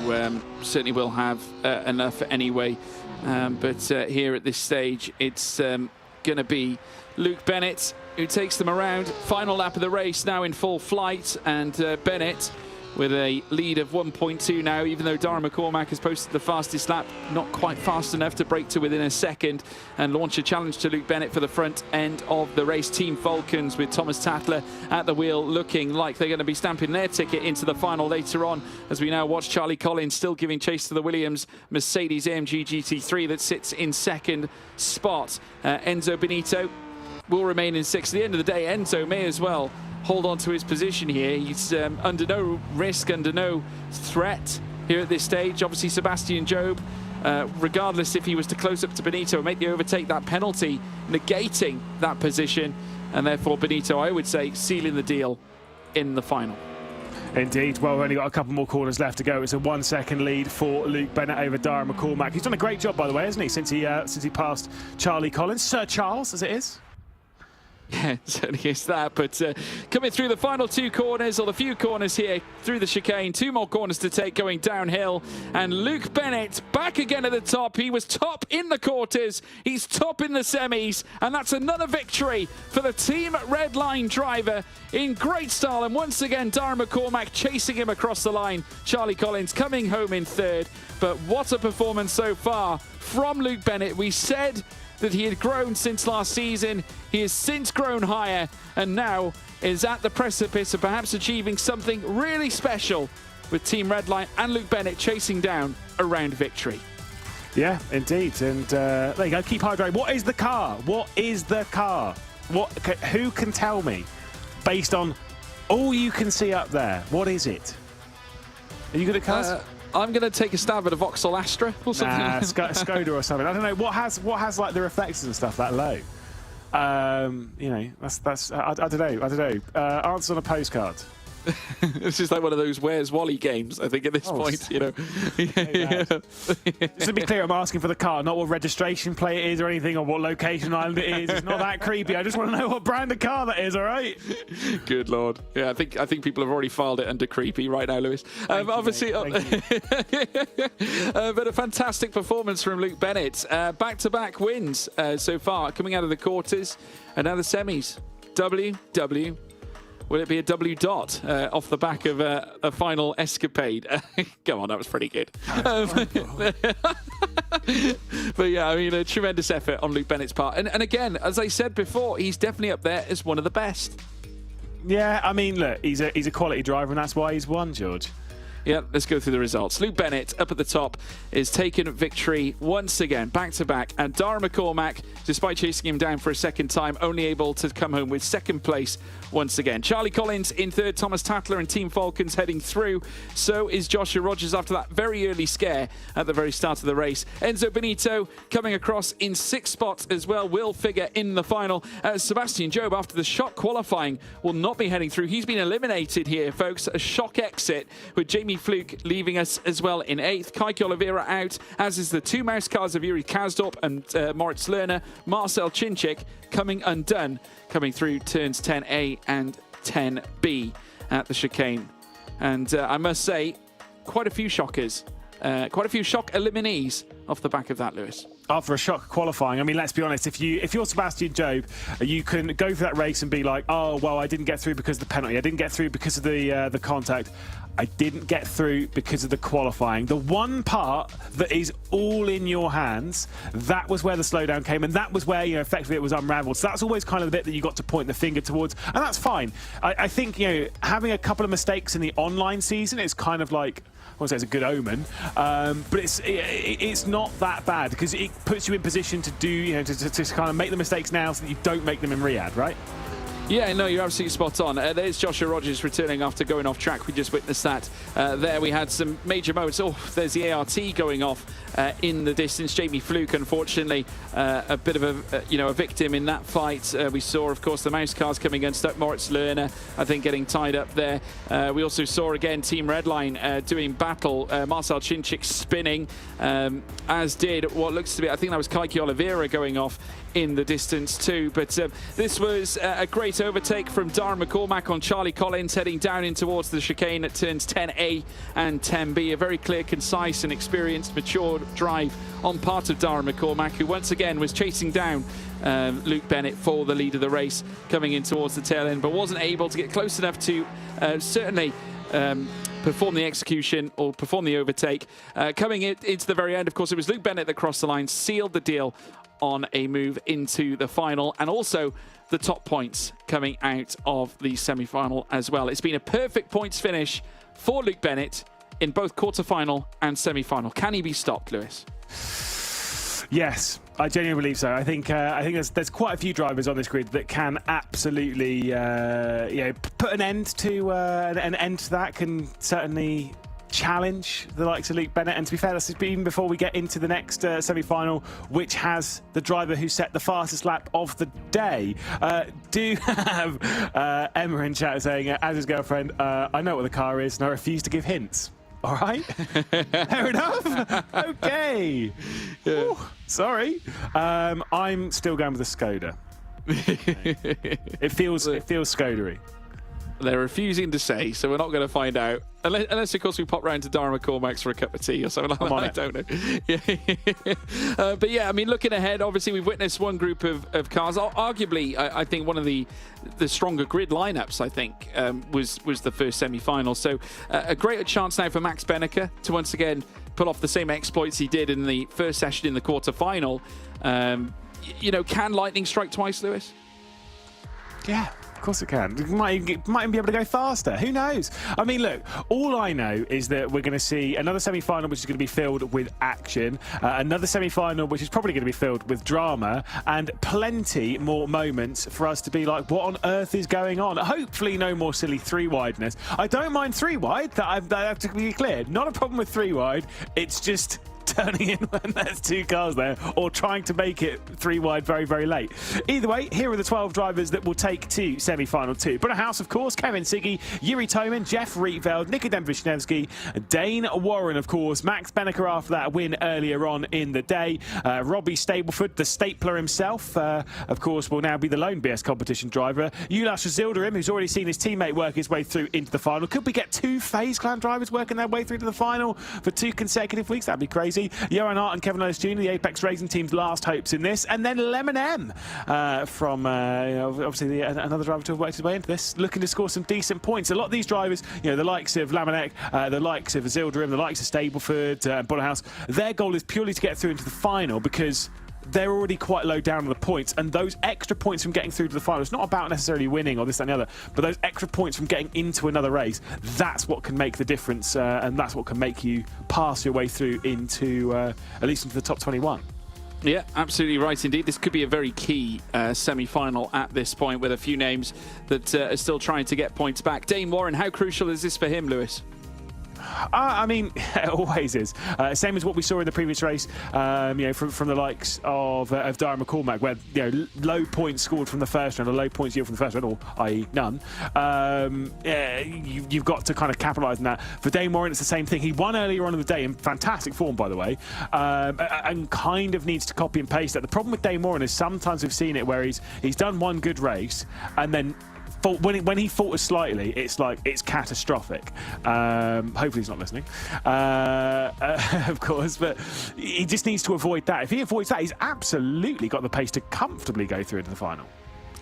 certainly will have enough anyway. But here at this stage, it's going to be Luke Bennett who takes them around. Final lap of the race now in full flight, and Bennett with a lead of 1.2 now, even though Dara McCormack has posted the fastest lap, not quite fast enough to break to within a second and launch a challenge to Luke Bennett for the front end of the race. Team Falcons with Thomas Tatler at the wheel, looking like they're going to be stamping their ticket into the final later on, as we now watch Charlie Collins still giving chase to the Williams Mercedes-AMG GT3 that sits in second spot. Enzo Benito will remain in sixth. At the end of the day, Enzo may as well hold on to his position here. He's under no risk, under no threat here at this stage. Obviously, Sebastian Job, regardless if he was to close up to Benito and make the overtake, that penalty negating that position, and therefore Benito, I would say, sealing the deal in the final.
Indeed. Well, we've only got a couple more corners left to go. It's a 1-second lead for Luke Bennett over Dara McCormack. He's done a great job, by the way, hasn't he, since he passed Charlie Collins, Sir Charles, as it is.
Yeah, it certainly is that. But coming through the final 2 corners, or the few corners here through the chicane, 2 more corners to take going downhill. And Luke Bennett back again at the top. He was top in the quarters. He's top in the semis. And that's another victory for the Team Redline driver in great style. And once again, Darren McCormack chasing him across the line. Charlie Collins coming home in 3rd. But what a performance so far from Luke Bennett. We said that he had grown since last season. He has since grown higher and now is at the precipice of perhaps achieving something really special with Team Redline and Luke Bennett chasing down a round victory.
Yeah, indeed. And there you go. Keep hydrated. What is the car? What is the car? Who can tell me, based on all you can see up there, what is it? Are you good at cars?
I'm going to take a stab at a Vauxhall Astra or something.
Skoda or something. I don't know. What has like the reflexes and stuff that low? You know, that's. I don't know. Answer on a postcard.
This is like one of those Where's Wally games, I think, at this point, you know.
Just to be clear, I'm asking for the car, not what registration plate it is or anything, or what location island it is. It's not that creepy. I just want to know what brand of car that is, all right?
Good Lord. Yeah, I think people have already filed it under creepy right now, Lewis. Obviously, but a fantastic performance from Luke Bennett. Back-to-back wins so far, coming out of the quarters and now the semis. W. Will it be a W dot off the back of a final escapade? Come on, that was pretty good. But yeah, I mean, a tremendous effort on Luke Bennett's part. And again, as I said before, he's definitely up there as one of the best.
Yeah, I mean, look, he's a quality driver, and that's why he's won, George.
Yeah, let's go through the results. Luke Bennett up at the top is taking victory once again, back-to-back. And Darren McCormack, despite chasing him down for a second time, only able to come home with 2nd place once again. Charlie Collins in 3rd, Thomas Tatler and Team Falcons heading through. So is Joshua Rogers after that very early scare at the very start of the race. Enzo Benito coming across in 6th spot as well, will figure in the final. Sebastian Job, after the shock qualifying, will not be heading through. He's been eliminated here, folks. A shock exit with Jamie Fluke leaving us as well in 8th. Kaiki Oliveira out, as is the 2 mouse cars of Yuri Kazdorp and Moritz Lerner. Marcel Chinchik coming undone, coming through turns 10A and 10B at the chicane. And I must say, quite a few shockers, quite a few shock eliminees off the back of that, Lewis.
After a shock qualifying, I mean, let's be honest, if you're Sebastian Job, you can go for that race and be like, oh, well, I didn't get through because of the penalty. I didn't get through because of the contact. I didn't get through because of the qualifying. The one part that is all in your hands, that was where the slowdown came, and that was where, you know, effectively it was unraveled. So that's always kind of the bit that you got to point the finger towards, and that's fine. I think, you know, having a couple of mistakes in the online season is kind of like, I won't say it's a good omen, but it's not that bad because it puts you in position to do, you know, to kind of make the mistakes now so that you don't make them in Riyadh, right?
Yeah, no, you're absolutely spot on. There's Joshua Rogers returning after going off track. We just witnessed that. There we had some major moments. Oh, there's the ART going off in the distance. Jamie Fluke, unfortunately, a bit of a victim in that fight. We saw, of course, the mouse cars coming unstuck. Moritz Lerner, I think, getting tied up there. We also saw, again, Team Redline doing battle. Marcel Chinchik spinning, as did what looks to be, I think that was Kaiki Oliveira going off in the distance too. But this was a great overtake from Darren McCormack on Charlie Collins, heading down in towards the chicane at turns 10A and 10B. A very clear, concise and experienced, mature drive on part of Darren McCormack, who once again was chasing down Luke Bennett for the lead of the race coming in towards the tail end, but wasn't able to get close enough to certainly perform the execution or perform the overtake. Coming into the very end, of course, it was Luke Bennett that crossed the line, sealed the deal on a move into the final, and also the top points coming out of the semi-final as well. It's been a perfect points finish for Luke Bennett in both quarter-final and semi-final. Can he be stopped, Lewis?
Yes, I genuinely believe so. I think there's quite a few drivers on this grid that can absolutely put an end to that. Can certainly challenge the likes of Luke Bennett. And to be fair, that's even before we get into the next semi-final, which has the driver who set the fastest lap of the day. Do have Emma in chat saying, as his girlfriend, I know what the car is and I refuse to give hints. All right, fair enough. Okay. Yeah. Ooh, sorry. I'm still going with the Skoda. It feels Skodery.
They're refusing to say, so we're not going to find out. Unless, of course, we pop round to Dara McCormack's for a cup of tea or something like that. I don't know. But yeah, I mean, looking ahead, obviously, we've witnessed one group of cars. Arguably, I think one of the stronger grid lineups, I think, was the first semi-final. So a great chance now for Max Benneker to once again pull off the same exploits he did in the first session in the quarter-final. Can lightning strike twice, Lewis?
Yeah. Of course it can. It might even be able to go faster. Who knows? I mean, look, all I know is that we're going to see another semi-final which is going to be filled with action, another semi-final which is probably going to be filled with drama, and plenty more moments for us to be like, what on earth is going on? Hopefully no more silly three-wideness. I don't mind three-wide, that I have to be clear. Not a problem with three-wide. It's just turning in when there's two cars there, or trying to make it three wide very, very late. Either way, here are the 12 drivers that will take to semi-final 2. Brunner House, of course, Kevin Siggy, Yuri Toman, Jeff Rietveld, Nikodem Wisniewski, Dane Warren, of course, Max Benneker after that win earlier on in the day, Robbie Stableford, the stapler himself, of course, will now be the lone BS competition driver. Ulas Zilderim, who's already seen his teammate work his way through into the final. Could we get 2 FaZe Clan drivers working their way through to the final for 2 consecutive weeks? That'd be crazy. Johan Hart and Kevin Ellis Jr., the Apex Racing team's last hopes in this. And then Lemon M from, obviously, another driver to have worked his way into this, looking to score some decent points. A lot of these drivers, the likes of Lamanek, the likes of Zilderim, the likes of Stableford, Brunner House, their goal is purely to get through into the final because they're already quite low down on the points, and those extra points from getting through to the final, it's not about necessarily winning or this, that, and the other, but those extra points from getting into another race, that's what can make the difference, and that's what can make you pass your way through into, at least into the top 21.
Yeah, absolutely right indeed. This could be a very key semi-final at this point, with a few names that are still trying to get points back. Dane Warren, how crucial is this for him, Lewis?
I mean, it always is. Same as what we saw in the previous race, from the likes of Dara McCormack, where low points scored from the first round, or low points yield from the first round, or i.e. none. You've got to kind of capitalise on that. For Dane Warren, it's the same thing. He won earlier on in the day in fantastic form, by the way, and kind of needs to copy and paste that. The problem with Dane Warren is sometimes we've seen it where he's done one good race and then when he falters slightly, it's catastrophic. Hopefully he's not listening, of course, but he just needs to avoid that. If he avoids that, he's absolutely got the pace to comfortably go through into the final.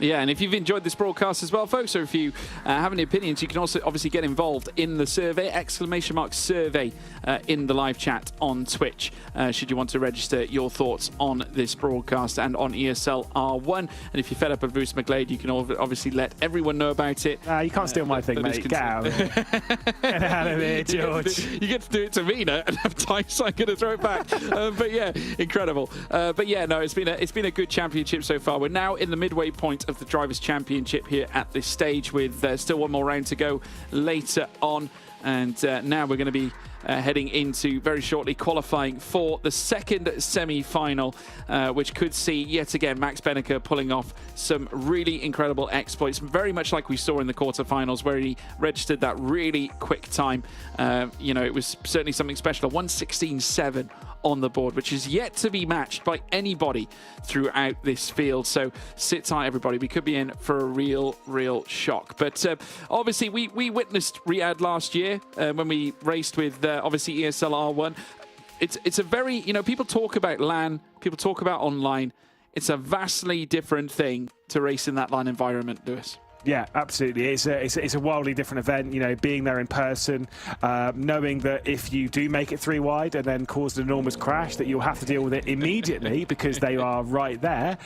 Yeah, and if you've enjoyed this broadcast as well, folks, or if you have any opinions, you can also obviously get involved in the survey, !survey, in the live chat on Twitch, should you want to register your thoughts on this broadcast and on ESL R1. And if you're fed up with Bruce McGlade, you can obviously let everyone know about it.
You can't steal my thing, mate. Get out of here. Get out of here, George.
You get to do it to me now, and have time, so I'm going to throw it back. But yeah, incredible. But yeah, no, it's been a good championship so far. We're now in the midway point of the Drivers' Championship here at this stage, with still one more round to go later on, and now we're going to be heading into very shortly qualifying for the second semi-final, which could see yet again Max Benneker pulling off some really incredible exploits, very much like we saw in the quarterfinals, where he registered that really quick time. It was certainly something special, a 1:16.7 on the board, which is yet to be matched by anybody throughout this field. So sit tight, everybody. We could be in for a real shock. But obviously, we witnessed Riyadh last year when we raced with obviously ESL R1. It's a very, people talk about LAN, people talk about online. It's a vastly different thing to race in that LAN environment, Lewis.
Yeah, absolutely. It's a wildly different event, being there in person, knowing that if you do make it 3 wide and then cause an enormous crash, that you'll have to deal with it immediately because they are right there.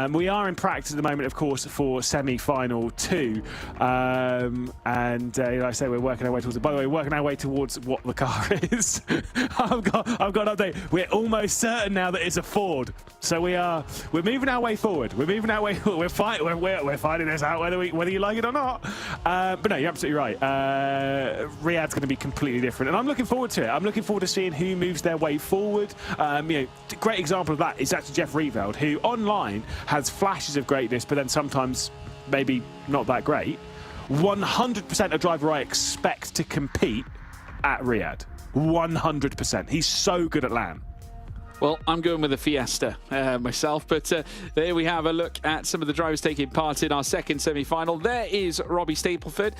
We are in practice at the moment, of course, for semi-final 2. And like I say, we're working our way towards it. By the way, working our way towards what the car is. I've got an update. We're almost certain now that it's a Ford. So we're moving our way forward. We're moving our way forward. We're fighting this out whether you like it or not. But no, you're absolutely right. Riyadh's going to be completely different, and I'm looking forward to it. I'm looking forward to seeing who moves their way forward. Great example of that is actually Jeff Rietveld, who online has flashes of greatness, but then sometimes maybe not that great. 100% a driver I expect to compete at Riyadh. 100%. He's so good at LAN.
Well, I'm going with a Fiesta myself, but there we have a look at some of the drivers taking part in our second semi-final. There is Robbie Stapleford,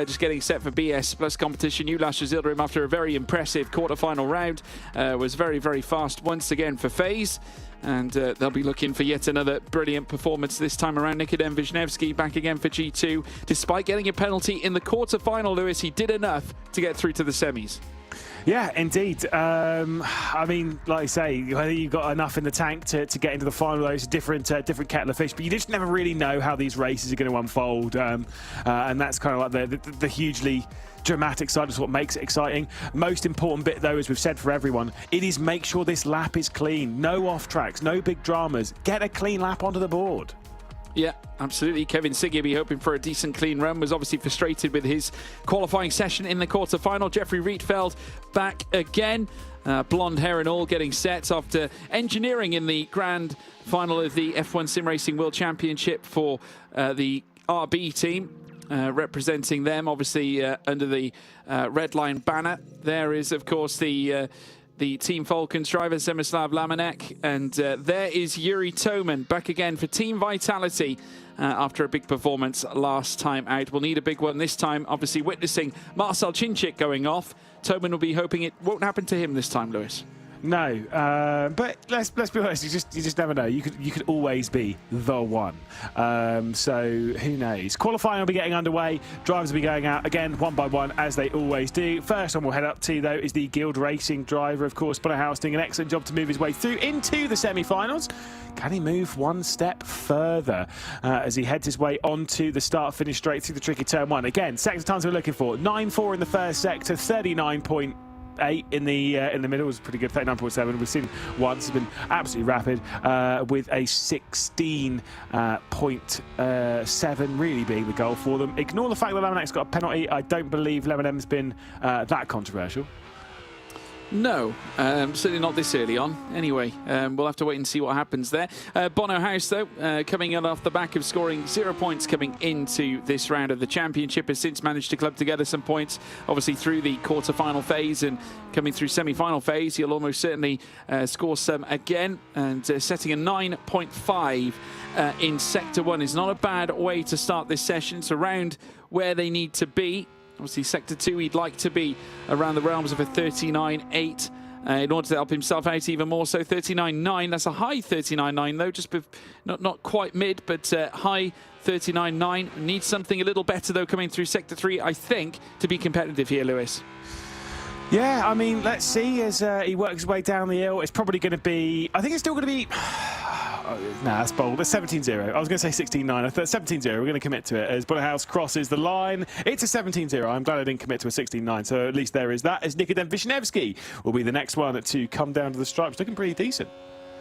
just getting set for BS Plus competition. Ulas Zilderim, after a very impressive quarter-final round, was very, very fast once again for FaZe. And they'll be looking for yet another brilliant performance this time around. Nikodem Wisniewski back again for G2. Despite getting a penalty in the quarter-final, Lewis, he did enough to get through to the semis.
Yeah, indeed. I mean, like I say, whether you've got enough in the tank to get into the final, those are different kettle of fish. But you just never really know how these races are going to unfold, and that's kind of like the hugely dramatic side is what makes it exciting. Most important bit, though, as we've said for everyone, it is make sure this lap is clean. No off tracks, no big dramas. Get a clean lap onto the board.
Yeah, absolutely. Kevin Siggy hoping for a decent clean run, was obviously frustrated with his qualifying session in the quarter-final. Jeffrey Rietveld back again. Blonde hair and all, getting set after engineering in the grand final of the F1 Sim Racing World Championship for the RB team. Representing them, obviously, under the red line banner. There is, of course, the Team Falcons driver, Zemislav Lamanek. And there is Yuri Toman back again for Team Vitality after a big performance last time out. We'll need a big one this time, obviously witnessing Marcel Chinchik going off. Toman will be hoping it won't happen to him this time, Lewis.
No, but let's be honest. You just never know. You could always be the one. So who knows? Qualifying will be getting underway. Drivers will be going out again one by one, as they always do. First one we'll head up to, though, is the Guild Racing driver, of course, Bonner House, doing an excellent job to move his way through into the semi-finals. Can he move one step further as he heads his way onto the start-finish straight through the tricky turn one? Again, sector times we're looking for 9.4 in the first sector, 39.8 in the middle was pretty good. 39.7 we've seen once, has been absolutely rapid, with a 16.7 really being the goal for them. Ignore the fact that Lemonek's got a penalty. I don't believe Lemonem's been that controversial.
No, certainly not this early on. Anyway, we'll have to wait and see what happens there. Bono House, though, coming in off the back of scoring 0 points coming into this round of the championship, has since managed to club together some points, obviously through the quarter-final phase, and coming through semi-final phase, he'll almost certainly score some again, and setting a 9.5 in Sector 1 is not a bad way to start this session. It's around where they need to be. Obviously, Sector 2, he'd like to be around the realms of a 39.8 in order to help himself out even more. So 39.9, that's a high 39.9 though, just not quite mid, but high 39.9. Needs something a little better though coming through Sector 3, I think, to be competitive here, Lewis.
Yeah, I mean, let's see as he works his way down the hill. It's probably going to be, I think it's still going to be, nah, that's bold. It's 17-0. I was going to say 16-9. I thought 17-0. We're going to commit to it as Bonnerhouse crosses the line. It's a 17-0. I'm glad I didn't commit to a 16-9. So at least there is that. As Nikodem Wisniewski will be the next one to come down to the stripes. Looking pretty decent.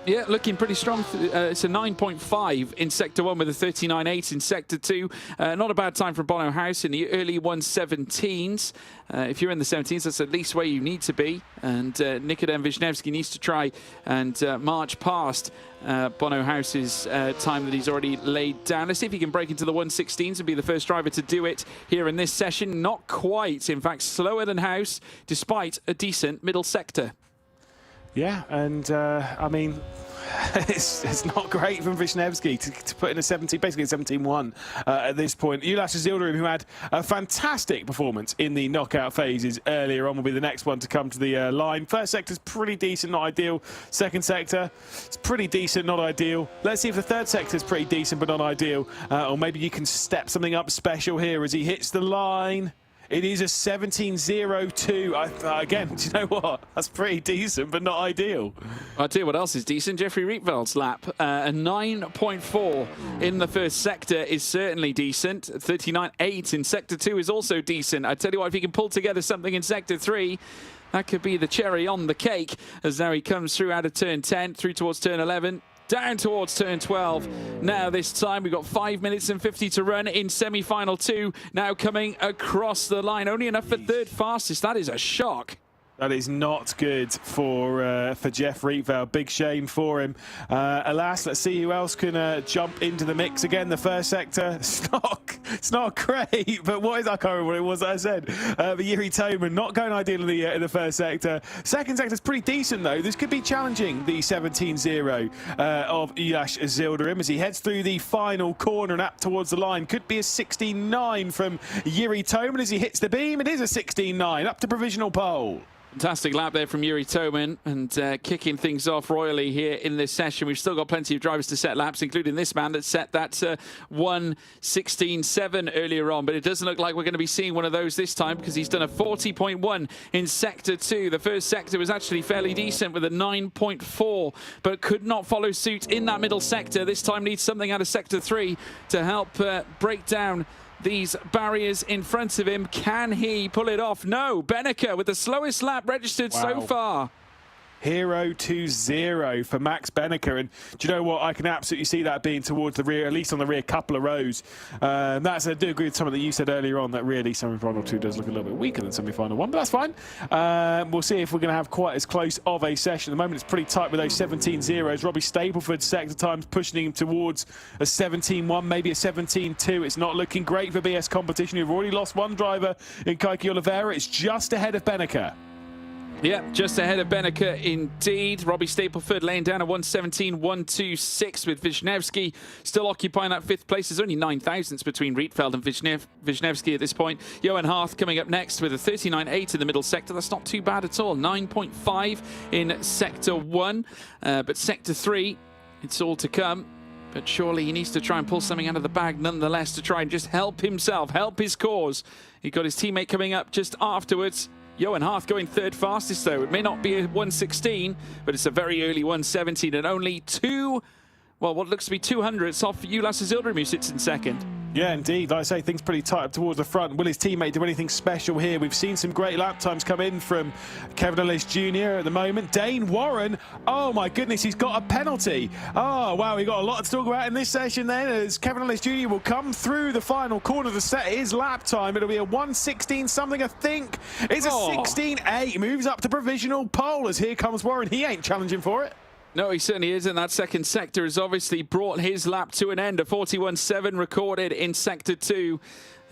Yeah, looking pretty strong. It's a 9.5 in Sector 1 with a 39.8 in Sector 2. Not a bad time for Bono House in the early 117s. If you're in the 17s, that's at least where you need to be. And Nikodem Wisniewski needs to try and march past Bono House's time that he's already laid down. Let's see if he can break into the 116s and be the first driver to do it here in this session. Not quite. In fact, slower than House, despite a decent middle sector.
Yeah, and I mean, it's not great from Wisniewski to put in a 17, basically a 17-1 at this point. Ulas Zilderim, who had a fantastic performance in the knockout phases earlier on, will be the next one to come to the line. First sector's pretty decent, not ideal. Second sector, it's pretty decent, not ideal. Let's see if the third sector's pretty decent, but not ideal. Or maybe you can step something up special here as he hits the line. It is a 17.02. Again, do you know what? That's pretty decent, but not ideal.
I'll tell you what else is decent. Jeffrey Rietveld's lap. A 9.4 in the first sector is certainly decent. 39.8 in Sector 2 is also decent. I tell you what, if he can pull together something in Sector 3, that could be the cherry on the cake, as now he comes through out of turn 10, through towards turn 11. Down towards turn 12. Now this time we've got 5 minutes and 50 to run in semi-final 2. Now coming across the line. Only enough for third fastest. That is a shock.
That is not good for Jeff Rietveld. Big shame for him. Alas, let's see who else can jump into the mix again. The first sector, Stock. It's not great, but what is, I can't remember what it was that I said. But Yuri Toman not going ideal in the first sector. Second sector's pretty decent, though. This could be challenging the 17-0 of Ulash Zildarim as he heads through the final corner and up towards the line. Could be a 16-9 from Yuri Toman as he hits the beam. It is a 16-9, up to provisional pole.
Fantastic lap there from Yuri Toman and kicking things off royally here in this session. We've still got plenty of drivers to set laps, including this man that set that 1:16.7 earlier on. But it doesn't look like we're going to be seeing one of those this time because he's done a 40.1 in Sector 2. The first sector was actually fairly decent with a 9.4, but could not follow suit in that middle sector. This time needs something out of Sector 3 to help break down these barriers in front of him. Can he pull it off? No. Benneker with the slowest lap registered so far.
Hero 2-0 for Max Benneker. And do you know what? I can absolutely see that being towards the rear, at least on the rear couple of rows. I do agree with something that you said earlier on, that really semi-final 2 does look a little bit weaker than semi-final 1, but that's fine. We'll see if we're going to have quite as close of a session. At the moment, it's pretty tight with those 17-0s. Robbie Stapleford's sector times pushing him towards a 17-1, maybe a 17-2. It's not looking great for BS Competition, who've already lost one driver in Kaiki Oliveira. It's just ahead of Benneker.
Yeah, just ahead of Benneker indeed. Robbie Stapleford laying down a 1:17.126 with Wisniewski still occupying that 5th place. There's only 9 thousandths between Rietveld and Wisniewski at this point. Johan Harth coming up next with a 39.8 in the middle sector. That's not too bad at all. 9.5 in Sector 1. But Sector 3, it's all to come. But surely he needs to try and pull something out of the bag nonetheless to try and just help himself, help his cause. He got his teammate coming up just afterwards. Johan Harth going 3rd fastest, though. It may not be a 1:16, but it's a very early 1:17 and only what looks to be 200ths off Ulas Zildarim, who sits in 2nd.
Yeah, indeed. Like I say, things pretty tight up towards the front. Will his teammate do anything special here? We've seen some great lap times come in from Kevin Ellis Jr. at the moment. Dane Warren, oh my goodness, he's got a penalty. Oh, wow, we got a lot to talk about in this session then, as Kevin Ellis Jr. will come through the final corner to set his lap time. It'll be a 1:16 something, I think. It's a 16.8. Moves up to provisional pole as here comes Warren. He ain't challenging for it.
No, he certainly isn't. That second sector has obviously brought his lap to an end. A 41.7 recorded in Sector 2,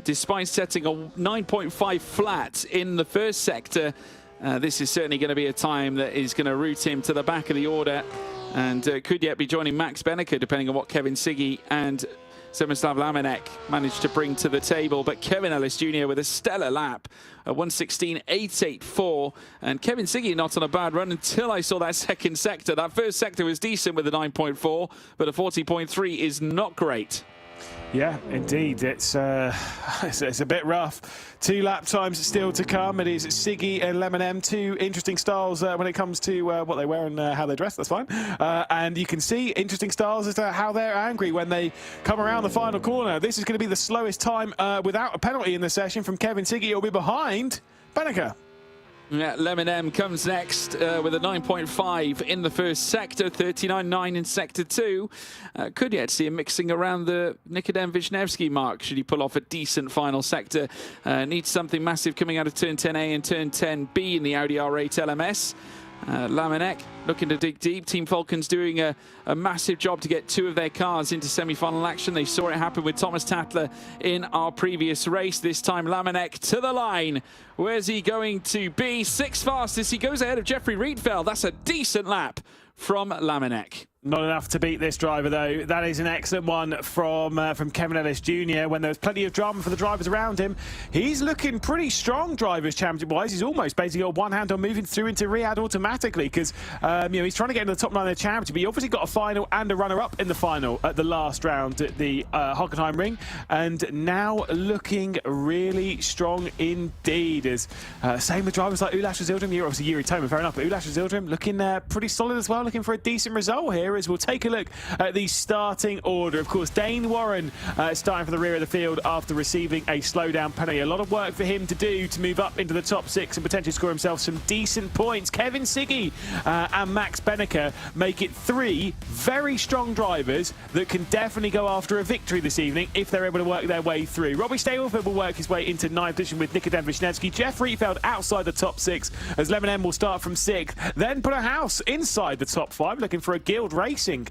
despite setting a 9.5 flat in the first sector. This is certainly going to be a time that is going to route him to the back of the order and could yet be joining Max Benneker, depending on what Kevin Siggy and Semislav Lamenek managed to bring to the table. But Kevin Ellis Jr. with a stellar lap, a 1:16.884. And Kevin Siggy not on a bad run until I saw that second sector. That first sector was decent with a 9.4, but a 40.3 is not great.
Yeah, indeed. It's a bit rough. 2 lap times still to come. It is Siggy and Lemon M, 2 interesting styles when it comes to what they wear and how they dress. That's fine. And you can see interesting styles as to how they're angry when they come around the final corner. This is going to be the slowest time without a penalty in the session from Kevin Siggy. It'll be behind Benneker.
Yeah, Lemon M comes next with a 9.5 in the first sector, 39.9 in Sector 2. Could yet see him mixing around the Nikodem Wisniewski mark should he pull off a decent final sector. Needs something massive coming out of Turn 10A and Turn 10B in the Audi R8 LMS. Lamenek looking to dig deep. Team Falcon's doing a massive job to get 2 of their cars into semi-final action. They saw it happen with Thomas Tatler in our previous race. This time Lamenek to the line. Where's he going to be? 6th fastest. He goes ahead of Jeffrey Rietveld. That's a decent lap from Lamenek.
Not enough to beat this driver, though. That is an excellent one from Kevin Ellis Jr. when there was plenty of drama for the drivers around him. He's looking pretty strong, drivers championship-wise. He's almost basically got one hand on moving through into Riyadh automatically because he's trying to get into the top 9 of the championship. But he obviously got a final and a runner-up in the final at the last round at the Hockenheim Ring. And now looking really strong indeed. As same with drivers like Ulash Zildarim. You're obviously Yuri Toman, fair enough. But Ulash Zildarim looking pretty solid as well, looking for a decent result here. As we'll take a look at the starting order. Of course, Dane Warren starting from the rear of the field after receiving a slowdown penalty. A lot of work for him to do to move up into the top 6 and potentially score himself some decent points. Kevin Siggy and Max Benneker make it 3 very strong drivers that can definitely go after a victory this evening if they're able to work their way through. Robbie Stapleford will work his way into 9th position with Nikodem Wisniewski. Jeff Rietveld outside the top 6 as Lemon M will start from 6th, then put a house inside the top 5, looking for a Guild Racing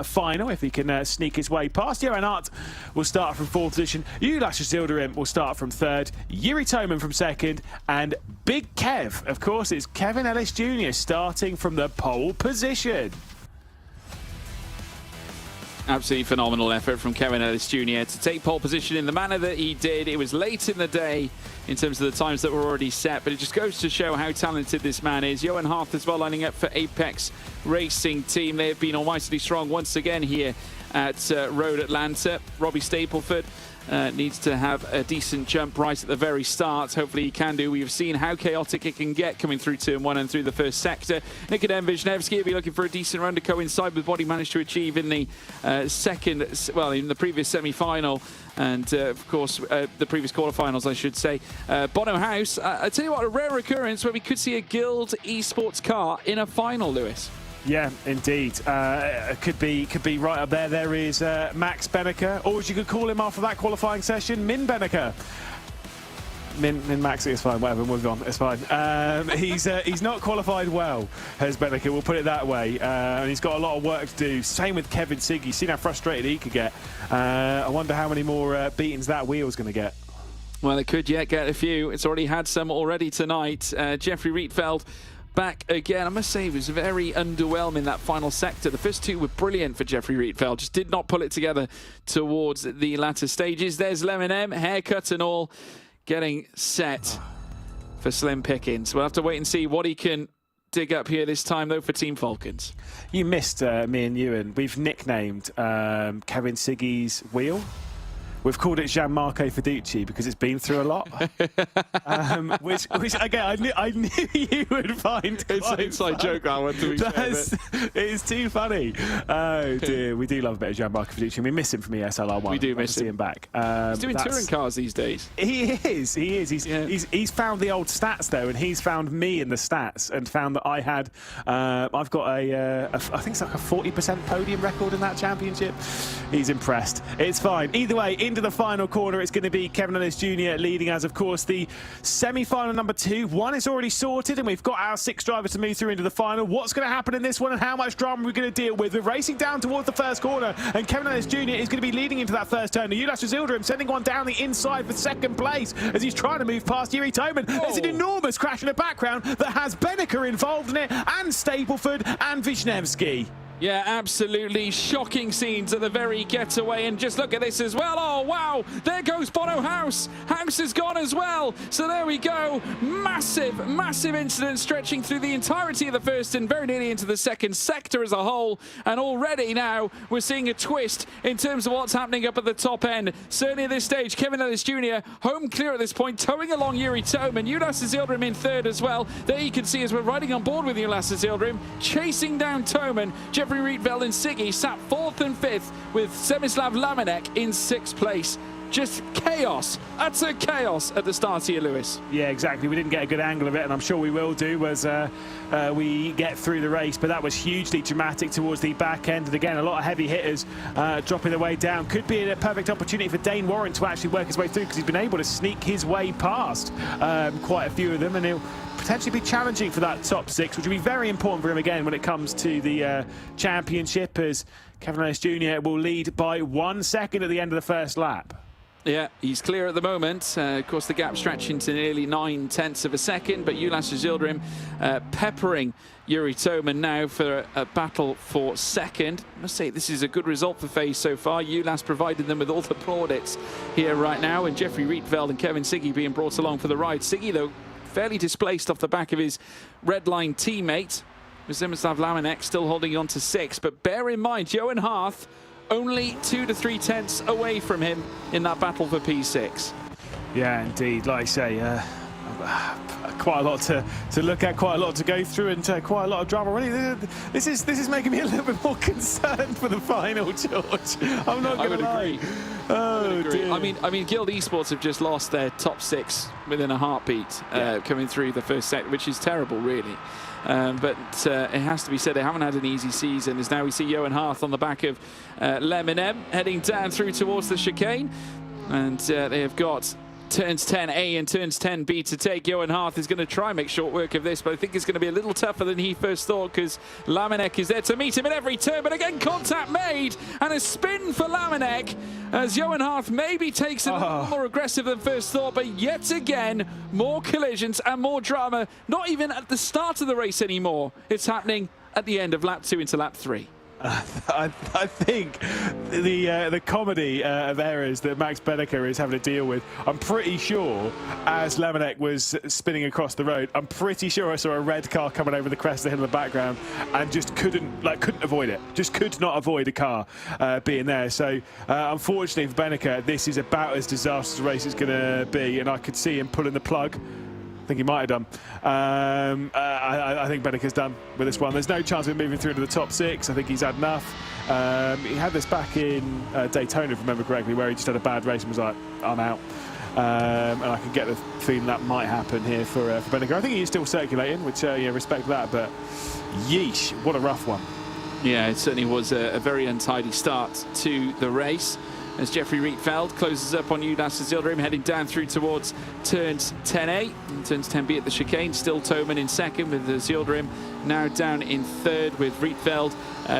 final if he can sneak his way past. Johan Hart will start from 4th position. Ulas Zilderim will start from 3rd. Yuri Toman from 2nd. And Big Kev, of course, it's Kevin Ellis Jr. starting from the pole position.
Absolutely phenomenal effort from Kevin Ellis Jr. to take pole position in the manner that he did. It was late in the day in terms of the times that were already set, but it just goes to show how talented this man is. Johan Hart as well lining up for Apex Racing Team. They have been almightily strong once again here at Road Atlanta. Robbie Stapleford needs to have a decent jump right at the very start. Hopefully he can do. We've seen how chaotic it can get coming through turn 1 and through the first sector. Nikodem Wisniewski will be looking for a decent run to coincide with what he managed to achieve in the in the previous semi-final and of course the previous quarterfinals, I should say. Bono House, I tell you what, a rare occurrence where we could see a Guild esports car in a final, Lewis.
Yeah, indeed. Could be right up there. There is Max Benneker, or as you could call him after that qualifying session, Min Benneker. Min Max, it's fine, whatever, move on, it's fine. He's not qualified well, has Benneker, we'll put it that way. And he's got a lot of work to do. Same with Kevin Siggy. Seen how frustrated he could get. I wonder how many more beatings that wheel's going to get.
Well, it could yet get a few. It's already had some already tonight. Jeffrey Rietveld back again. I must say, he was very underwhelming that final sector. The first 2 were brilliant for Jeffrey Rietveld, just did not pull it together towards the latter stages. There's Lemon M, haircut and all, getting set for slim pickings. We'll have to wait and see what he can dig up here this time, though, for Team Falcons.
You missed me and Ewan. We've nicknamed Kevin Siggy's wheel. We've called it Gianmarco Fiducci because it's been through a lot. Which again, I knew you would find.
It's an inside joke, that one, to be fair.
It's too funny. Oh dear, we do love a bit of Gianmarco Fiducci. We miss him from ESL R1.
We do miss
him. See him back.
He's doing touring cars these days.
He is. He's found the old stats though, and he's found me in the stats, and found that I had. I've got I think it's like a 40% podium record in that championship. He's impressed. It's fine. Either way, into the final corner, it's going to be Kevin Ellis Jr. leading as, of course, the semi-final number 2. 1 is already sorted, and we've got our 6 drivers to move through into the final. What's going to happen in this one, and how much drama we're going to deal with? We're racing down towards the first corner, and Kevin Ellis Jr. is going to be leading into that first turn. Ulas Zilderim sending one down the inside for 2nd place as he's trying to move past Yuri Toman. There's an enormous crash in the background that has Benneker involved in it, and Stapleford and Wisniewski.
Yeah, absolutely shocking scenes at the very getaway, and just look at this as well. Oh wow, there goes Bono House. House is gone as well. So there we go. Massive incident stretching through the entirety of the first and very nearly into the second sector as a whole. And already now we're seeing a twist in terms of what's happening up at the top end. Certainly at this stage, Kevin Ellis Jr. home clear at this point, towing along Yuri Toman. Ulas Zilderim in 3rd as well. There you can see as we're riding on board with Ulas Zilderim, chasing down Toman. Jeffrey Rietveld and Siggy sat 4th and 5th with Semislav Lamenek in 6th place. Just chaos, utter chaos at the start here, Lewis.
Yeah, exactly. We didn't get a good angle of it, and I'm sure we will do as we get through the race, but that was hugely dramatic towards the back end, and again, a lot of heavy hitters dropping their way down. Could be a perfect opportunity for Dane Warren to actually work his way through, because he's been able to sneak his way past quite a few of them, and he'll potentially be challenging for that top 6, which will be very important for him again when it comes to the championship, as Kevin Ellis Jr. will lead by 1 second at the end of the first lap.
Yeah, he's clear at the moment. Of course, the gap stretching to nearly 9/10 of a second, but Ulas Zilderim peppering Yuri Toman now for a battle for 2nd. I must say, this is a good result for FaZe so far. Ulas provided them with all the plaudits here right now, and Jeffrey Rietveld and Kevin Siggy being brought along for the ride. Siggy, though, fairly displaced off the back of his red line teammate, with Zemislav Lamenek still holding on to 6. But bear in mind, Johan Hart only 2 to 3 tenths away from him in that battle for P6.
Yeah, indeed. Like I say, quite a lot to look at, quite a lot to go through, and quite a lot of drama. Really, this is making me a little bit more concerned for the final, George. I'm not going to lie.
Agree.
Oh, dear.
I mean, Guild Esports have just lost their top 6 within a heartbeat coming through the first set, which is terrible, really. But it has to be said, they haven't had an easy season, as now we see Johan Hart on the back of Lemon M heading down through towards the chicane, and they have got Turns 10A and turns 10B to take. Johan Harth is going to try and make short work of this, but I think it's going to be a little tougher than he first thought because Lamanek is there to meet him at every turn. But again, contact made and a spin for Lamanek as Johan Harth maybe takes it a little more aggressive than first thought. But yet again, more collisions and more drama. Not even at the start of the race anymore. It's happening at the end of lap 2 into lap 3.
I think the comedy of errors that Max Benneker is having to deal with, I'm pretty sure, as Lamanek was spinning across the road, I'm pretty sure I saw a red car coming over the crest of the hill in the background and just couldn't avoid it. Just could not avoid a car being there. So unfortunately for Benneker, this is about as disastrous a race as it's going to be, and I could see him pulling the plug. I think he might have done. I think Benneker's done with this one. There's no chance of him moving through to the top 6. I think he's had enough. He had this back in Daytona, if I remember correctly, where he just had a bad race and was like, I'm out. And I can get the feeling that might happen here for Benneker. I think he's still circulating, which, respect that, but yeesh, what a rough one.
Yeah, it certainly was a very untidy start to the race. As Jeffrey Rietveld closes up on Jonas Zildrim, heading down through towards turns 10A and turns 10B at the chicane. Still Toman in second with Zildrim now down in third with Rietveld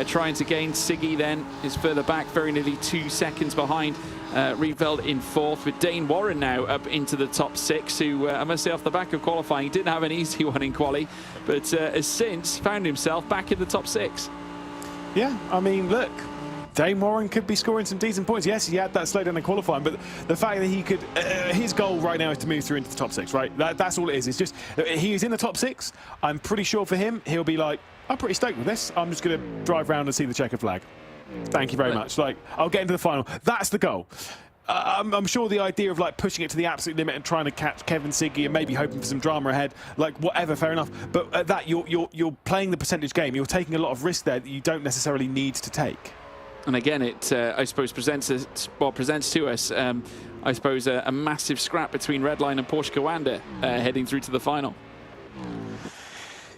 trying to gain. Siggy then is further back, very nearly 2 seconds behind Rietveld in fourth, with Dane Warren now up into the top 6, who I must say off the back of qualifying didn't have an easy one in quali, but has since found himself back in the top 6.
Yeah, I mean, look, Dane Warren could be scoring some decent points. Yes, he had that slowdown in qualifying, but the fact that he could, his goal right now is to move through into the top 6, right? That's all it is. It's just, he is in the top 6. I'm pretty sure for him, he'll be like, I'm pretty stoked with this. I'm just going to drive around and see the checker flag. Thank you very much. Like, I'll get into the final. That's the goal. I'm sure the idea of like pushing it to the absolute limit and trying to catch Kevin Siggy and maybe hoping for some drama ahead, like whatever, fair enough. But at that, you're playing the percentage game. You're taking a lot of risk there that you don't necessarily need to take.
And again, it, I suppose, presents to us, I suppose, a massive scrap between Redline and Porsche Coanda heading through to the final.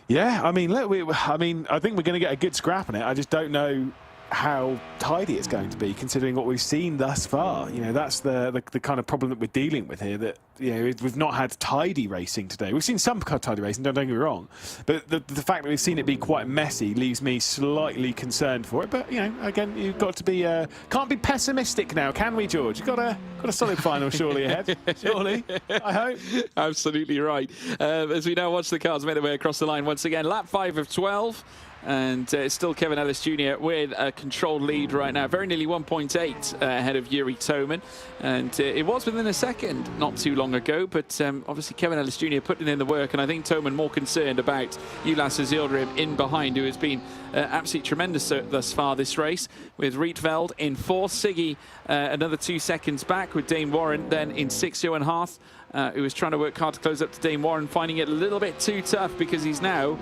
Yeah, I mean, look, I think we're going to get a good scrap on it. I just don't know how tidy it's going to be, considering what we've seen thus far. You know, that's the kind of problem that we're dealing with here, that, you know, we've not had tidy racing today. We've seen some tidy racing, don't get me wrong, but the fact that we've seen it be quite messy leaves me slightly concerned for it. But, you know, again, you've got to be, can't be pessimistic now, can we, George? You've got a solid final surely ahead, surely, I hope.
Absolutely right. As we now watch the cars made their way across the line once again, lap 5 of 12. And it's still Kevin Ellis Jr. with a controlled lead right now, very nearly 1.8 ahead of Yuri Toman. And it was within a second not too long ago, but obviously Kevin Ellis Jr. putting in the work, and I think Toman more concerned about Ulas Azildrim in behind, who has been absolutely tremendous thus far this race, with Rietveld in fourth, Siggy another 2 seconds back, with Dane Warren then in sixth, Johan Harth, who was trying to work hard to close up to Dane Warren, finding it a little bit too tough because he's now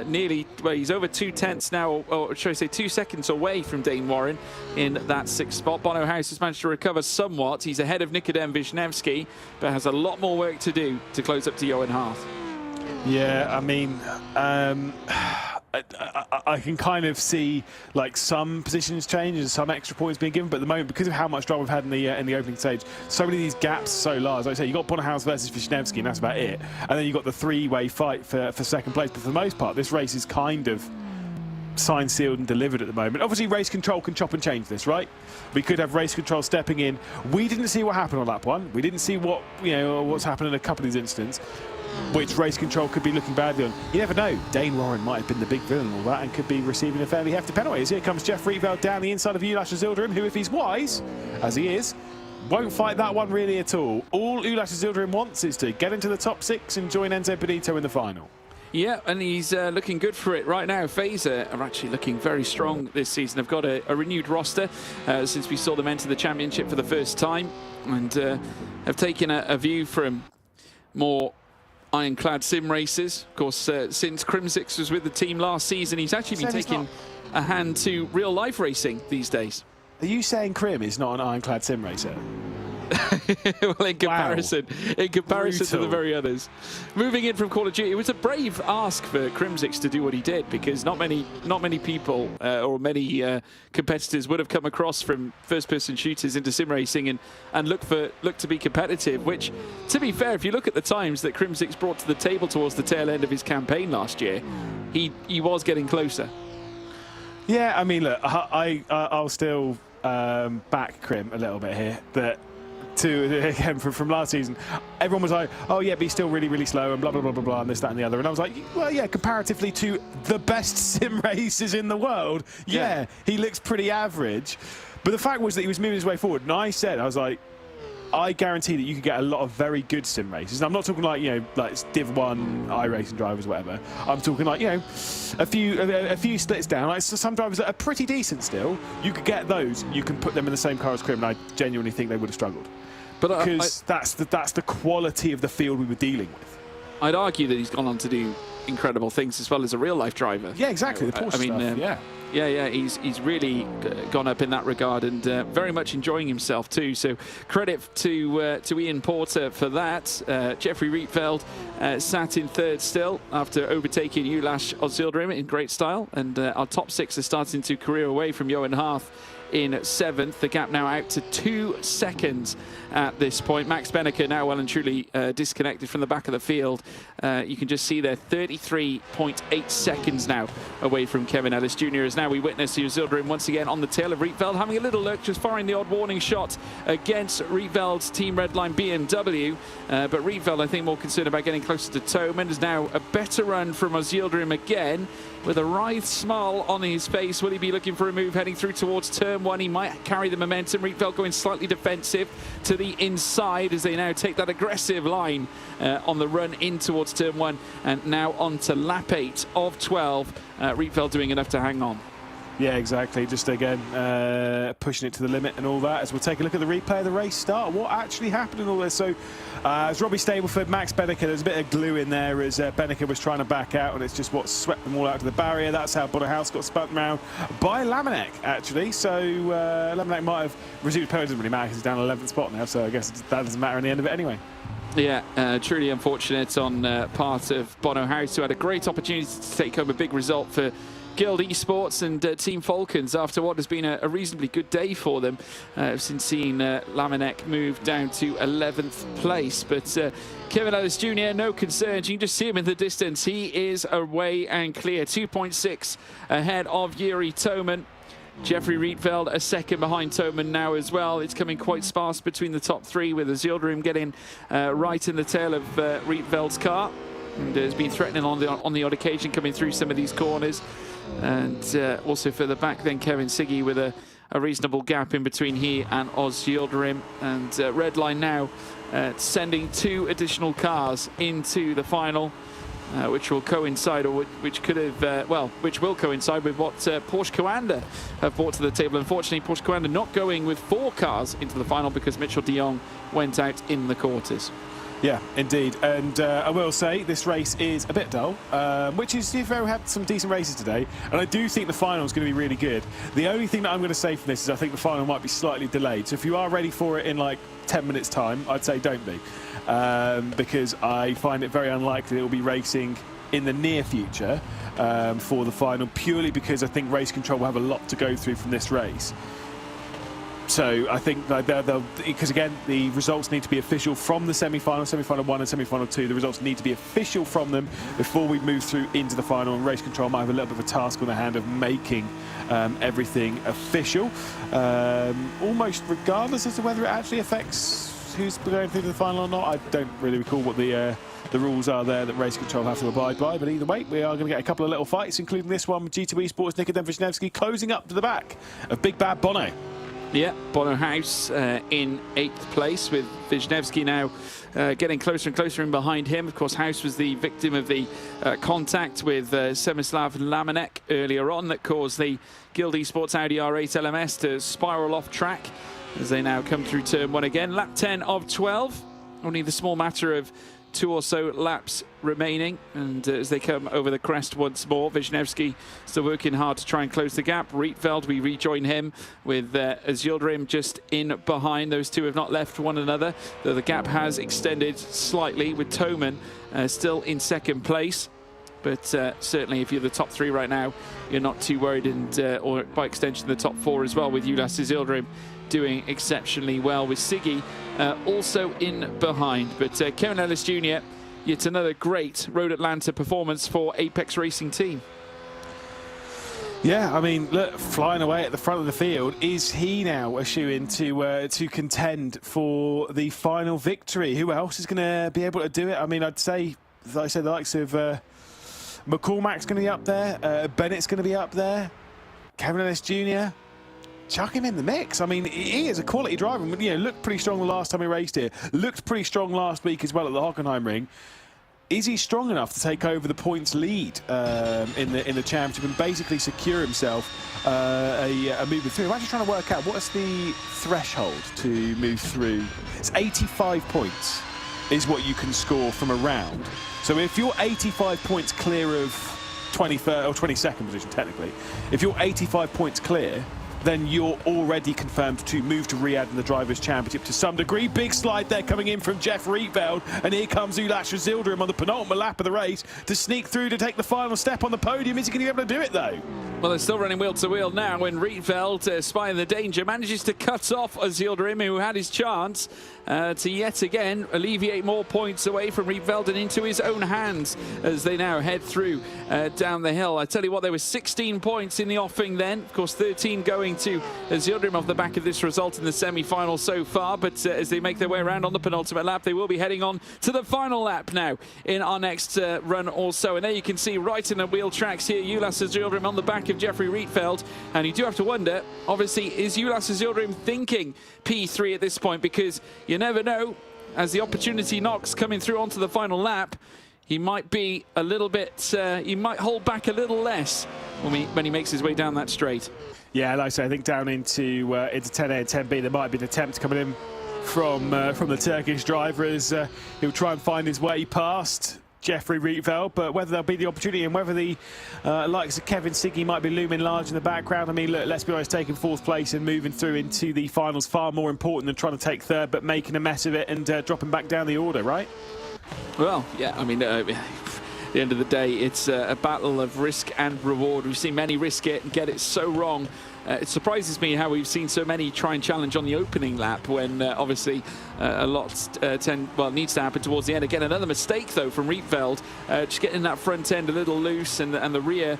he's over 2 tenths now, or should I say 2 seconds away from Dane Warren in that 6th spot. Bono House has managed to recover somewhat. He's ahead of Nikodem Wisniewski, but has a lot more work to do to close up to Johan Harth.
Yeah, I mean, I can kind of see like some positions change and some extra points being given, but at the moment, because of how much drama we've had in the opening stage, so many of these gaps so large. Like I say, you got Bonnerhaus versus Wisniewski, and that's about it. And then you got the 3-way fight for second place. But for the most part, this race is kind of signed, sealed, and delivered at the moment. Obviously, race control can chop and change this, right? We could have race control stepping in. We didn't see what happened on lap 1. We didn't see what's happened in a couple of these incidents, which race control could be looking badly on. You never know. Dane Warren might have been the big villain and all that, and could be receiving a fairly hefty penalty. As here comes Jeff Rietveld down the inside of Ulas Azildrim, who, if he's wise, as he is, won't fight that one really at all. All Ulas Azildrim wants is to get into the top 6 and join Enzo Benito in the final.
Yeah, and he's looking good for it right now. Fazer are actually looking very strong this season. They've got a renewed roster since we saw them enter the championship for the first time, and have taken a view from more ironclad sim races. Of course, since Crimsix was with the team last season, he's actually been taking a hand to real-life racing these days.
Are you saying Krim is not an ironclad sim racer?
Well, in comparison to the very others. Moving in from Call of Duty, it was a brave ask for Crimsix to do what he did, because not many people or many competitors would have come across from first-person shooters into sim racing and look to be competitive. Which, to be fair, if you look at the times that Crimsix brought to the table towards the tail end of his campaign last year, he was getting closer.
Yeah, I mean, look, I'll still back Crim a little bit here. That again from last season, everyone was like, oh yeah, but he's still really, really slow and blah blah blah blah blah and this, that, and the other. And I was like, well, yeah, comparatively to the best sim racers in the world, yeah, he looks pretty average. But the fact was that he was moving his way forward. And I was like, I guarantee that you could get a lot of very good sim races. And I'm not talking like, you know, like Div 1 iRacing drivers, whatever. I'm talking like, you know, a few splits down. Like some drivers that are pretty decent still. You could get those. You can put them in the same car as Crim, and I genuinely think they would have struggled. But because that's the quality of the field we were dealing with.
I'd argue that he's gone on to do incredible things as well as a real life driver.
Yeah, exactly. The Porsche stuff.
Yeah, he's really gone up in that regard, and very much enjoying himself too. So credit to Ian Porter for that. Jeffrey Rietveld sat in third still after overtaking Ulash Ozildrim in great style, and our top six are starting to career away from Johan Harth in seventh. The gap now out to 2 seconds at this point. Max Benneker now well and truly disconnected from the back of the field. You can just see there 33.8 seconds now away from Kevin Ellis Jr. as now we witness Ozildrim once again on the tail of Rietveld, having a little look, just firing the odd warning shot against Rietveld's Team Redline BMW. But Rietveld, I think, more concerned about getting closer to Toman. Is now a better run from Ozildrim again, with a writhe smile on his face. Will he be looking for a move heading through towards turn one? He might carry the momentum. Rietveld going slightly defensive to the inside as they now take that aggressive line on the run in towards turn one, and now on to lap 8 of 12. Rietveld doing enough to hang on.
Yeah, exactly. Just again, pushing it to the limit and all that. As we'll take a look at the replay of the race start, what actually happened in all this. So, as Robbie Stableford, Max Benneker, there's a bit of glue in there as Benneker was trying to back out, and it's just what swept them all out to the barrier. That's how Bonnerhouse got spun round by Lamanek, actually. So, Lamanek might have resumed penalty. Doesn't really matter because he's down 11th spot now, so I guess that doesn't matter in the end of it anyway.
Yeah, truly unfortunate on part of Bono House, who had a great opportunity to take home a big result for Guild Esports and Team Falcons after what has been a reasonably good day for them since seeing Lamanek move down to 11th place. But Kevin Ellis Jr., no concerns. You can just see him in the distance. He is away and clear. 2.6 ahead of Yuri Toman. Jeffrey Rietveld a second behind Toman now as well. It's coming quite sparse between the top three, with Ozildrim getting right in the tail of Rietveld's car, and has been threatening on the odd occasion coming through some of these corners. And also further back then Kevin Siggy with a reasonable gap in between he and Ozildrim. And Redline now sending 2 additional cars into the final, which will coincide, or which could have, which will coincide with what Porsche Coanda have brought to the table. Unfortunately, Porsche Coanda not going with 4 cars into the final because Mitchell de Jong went out in the quarters.
Yeah, indeed. And I will say this race is a bit dull, which is, if we had some decent races today, and I do think the final is going to be really good. The only thing that I'm going to say from this is I think the final might be slightly delayed. So if you are ready for it in like 10 minutes time, I'd say don't be, because I find it very unlikely it will be racing in the near future for the final, purely because I think Race Control will have a lot to go through from this race. So I think they'll, because again, the results need to be official from the semi-final, semi-final 1 and semi-final 2. The results need to be official from them before we move through into the final. And Race Control might have a little bit of a task on their hand of making everything official, almost regardless as to whether it actually affects who's going through to the final or not. I don't really recall what the rules are there that Race Control have to abide by, but either way, we are going to get a couple of little fights, including this one with G2 Esports, Nikodem Wisniewski closing up to the back of Big Bad Bono.
Yeah, Bono House in 8th place, with Wisniewski now getting closer and closer in behind him. Of course, House was the victim of the contact with Semislav Lamanek earlier on that caused the Guild Esports Audi R8 LMS to spiral off track as they now come through turn 1 again. Lap 10 of 12. Only the small matter of 2 or so laps remaining, and as they come over the crest once more, Wisniewski still working hard to try and close the gap. Rietveld, we rejoin him with Yildirim just in behind. Those two have not left one another, though the gap has extended slightly, with Toman still in second place. But certainly if you're the top 3 right now, you're not too worried, and or by extension the top 4 as well, with Ulas Yildirim doing exceptionally well, with Siggy also in behind. But Kevin Ellis Jr., yet another great Road Atlanta performance for Apex Racing Team.
Yeah, I mean, look, flying away at the front of the field. Is he now a shoe-in to contend for the final victory? Who else is going to be able to do it? I mean, I'd say, like I said, the likes of McCormack's going to be up there, Bennett's going to be up there, Kevin Ellis Jr., chuck him in the mix. I mean, he is a quality driver. You know, looked pretty strong the last time he raced here. Looked pretty strong last week as well at the Hockenheim Ring. Is he strong enough to take over the points lead in the championship and basically secure himself a movement through? I'm actually trying to work out what's the threshold to move through. It's 85 points is what you can score from a round. So if you're 85 points clear of 23rd or 22nd position, technically, if you're 85 points clear, then you're already confirmed to move to Riyadh in the Drivers' Championship to some degree. Big slide there coming in from Jeff Rietveld, and here comes Ulas Yildirim on the penultimate lap of the race to sneak through to take the final step on the podium. Is he going to be able to do it, though?
Well, they're still running wheel to wheel now when Rietveld, spying the danger, manages to cut off Yildirim, who had his chance to yet again alleviate more points away from Rietveld and into his own hands as they now head through down the hill. I tell you what, there was 16 points in the offing then. Of course, 13 going to Yildirim off the back of this result in the semi-final so far. But as they make their way around on the penultimate lap, they will be heading on to the final lap now in our next run also. And there you can see right in the wheel tracks here, Ulas Yildirim on the back of Jeffrey Rietveld. And you do have to wonder, obviously, is Ulas Yildirim thinking P3 at this point? Because you never know, as the opportunity knocks coming through onto the final lap, he might be a little bit, he might hold back a little less when he makes his way down that straight.
Yeah, like I say, I think down into 10A and 10B, there might be an attempt coming in from the Turkish driver as he'll try and find his way past Jeffrey Rietveld, but whether there'll be the opportunity and whether the likes of Kevin Siggy might be looming large in the background. I mean, look, let's be honest, taking 4th place and moving through into the finals far more important than trying to take 3rd, but making a mess of it and dropping back down the order, right?
Well, yeah, I mean, at the end of the day, it's a battle of risk and reward. We've seen many risk it and get it so wrong. It surprises me how we've seen so many try and challenge on the opening lap when obviously a lot needs to happen towards the end. Again, another mistake though from Rietveld, just getting that front end a little loose and the rear,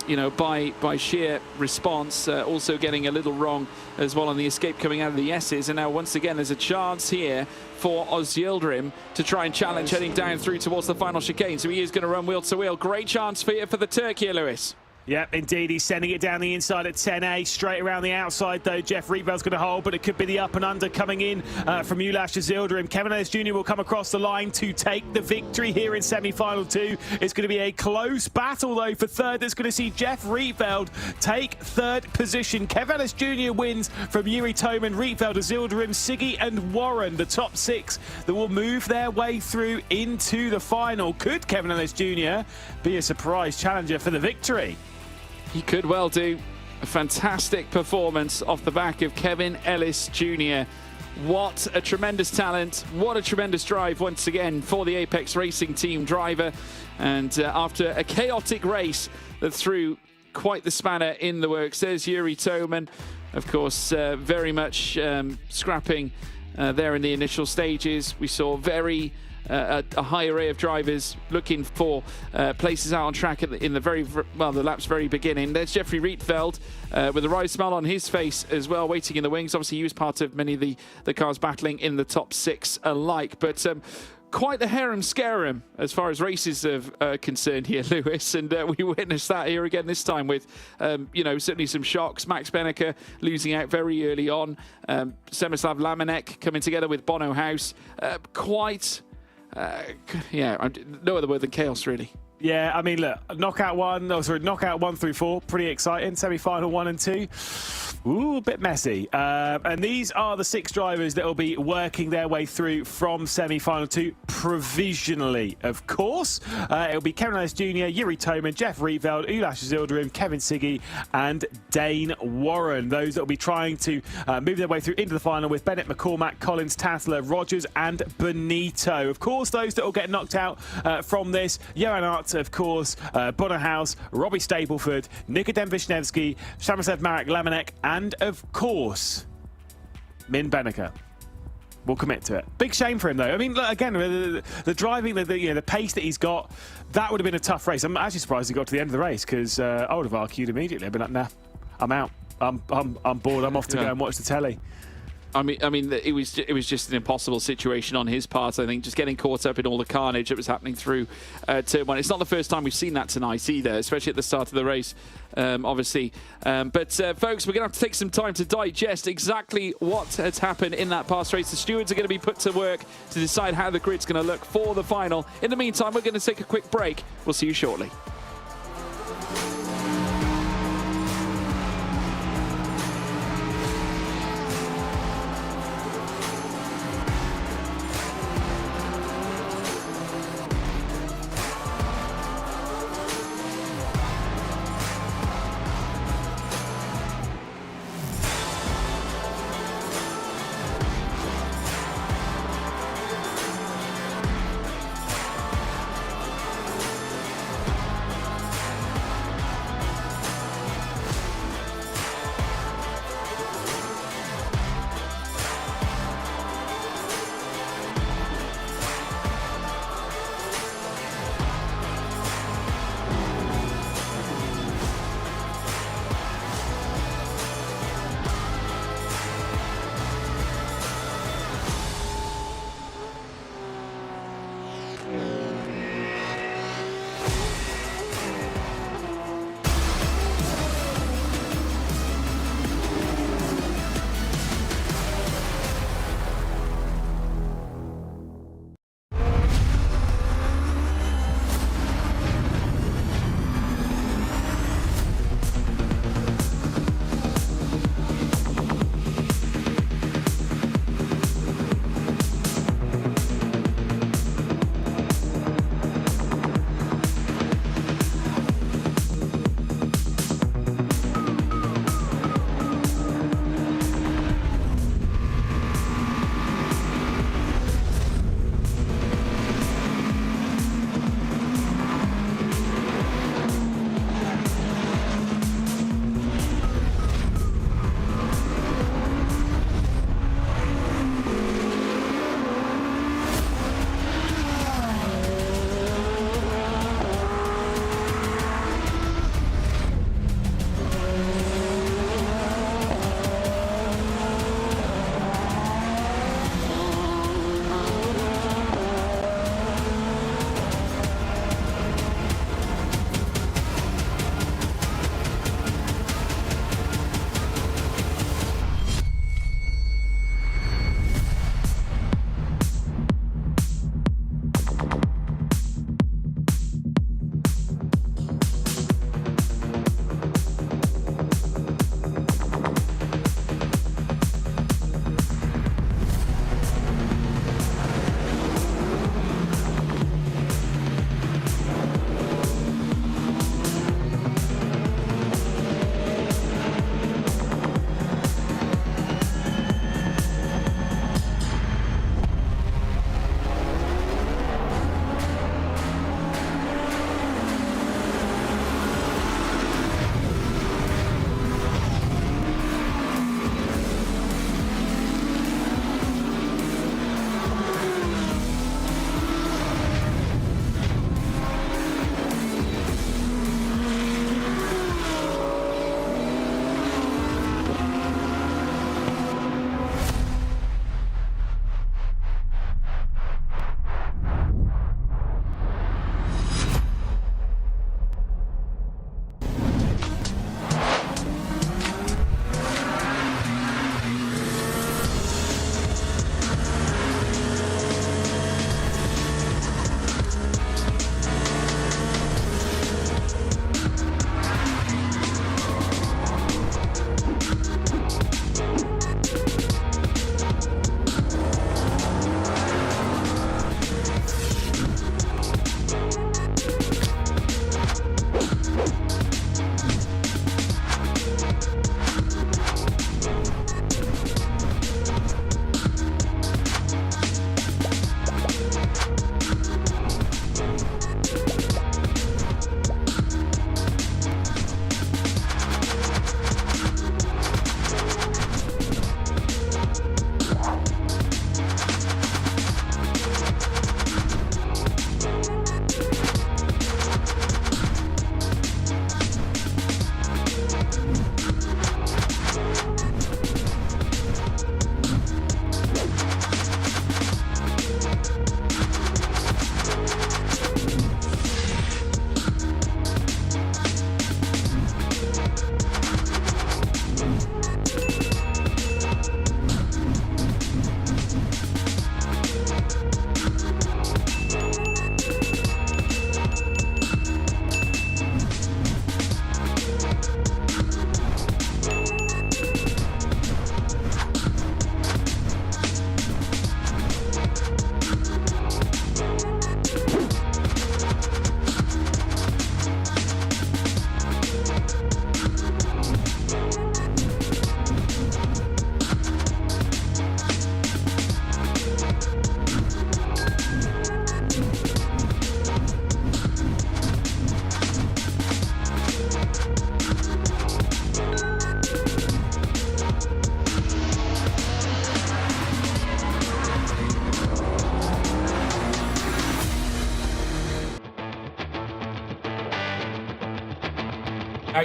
you know, by sheer response, also getting a little wrong as well on the escape coming out of the S's. And now once again, there's a chance here for Yildirim to try and challenge heading down through towards the final chicane. So he is going to run wheel to wheel. Great chance for the Turk here, Lewis.
Yep, indeed. He's sending it down the inside at 10A. Straight around the outside, though. Jeff Rietveld's going to hold, but it could be the up and under coming in from Ulas Yildirim. Kevin Ellis Jr. will come across the line to take the victory here in semi-final 2. It's going to be a close battle, though, for 3rd. That's going to see Jeff Rietveld take 3rd position. Kevin Ellis Jr. wins from Yuri Toman, Rietveld, Yildirim, Siggy and Warren, the top 6 that will move their way through into the final. Could Kevin Ellis Jr. be a surprise challenger for the victory?
He could well do. A fantastic performance off the back of Kevin Ellis Jr. What a tremendous talent. What a tremendous drive once again for the Apex Racing Team driver. And after a chaotic race that threw quite the spanner in the works, there's Yuri Toman, of course, very much scrapping there in the initial stages. We saw a high array of drivers looking for places out on track in the lap's very beginning. There's Jeffrey Rietveld with a wry smile on his face as well, waiting in the wings. Obviously, he was part of many of the cars battling in the top 6 alike. But quite the harem-scarum as far as races are concerned here, Lewis. And we witnessed that here again this time with, certainly some shocks. Max Benneker losing out very early on. Semislav Lamanek coming together with Bono House. No other word than chaos, really.
Yeah, I mean, look, knockout 1 through 4, pretty exciting. Semi-final 1 and 2, ooh, a bit messy. And these are the 6 drivers that will be working their way through from semi-final 2 provisionally, of course. It'll be Kevin Ellis Jr., Yuri Toman, Jeff Rietveld, Ulash Zilderim, Kevin Siggy, and Dane Warren. Those that will be trying to move their way through into the final with Bennett, McCormack, Collins, Tassler, Rogers, and Benito. Of course, those that will get knocked out from this, Johan Arts, of course, Bonner House, Robbie Stapleford, Nikodem Vishnevsky, Shamasev Marek Lamanek, and of course, Min Benneker. We'll commit to it. Big shame for him, though. I mean, look, again, the driving, the pace that he's got, that would have been a tough race. I'm actually surprised he got to the end of the race because I would have argued immediately. I'd been like, nah, I'm out. I'm bored. I'm off to go and watch the telly.
I mean, it was just an impossible situation on his part. I think just getting caught up in all the carnage that was happening through turn 1. It's not the first time we've seen that tonight either, especially at the start of the race, obviously. But folks, we're going to have to take some time to digest exactly what has happened in that past race. The stewards are going to be put to work to decide how the grid's going to look for the final. In the meantime, we're going to take a quick break. We'll see you shortly.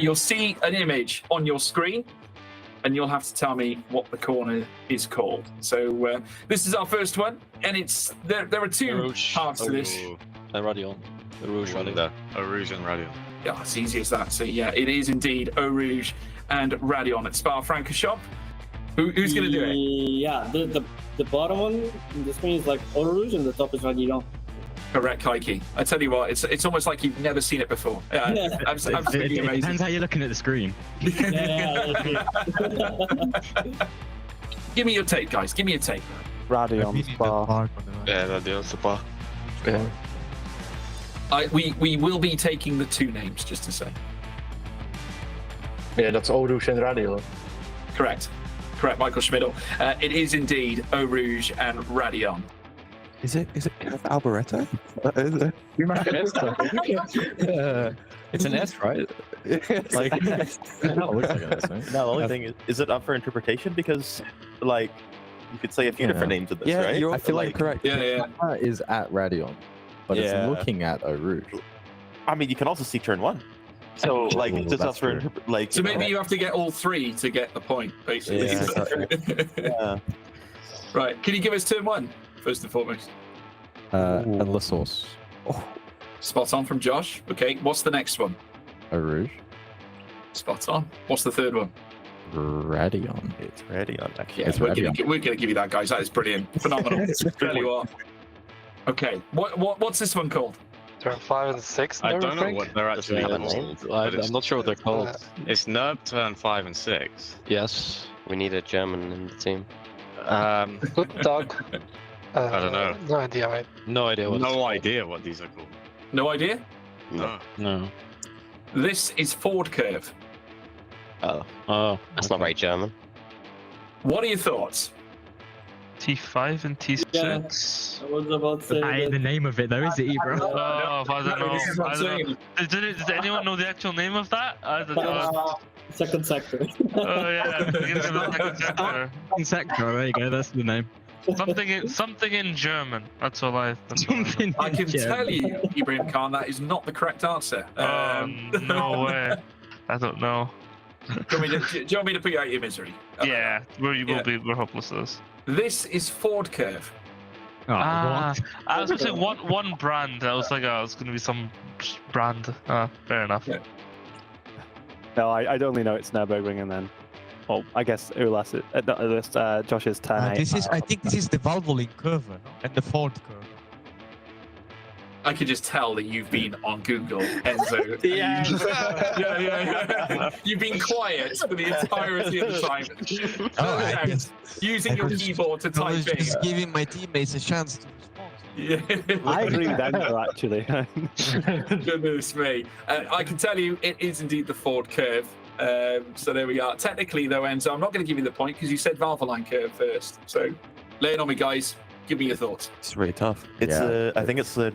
you'll see an image on your screen, and you'll have to tell me what the corner is called. So this is our first one, and it's there are two parts to this.
Radion. Rouge, Radion.
Rouge and Radion.
Yeah, it's easy as that. So yeah, it is indeed Eau Rouge and Radion at Spa Francorchamps. Who's going to do it?
Yeah, the bottom one in the screen is like Eau Rouge and the top is Radion.
Correct, Heike. I tell you what, it's almost like you've never seen it before. Yeah, absolutely amazing.
It depends how you're looking at the screen.
Give me your tape, guys. Give me a tape.
Radion Spa.
Yeah, Radion Spa.
Yeah.
We will be taking the two names, just to say.
Yeah, that's Eau Rouge and Radion.
Correct, Michael Schmidl. It is indeed Eau Rouge and Radion.
Is it Alboreto?
It's an S, right? Like,
no, it looks like an S, right?
No, the only thing is it up for interpretation? Because, like, you could say a few different names of this, right?
I feel like correct.
Yeah.
Is at Radion, but it's looking at Eau Rouge.
I mean, you can also see turn one. So, like, it's just up for like.
So maybe you have to get all three to get the point, basically.
Yeah.
Right. Can you give us turn one first and foremost?
La Source.
Spot on from Josh. Okay. What's the next one?
Eau Rouge.
Spot on. What's the third one?
Radion.
It's Radion, actually.
Yeah, we're going to give you that, guys. That is brilliant. Phenomenal. Tell you what. Okay. What's this one called?
Turn 5 and 6.
I don't know what they're actually called.
I'm not sure what they're called.
It's Nerb turn 5 and 6.
Yes.
We need a German in the team.
Good
dog.
I don't know.
No idea, right?
No idea what.
No idea what these are called.
No idea?
No.
This is Ford Curve.
Oh. That's not very German.
What are your thoughts?
T5 and T6.
Yeah, I was about to say
That ain't the name of it though, is it, Ebro?
Oh, I don't know. Does anyone know the actual name of that? I don't know.
second sector.
Oh yeah, second sector.
Sector, there you go, that's the name.
Something in German. That's all I.
I can tell you, Ibrahim Khan, that is not the correct answer.
No way. I don't know.
Do you want me to put you out of your misery?
Yeah, we're hopeless at this.
This is Ford Curve.
I was gonna say one brand. I was like, it's gonna be some brand. Fair enough.
Yeah.
No, I only know it's Nürburgring and then. Well, I guess Ulas, Josh's turn.
I think this is the Valvoline curve, no? And the Ford curve.
I could just tell that you've been on Google, Enzo. Yeah. You've been quiet for the entirety of the time. Using your keyboard to type in.
Just giving my teammates a chance to respond.
Yeah.
I agree with Enzo, actually.
Goodness me. I can tell you it is indeed the Ford Curve. So there we are. Technically, though, Enzo, I'm not going to give you the point because you said Valvoline Curve first. So lay it on me, guys. Give me your thoughts.
It's really tough. It's I think it's the.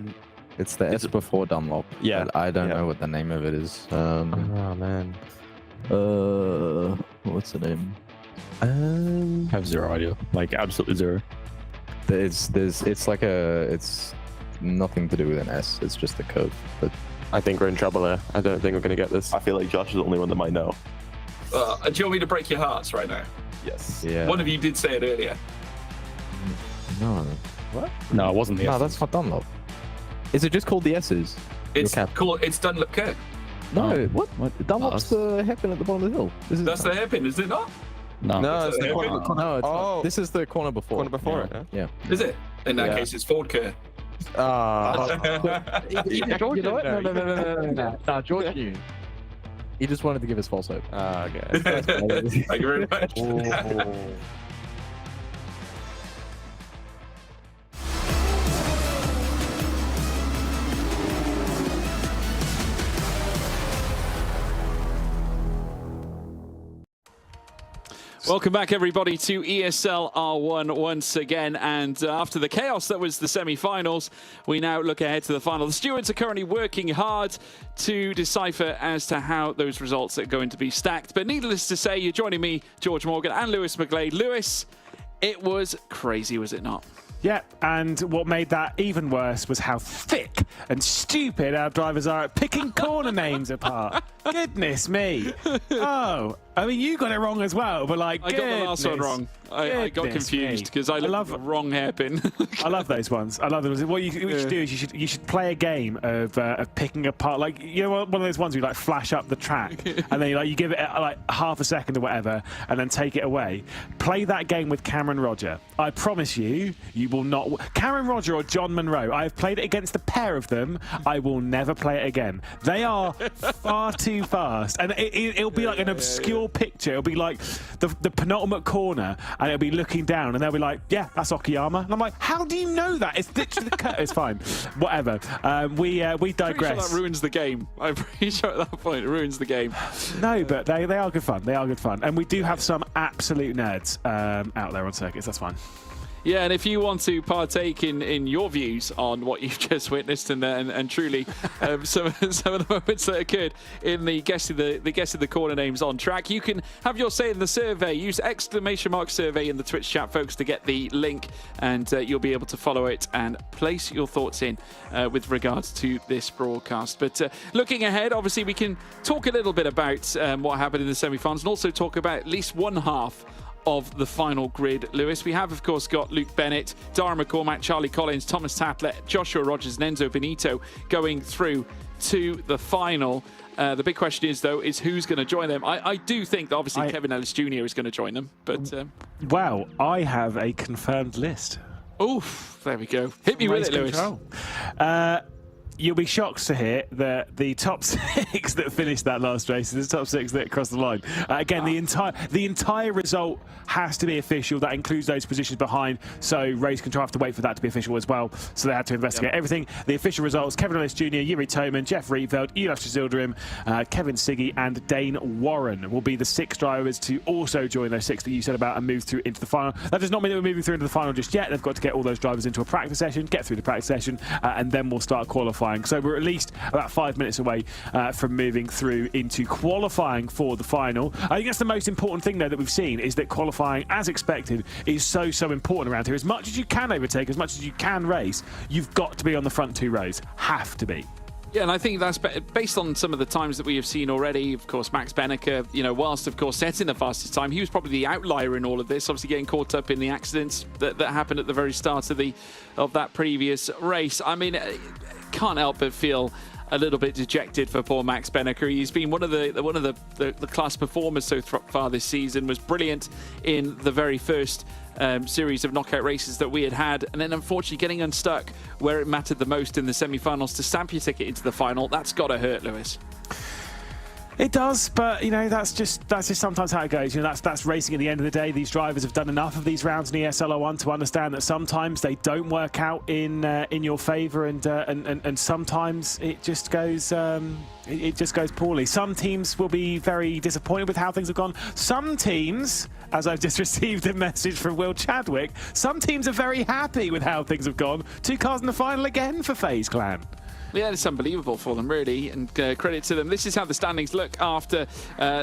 It's the S before Dunlop.
Yeah.
But I don't know what the name of it is.
Oh man.
What's the name?
Have zero idea. Like absolutely zero.
It's nothing to do with an S. It's just a code. But
I think we're in trouble there. I don't think we're going to get this.
I feel like Josh is the only one that might know.
Do you want me to break your hearts right now?
Yes.
Yeah.
One of you did say it earlier.
No.
What?
No, it wasn't the S.
No, that's not Dunlop. Is it just called the S's?
It's called. It's Dunlop Curve.
No, what? Dunlop's the hairpin at the bottom of the hill.
That's the hairpin, is it not?
No,
it's the corner.
No, it's not. This is the corner before.
Corner before it.
Yeah.
Is it? In that case, it's Ford Curve.
George, no, George knew. He just wanted to give us false hope.
Okay.
Thank you very much.
Welcome back, everybody, to ESL R1 once again. And after the chaos that was the semi-finals, we now look ahead to the final. The stewards are currently working hard to decipher as to how those results are going to be stacked. But needless to say, you're joining me, George Morgan, and Lewis McGlade. Lewis, it was crazy, was it not?
Yep, and what made that even worse was how thick and stupid our drivers are at picking corner names apart. Goodness me. Oh, I mean, you got it wrong as well, but like,
I got the last one wrong. I got confused because I looked at the wrong hairpin.
I love those ones. I love them. What you should do is you should play a game of picking apart, like, you know, one of those ones where you like flash up the track and then you give it like half a second or whatever and then take it away. Play that game with Cameron Roger. I promise you, you will not. Cameron Roger or John Monroe. I have played it against the pair of them. I will never play it again. They are far too fast, and it'll be like an obscure picture. It'll be like the penultimate corner, and it'll be looking down, and they'll be like, "Yeah, that's Okayama." And I'm like, "How do you know that? It's literally the cut." It's fine. Whatever. We digress.
Pretty sure that ruins the game. I'm pretty sure at that point it ruins the game.
No, but they are good fun. They are good fun, and we do have some absolute nerds out there on circuits. That's fine.
Yeah, and if you want to partake in your views on what you've just witnessed and truly some of the moments that occurred in the guess of the corner names on track, you can have your say in the survey. Use !survey in the Twitch chat, folks, to get the link, and you'll be able to follow it and place your thoughts in with regards to this broadcast. But looking ahead, obviously we can talk a little bit about what happened in the semi-finals and also talk about at least one half of the final grid, Lewis. We have, of course, got Luke Bennett, Dara McCormack, Charlie Collins, Thomas Tatlett, Joshua Rogers and Enzo Benito going through to the final. The big question is, though, is who's going to join them? I do think that obviously Kevin Ellis Jr. is going to join them, but...
Well, I have a confirmed list.
Oof, there we go. Hit me with it, Lewis.
You'll be shocked to hear that the top 6 that finished that last race is the top 6 that crossed the line. Again, the entire result has to be official. That includes those positions behind, so race control have to wait for that to be official as well. So they had to investigate everything. The official results: Kevin Ellis Jr., Yuri Toman, Jeff Rietveld, Elaf Chazildarim, Kevin Siggy and Dane Warren will be the 6 drivers to also join those 6 that you said about and move through into the final. That does not mean that we're moving through into the final just yet. They've got to get all those drivers into a practice session, get through the practice session, and then we'll start qualifying. So we're at least about 5 minutes away from moving through into qualifying for the final. I think that's the most important thing, though, that we've seen, is that qualifying, as expected, is so important around here. As much as you can overtake, as much as you can race, you've got to be on the front 2 rows. Have to be.
Yeah, and I think that's based on some of the times that we have seen already. Of course, Max Benneker, whilst, of course, setting the fastest time, he was probably the outlier in all of this, obviously getting caught up in the accidents that happened at the very start of that previous race. I mean, can't help but feel a little bit dejected for poor Max Benneker. He's been one of the class performers so far this season, was brilliant in the very first series of knockout races that we had, and then unfortunately getting unstuck where it mattered the most in the semi-finals to stamp your ticket into the final. That's got to hurt, Lewis.
It does, but that's just sometimes how it goes. That's racing at the end of the day. These drivers have done enough of these rounds in ESL R1 to understand that sometimes they don't work out in your favour, and sometimes it just goes poorly. Some teams will be very disappointed with how things have gone. Some teams, as I've just received a message from Will Chadwick, some teams are very happy with how things have gone. 2 cars in the final again for FaZe Clan.
Yeah, it's unbelievable for them, really, and credit to them. This is how the standings look after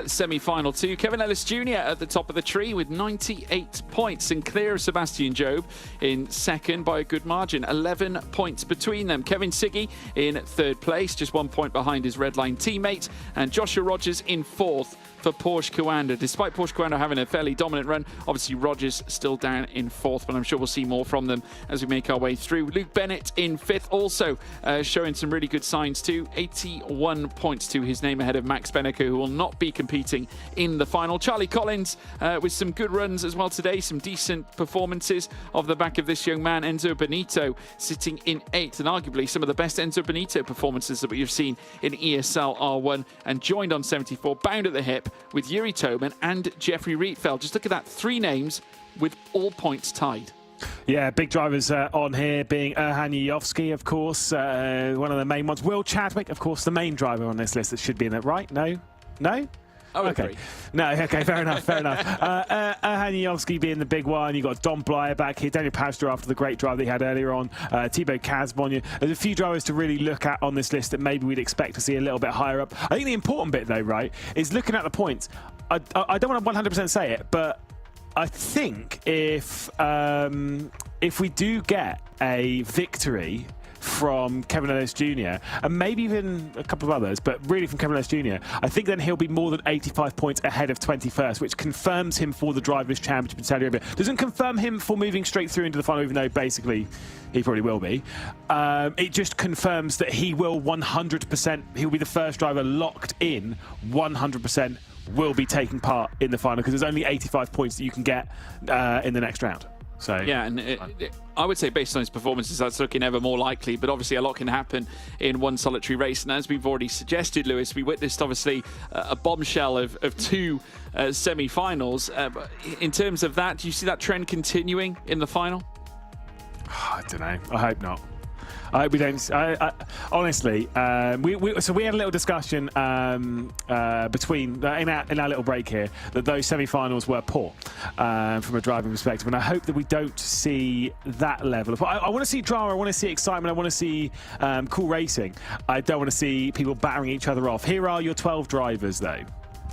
semi-final 2. Kevin Ellis Jr. at the top of the tree with 98 points, and clear of Sebastian Job in second by a good margin, 11 points between them. Kevin Siggy in 3rd place, just 1 point behind his Redline teammate, and Joshua Rogers in 4th for Porsche Coanda. Despite Porsche Coanda having a fairly dominant run, obviously Rogers still down in 4th, but I'm sure we'll see more from them as we make our way through. Luke Bennett in 5th, also showing some really good signs too. 81 points to his name ahead of Max Benneker, who will not be competing in the final. Charlie Collins with some good runs as well today, some decent performances off the back of this young man. Enzo Benito sitting in 8th, and arguably some of the best Enzo Benito performances that we've seen in ESL R1, and joined on 74, bound at the hip with Yuri Toman and Jeffrey Rietveld. Just look at that, 3 names with all points tied.
Yeah, big drivers on here being Erhan Yovsky, of course, one of the main ones. Will Chadwick, of course, the main driver on this list that should be in it, right? No? Okay. No, okay, fair enough. Erhan Yovsky being the big one. You've got Don Blyer back here, Daniel Pastor after the great drive that he had earlier on, Thibaut Casbonnier. There's a few drivers to really look at on this list that maybe we'd expect to see a little bit higher up. I think the important bit, though, right, is looking at the points. I don't want to 100% say it, but I think if if we do get a victory from Kevin Ellis Jr. and maybe even a couple of others, but really from Kevin Ellis Jr., I think then he'll be more than 85 points ahead of 21st, which confirms him for the Drivers' Championship in Saudi Arabia. Doesn't confirm him for moving straight through into the final, even though basically he probably will be. It just confirms that he will 100%, he'll be the first driver locked in 100%, will be taking part in the final, because there's only 85 points that you can get in the next round. So
yeah, and I would say based on his performances, that's looking ever more likely. But obviously, a lot can happen in one solitary race. And as we've already suggested, Lewis, we witnessed obviously a bombshell of two semi-finals. But in terms of that, do you see that trend continuing in the final?
I don't know. I hope not. I hope we don't. Honestly, we had a little discussion between in our little break here that those semi-finals were poor from a driving perspective, and I hope that we don't see that level. I want to see drama. I want to see excitement. I want to see cool racing. I don't want to see people battering each other off. Here are your 12 drivers, though.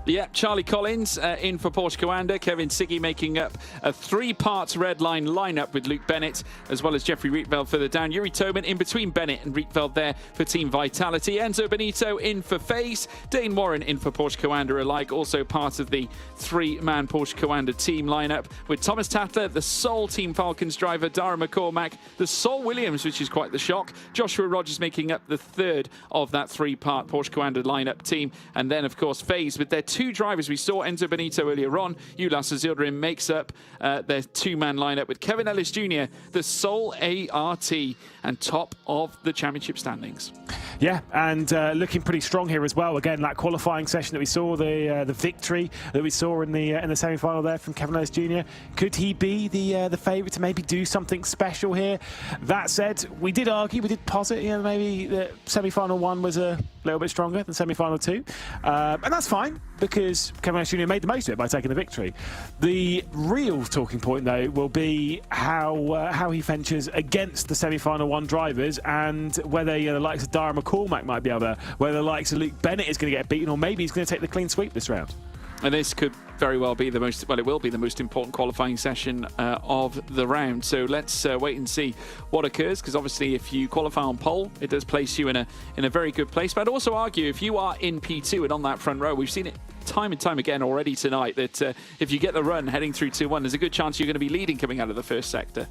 Yeah, Charlie Collins in for Porsche Coanda, Kevin Siggy making up a 3-part red line lineup with Luke Bennett, as well as Jeffrey Rietveld further down. Yuri Toman in between Bennett and Rietveld there for Team Vitality. Enzo Benito in for FaZe. Dane Warren in for Porsche Coanda alike, also part of the 3-man Porsche Coanda team lineup, with Thomas Tatler, the sole Team Falcons driver, Dara McCormack, the sole Williams, which is quite the shock, Joshua Rogers making up the 3rd of that 3-part Porsche Coanda lineup team, and then of course FaZe with their 2 drivers. We saw Enzo Benito earlier on. Ulas Azildrim makes up their 2-man lineup with Kevin Ellis Jr., the sole ART and top of the championship standings.
Yeah, and looking pretty strong here as well. Again, that qualifying session that we saw, the victory that we saw in the semi-final there from Kevin Ellis Jr. Could he be the favourite to maybe do something special here? That said, we did argue, we did posit, maybe the semi-final 1 was a little bit stronger than semi-final 2, and that's fine because Kevin Ellis Jr. made the most of it by taking the victory. The real talking point, though, will be how he ventures against the semi-final 1 drivers, and whether the likes of Dara McCormack might be able to, whether the likes of Luke Bennett is going to get beaten, or maybe he's going to take the clean sweep this round.
And this could very well be the most, well, it will be the most important qualifying session of the round. So let's wait and see what occurs, because obviously if you qualify on pole, it does place you in a very good place. But I'd also argue if you are in P2 and on that front row, we've seen it time and time again already tonight, that if you get the run heading through 2-1, there's a good chance you're going to be leading coming out of the first sector.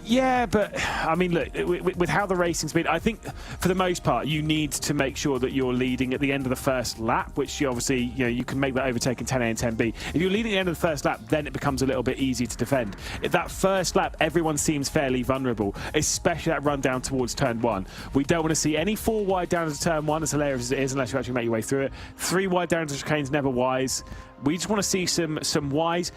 Yeah, but I mean, look, with how the racing's been, I think for the most part you need to make sure that you're leading at the end of the first lap, which you obviously, you can make that overtake in 10A and 10B. If you're leading at the end of the first lap, then it becomes a little bit easy to defend. At that first lap, everyone seems fairly vulnerable, especially that run down towards turn 1. We don't want to see any 4 wide down to turn 1, as hilarious as it is, unless you actually make your way through it. 3 wide down to chicane's never wise. We just want to see some wise,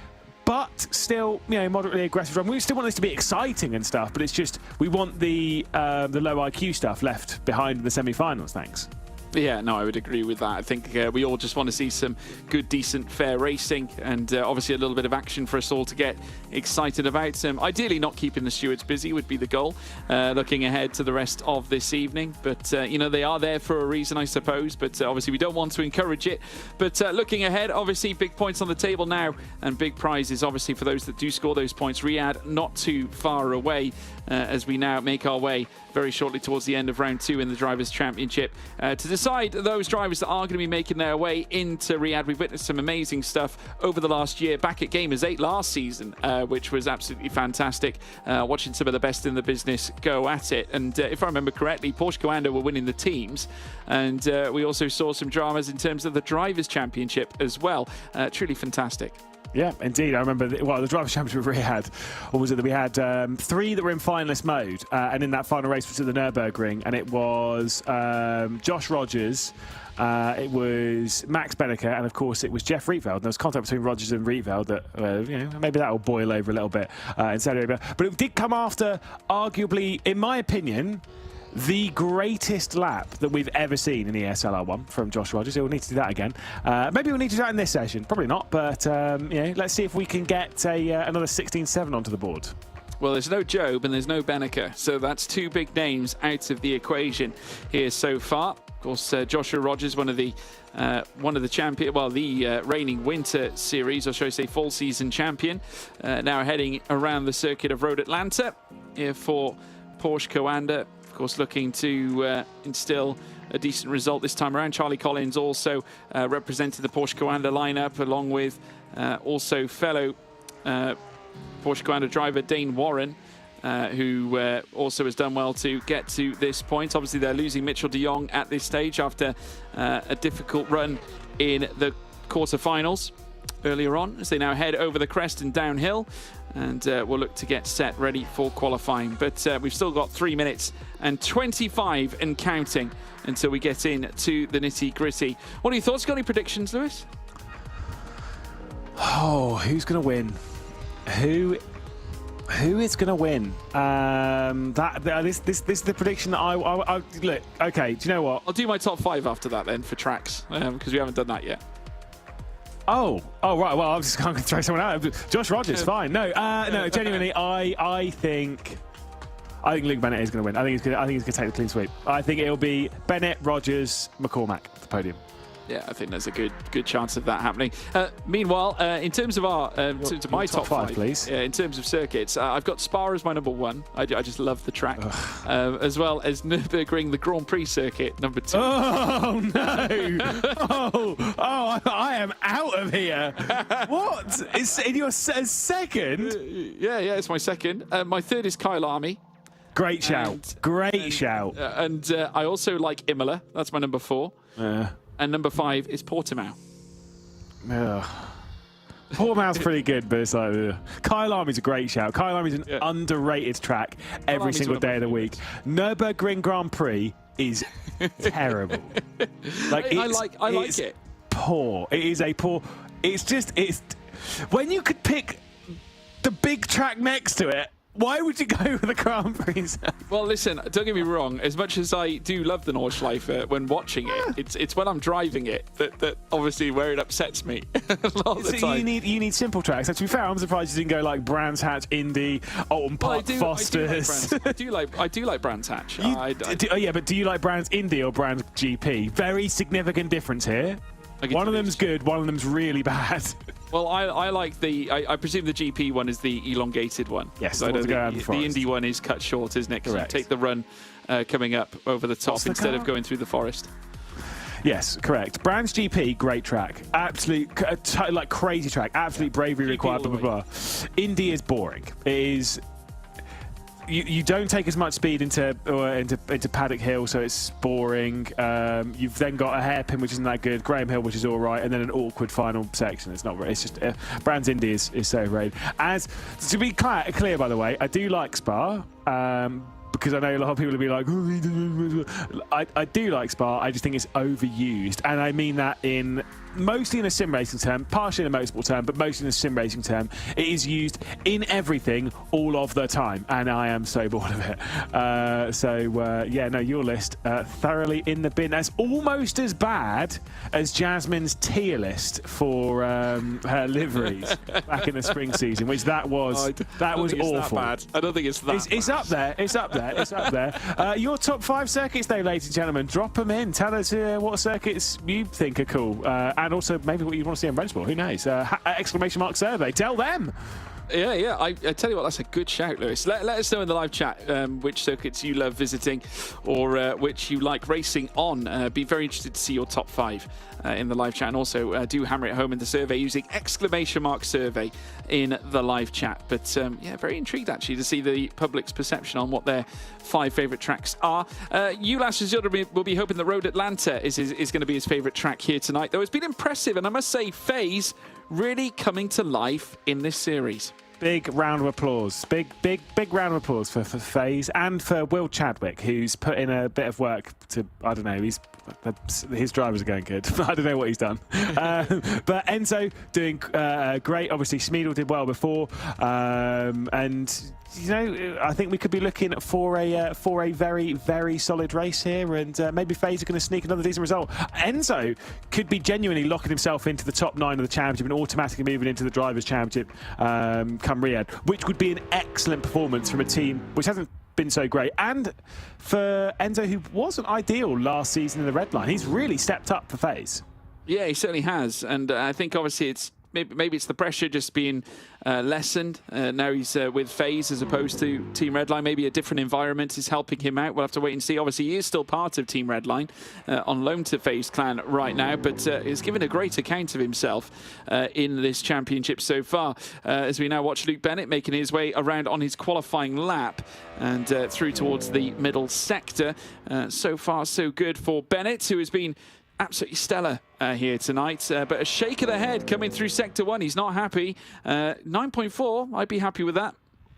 but still, moderately aggressive run. We still want this to be exciting and stuff, but it's just we want the low IQ stuff left behind in the semi-finals. Thanks.
Yeah, no, I would agree with that. I think we all just want to see some good, decent, fair racing, and obviously a little bit of action for us all to get excited about. Ideally, not keeping the stewards busy would be the goal, looking ahead to the rest of this evening. But, they are there for a reason, I suppose. But obviously, we don't want to encourage it. But looking ahead, obviously, big points on the table now, and big prizes, obviously, for those that do score those points. Riyadh not too far away as we now make our way very shortly towards the end of round 2 in the Drivers' Championship to decide those drivers that are going to be making their way into Riyadh. We've witnessed some amazing stuff over the last year, back at Gamers 8 last season, which was absolutely fantastic, watching some of the best in the business go at it. And if I remember correctly, Porsche Coanda were winning the teams, and we also saw some dramas in terms of the Drivers' Championship as well. Truly fantastic.
Yeah, indeed. I remember, the Drivers' Championship we had, or was it that we had 3 that were in finalist mode, and in that final race was at the Nürburgring, and it was Josh Rogers, it was Max Benneker, and of course it was Jeff Rietveld. There was contact between Rogers and Rietveld that, maybe that will boil over a little bit in Saudi Arabia. But it did come after, arguably, in my opinion, the greatest lap that we've ever seen in ESL R1 from Josh Rogers. He'll need to do that again. Maybe we'll need to do that in this session. Probably not, but let's see if we can get another 16-7 onto the board.
Well, there's no Job and there's no Benneker, so that's 2 big names out of the equation here so far. course, Joshua Rogers, one of the champion, well, the reigning Winter Series, or should I say, full season champion, now heading around the circuit of Road Atlanta here for Porsche Coanda. Of course, looking to instill a decent result this time around. Charlie Collins also represented the Porsche Coanda lineup, along with also fellow Porsche Coanda driver Dane Warren, who also has done well to get to this point. Obviously, they're losing Mitchell de Jong at this stage after a difficult run in the quarterfinals earlier on, as they now head over the crest and downhill, and we'll look to get set ready for qualifying. But we've still got 3 minutes and 25 and counting until we get into the nitty-gritty. What are your thoughts? Got any predictions, Lewis?
Oh, who's going to win? Who is going to win? This is the prediction that I look. Okay, do you know what?
I'll do my top 5 after that then for tracks, because we haven't done that yet.
Oh, right. Well, I'm just going to throw someone out. Josh Rogers, fine. No, genuinely, I think Luke Bennett is going to win. I think he's going to take the clean sweep. I think it'll be Bennett, Rogers, McCormack at the podium.
Yeah, I think there's a good chance of that happening. Meanwhile, in terms of my top 5,
please.
In terms of circuits, I've got Spa as my number 1. I just love the track, as well as Nürburgring, the Grand Prix circuit, number 2.
Oh no! I am out of here. What? It's in your second?
Yeah, it's my second. My third is Kyle Army.
Great shout. Great shout.
And I also like Imola. That's my number 4. And number 5 is Portimao.
Portimao's pretty good, but it's like Kyle Army's a great shout. Kyle Army's an underrated track every single day of the week. Nürburgring Grand Prix is terrible.
I like it.
Poor. It is a poor. It's when you could pick the big track next to it. Why would you go with the Grand Prix?
Well, listen, don't get me wrong. As much as I do love the Nordschleife when watching it, it's when I'm driving it that obviously where it upsets me a lot of the time.
You need simple tracks. And to be fair, I'm surprised you didn't go like Brands Hatch, Indy, Alton Park, Foster's.
I do like Brands Hatch.
But do you like Brands Indy or Brands GP? Very significant difference here. One of them's good, one of them's really bad.
Well, I like I presume the GP one is the elongated one.
Yes,
the Indy one is cut short, isn't it? Because you take the run coming up over the top instead of going through the forest.
Yes, correct. Brands GP, great track. Absolute, like crazy track. Absolute bravery required, blah, blah, blah. Indy is boring. It is... You don't take as much speed into Paddock Hill, so it's boring. You've then got a hairpin, which isn't that good. Graham Hill, which is all right, and then an awkward final section. It's not. It's just Brands Indy is so overrated. As to be clear, by the way, I do like Spa. Because I know a lot of people will be like, I do like Spa. I just think it's overused, and I mean that mostly in a sim racing term, partially in a motorsport term, but mostly in a sim racing term. It is used in everything all of the time, and I am so bored of it. Your list thoroughly in the bin. That's almost as bad as Jasmine's tier list for her liveries back in the spring season, which that was awful.
That bad. I don't think it's that.
It's up there. It's up there. It's up there. Your top 5 circuits, though, ladies and gentlemen. Drop them in. Tell us what circuits you think are cool. And also maybe what you want to see on Rennsport. Who knows? Exclamation mark survey. Tell them.
Yeah. I tell you what, that's a good shout, Lewis. Let us know in the live chat which circuits you love visiting or which you like racing on. Be very interested to see your top 5 in the live chat. And also do hammer it home in the survey using exclamation mark survey in the live chat. But very intrigued actually to see the public's perception on what their 5 favourite tracks are. Ulas will be hoping the Road Atlanta is going to be his favourite track here tonight, though it's been impressive, and I must say FaZe really coming to life in this series.
Big round of applause. Big round of applause for FaZe and for Will Chadwick, who's put in a bit of work to, I don't know, his drivers are going good. I don't know what he's done. But Enzo doing great. Obviously, Smeedle did well before. And, you know, I think we could be looking for a very, very solid race here. And maybe FaZe are going to sneak another decent result. Enzo could be genuinely locking himself into the top 9 of the championship and automatically moving into the Drivers' Championship come Riyadh, which would be an excellent performance from a team which hasn't been so great. And for Enzo, who wasn't ideal last season in the red line, he's really stepped up for FaZe.
Yeah, he certainly has. And I think obviously it's maybe it's the pressure just being lessened. Now he's with FaZe as opposed to Team Redline. Maybe a different environment is helping him out. We'll have to wait and see. Obviously, he is still part of Team Redline on loan to FaZe Clan right now, but is given a great account of himself in this championship so far. As we now watch Luke Bennett making his way around on his qualifying lap and through towards the middle sector. So far, so good for Bennett, who has been absolutely stellar here tonight, but a shake of the head coming through Sector 1. He's not happy. 9.4, I'd be happy with that.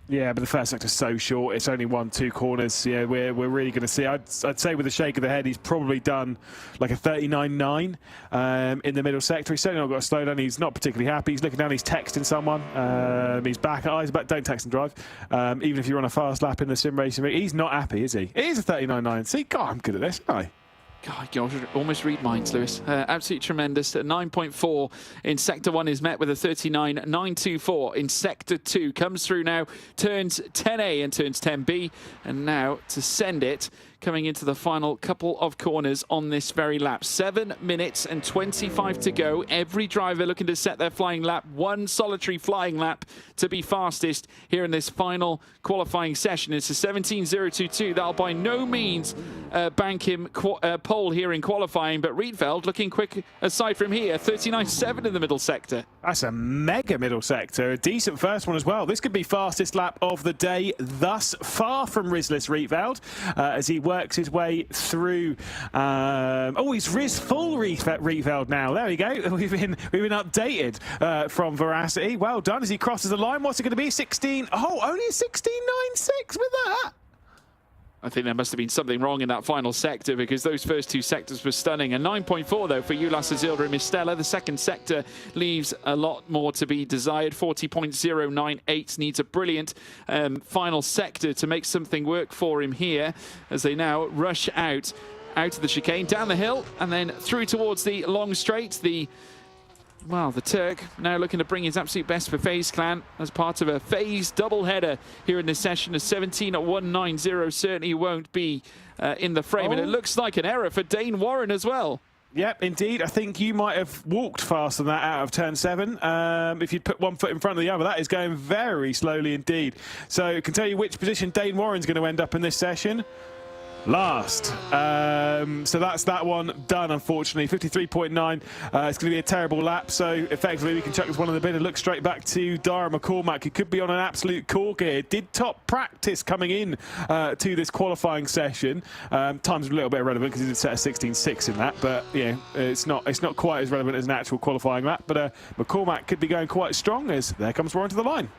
Yeah, but the first sector's so short. It's only 1-2 corners. Yeah, we're really going to see. I'd say with a shake of the head, he's probably done like a 39.9 in the middle sector. He's certainly not got a slow down. He's not particularly happy. He's looking down. He's texting someone. He's back. Eyes back. Don't text and drive. Even if you're on a fast lap in the sim racing rig, he's not happy, is he? It is a 39.9. See, God, I'm good at this, aren't I?
God, you almost read minds, Lewis. Absolutely tremendous. 9.4 in Sector 1 is met with a 39.924 in Sector 2. Comes through now, turns 10A and turns 10B. And now to send it, coming into the final couple of corners on this very lap. 7 minutes and 25 to go. Every driver looking to set their flying lap. One solitary flying lap to be fastest here in this final qualifying session. It's a 17.022. That'll by no means bank him pole here in qualifying, but Rietveld looking quick aside from here. 39.7 in the middle sector.
That's a mega middle sector. A decent first one as well. This could be fastest lap of the day thus far from Rizless Rietveld as he works his way through. Oh, he's Riz full Rietveld now. There we go. We've been updated from Veracity. Well done as he crosses the line. What's it going to be? 16. Oh, only a 16.96 with that.
I think there must have been something wrong in that final sector because those first two sectors were stunning. A 9.4 though for Ulas Azilda and Mistella. The second sector leaves a lot more to be desired. 40.098 needs a brilliant final sector to make something work for him here as they now rush out of the chicane, down the hill and then through towards the long straight. Well, the Turk now looking to bring his absolute best for FaZe Clan as part of a FaZe doubleheader here in this session. A 17.190 certainly won't be in the frame. And it looks like an error for Dane Warren as well.
Yep, indeed. I think you might have walked faster than that out of turn 7. If you'd put one foot in front of the other, that is going very slowly indeed. So I can tell you which position Dane Warren's going to end up in this session. Last. So that's that one done, unfortunately. 53.9. It's going to be a terrible lap, so effectively we can chuck this one in the bin and look straight back to Dara McCormack, who could be on an absolute corker here. Did top practice coming in to this qualifying session. Time's a little bit irrelevant because he did set a 16.6 in that, but yeah, it's not quite as relevant as an actual qualifying lap. But McCormack could be going quite strong as there comes Warren to the line.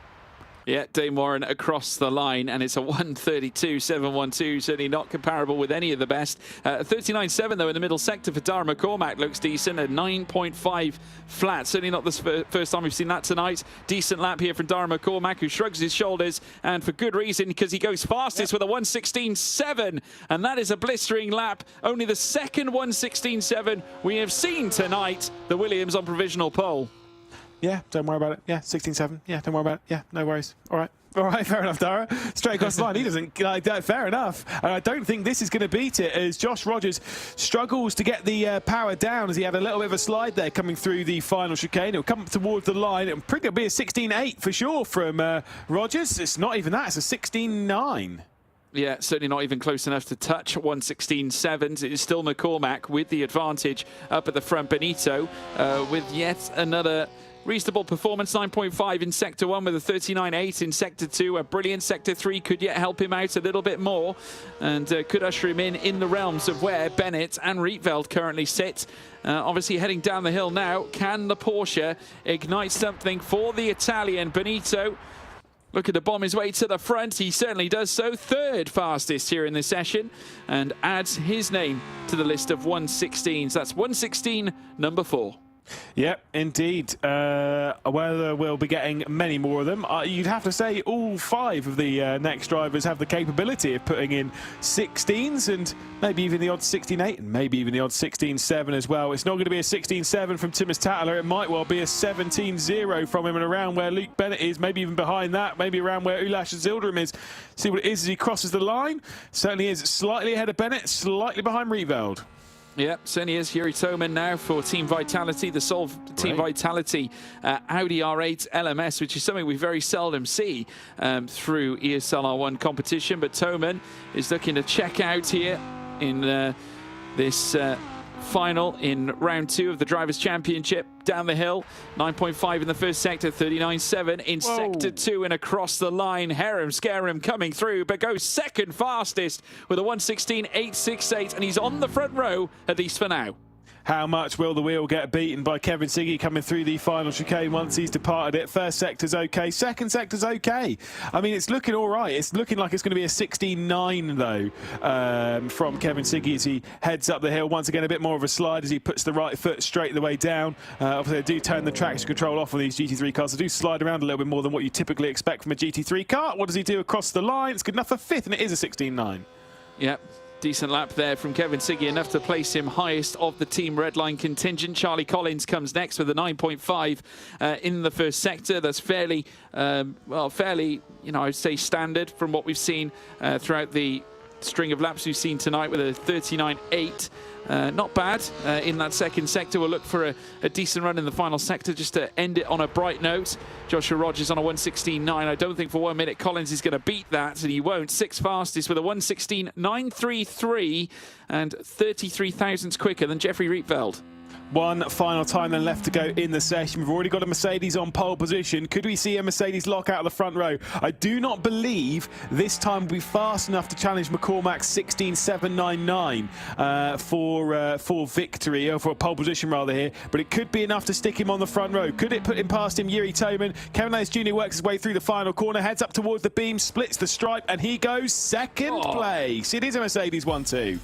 Yeah, Dane Warren across the line, and it's a 132.712, certainly not comparable with any of the best. 39.7 though in the middle sector for Dara McCormack looks decent, a 9.5 flat. Certainly not the first time we've seen that tonight. Decent lap here from Dara McCormack, who shrugs his shoulders, and for good reason, because he goes fastest with a 116.7, and that is a blistering lap. Only the second 116.7 we have seen tonight. The Williams on provisional pole.
Yeah, don't worry about it. Yeah, 16.7. Yeah, don't worry about it. Yeah, no worries. All right. All right, fair enough, Dara. Straight across the line. He doesn't like that. Fair enough. And I don't think this is going to beat it as Josh Rogers struggles to get the power down as he had a little bit of a slide there coming through the final chicane. It'll come towards the line. It'll probably be a 16.8 for sure from Rogers. It's not even that. It's a 16.9.
Yeah, certainly not even close enough to touch 116.7s. It is still McCormack with the advantage up at the front. Benito with yet another reasonable performance, 9.5 in Sector 1 with a 39.8 in Sector 2. A brilliant Sector 3 could yet help him out a little bit more and could usher him in the realms of where Bennett and Rietveld currently sit. Obviously heading down the hill now. Can the Porsche ignite something for the Italian? Benito looking to bomb his way to the front. He certainly does so. Third fastest here in this session and adds his name to the list of 116s. That's 116 number 4.
Yep, indeed. Whether we'll be getting many more of them, you'd have to say all 5 of the next drivers have the capability of putting in 16s and maybe even the odd 16.8 and maybe even the odd 16.7 as well. It's not going to be a 16.7 from Thomas Tatler. It might well be a 17.0 from him, and around where Luke Bennett is, maybe even behind that, maybe around where Ulash Zildrim is. See what it is as he crosses the line. Certainly is slightly ahead of Bennett, slightly behind Rietveld.
Yeah, certainly is. Yuri Toman now for Team Vitality, the sole Team Vitality Audi R8 LMS, which is something we very seldom see through ESL R1 competition. But Toman is looking to check out here in this final in round 2 of the Drivers' Championship. Down the hill, 9.5 in the first sector, 39.7 in sector 2, and across the line, Harem Scarum coming through, but goes second fastest with a 1:16.868, and he's on the front row, at least for now.
How much will the wheel get beaten by Kevin Siggy coming through the final chicane once he's departed it? First sector's okay, second sector's okay. I mean, it's looking all right. It's looking like it's going to be a 16.9 though from Kevin Siggy as he heads up the hill. Once again, a bit more of a slide as he puts the right foot straight the way down. Obviously, they do turn the traction control off on these GT3 cars. They do slide around a little bit more than what you typically expect from a GT3 car. What does he do across the line? It's good enough for 5th, and it is a 16.9.
Yep. Decent lap there from Kevin Siggy, enough to place him highest of the Team Redline contingent. Charlie Collins comes next with a 9.5 in the first sector. That's fairly, fairly, I'd say standard from what we've seen throughout the string of laps we've seen tonight with a 39.8. Not bad in that second sector. We'll look for a decent run in the final sector just to end it on a bright note. Joshua Rogers on a 1:16.9. I don't think for 1 minute Collins is going to beat that, and he won't. 6th fastest with a 1:16.933 and 33 thousandths quicker than Jeffrey Rietveld.
One final time then left to go in the session. We've already got a Mercedes on pole position. Could we see a Mercedes lock out of the front row? I do not believe this time will be fast enough to challenge McCormack's 16.799 for victory, or for a pole position rather here, but it could be enough to stick him on the front row. Could it put him past him? Yuri Toman. Kevin Ellis Jr. works his way through the final corner, heads up towards the beam, splits the stripe, and he goes second place. It is a Mercedes 1-2.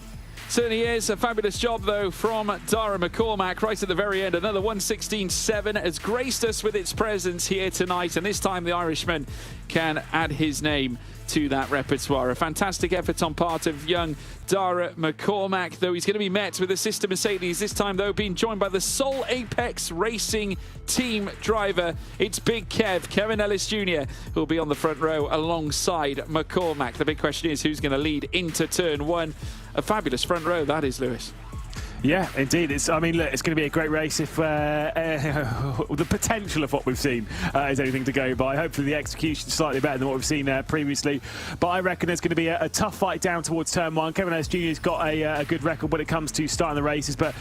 Certainly is. A fabulous job, though, from Dara McCormack right at the very end. Another 1:16.7 has graced us with its presence here tonight, and this time the Irishman can add his name to that repertoire. A fantastic effort on part of young Dara McCormack, though he's going to be met with a sister Mercedes, this time, though, being joined by the sole Apex Racing team driver. It's Big Kev, Kevin Ellis Jr., who will be on the front row alongside McCormack. The big question is who's going to lead into turn 1. A fabulous front row, that is, Lewis.
Yeah, indeed. I mean, look, it's going to be a great race if the potential of what we've seen is anything to go by. Hopefully the execution is slightly better than what we've seen previously. But I reckon there's going to be a tough fight down towards turn 1. Kevin Ellis Jr.'s got a good record when it comes to starting the races, but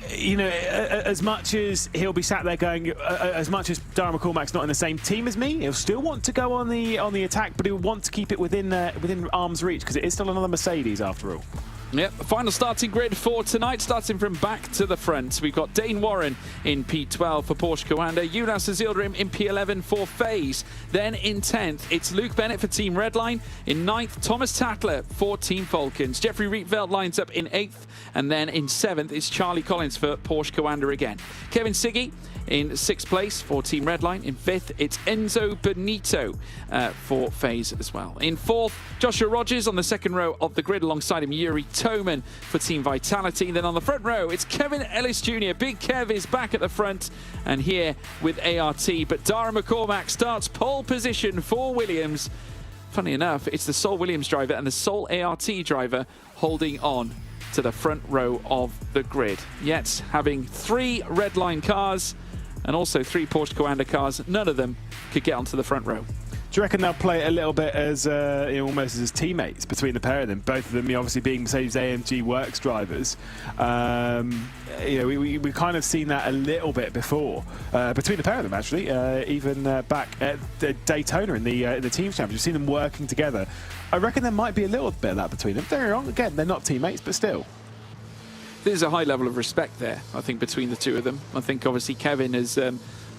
as much as he'll be sat there going, as much as Dara McCormack's not in the same team as me, he'll still want to go on the attack, but he'll want to keep it within arm's reach, because it is still another Mercedes after all.
Yep, final starting grid for tonight, starting from back to the front. We've got Dane Warren in P12 for Porsche Coanda, Jonas Zildrim in P11 for FaZe. Then in 10th, it's Luke Bennett for Team Redline. In 9th, Thomas Tatler for Team Falcons. Jeffrey Rietveld lines up in 8th, and then in 7th, it's Charlie Collins for Porsche Coanda again. Kevin Siggy in 6th place for Team Redline. In 5th, it's Enzo Benito for FaZe as well. In 4th, Joshua Rogers on the second row of the grid, alongside him Yuri Toman for Team Vitality. Then on the front row, it's Kevin Ellis Jr. Big Kev is back at the front and here with ART. But Dara McCormack starts pole position for Williams. Funny enough, it's the sole Williams driver and the sole ART driver holding on to the front row of the grid. Yet, having 3 Redline cars and also 3 Porsche Coanda cars, none of them could get onto the front row.
Do you reckon they'll play it a little bit as almost as teammates between the pair of them? Both of them obviously being Mercedes-AMG Works drivers. We kind of seen that a little bit before between the pair of them, actually. Even back at Daytona in the Teams Championship, you've seen them working together. I reckon there might be a little bit of that between them. Don't get me wrong, again, they're not teammates, but still.
There's a high level of respect there, I think, between the two of them. I think, obviously, Kevin has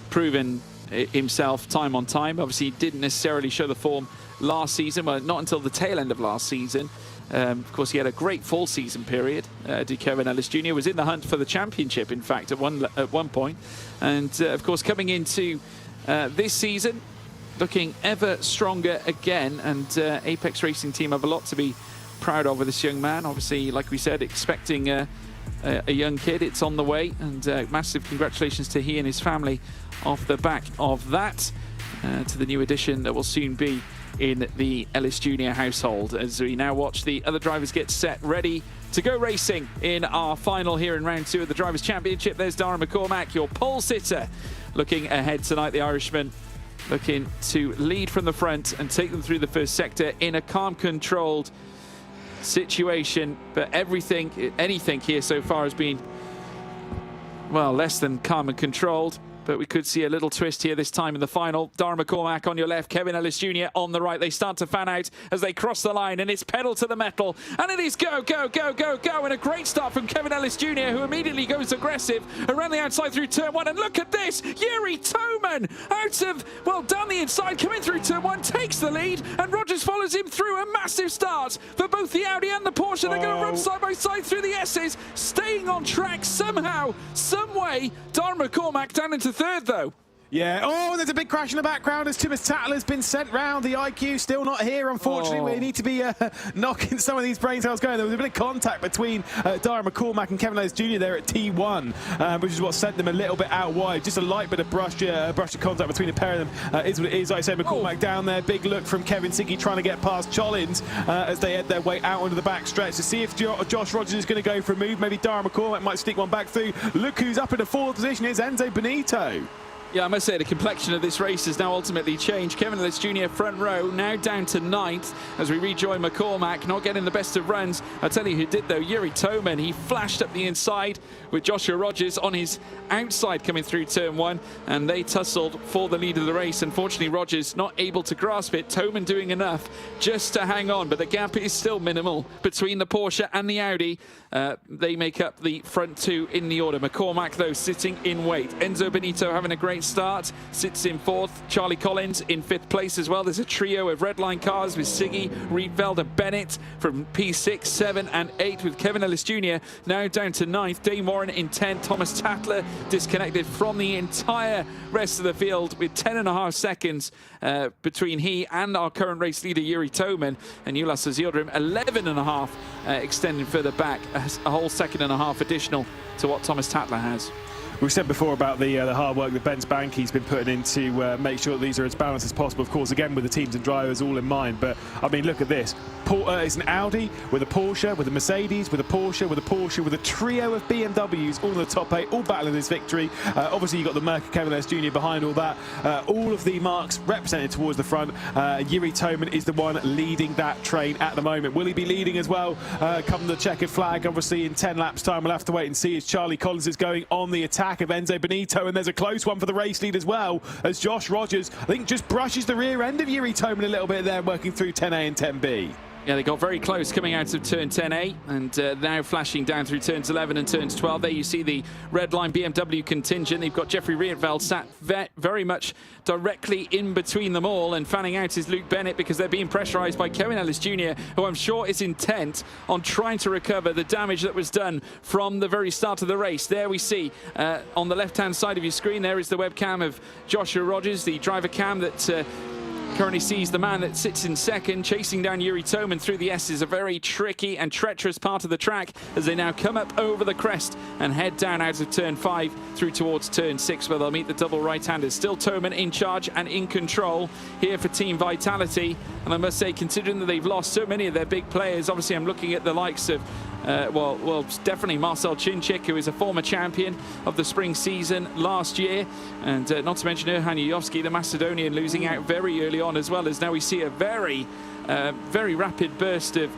proven himself time on time. Obviously, he didn't necessarily show the form last season, well, not until the tail end of last season. Of course, he had a great fall season period. Kevin Ellis Jr. was in the hunt for the championship, in fact, at one point. And, of course, coming into this season, looking ever stronger again. And Apex Racing Team have a lot to be proud of with this young man. Obviously, like we said, expecting a young kid. It's on the way. And massive congratulations to he and his family off the back of that, to the new addition that will soon be in the Ellis Jr. household, as we now watch the other drivers get set ready to go racing in our final here in round 2 of the Drivers' Championship. There's Darren McCormack, your pole sitter, looking ahead tonight. The Irishman looking to lead from the front and take them through the first sector in a calm, controlled situation. But anything here so far has been, well, less than calm and controlled. But we could see a little twist here this time in the final. Darren McCormack on your left, Kevin Ellis Jr. on the right. They start to fan out as they cross the line, and it's pedal to the metal. And it is go, go, go, go, go. And a great start from Kevin Ellis Jr., who immediately goes aggressive around the outside through turn 1. And look at this, Yuri Toman out of, well, down the inside, coming through turn 1, takes the lead, and Rogers follows him through. A massive start for both the Audi and the Porsche. They're going to run side by side through the S's, staying on track somehow, some way. Darren McCormack down into third, though.
Yeah. Oh, there's a big crash in the background as Thomas Tatler's been sent round. The IQ still not here, unfortunately. We need to be knocking some of these brain cells going. There was a bit of contact between Darren McCormack and Kevin Ellis Jr. there at T1, which is what sent them a little bit out wide. Just a light bit of brush of contact between the pair of them is what it is. Like I said, McCormack down there. Big look from Kevin Siggy trying to get past Cholins as they head their way out onto the back stretch to see if Josh Rogers is going to go for a move. Maybe Darren McCormack might stick one back through. Look who's up in the fourth position. It's Enzo Benito.
Yeah, I must say the complexion of this race has now ultimately changed. Kevin Ellis Jr. front row, now down to 9th as we rejoin McCormack, not getting the best of runs. I'll tell you who did though, Yuri Toman. He flashed up the inside with Joshua Rogers on his outside coming through turn 1, and they tussled for the lead of the race. Unfortunately, Rogers not able to grasp it. Toman doing enough just to hang on, but the gap is still minimal between the Porsche and the Audi. They make up the front 2 in the order. McCormack, though, sitting in wait. Enzo Benito having a great start, sits in 4th. Charlie Collins in 5th place as well. There's a trio of Redline cars with Siggy, Rietveld and Bennett from P6, 7 and 8, with Kevin Ellis Jr. now down to 9th. Dane Warren in 10th. Thomas Tatler disconnected from the entire rest of the field with 10.5 seconds between he and our current race leader Yuri Toman, and Ulas Azildrim 11.5 extending further back, a whole second and a half additional to what Thomas Tatler has.
We've said before about the hard work that Ben Spanky's been putting in to make sure that these are as balanced as possible, of course, again with the teams and drivers all in mind. But I mean, look at this. It's an Audi with a Porsche, with a Mercedes, with a Porsche, with a Porsche, with a trio of BMWs, all in the top 8, all battling this victory. Obviously, you've got the Merc Kevin Ellis Jr. behind all that. All of the marks represented towards the front. Yuri Toman is the one leading that train at the moment. Will he be leading as well come the checkered flag? Obviously, in 10 laps' time, we'll have to wait and see as Charlie Collins is going on the attack of Enzo Benito, and there's a close one for the race lead as well, as Josh Rogers, I think, just brushes the rear end of Yuri Toman a little bit there, working through 10A and 10B.
Yeah, they got very close coming out of turn 10A, and now flashing down through turns 11 and turns 12. There you see the red line BMW contingent. They've got Jeffrey Rietveld sat very much directly in between them all, and fanning out is Luke Bennett because they're being pressurised by Kevin Ellis Jr., who I'm sure is intent on trying to recover the damage that was done from the very start of the race. There we see on the left-hand side of your screen, there is the webcam of Joshua Rogers, the driver cam that currently sees the man that sits in second chasing down Yuri Toman through the S's, a very tricky and treacherous part of the track as they now come up over the crest and head down out of turn 5 through towards turn 6, where they'll meet the double right-handers. Still Toman in charge and in control here for Team Vitality, and I must say, considering that they've lost so many of their big players, obviously I'm looking at the likes of well, definitely Marcel Chinchik, who is a former champion of the spring season last year, and not to mention Erhan Yuyovski, the Macedonian, losing out very early on, as well as now we see a very rapid burst of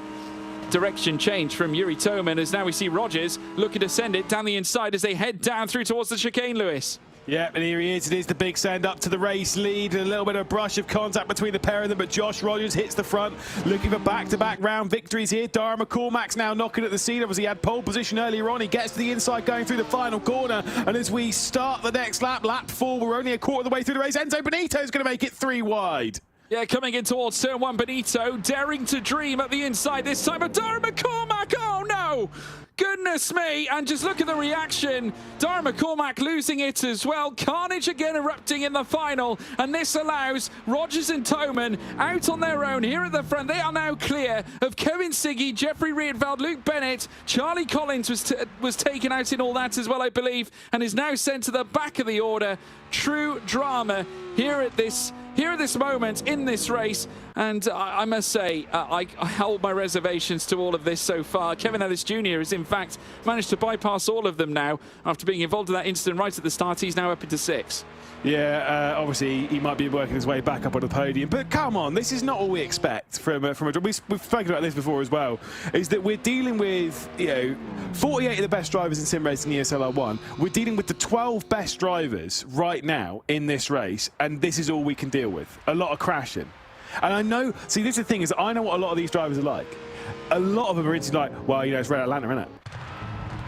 direction change from Yuri Toman, as now we see Rogers looking to send it down the inside as they head down through towards the chicane, Lewis.
Yeah, and here he is. It is the big send up to the race lead. A little bit of brush of contact between the pair of them, but Josh Rogers hits the front, looking for back-to-back round victories here. Darren McCormack's now knocking at the seat. Obviously, he had pole position earlier on. He gets to the inside going through the final corner, and as we start the next lap, lap 4, we're only a quarter of the way through the race. Enzo Benito is going to make it 3 wide.
Yeah, coming in towards turn one, Benito daring to dream at the inside this time of Dara McCormack. Oh no! Goodness me, and just look at the reaction. Dara McCormack losing it as well. Carnage again erupting in the final, and this allows Rogers and Toman out on their own here at the front. They are now clear of Kevin Siggy, Jeffrey Rietveld, Luke Bennett. Charlie Collins was taken out in all that as well, I believe, and is now sent to the back of the order. True drama here at this moment in this race, and I must say I hold my reservations to all of this so far. Kevin Ellis Jr. has in fact managed to bypass all of them now after being involved in that incident right at the start. He's now up into 6.
Yeah, obviously he might be working his way back up on the podium, but come on, this is not all we expect from a driver. We've spoken about this before as well, is that we're dealing with 48 of the best drivers in sim racing ESL R1. We're dealing with the 12 best drivers right now in this race, and this is all we can deal with. A lot of crashing. And I know, see, this is the thing, is I know what a lot of these drivers are like. A lot of them are into like, well, it's Red Atlanta, isn't it?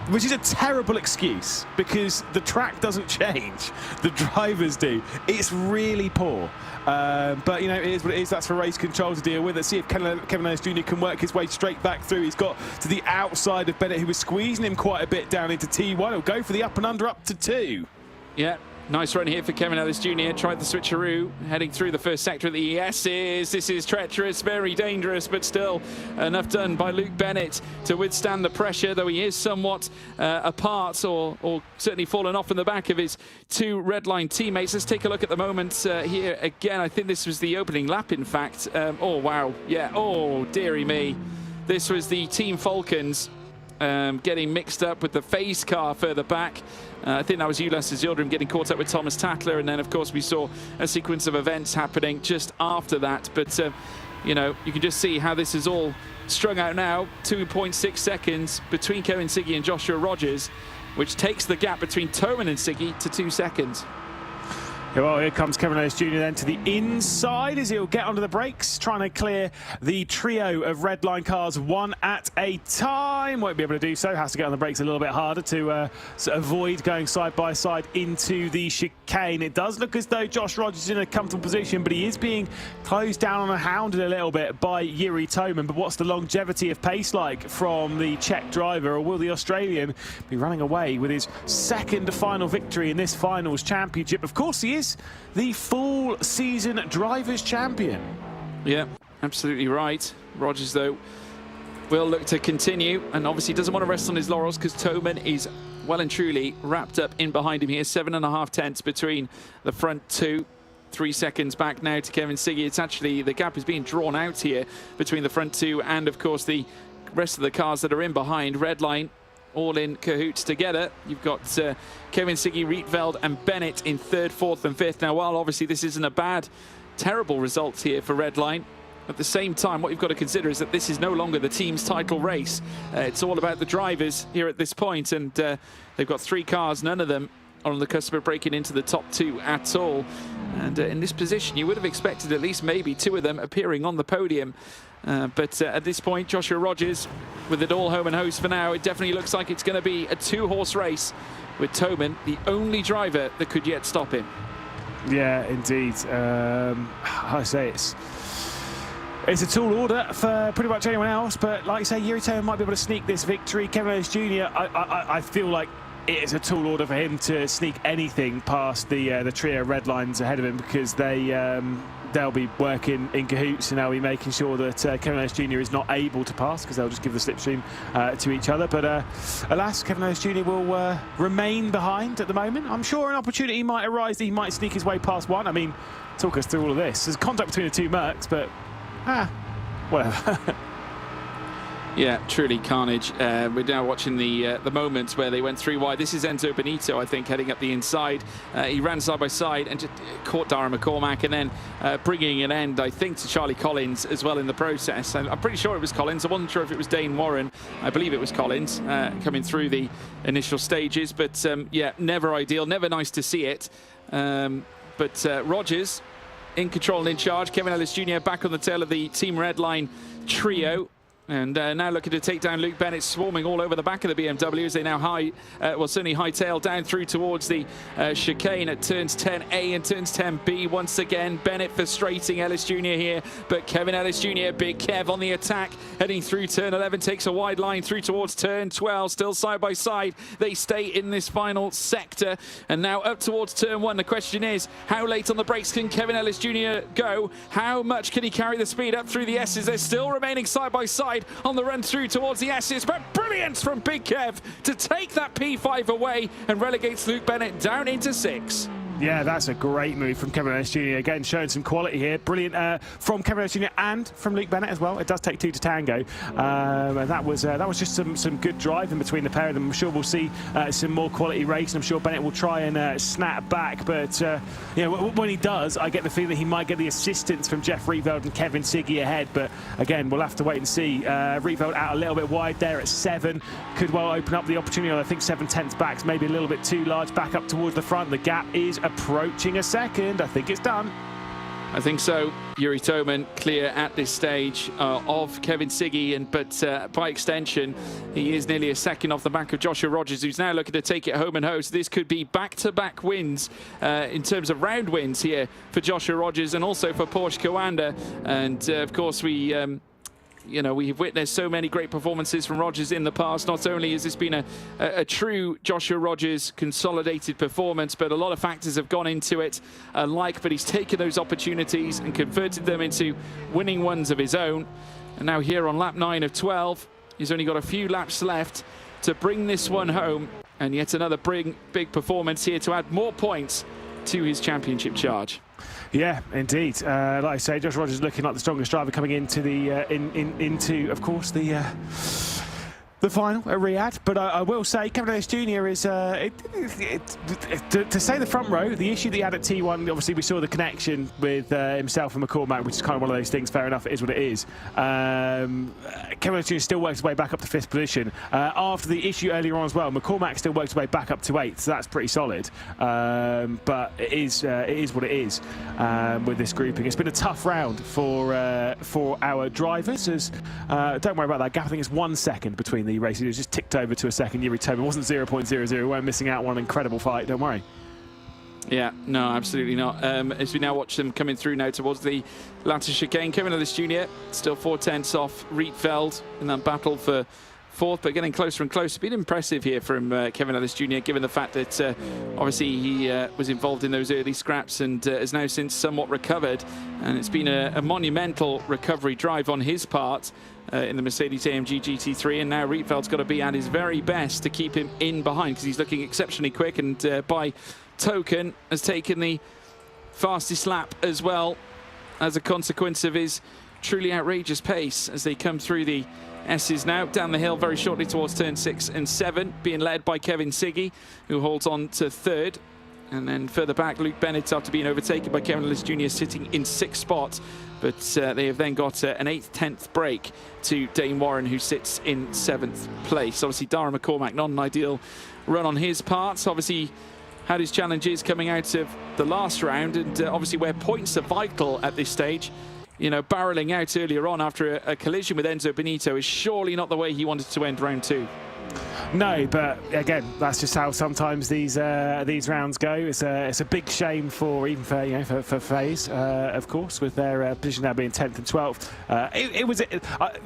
Which is a terrible excuse, because the track doesn't change. The drivers do. It's really poor. But, it is what it is. That's for race control to deal with. Let's see if Kevin Ellis Jr. can work his way straight back through. He's got to the outside of Bennett, who was squeezing him quite a bit down into T1. He'll go for the up and under up to 2.
Yeah. Nice run here for Kevin Ellis Jr. Tried the switcheroo, heading through the first sector of the ESs. This is treacherous, very dangerous, but still enough done by Luke Bennett to withstand the pressure, though he is somewhat apart or certainly fallen off in the back of his 2 Redline teammates. Let's take a look at the moment here again. I think this was the opening lap, in fact. Oh, wow. Yeah. Oh, dearie me. This was the Team Falcons getting mixed up with the FaZe car further back. I think that was Ulas Yildirim getting caught up with Thomas Tatler, and then of course we saw a sequence of events happening just after that. But you can just see how this is all strung out now. 2.6 seconds between Kevin Siggy and Joshua Rogers, which takes the gap between Toman and Siggy to 2 seconds.
Well, here comes Kevin Ellis Jr. then to the inside as he'll get onto the brakes, trying to clear the trio of red line cars one at a time. Won't be able to do so, has to get on the brakes a little bit harder to avoid going side by side into the chicane. It does look as though Josh Rogers is in a comfortable position, but he is being closed down and hounded a little bit by Yuri Toman. But what's the longevity of pace like from the Czech driver, or will the Australian be running away with his second final victory in this finals championship? Of course he is the full season drivers champion.
Yeah, absolutely right. Rogers, though, will look to continue, and obviously doesn't want to rest on his laurels, because Toman is well and truly wrapped up in behind him here. 7.5 tenths between the front 2. 3 seconds back now to Kevin Siggy. It's actually, the gap is being drawn out here between the front 2 and of course the rest of the cars that are in behind. Redline all in cahoots together. You've got Kevin Siggy, Rietveld and Bennett in 3rd, 4th and 5th. Now, while obviously this isn't a bad, terrible result here for Redline, at the same time, what you've got to consider is that this is no longer the team's title race. It's all about the drivers here at this point, and they've got 3 cars, none of them on the cusp of breaking into the top 2 at all. And in this position, you would have expected at least maybe 2 of them appearing on the podium. But at this point, Joshua Rogers with it all home and hosed for now. It definitely looks like it's going to be a 2-horse race with Toman, the only driver that could yet stop him.
Yeah, indeed. I say it's a tall order for pretty much anyone else, but like I say, Yuri Toman might be able to sneak this victory. Kevin Ellis Jr., I feel like it is a tall order for him to sneak anything past the trio of red lines ahead of him, because they'll be working in cahoots and they'll be making sure that Kevin Ellis Jr. is not able to pass, because they'll just give the slipstream to each other. But alas, Kevin Ellis Jr. will remain behind at the moment. I'm sure an opportunity might arise that he might sneak his way past one. I mean, talk us through all of this. There's contact between the 2 Mercs, but whatever.
Yeah, truly carnage. We're now watching the moments where they went 3 wide. This is Enzo Benito, I think, heading up the inside. He ran side by side and just caught Dara McCormack, and then bringing an end, I think, to Charlie Collins as well in the process. And I'm pretty sure it was Collins. I wasn't sure if it was Dane Warren. I believe it was Collins coming through the initial stages. But yeah, never ideal, never nice to see it. But Rogers in control and in charge. Kevin Ellis Jr. back on the tail of the Team Redline trio. And now looking to take down Luke Bennett, swarming all over the back of the BMW as they now certainly hightail down through towards the chicane at turns 10A and turns 10B. Once again, Bennett frustrating Ellis Jr. here, but Kevin Ellis Jr., Big Kev on the attack, heading through turn 11, takes a wide line through towards turn 12, still side by side. They stay in this final sector, and now up towards turn 1. The question is, how late on the brakes can Kevin Ellis Jr. go? How much can he carry the speed up through the S's? They're still remaining side by side on the run through towards the S's, but brilliance from Big Kev to take that P5 away and relegates Luke Bennett down into 6.
Yeah, that's a great move from Kevin Ellis Jr. Again, showing some quality here. Brilliant from Kevin Ellis Jr. and from Luke Bennett as well. It does take 2 to tango. And that was just some good driving between the pair of them. I'm sure we'll see some more quality racing. I'm sure Bennett will try and snap back. But when he does, I get the feeling he might get the assistance from Jeff Rietveld and Kevin Siggy ahead. But again, we'll have to wait and see. Rietveld out a little bit wide there at 7. Could well open up the opportunity. I think 7/10 back's maybe a little bit too large. Back up towards the front. The gap is approaching a second. I think it's done.
I think so. Yuri Toman clear at this stage of Kevin Siggy, but by extension, he is nearly a second off the back of Joshua Rogers, who's now looking to take it home and home. So this could be back-to-back wins in terms of round wins here for Joshua Rogers and also for Porsche Coanda. And of course, we've witnessed so many great performances from Rogers in the past. Not only has this been a true Joshua Rogers consolidated performance, but a lot of factors have gone into it but he's taken those opportunities and converted them into winning ones of his own. And now here on lap 9 of 12, he's only got a few laps left to bring this one home. And yet another big performance here to add more points to his championship charge.
Yeah, indeed. Like I say, Josh Rogers looking like the strongest driver coming into the into, of course, the final at Riyadh. But I will say, Kevin Ellis Jr. is, to say the front row, the issue that he had at T1, obviously we saw the connection with himself and McCormack, which is kind of one of those things, fair enough, it is what it is. Kevin Ellis Jr. still works his way back up to 5th position. After the issue earlier on as well, McCormack still works his way back up to 8th, so that's pretty solid. But it is what it is with this grouping. It's been a tough round for our drivers. Don't worry about that gap. I think it's 1 second between the races. It was just ticked over to a second. Yuri Toman wasn't 0.00. We weren't missing out on an incredible fight. Don't worry.
Yeah, no, absolutely not. As we now watch them coming through now towards the latter chicane, Kevin Ellis Jr. still 4/10 off Rietveld in that battle for 4th, but getting closer and closer. Been impressive here from Kevin Ellis Jr., given the fact that obviously he was involved in those early scraps and has now since somewhat recovered. And it's been a monumental recovery drive on his part in the Mercedes-AMG GT3, and now Rietveld's got to be at his very best to keep him in behind, because he's looking exceptionally quick, and by token has taken the fastest lap as well as a consequence of his truly outrageous pace as they come through the S's now down the hill very shortly towards turn 6 and 7, being led by Kevin Siggy, who holds on to 3rd. And then further back, Luke Bennett, after being overtaken by Kevin Ellis Jr., sitting in 6th spot. But they have then got an 8th, 10th break to Dane Warren, who sits in 7th place. Obviously, Darren McCormack, not an ideal run on his part. Obviously, had his challenges coming out of the last round, and obviously where points are vital at this stage. Barreling out earlier on after a collision with Enzo Benito is surely not the way he wanted to end round 2.
No, but again, that's just how sometimes these rounds go. It's a big shame for FaZe, of course, with their position now being 10th and 12th.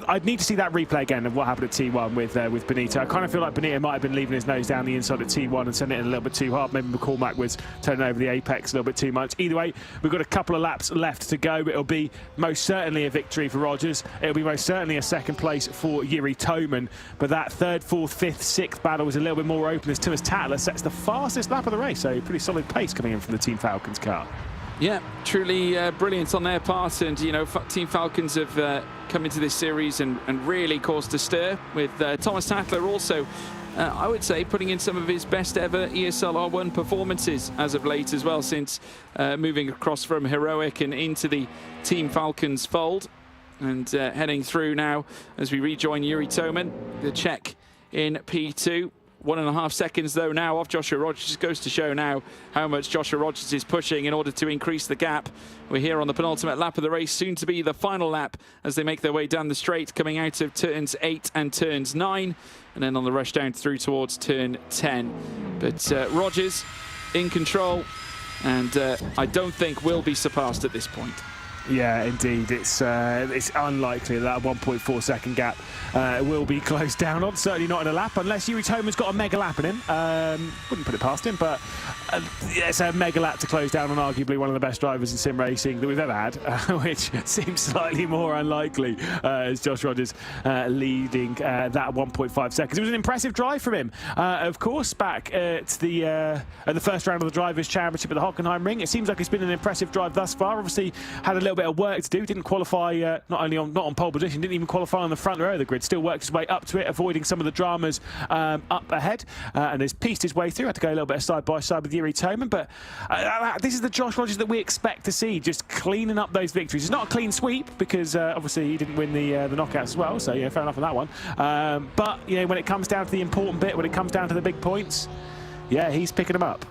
I'd need to see that replay again of what happened at T1 with Benito. I kind of feel like Benito might have been leaving his nose down the inside at T1 and sending it in a little bit too hard. Maybe McCormack was turning over the apex a little bit too much. Either way, we've got a couple of laps left to go. It'll be most certainly a victory for Rogers. It'll be most certainly a 2nd place for Yuri Toman. But that 3rd, 4th, 5th, 6th battle was a little bit more open as Thomas Tatler sets the fastest lap of the race. So pretty solid pace coming in from the Team Falcons car.
Yeah, truly brilliant on their part. And, Team Falcons have come into this series and really caused a stir with Thomas Tatler also, I would say, putting in some of his best ever ESL R1 performances as of late as well, since moving across from Heroic and into the Team Falcons fold. And heading through now as we rejoin Yuri Toman, the Czech in P2. 1.5 seconds though now off Joshua Rogers. Just goes to show now how much Joshua Rogers is pushing in order to increase the gap. We're here on the penultimate lap of the race, soon to be the final lap as they make their way down the straight, coming out of turns 8 and turns 9, and then on the rush down through towards turn 10. But Rogers in control, and I don't think will be surpassed at this point.
Yeah, indeed. It's unlikely that 1.4 second gap will be closed down on. Certainly not in a lap, unless Yuri Toman's got a mega lap in him. Wouldn't put it past him, but it's a mega lap to close down on arguably one of the best drivers in sim racing that we've ever had, which seems slightly more unlikely as Josh Rogers leading that 1.5 seconds. It was an impressive drive from him, of course, back at the first round of the Drivers' Championship at the Hockenheimring. It seems like it's been an impressive drive thus far. Obviously, had a little bit of work to do. Didn't qualify not on pole position, didn't even qualify on the front row of the grid. Still worked his way up to it, avoiding some of the dramas up ahead, and has pieced his way through. Had to go a little bit side by side with Yuri Toman, but this is the Josh Rogers that we expect to see, just cleaning up those victories. It's not a clean sweep because obviously he didn't win the knockouts as well, so yeah, fair enough on that one. But you know, when it comes down to the important bit, when it comes down to the big points, yeah, he's picking them up.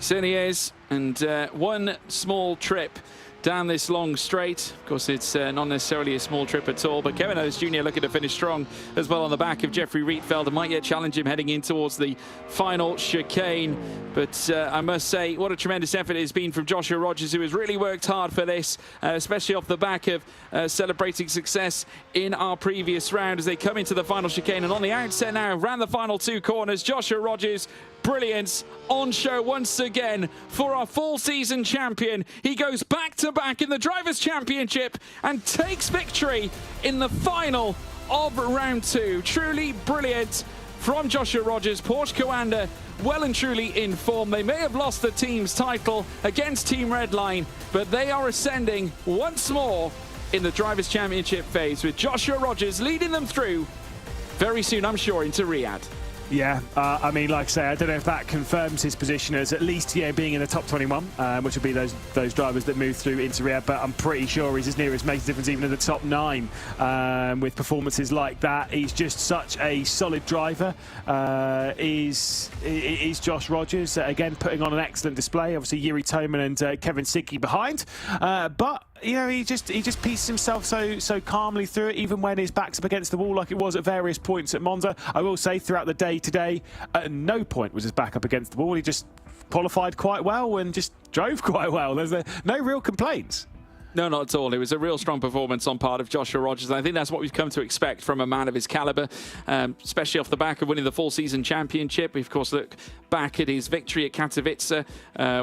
Certainly is, and one small trip down this long straight. Of course, it's not necessarily a small trip at all, but Kevin Ellis Jr. looking to finish strong as well on the back of Jeffrey Rietveld and might yet challenge him heading in towards the final chicane. But I must say, what a tremendous effort it has been from Joshua Rogers, who has really worked hard for this, especially off the back of celebrating success in our previous round as they come into the final chicane. And on the outset now, around the final 2 corners, Joshua Rogers, brilliance on show once again for our full season champion. He goes back to back in the Drivers' Championship and takes victory in the final of round 2. Truly brilliant from Joshua Rogers. Porsche Coanda well and truly in form. They may have lost the team's title against Team Redline, but they are ascending once more in the Drivers' Championship phase, with Joshua Rogers leading them through very soon, I'm sure, into Riyadh.
Yeah, I mean, like I say, I don't know if that confirms his position as at least being in the top 21, which will be those drivers that move through into Riyadh, but I'm pretty sure he's as near as makes a difference even in the top 9 with performances like that. He's just such a solid driver. Is Josh Rogers, again, putting on an excellent display. Obviously, Yuri Toman and Kevin Sigke behind, but you know, he just pieces himself so calmly through it, even when his back's up against the wall like it was at various points at Monza. I will say throughout the day today, at no point was his back up against the wall. He just qualified quite well and just drove quite well. There's no real complaints.
No, not at all. It was a real strong performance on part of Joshua Rogers. And I think that's what we've come to expect from a man of his caliber, especially off the back of winning the full season championship. We, of course, look back at his victory at Katowice,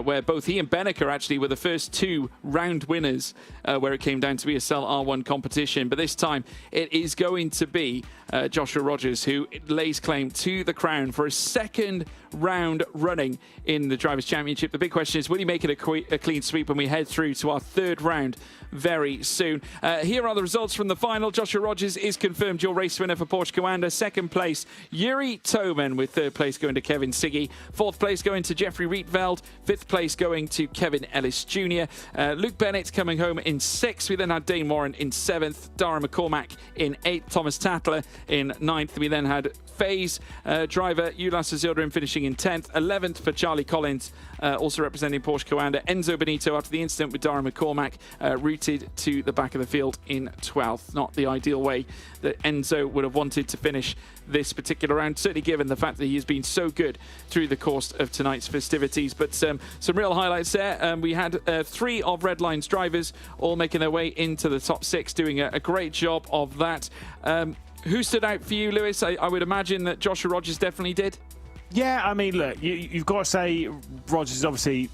where both he and Benneker actually were the first 2 round winners where it came down to ESL R1 competition. But this time it is going to be Joshua Rogers who lays claim to the crown for a 2nd round running in the Drivers' Championship. The big question is, will he make it a clean sweep when we head through to our 3rd round very soon? Here are the results from the final. Joshua Rogers is confirmed your race winner for Porsche Coanda. 2nd place, Yuri Toman, with 3rd place going to Kevin Sigke. 4th place going to Jeffrey Rietveld. 5th place going to Kevin Ellis Jr. Luke Bennett coming home in 6th. We then had Dane Warren in 7th. Dara McCormack in 8th. Thomas Tatler in 9th. We then had FaZe driver Ulas Azildrim finishing in 10th. 11th for Charlie Collins, also representing Porsche Coanda. Enzo Benito, after the incident with Dara McCormack, routed to the back of the field in 12th. Not the ideal way that Enzo would have wanted to finish this particular round, certainly given the fact that he has been so good through the course of tonight's festivities. But some real highlights there. We had 3 of Redline's drivers all making their way into the top 6, doing a great job of that. Who stood out for you, Lewis? I would imagine that Joshua Rogers definitely did.
Yeah, I mean, look, you've got to say Rogers is obviously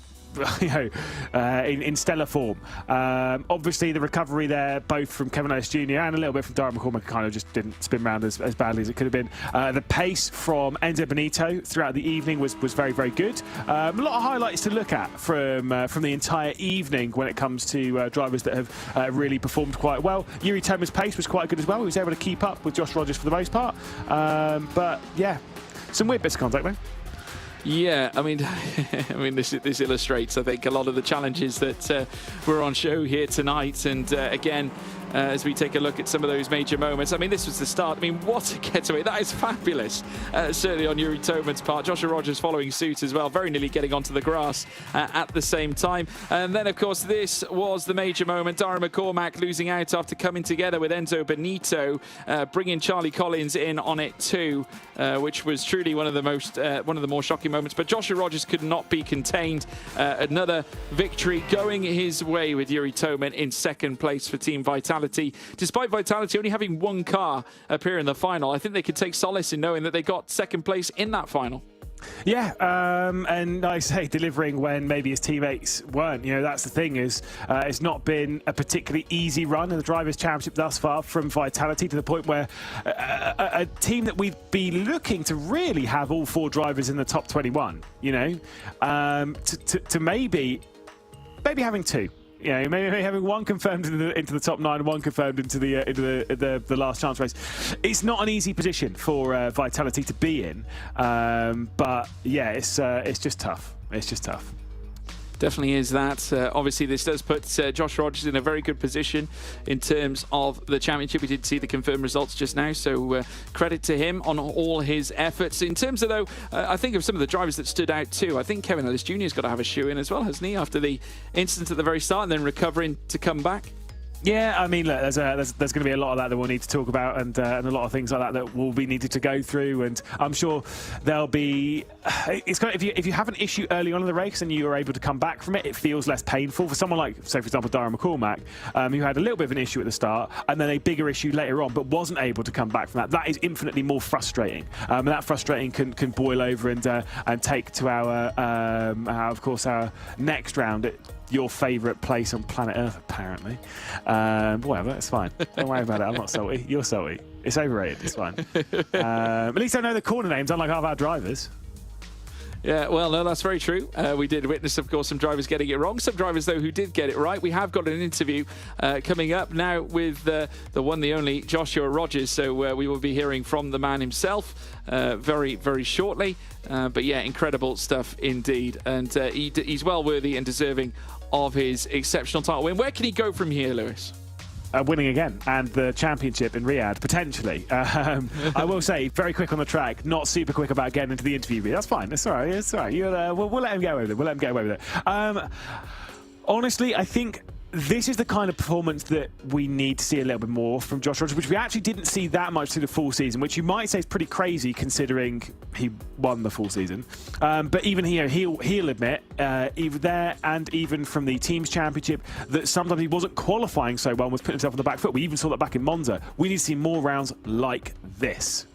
in stellar form. Obviously, the recovery there, both from Kevin Ellis Jr. and a little bit from Dara McCormack, kind of just didn't spin round as badly as it could have been. The pace from Enzo Benito throughout the evening was very, very good. A lot of highlights to look at from the entire evening when it comes to drivers that have really performed quite well. Yuri Toman's pace was quite good as well. He was able to keep up with Josh Rogers for the most part. But yeah, some weird bits of contact though.
Yeah, I mean, this illustrates, I think, a lot of the challenges that were on show here tonight. And again, as we take a look at some of those major moments. I mean, this was the start. I mean, what a getaway. That is fabulous, certainly on Yuri Toman's part. Joshua Rogers following suit as well, very nearly getting onto the grass at the same time. And then, of course, this was the major moment. Dara McCormack losing out after coming together with Enzo Benito, bringing Charlie Collins in on it too, which was truly one of the more shocking moments. But Joshua Rogers could not be contained. Another victory going his way with Yuri Toman in second place for Team Vitality. Despite Vitality only having one car appear in the final, I think they could take solace in knowing that they got second place in that final.
Yeah, and like I say, delivering when maybe his teammates weren't. You know, that's the thing, is it's not been a particularly easy run in the Drivers' Championship thus far from Vitality, to the point where a team that we'd be looking to really have all 4 drivers in the top 21, you know, to maybe having 2. You know, maybe having one confirmed into the top 9 and one confirmed into the last chance race. It's not an easy position for Vitality to be in, but yeah, it's just tough. It's just tough.
Definitely is that. Obviously, this does put Josh Rogers in a very good position in terms of the championship. We did see the confirmed results just now, so credit to him on all his efforts. In terms of, though, I think of some of the drivers that stood out too. I think Kevin Ellis Jr. has got to have a shoe in as well, hasn't he, after the incident at the very start and then recovering to come back?
Yeah, I mean, look, there's going to be a lot of that we'll need to talk about, and a lot of things like that will be needed to go through. And I'm sure there'll be. It's kind of, if you have an issue early on in the race and you are able to come back from it, it feels less painful for someone like, say, for example, Dara McCormack, who had a little bit of an issue at the start and then a bigger issue later on, but wasn't able to come back from that. That is infinitely more frustrating, and that frustrating can boil over and take to of course, our next round. Your favourite place on planet Earth, apparently. Whatever, it's fine. Don't worry about it. I'm not salty. You're salty. It's overrated. It's fine. At least I know the corner names, unlike half our drivers.
Yeah, well, no, that's very true. We did witness, of course, some drivers getting it wrong. Some drivers, though, who did get it right. We have got an interview coming up now with the one, the only Joshua Rogers. So we will be hearing from the man himself very, very shortly. But yeah, incredible stuff indeed. And he's well worthy and deserving of his exceptional title win. Where can he go from here, Lewis?
Winning again, and the championship in Riyadh, potentially. I will say, very quick on the track, not super quick about getting into the interview. That's fine. It's all right. It's all right. We'll let him get away with it. We'll let him get away with it. Honestly, I think this is the kind of performance that we need to see a little bit more from Josh Rogers, which we actually didn't see that much through the full season, which you might say is pretty crazy considering he won the full season. But even here, he'll admit, either there and even from the Teams Championship, that sometimes he wasn't qualifying so well and was putting himself on the back foot. We even saw that back in Monza. We need to see more rounds like this.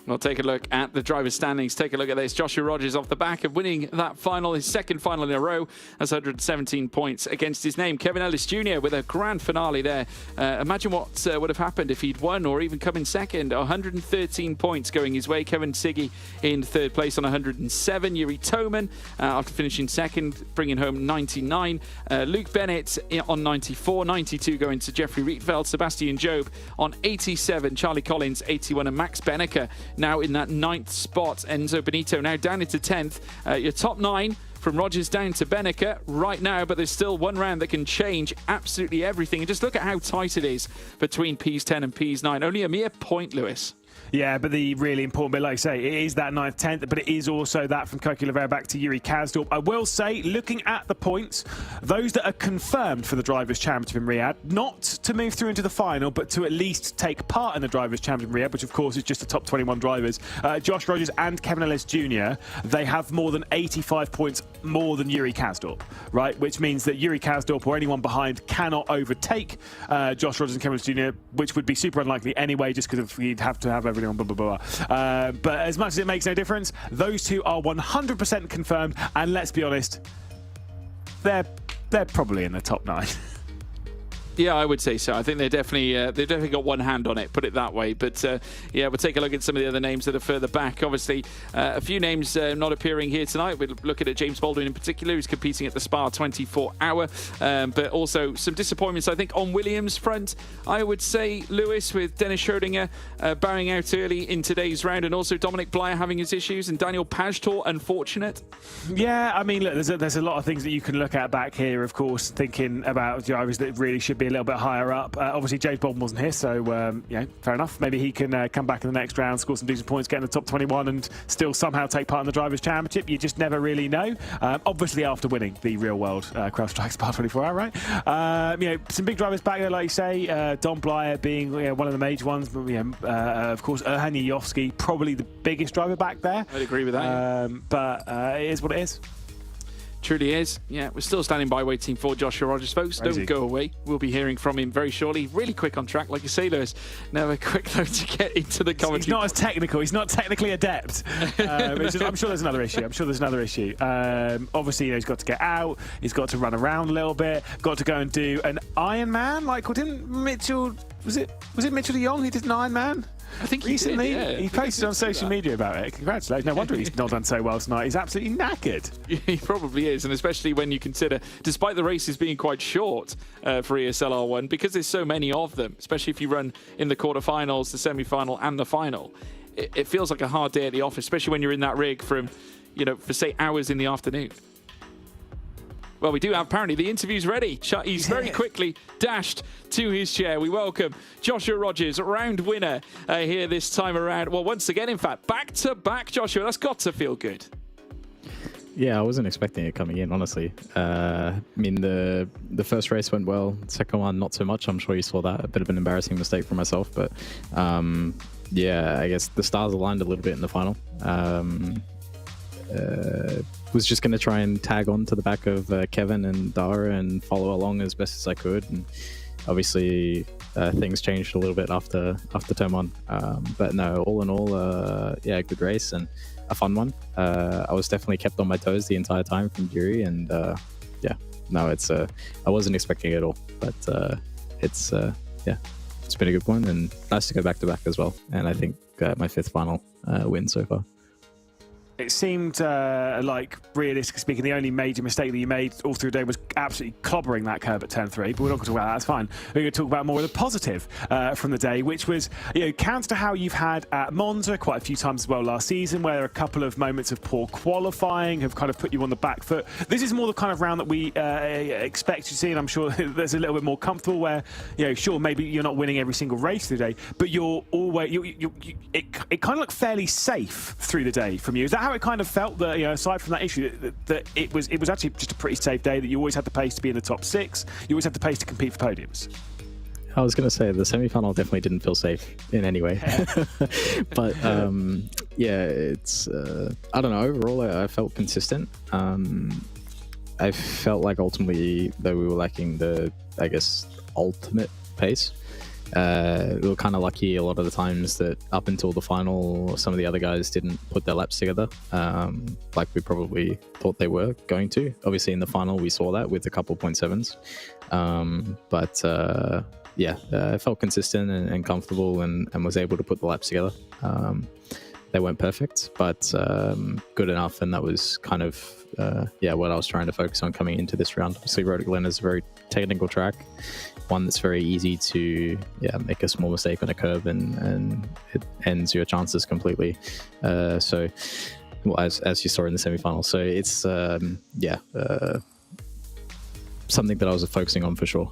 We'll take a look at the driver's standings. Take a look at this. Joshua Rogers off the back of winning that final, his second final in a row, has 117 points against his name. Kevin Ellis Jr. with a grand finale there. Imagine what would have happened if he'd won or even come in second. 113 points going his way. Kevin Siggy in third place on 107. Yuri Toman, after finishing second, bringing home 99. Luke Bennett on 94. 92 going to Jeffrey Rietveld. Sebastian Job on 87. Charlie Collins, 81. And Max Benneker now in that 9th spot. Enzo Benito now down into 10th. Your top 9 from Rogers down to Benneker right now, but there's still one round that can change absolutely everything. And just look at how tight it is between P's 10 and P's 9. Only a mere point, Lewis.
Yeah, but the really important bit, like I say, it is that 9th, 10th, but it is also that from Koki Oliveira back to Yuri Kasdorp. I will say, looking at the points, those that are confirmed for the Drivers' Championship in Riyadh, not to move through into the final, but to at least take part in the Drivers' Championship in Riyadh, which of course is just the top 21 drivers. Josh Rogers and Kevin Ellis Jr., they have more than 85 points more than Yuri Kasdorp, right? Which means that Yuri Kasdorp or anyone behind cannot overtake Josh Rogers and Kevin Ellis Jr., which would be super unlikely anyway, just because he'd have to have everything on blah, blah, blah. But as much as it makes no difference, those two are 100% confirmed, and let's be honest, they're probably in the top 9.
Yeah, I would say so. I think they've definitely got one hand on it, put it that way. But yeah, we'll take a look at some of the other names that are further back. Obviously, a few names not appearing here tonight. We're looking at James Baldwin in particular, who's competing at the Spa 24-hour. But also some disappointments, I think, on Williams' front. I would say Lewis, with Dennis Schrodinger bowing out early in today's round, and also Dominic Blyer having his issues, and Daniel Pajtor unfortunate.
Yeah, I mean, look, there's a lot of things that you can look at back here, of course, thinking about drivers that really should be a little bit higher up. Obviously, James Bolton wasn't here, so fair enough. Maybe he can come back in the next round, score some decent points, get in the top 21, and still somehow take part in the Drivers' Championship. You just never really know. Obviously, after winning the real world Crowd-Strike Spa 24 Hour, right? Some big drivers back there, like you say. Don Blyer being one of the major ones. But, of course, Erhan Yovsky, probably the biggest driver back there.
I'd agree with that.
But it is what it is.
Truly is. Yeah, we're still standing by waiting for Joshua Rogers, folks.
Crazy.
Don't go away. We'll be hearing from him very shortly. Really quick on track, like you say, Lewis. Now a quick though to get into the commentary.
He's not as technical. He's not technically adept. I'm sure there's another issue. Obviously, he's got to get out. He's got to run around a little bit. Got to go and do an Ironman. Like, didn't Mitchell? Was it Mitchell de Jong? He did an Ironman.
I think
recently
he did, yeah.
He posted on social media about it. Congratulations. No wonder he's not done so well tonight. He's absolutely knackered.
He probably is, and especially when you consider, despite the races being quite short for ESL R1, because there's so many of them, especially if you run in the quarterfinals, the semi-final, and the final, it feels like a hard day at the office, especially when you're in that rig from, for say hours in the afternoon. Well, we do have apparently the interview's ready. He's very quickly dashed to his chair. We welcome Joshua Rogers, round winner here this time around. Well, once again, in fact, back to back, Joshua. That's got to feel good.
Yeah, I wasn't expecting it coming in, honestly. I mean, the first race went well. The second one, not so much. I'm sure you saw that. A bit of an embarrassing mistake for myself. But yeah, I guess the stars aligned a little bit in the final. Was just going to try and tag on to the back of Kevin and Dara and follow along as best as I could. And obviously, things changed a little bit after turn one. But no, all in all, yeah, good race and a fun one. I was definitely kept on my toes the entire time from Jury, and yeah, no, I wasn't expecting it at all. But it's yeah, it's been a good one and nice to go back to back as well. And I think my fifth final win so far.
It seemed like, realistically speaking, the only major mistake that you made all through the day was absolutely clobbering that curve at turn 3. But we're not going to talk about that. That's fine. We're going to talk about more of the positive from the day, which was, counter to how you've had at Monza quite a few times as well last season, where a couple of moments of poor qualifying have kind of put you on the back foot. This is more the kind of round that we expect to see, and I'm sure there's a little bit more comfortable where, sure, maybe you're not winning every single race through the day, but you're always, it kind of looked fairly safe through the day from you. Is that how it kind of felt, that aside from that issue, that it was actually just a pretty safe day, that you always had the pace to be in the top 6, you always had the pace to compete for podiums?
I was going to say the semi-final definitely didn't feel safe in any way. But yeah, it's I don't know, overall I felt consistent. I felt like ultimately though we were lacking the, I guess, ultimate pace. We were kind of lucky a lot of the times that up until the final, some of the other guys didn't put their laps together like we probably thought they were going to. Obviously in the final we saw that with a couple 0.7s. But yeah, I felt consistent and comfortable and was able to put the laps together. They weren't perfect, but good enough, and that was kind of yeah, what I was trying to focus on coming into this round. Obviously Road Glen is a very technical track, one that's very easy to make a small mistake on a curb and it ends your chances completely. So well, as you saw in the semi-final, so it's yeah, something that I was focusing on for sure,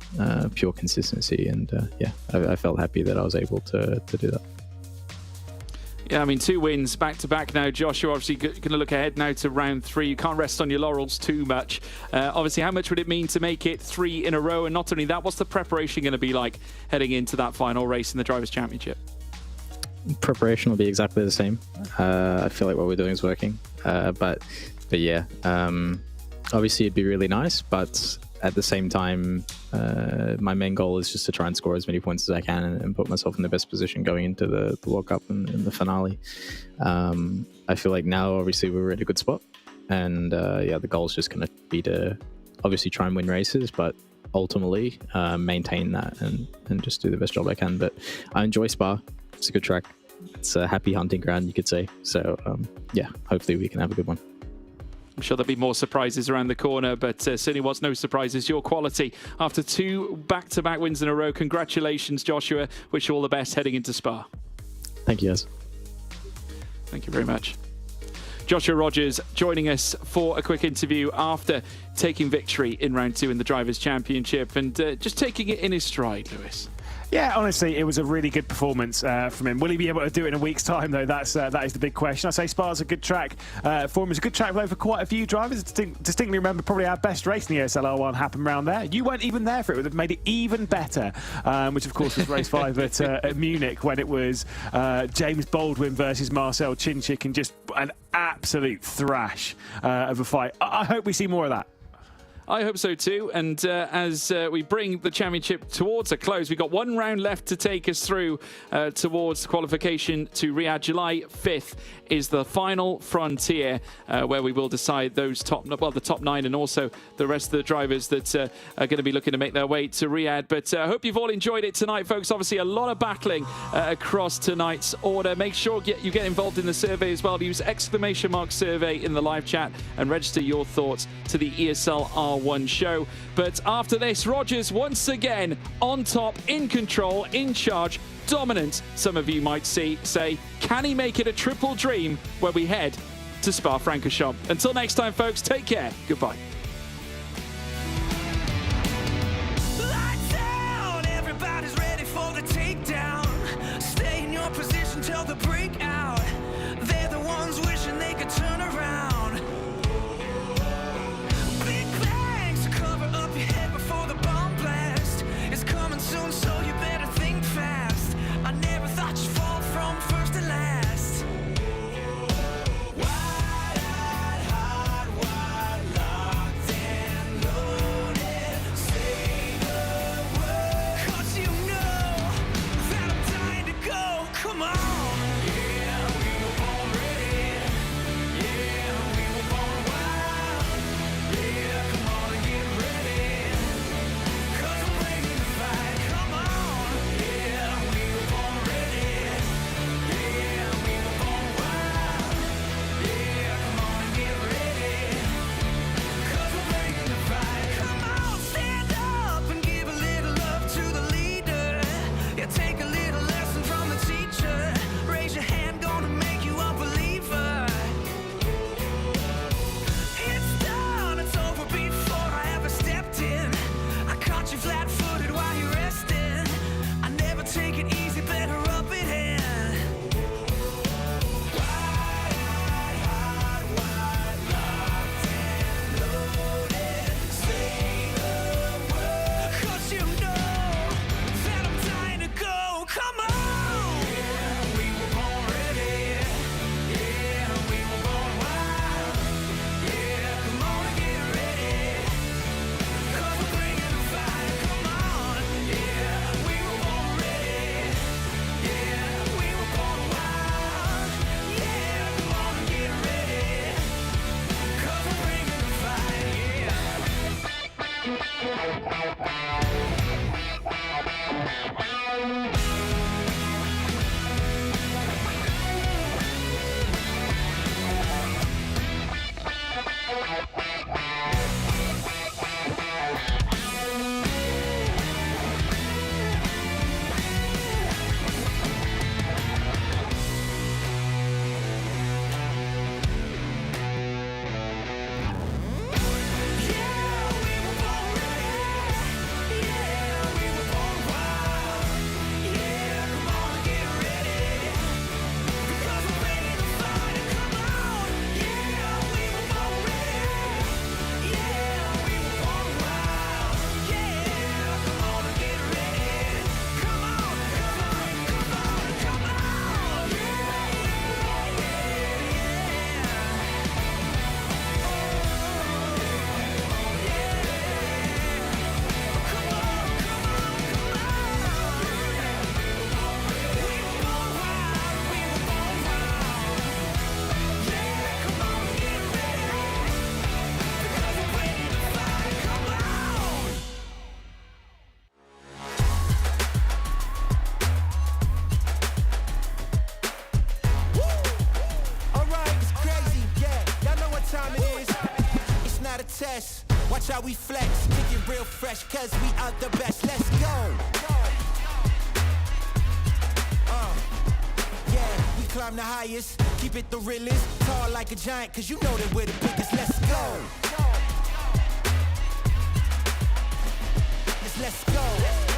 pure consistency, and yeah, I felt happy that I was able to do that.
Yeah, I mean, 2 wins back-to-back now. Josh, you're obviously going to look ahead now to round 3. You can't rest on your laurels too much. Obviously, how much would it mean to make it 3 in a row? And not only that, what's the preparation going to be like heading into that final race in the Drivers' Championship?
Preparation will be exactly the same. I feel like what we're doing is working. But yeah, obviously it'd be really nice, but at the same time, my main goal is just to try and score as many points as I can and put myself in the best position going into the World Cup and the finale. I feel like now, obviously, we're in a good spot. And yeah, the goal is just going to be to obviously try and win races, but ultimately maintain that and just do the best job I can. But I enjoy Spa. It's a good track. It's a happy hunting ground, you could say. So yeah, hopefully we can have a good one.
I'm sure there'll be more surprises around the corner, but certainly was no surprises. Your quality after 2 back-to-back wins in a row. Congratulations, Joshua. Wish you all the best heading into Spa.
Thank you, guys.
Thank you very much. Joshua Rogers joining us for a quick interview after taking victory in round 2 in the Drivers' Championship and just taking it in his stride, Lewis.
Yeah, honestly, it was a really good performance from him. Will he be able to do it in a week's time, though? That is the big question. I say Spa's a good track for him. It's a good track for quite a few drivers. Distinctly remember probably our best race in the ESL R1 happened around there. You weren't even there for it. It would have made it even better, which, of course, was race 5 at Munich when it was James Baldwin versus Marcel Chinchik and just an absolute thrash of a fight. I hope we see more of that.
I hope so too. And as we bring the championship towards a close, we've got one round left to take us through towards qualification to Riyadh. July 5th is the final frontier where we will decide those the top 9 and also the rest of the drivers that are going to be looking to make their way to Riyadh. But I hope you've all enjoyed it tonight, folks. Obviously, a lot of battling across tonight's order. Make sure you get involved in the survey as well. Use !survey in the live chat and register your thoughts to the ESL R1 show. But after this, Rogers once again on top, in control, in charge, dominant, some of you might say. Can he make it a triple dream where we head to Spa-Francorchamps? Until next time, folks, take care. Goodbye.
Lights out, everybody's ready for the takedown. Stay in your position till the breakout. They're the ones wishing they could turn around. Big bangs to cover up your head before the bomb blast is coming soon, so you better think fast. I never thought you'd fall from first to last. Wide-eyed, hot, wide, locked and loaded. Say the word, 'cause you know that I'm dying to go. Come on. Yeah, we were born ready. Yeah, we were born wild. Yeah, come on and get ready. 'Cause we're bringing the fight. Come on. Yeah, we were born ready. Yeah, we were born wild. Yeah, come on and get ready. 'Cause we're bringing the fight. Come on, stand up and give a little love to the leader. Yeah, take a little lesson from the teacher. Raise your hand, gonna make you a believer. It's done, it's over before I ever stepped in. I caught you flat-footed while you're resting. I never take it easy, better up it in. Wide-eyed, hot, wide, locked and loaded. Say the word, 'cause you know that I'm dying to go. Come on. Yeah, we were born ready. Yeah, we were born wild. Yeah, come on and get ready. 'Cause we're bringing the fight. Come on. Yeah, we were born ready. Yeah, we were born wild. Yeah, come on and get ready. 'Cause we're bringing the fight. Alright, it's crazy, yeah. Y'all know what time it is. It's not a test. Watch how we flex. Kicking real fresh, 'cause we are the best. Let's go. Yeah, we climb the highest. Keep it the realest. Tall like a giant, cause you know that we're the biggest. Let's go. Let's go.